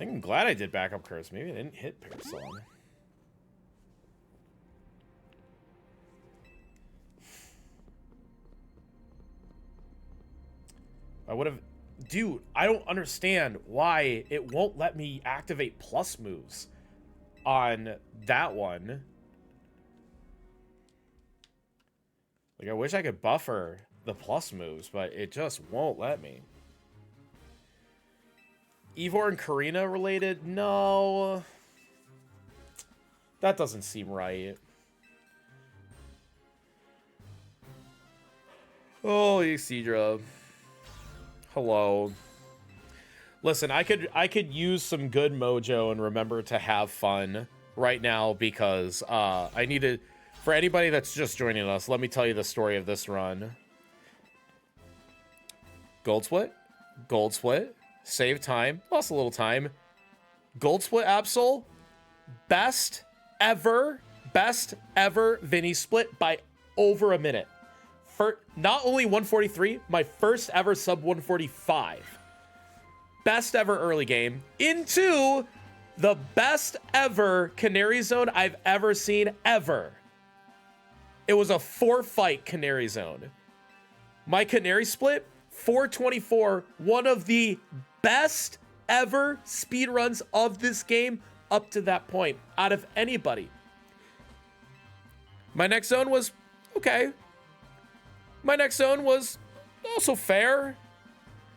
I'm glad I did backup curse. Maybe I didn't hit Parasong. I would have... Dude, I don't understand why it won't let me activate plus moves on that one. Like, I wish I could buffer the plus moves, but it just won't let me. Ivor and Karina related? No. That doesn't seem right. Oh, Isidra. Hello. Listen, I could use some good mojo and remember to have fun right now because I need to... For anybody that's just joining us, let me tell you the story of this run. Gold split. Gold split. Save time. Lost a little time. Gold split Absol. Best ever Vinny split by over a minute. For not only 143, my first ever sub 145. Best ever early game into The best ever Canary Zone I've ever seen, ever. It was a 4-fight Canary Zone. My Canary split, 424, one of the best ever speedruns of this game up to that point, out of anybody. My next zone was okay. My next zone was also fair.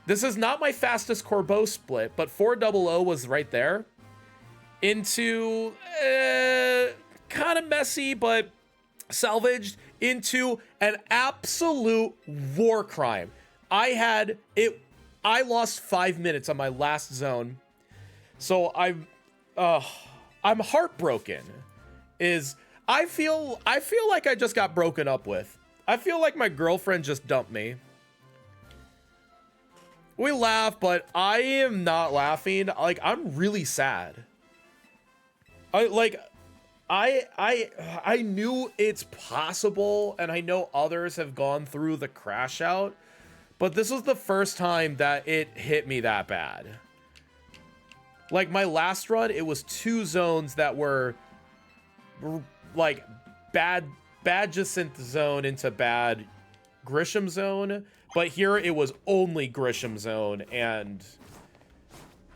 This is not my fastest Corbeau split, but 400 was right there. Into kind of messy, but salvaged into an absolute war crime. I lost 5 minutes on my last zone. So I'm heartbroken. I feel like I just got broken up with. I feel like my girlfriend just dumped me. We laugh, but I am not laughing. Like, I'm really sad. I knew it's possible, and I know others have gone through the crash out, but this was the first time that it hit me that bad. Like, my last run, it was 2 zones that were like bad Jacinth zone into bad Grisham zone, but here it was only Grisham zone, and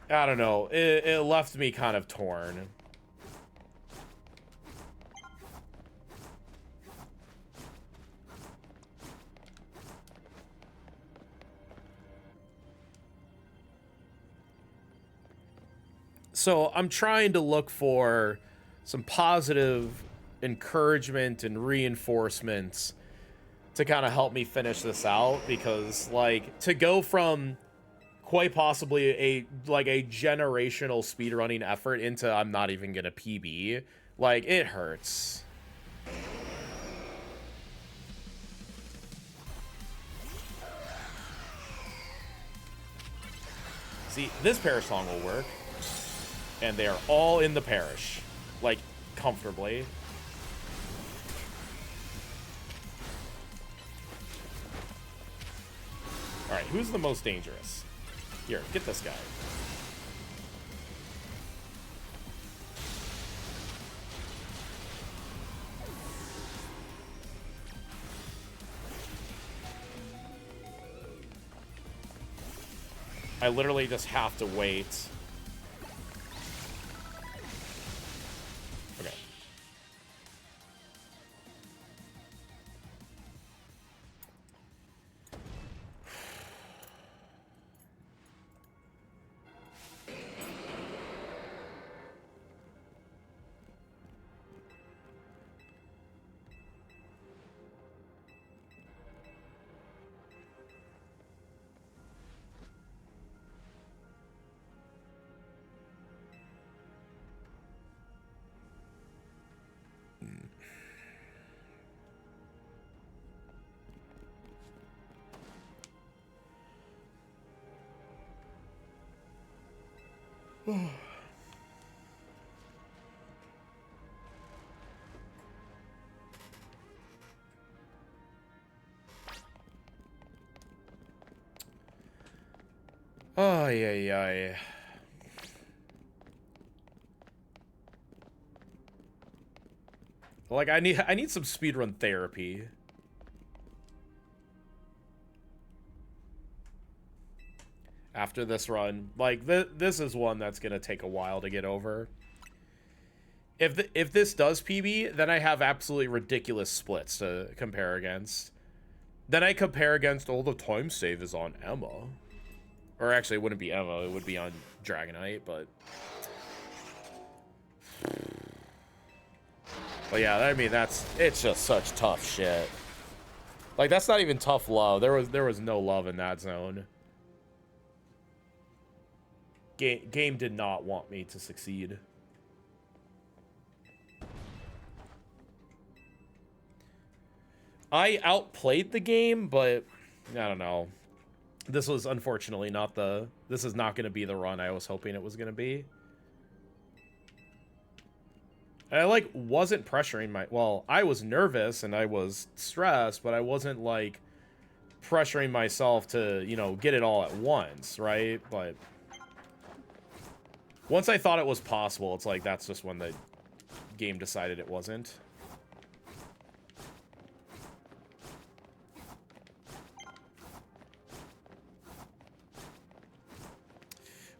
I don't know, it left me kind of torn. So I'm trying to look for some positive encouragement and reinforcements to kind of help me finish this out, because like to go from quite possibly a generational speedrunning effort into I'm not even gonna PB, like it hurts. See, this parish song will work. And they are all in the parish, like, comfortably. All right, who's the most dangerous? Here, get this guy. I literally just have to wait. Oh, yeah. Like, I need some speedrun therapy. After this run, like this is one that's gonna take a while to get over. If this does PB, then I have absolutely ridiculous splits to compare against. Then I compare against all the time save is on Emma. Or actually, it wouldn't be Emma, it would be on Dragonite, but yeah, I mean, it's just such tough shit. Like, that's not even tough love. There was no love in that zone. Game did not want me to succeed. I outplayed the game, but I don't know. This was unfortunately not this is not going to be the run I was hoping it was going to be. And I like wasn't pressuring well, I was nervous and I was stressed, but I wasn't like pressuring myself to, you know, get it all at once, right? But Once I thought it was possible, it's like that's just when the game decided it wasn't.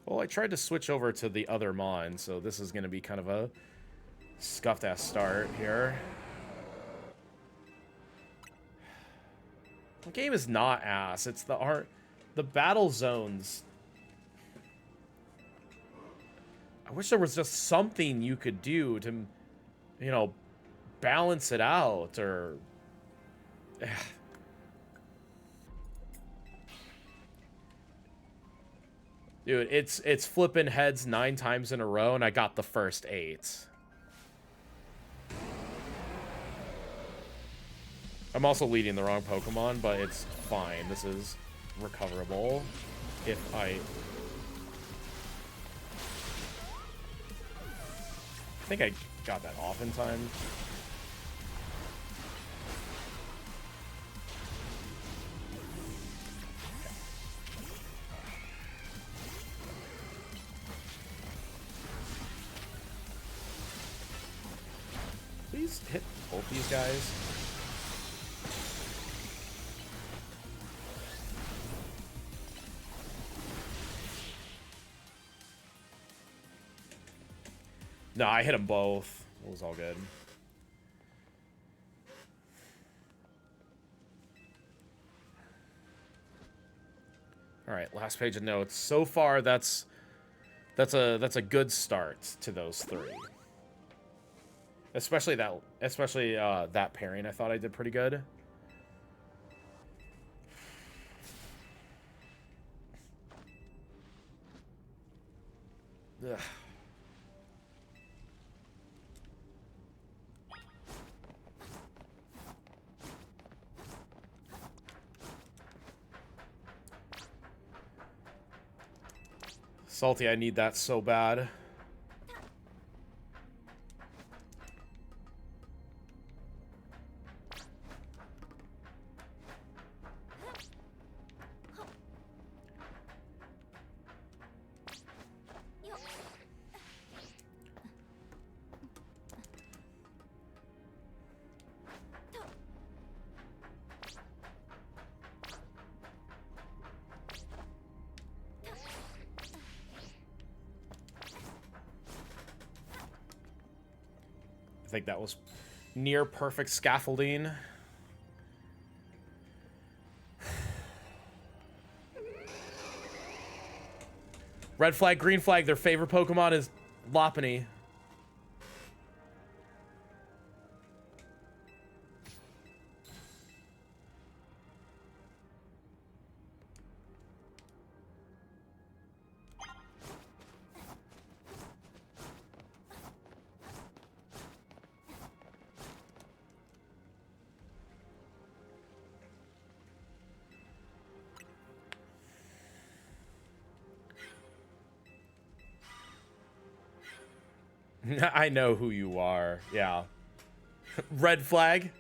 Well, I tried to switch over to the other mon, so this is going to be kind of a scuffed-ass start here. The game is not ass. It's the art. The battle zones. I wish there was just something you could do to, you know, balance it out or... Dude, it's flipping heads 9 times in a row, and I got the first 8. I'm also leading the wrong Pokemon, but it's fine. This is recoverable if I think I got that off in time. Please hit both these guys. No, I hit them both. It was all good. All right, last page of notes. So far, that's a good start to those 3. Especially that pairing. I thought I did pretty good. Ugh. Salty, I need that so bad. I think that was near perfect scaffolding. Red flag, green flag, their favorite Pokemon is Lopunny. I know who you are. Yeah. Red flag.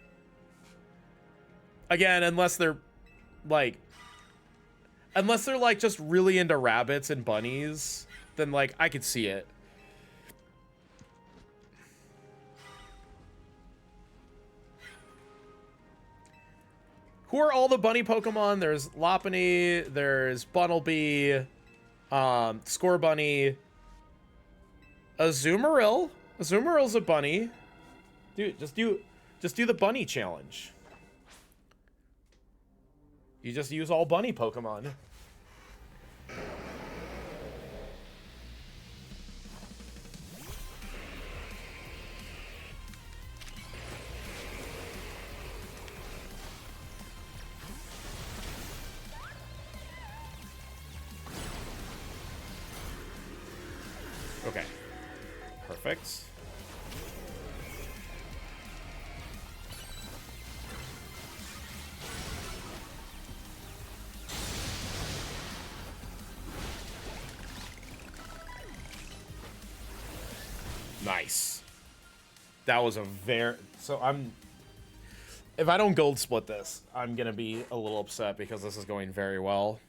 Again, unless they're like just really into rabbits and bunnies, then like I could see it. Who are all the bunny Pokemon? There's Lopunny, there's Bunnelby, Scorbunny, Azumarill. Azumarill's a bunny. Dude, just do the bunny challenge. You just use all bunny Pokemon. Okay. Perfect. Nice. That was a very... So I'm... If I don't gold split this, I'm going to be a little upset because this is going very well.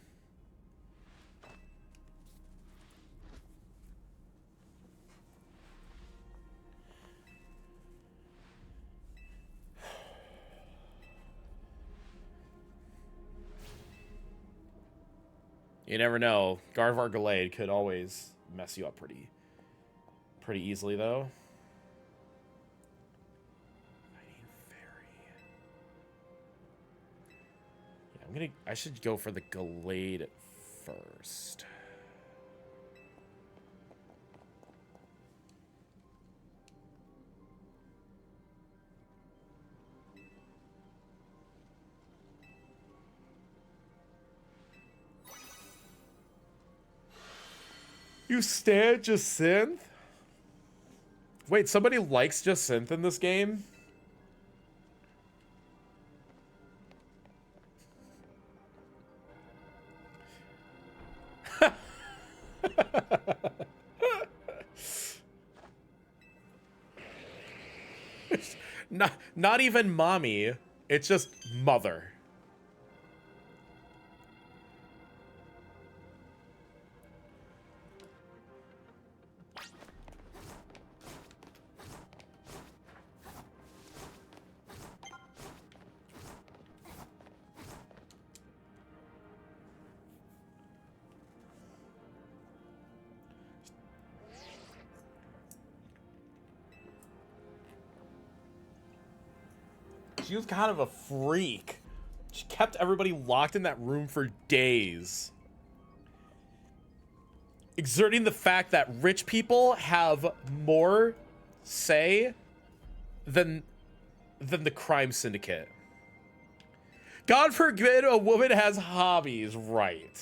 You never know. Gardevoir Gallade could always mess you up pretty easily, though. Fighting Fairy. Yeah, I should go for the Gallade first. You stand Jacinth? Wait, somebody likes Jacinth in this game? Not even mommy. It's just mother. She was kind of a freak. She kept everybody locked in that room for days. Exerting the fact that rich people have more say than the crime syndicate. God forbid a woman has hobbies, right?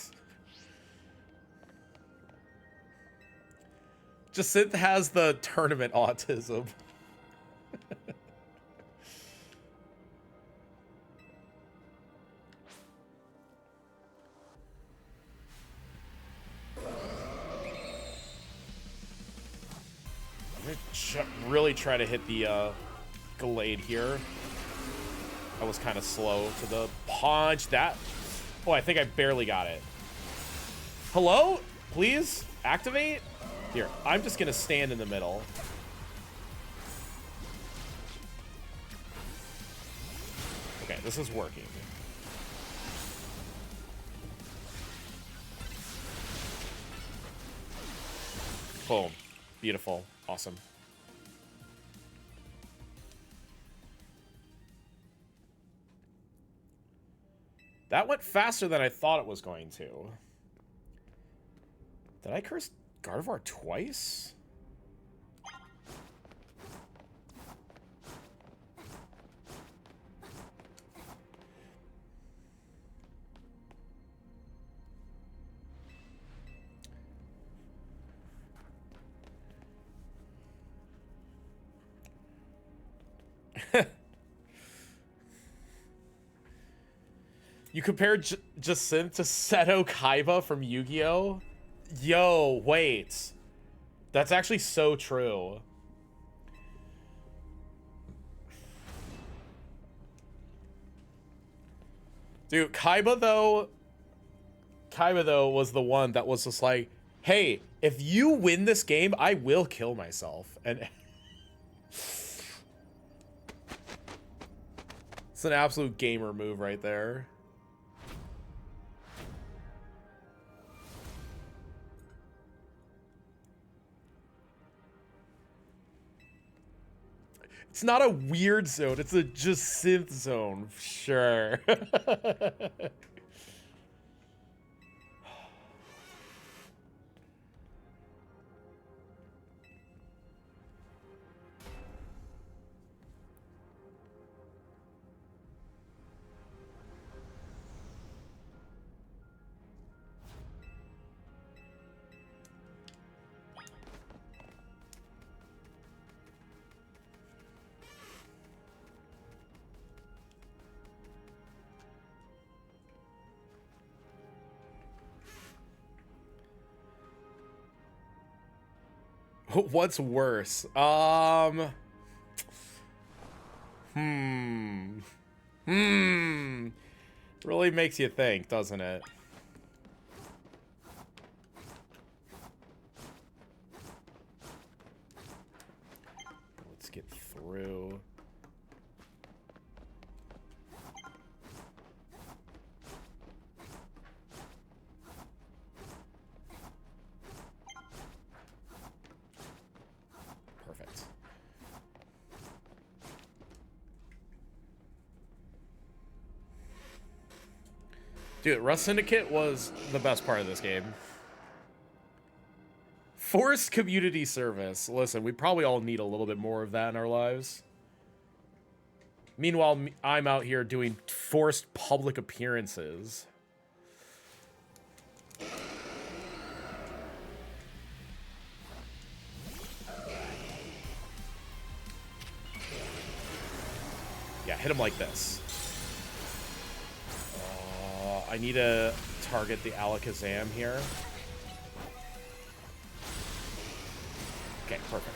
Jacinth has the tournament autism. Really try to hit the Gallade here. I was kind of slow to the punch. That, oh, I think I barely got it. Hello? Please activate? Here, I'm just gonna stand in the middle. Okay, this is working. Boom. Beautiful. Awesome. That went faster than I thought it was going to. Did I curse Gardevoir twice? You compared Jacinth to Seto Kaiba from Yu-Gi-Oh? Yo, wait. That's actually so true. Dude, Kaiba though was the one that was just like, hey, if you win this game, I will kill myself. And it's an absolute gamer move right there. It's not a weird zone, it's a Jacinth zone, sure. What's worse? Really makes you think, doesn't it? Let's get through. Dude, Rust Syndicate was the best part of this game. Forced community service. Listen, we probably all need a little bit more of that in our lives. Meanwhile, I'm out here doing forced public appearances. Yeah, hit him like this. I need to target the Alakazam here. Okay, perfect.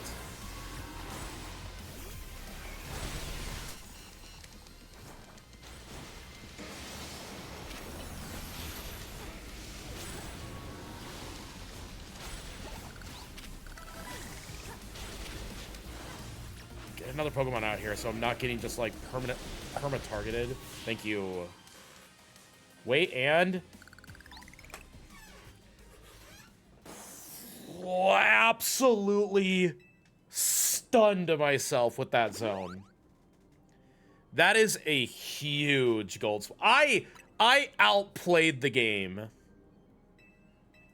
Get another Pokemon out here so I'm not getting just like perma-targeted. Thank you. Wait, and... Oh, absolutely stunned myself with that zone. That is a huge gold. I outplayed the game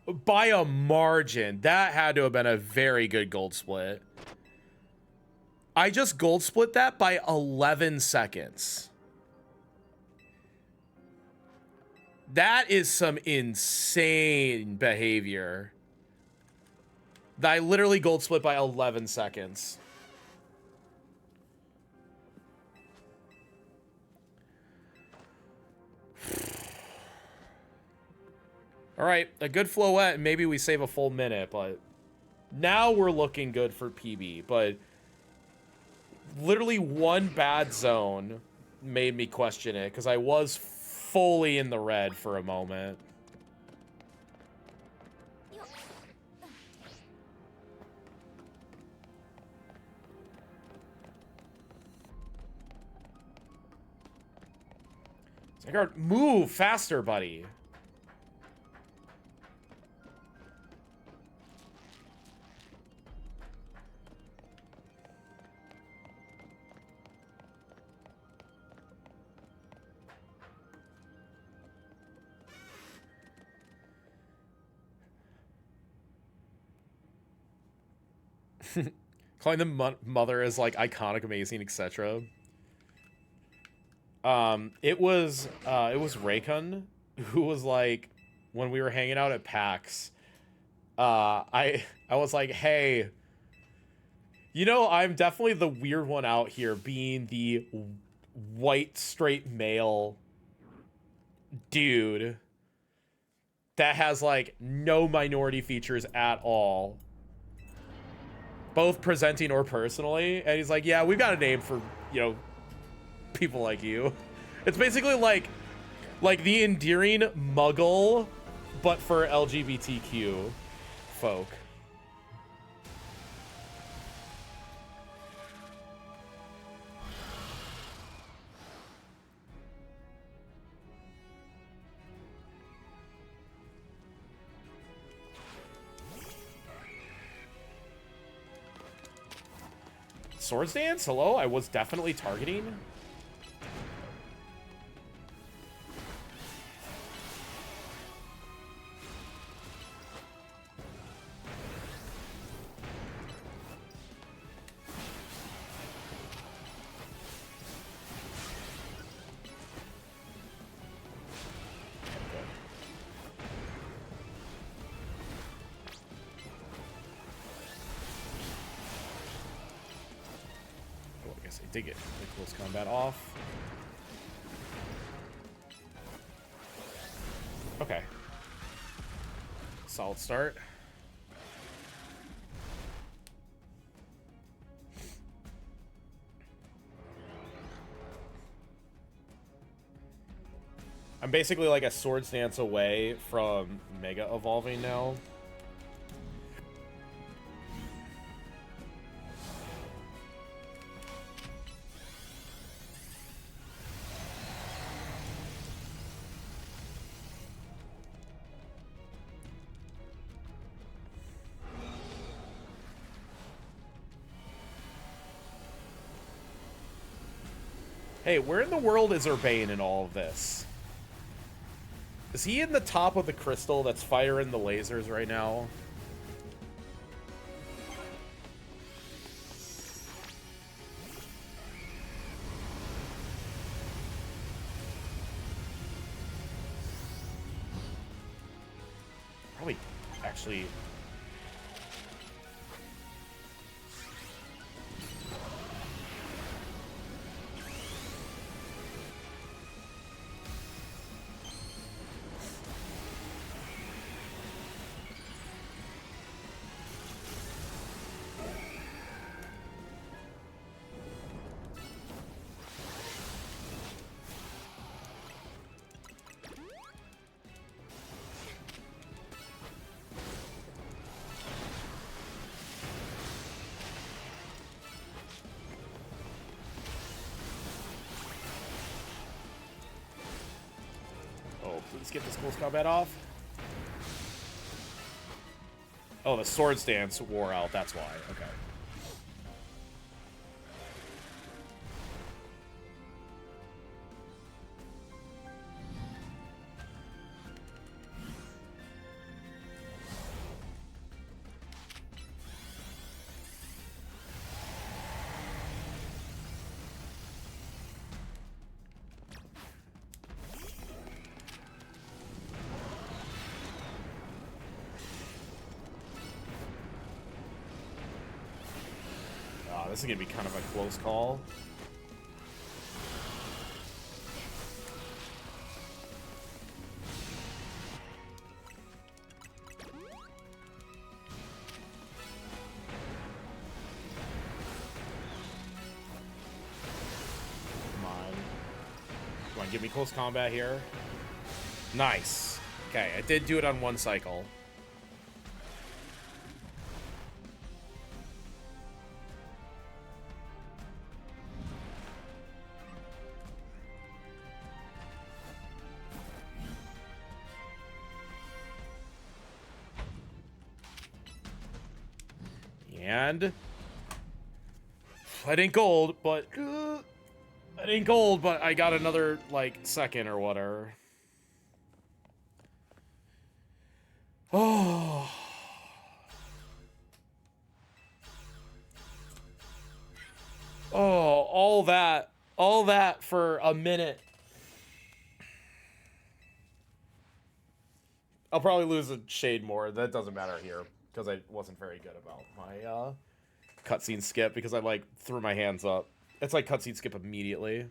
by a margin. That had to have been a very good gold split. I just gold split that by 11 seconds. That is some insane behavior. I literally gold split by 11 seconds. All right, a good flowette, and maybe we save a full minute, but now we're looking good for PB. But literally one bad zone made me question it, because I was fully in the red for a moment. Zygarde, move faster, buddy. Calling the mother as like iconic, amazing, etc. It was Raycon who was like, when we were hanging out at PAX, I was like, hey, you know, I'm definitely the weird one out here, being the white straight male dude that has like no minority features at all, both presenting or personally. And he's like, yeah, we've got a name for, you know, people like you. It's basically like the endearing muggle, but for LGBTQ folk. Swords Dance? Hello? I was definitely targeting. Did get the close combat off. Okay. Solid start. I'm basically like a Swords Dance away from Mega Evolving now. Hey, where in the world is Urbane in all of this? Is he in the top of the crystal that's firing the lasers right now? Probably actually... Let's get this close combat off. Oh, the sword stance wore out, that's why. Okay. This is gonna be kind of a close call. Come on, give me close combat here. Nice. Okay, I did do it on one cycle. And I didn't gold, but I got another like second or whatever. Oh. Oh, all that for a minute. I'll probably lose a shade more. That doesn't matter here because I wasn't very good about my cutscene skip because I like threw my hands up. It's like cutscene skip immediately.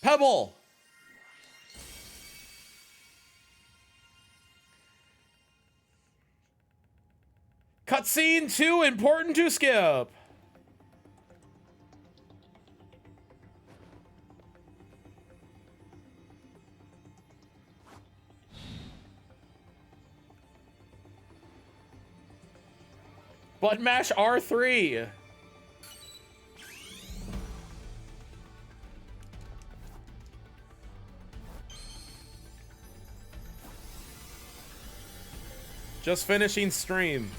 Pebble! Cutscene 2, important to skip. Button mash R3. Just finishing stream.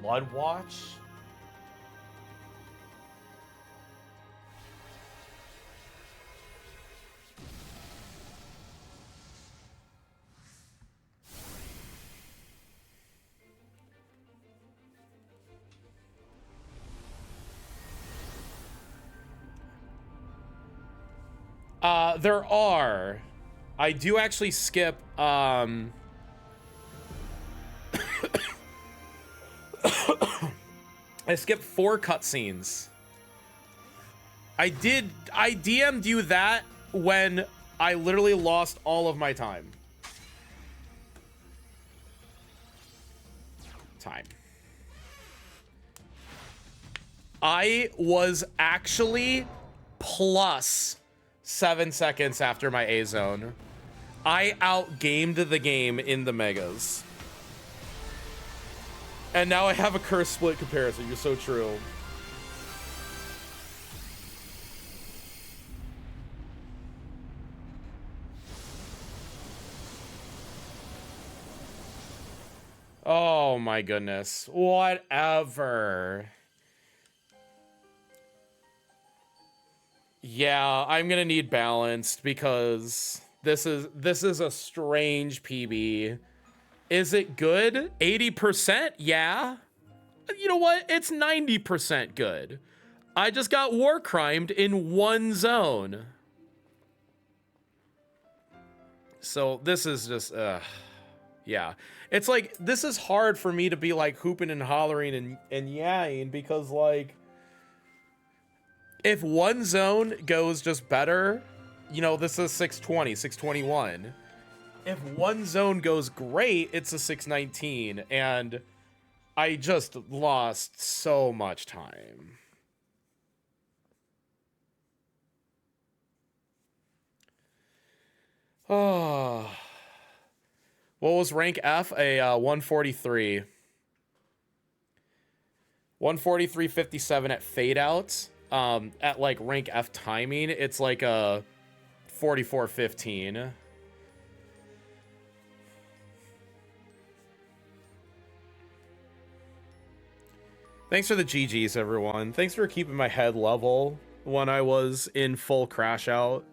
Blood Watch? There are. I do actually skip, I skip 4 cutscenes. I DM'd you that when I literally lost all of my time. I was actually plus 7 seconds after my A zone. I outgamed the game in the megas. And now I have a curse split comparison. You're so true. Oh my goodness. Whatever. Yeah, I'm gonna need balanced because this is a strange PB. Is it good? 80%? Yeah. You know what? It's 90% good. I just got war crimed in one zone. So this is just yeah. It's like this is hard for me to be like hooping and hollering and yaying because like if one zone goes just better, you know, this is 620, 621. If one zone goes great, it's a 619, and I just lost so much time. Oh. What was rank F? A 143. 143.57 at fade outs. At like rank F timing, it's like a 44.15. Thanks for the GGs, everyone. Thanks for keeping my head level when I was in full crash out.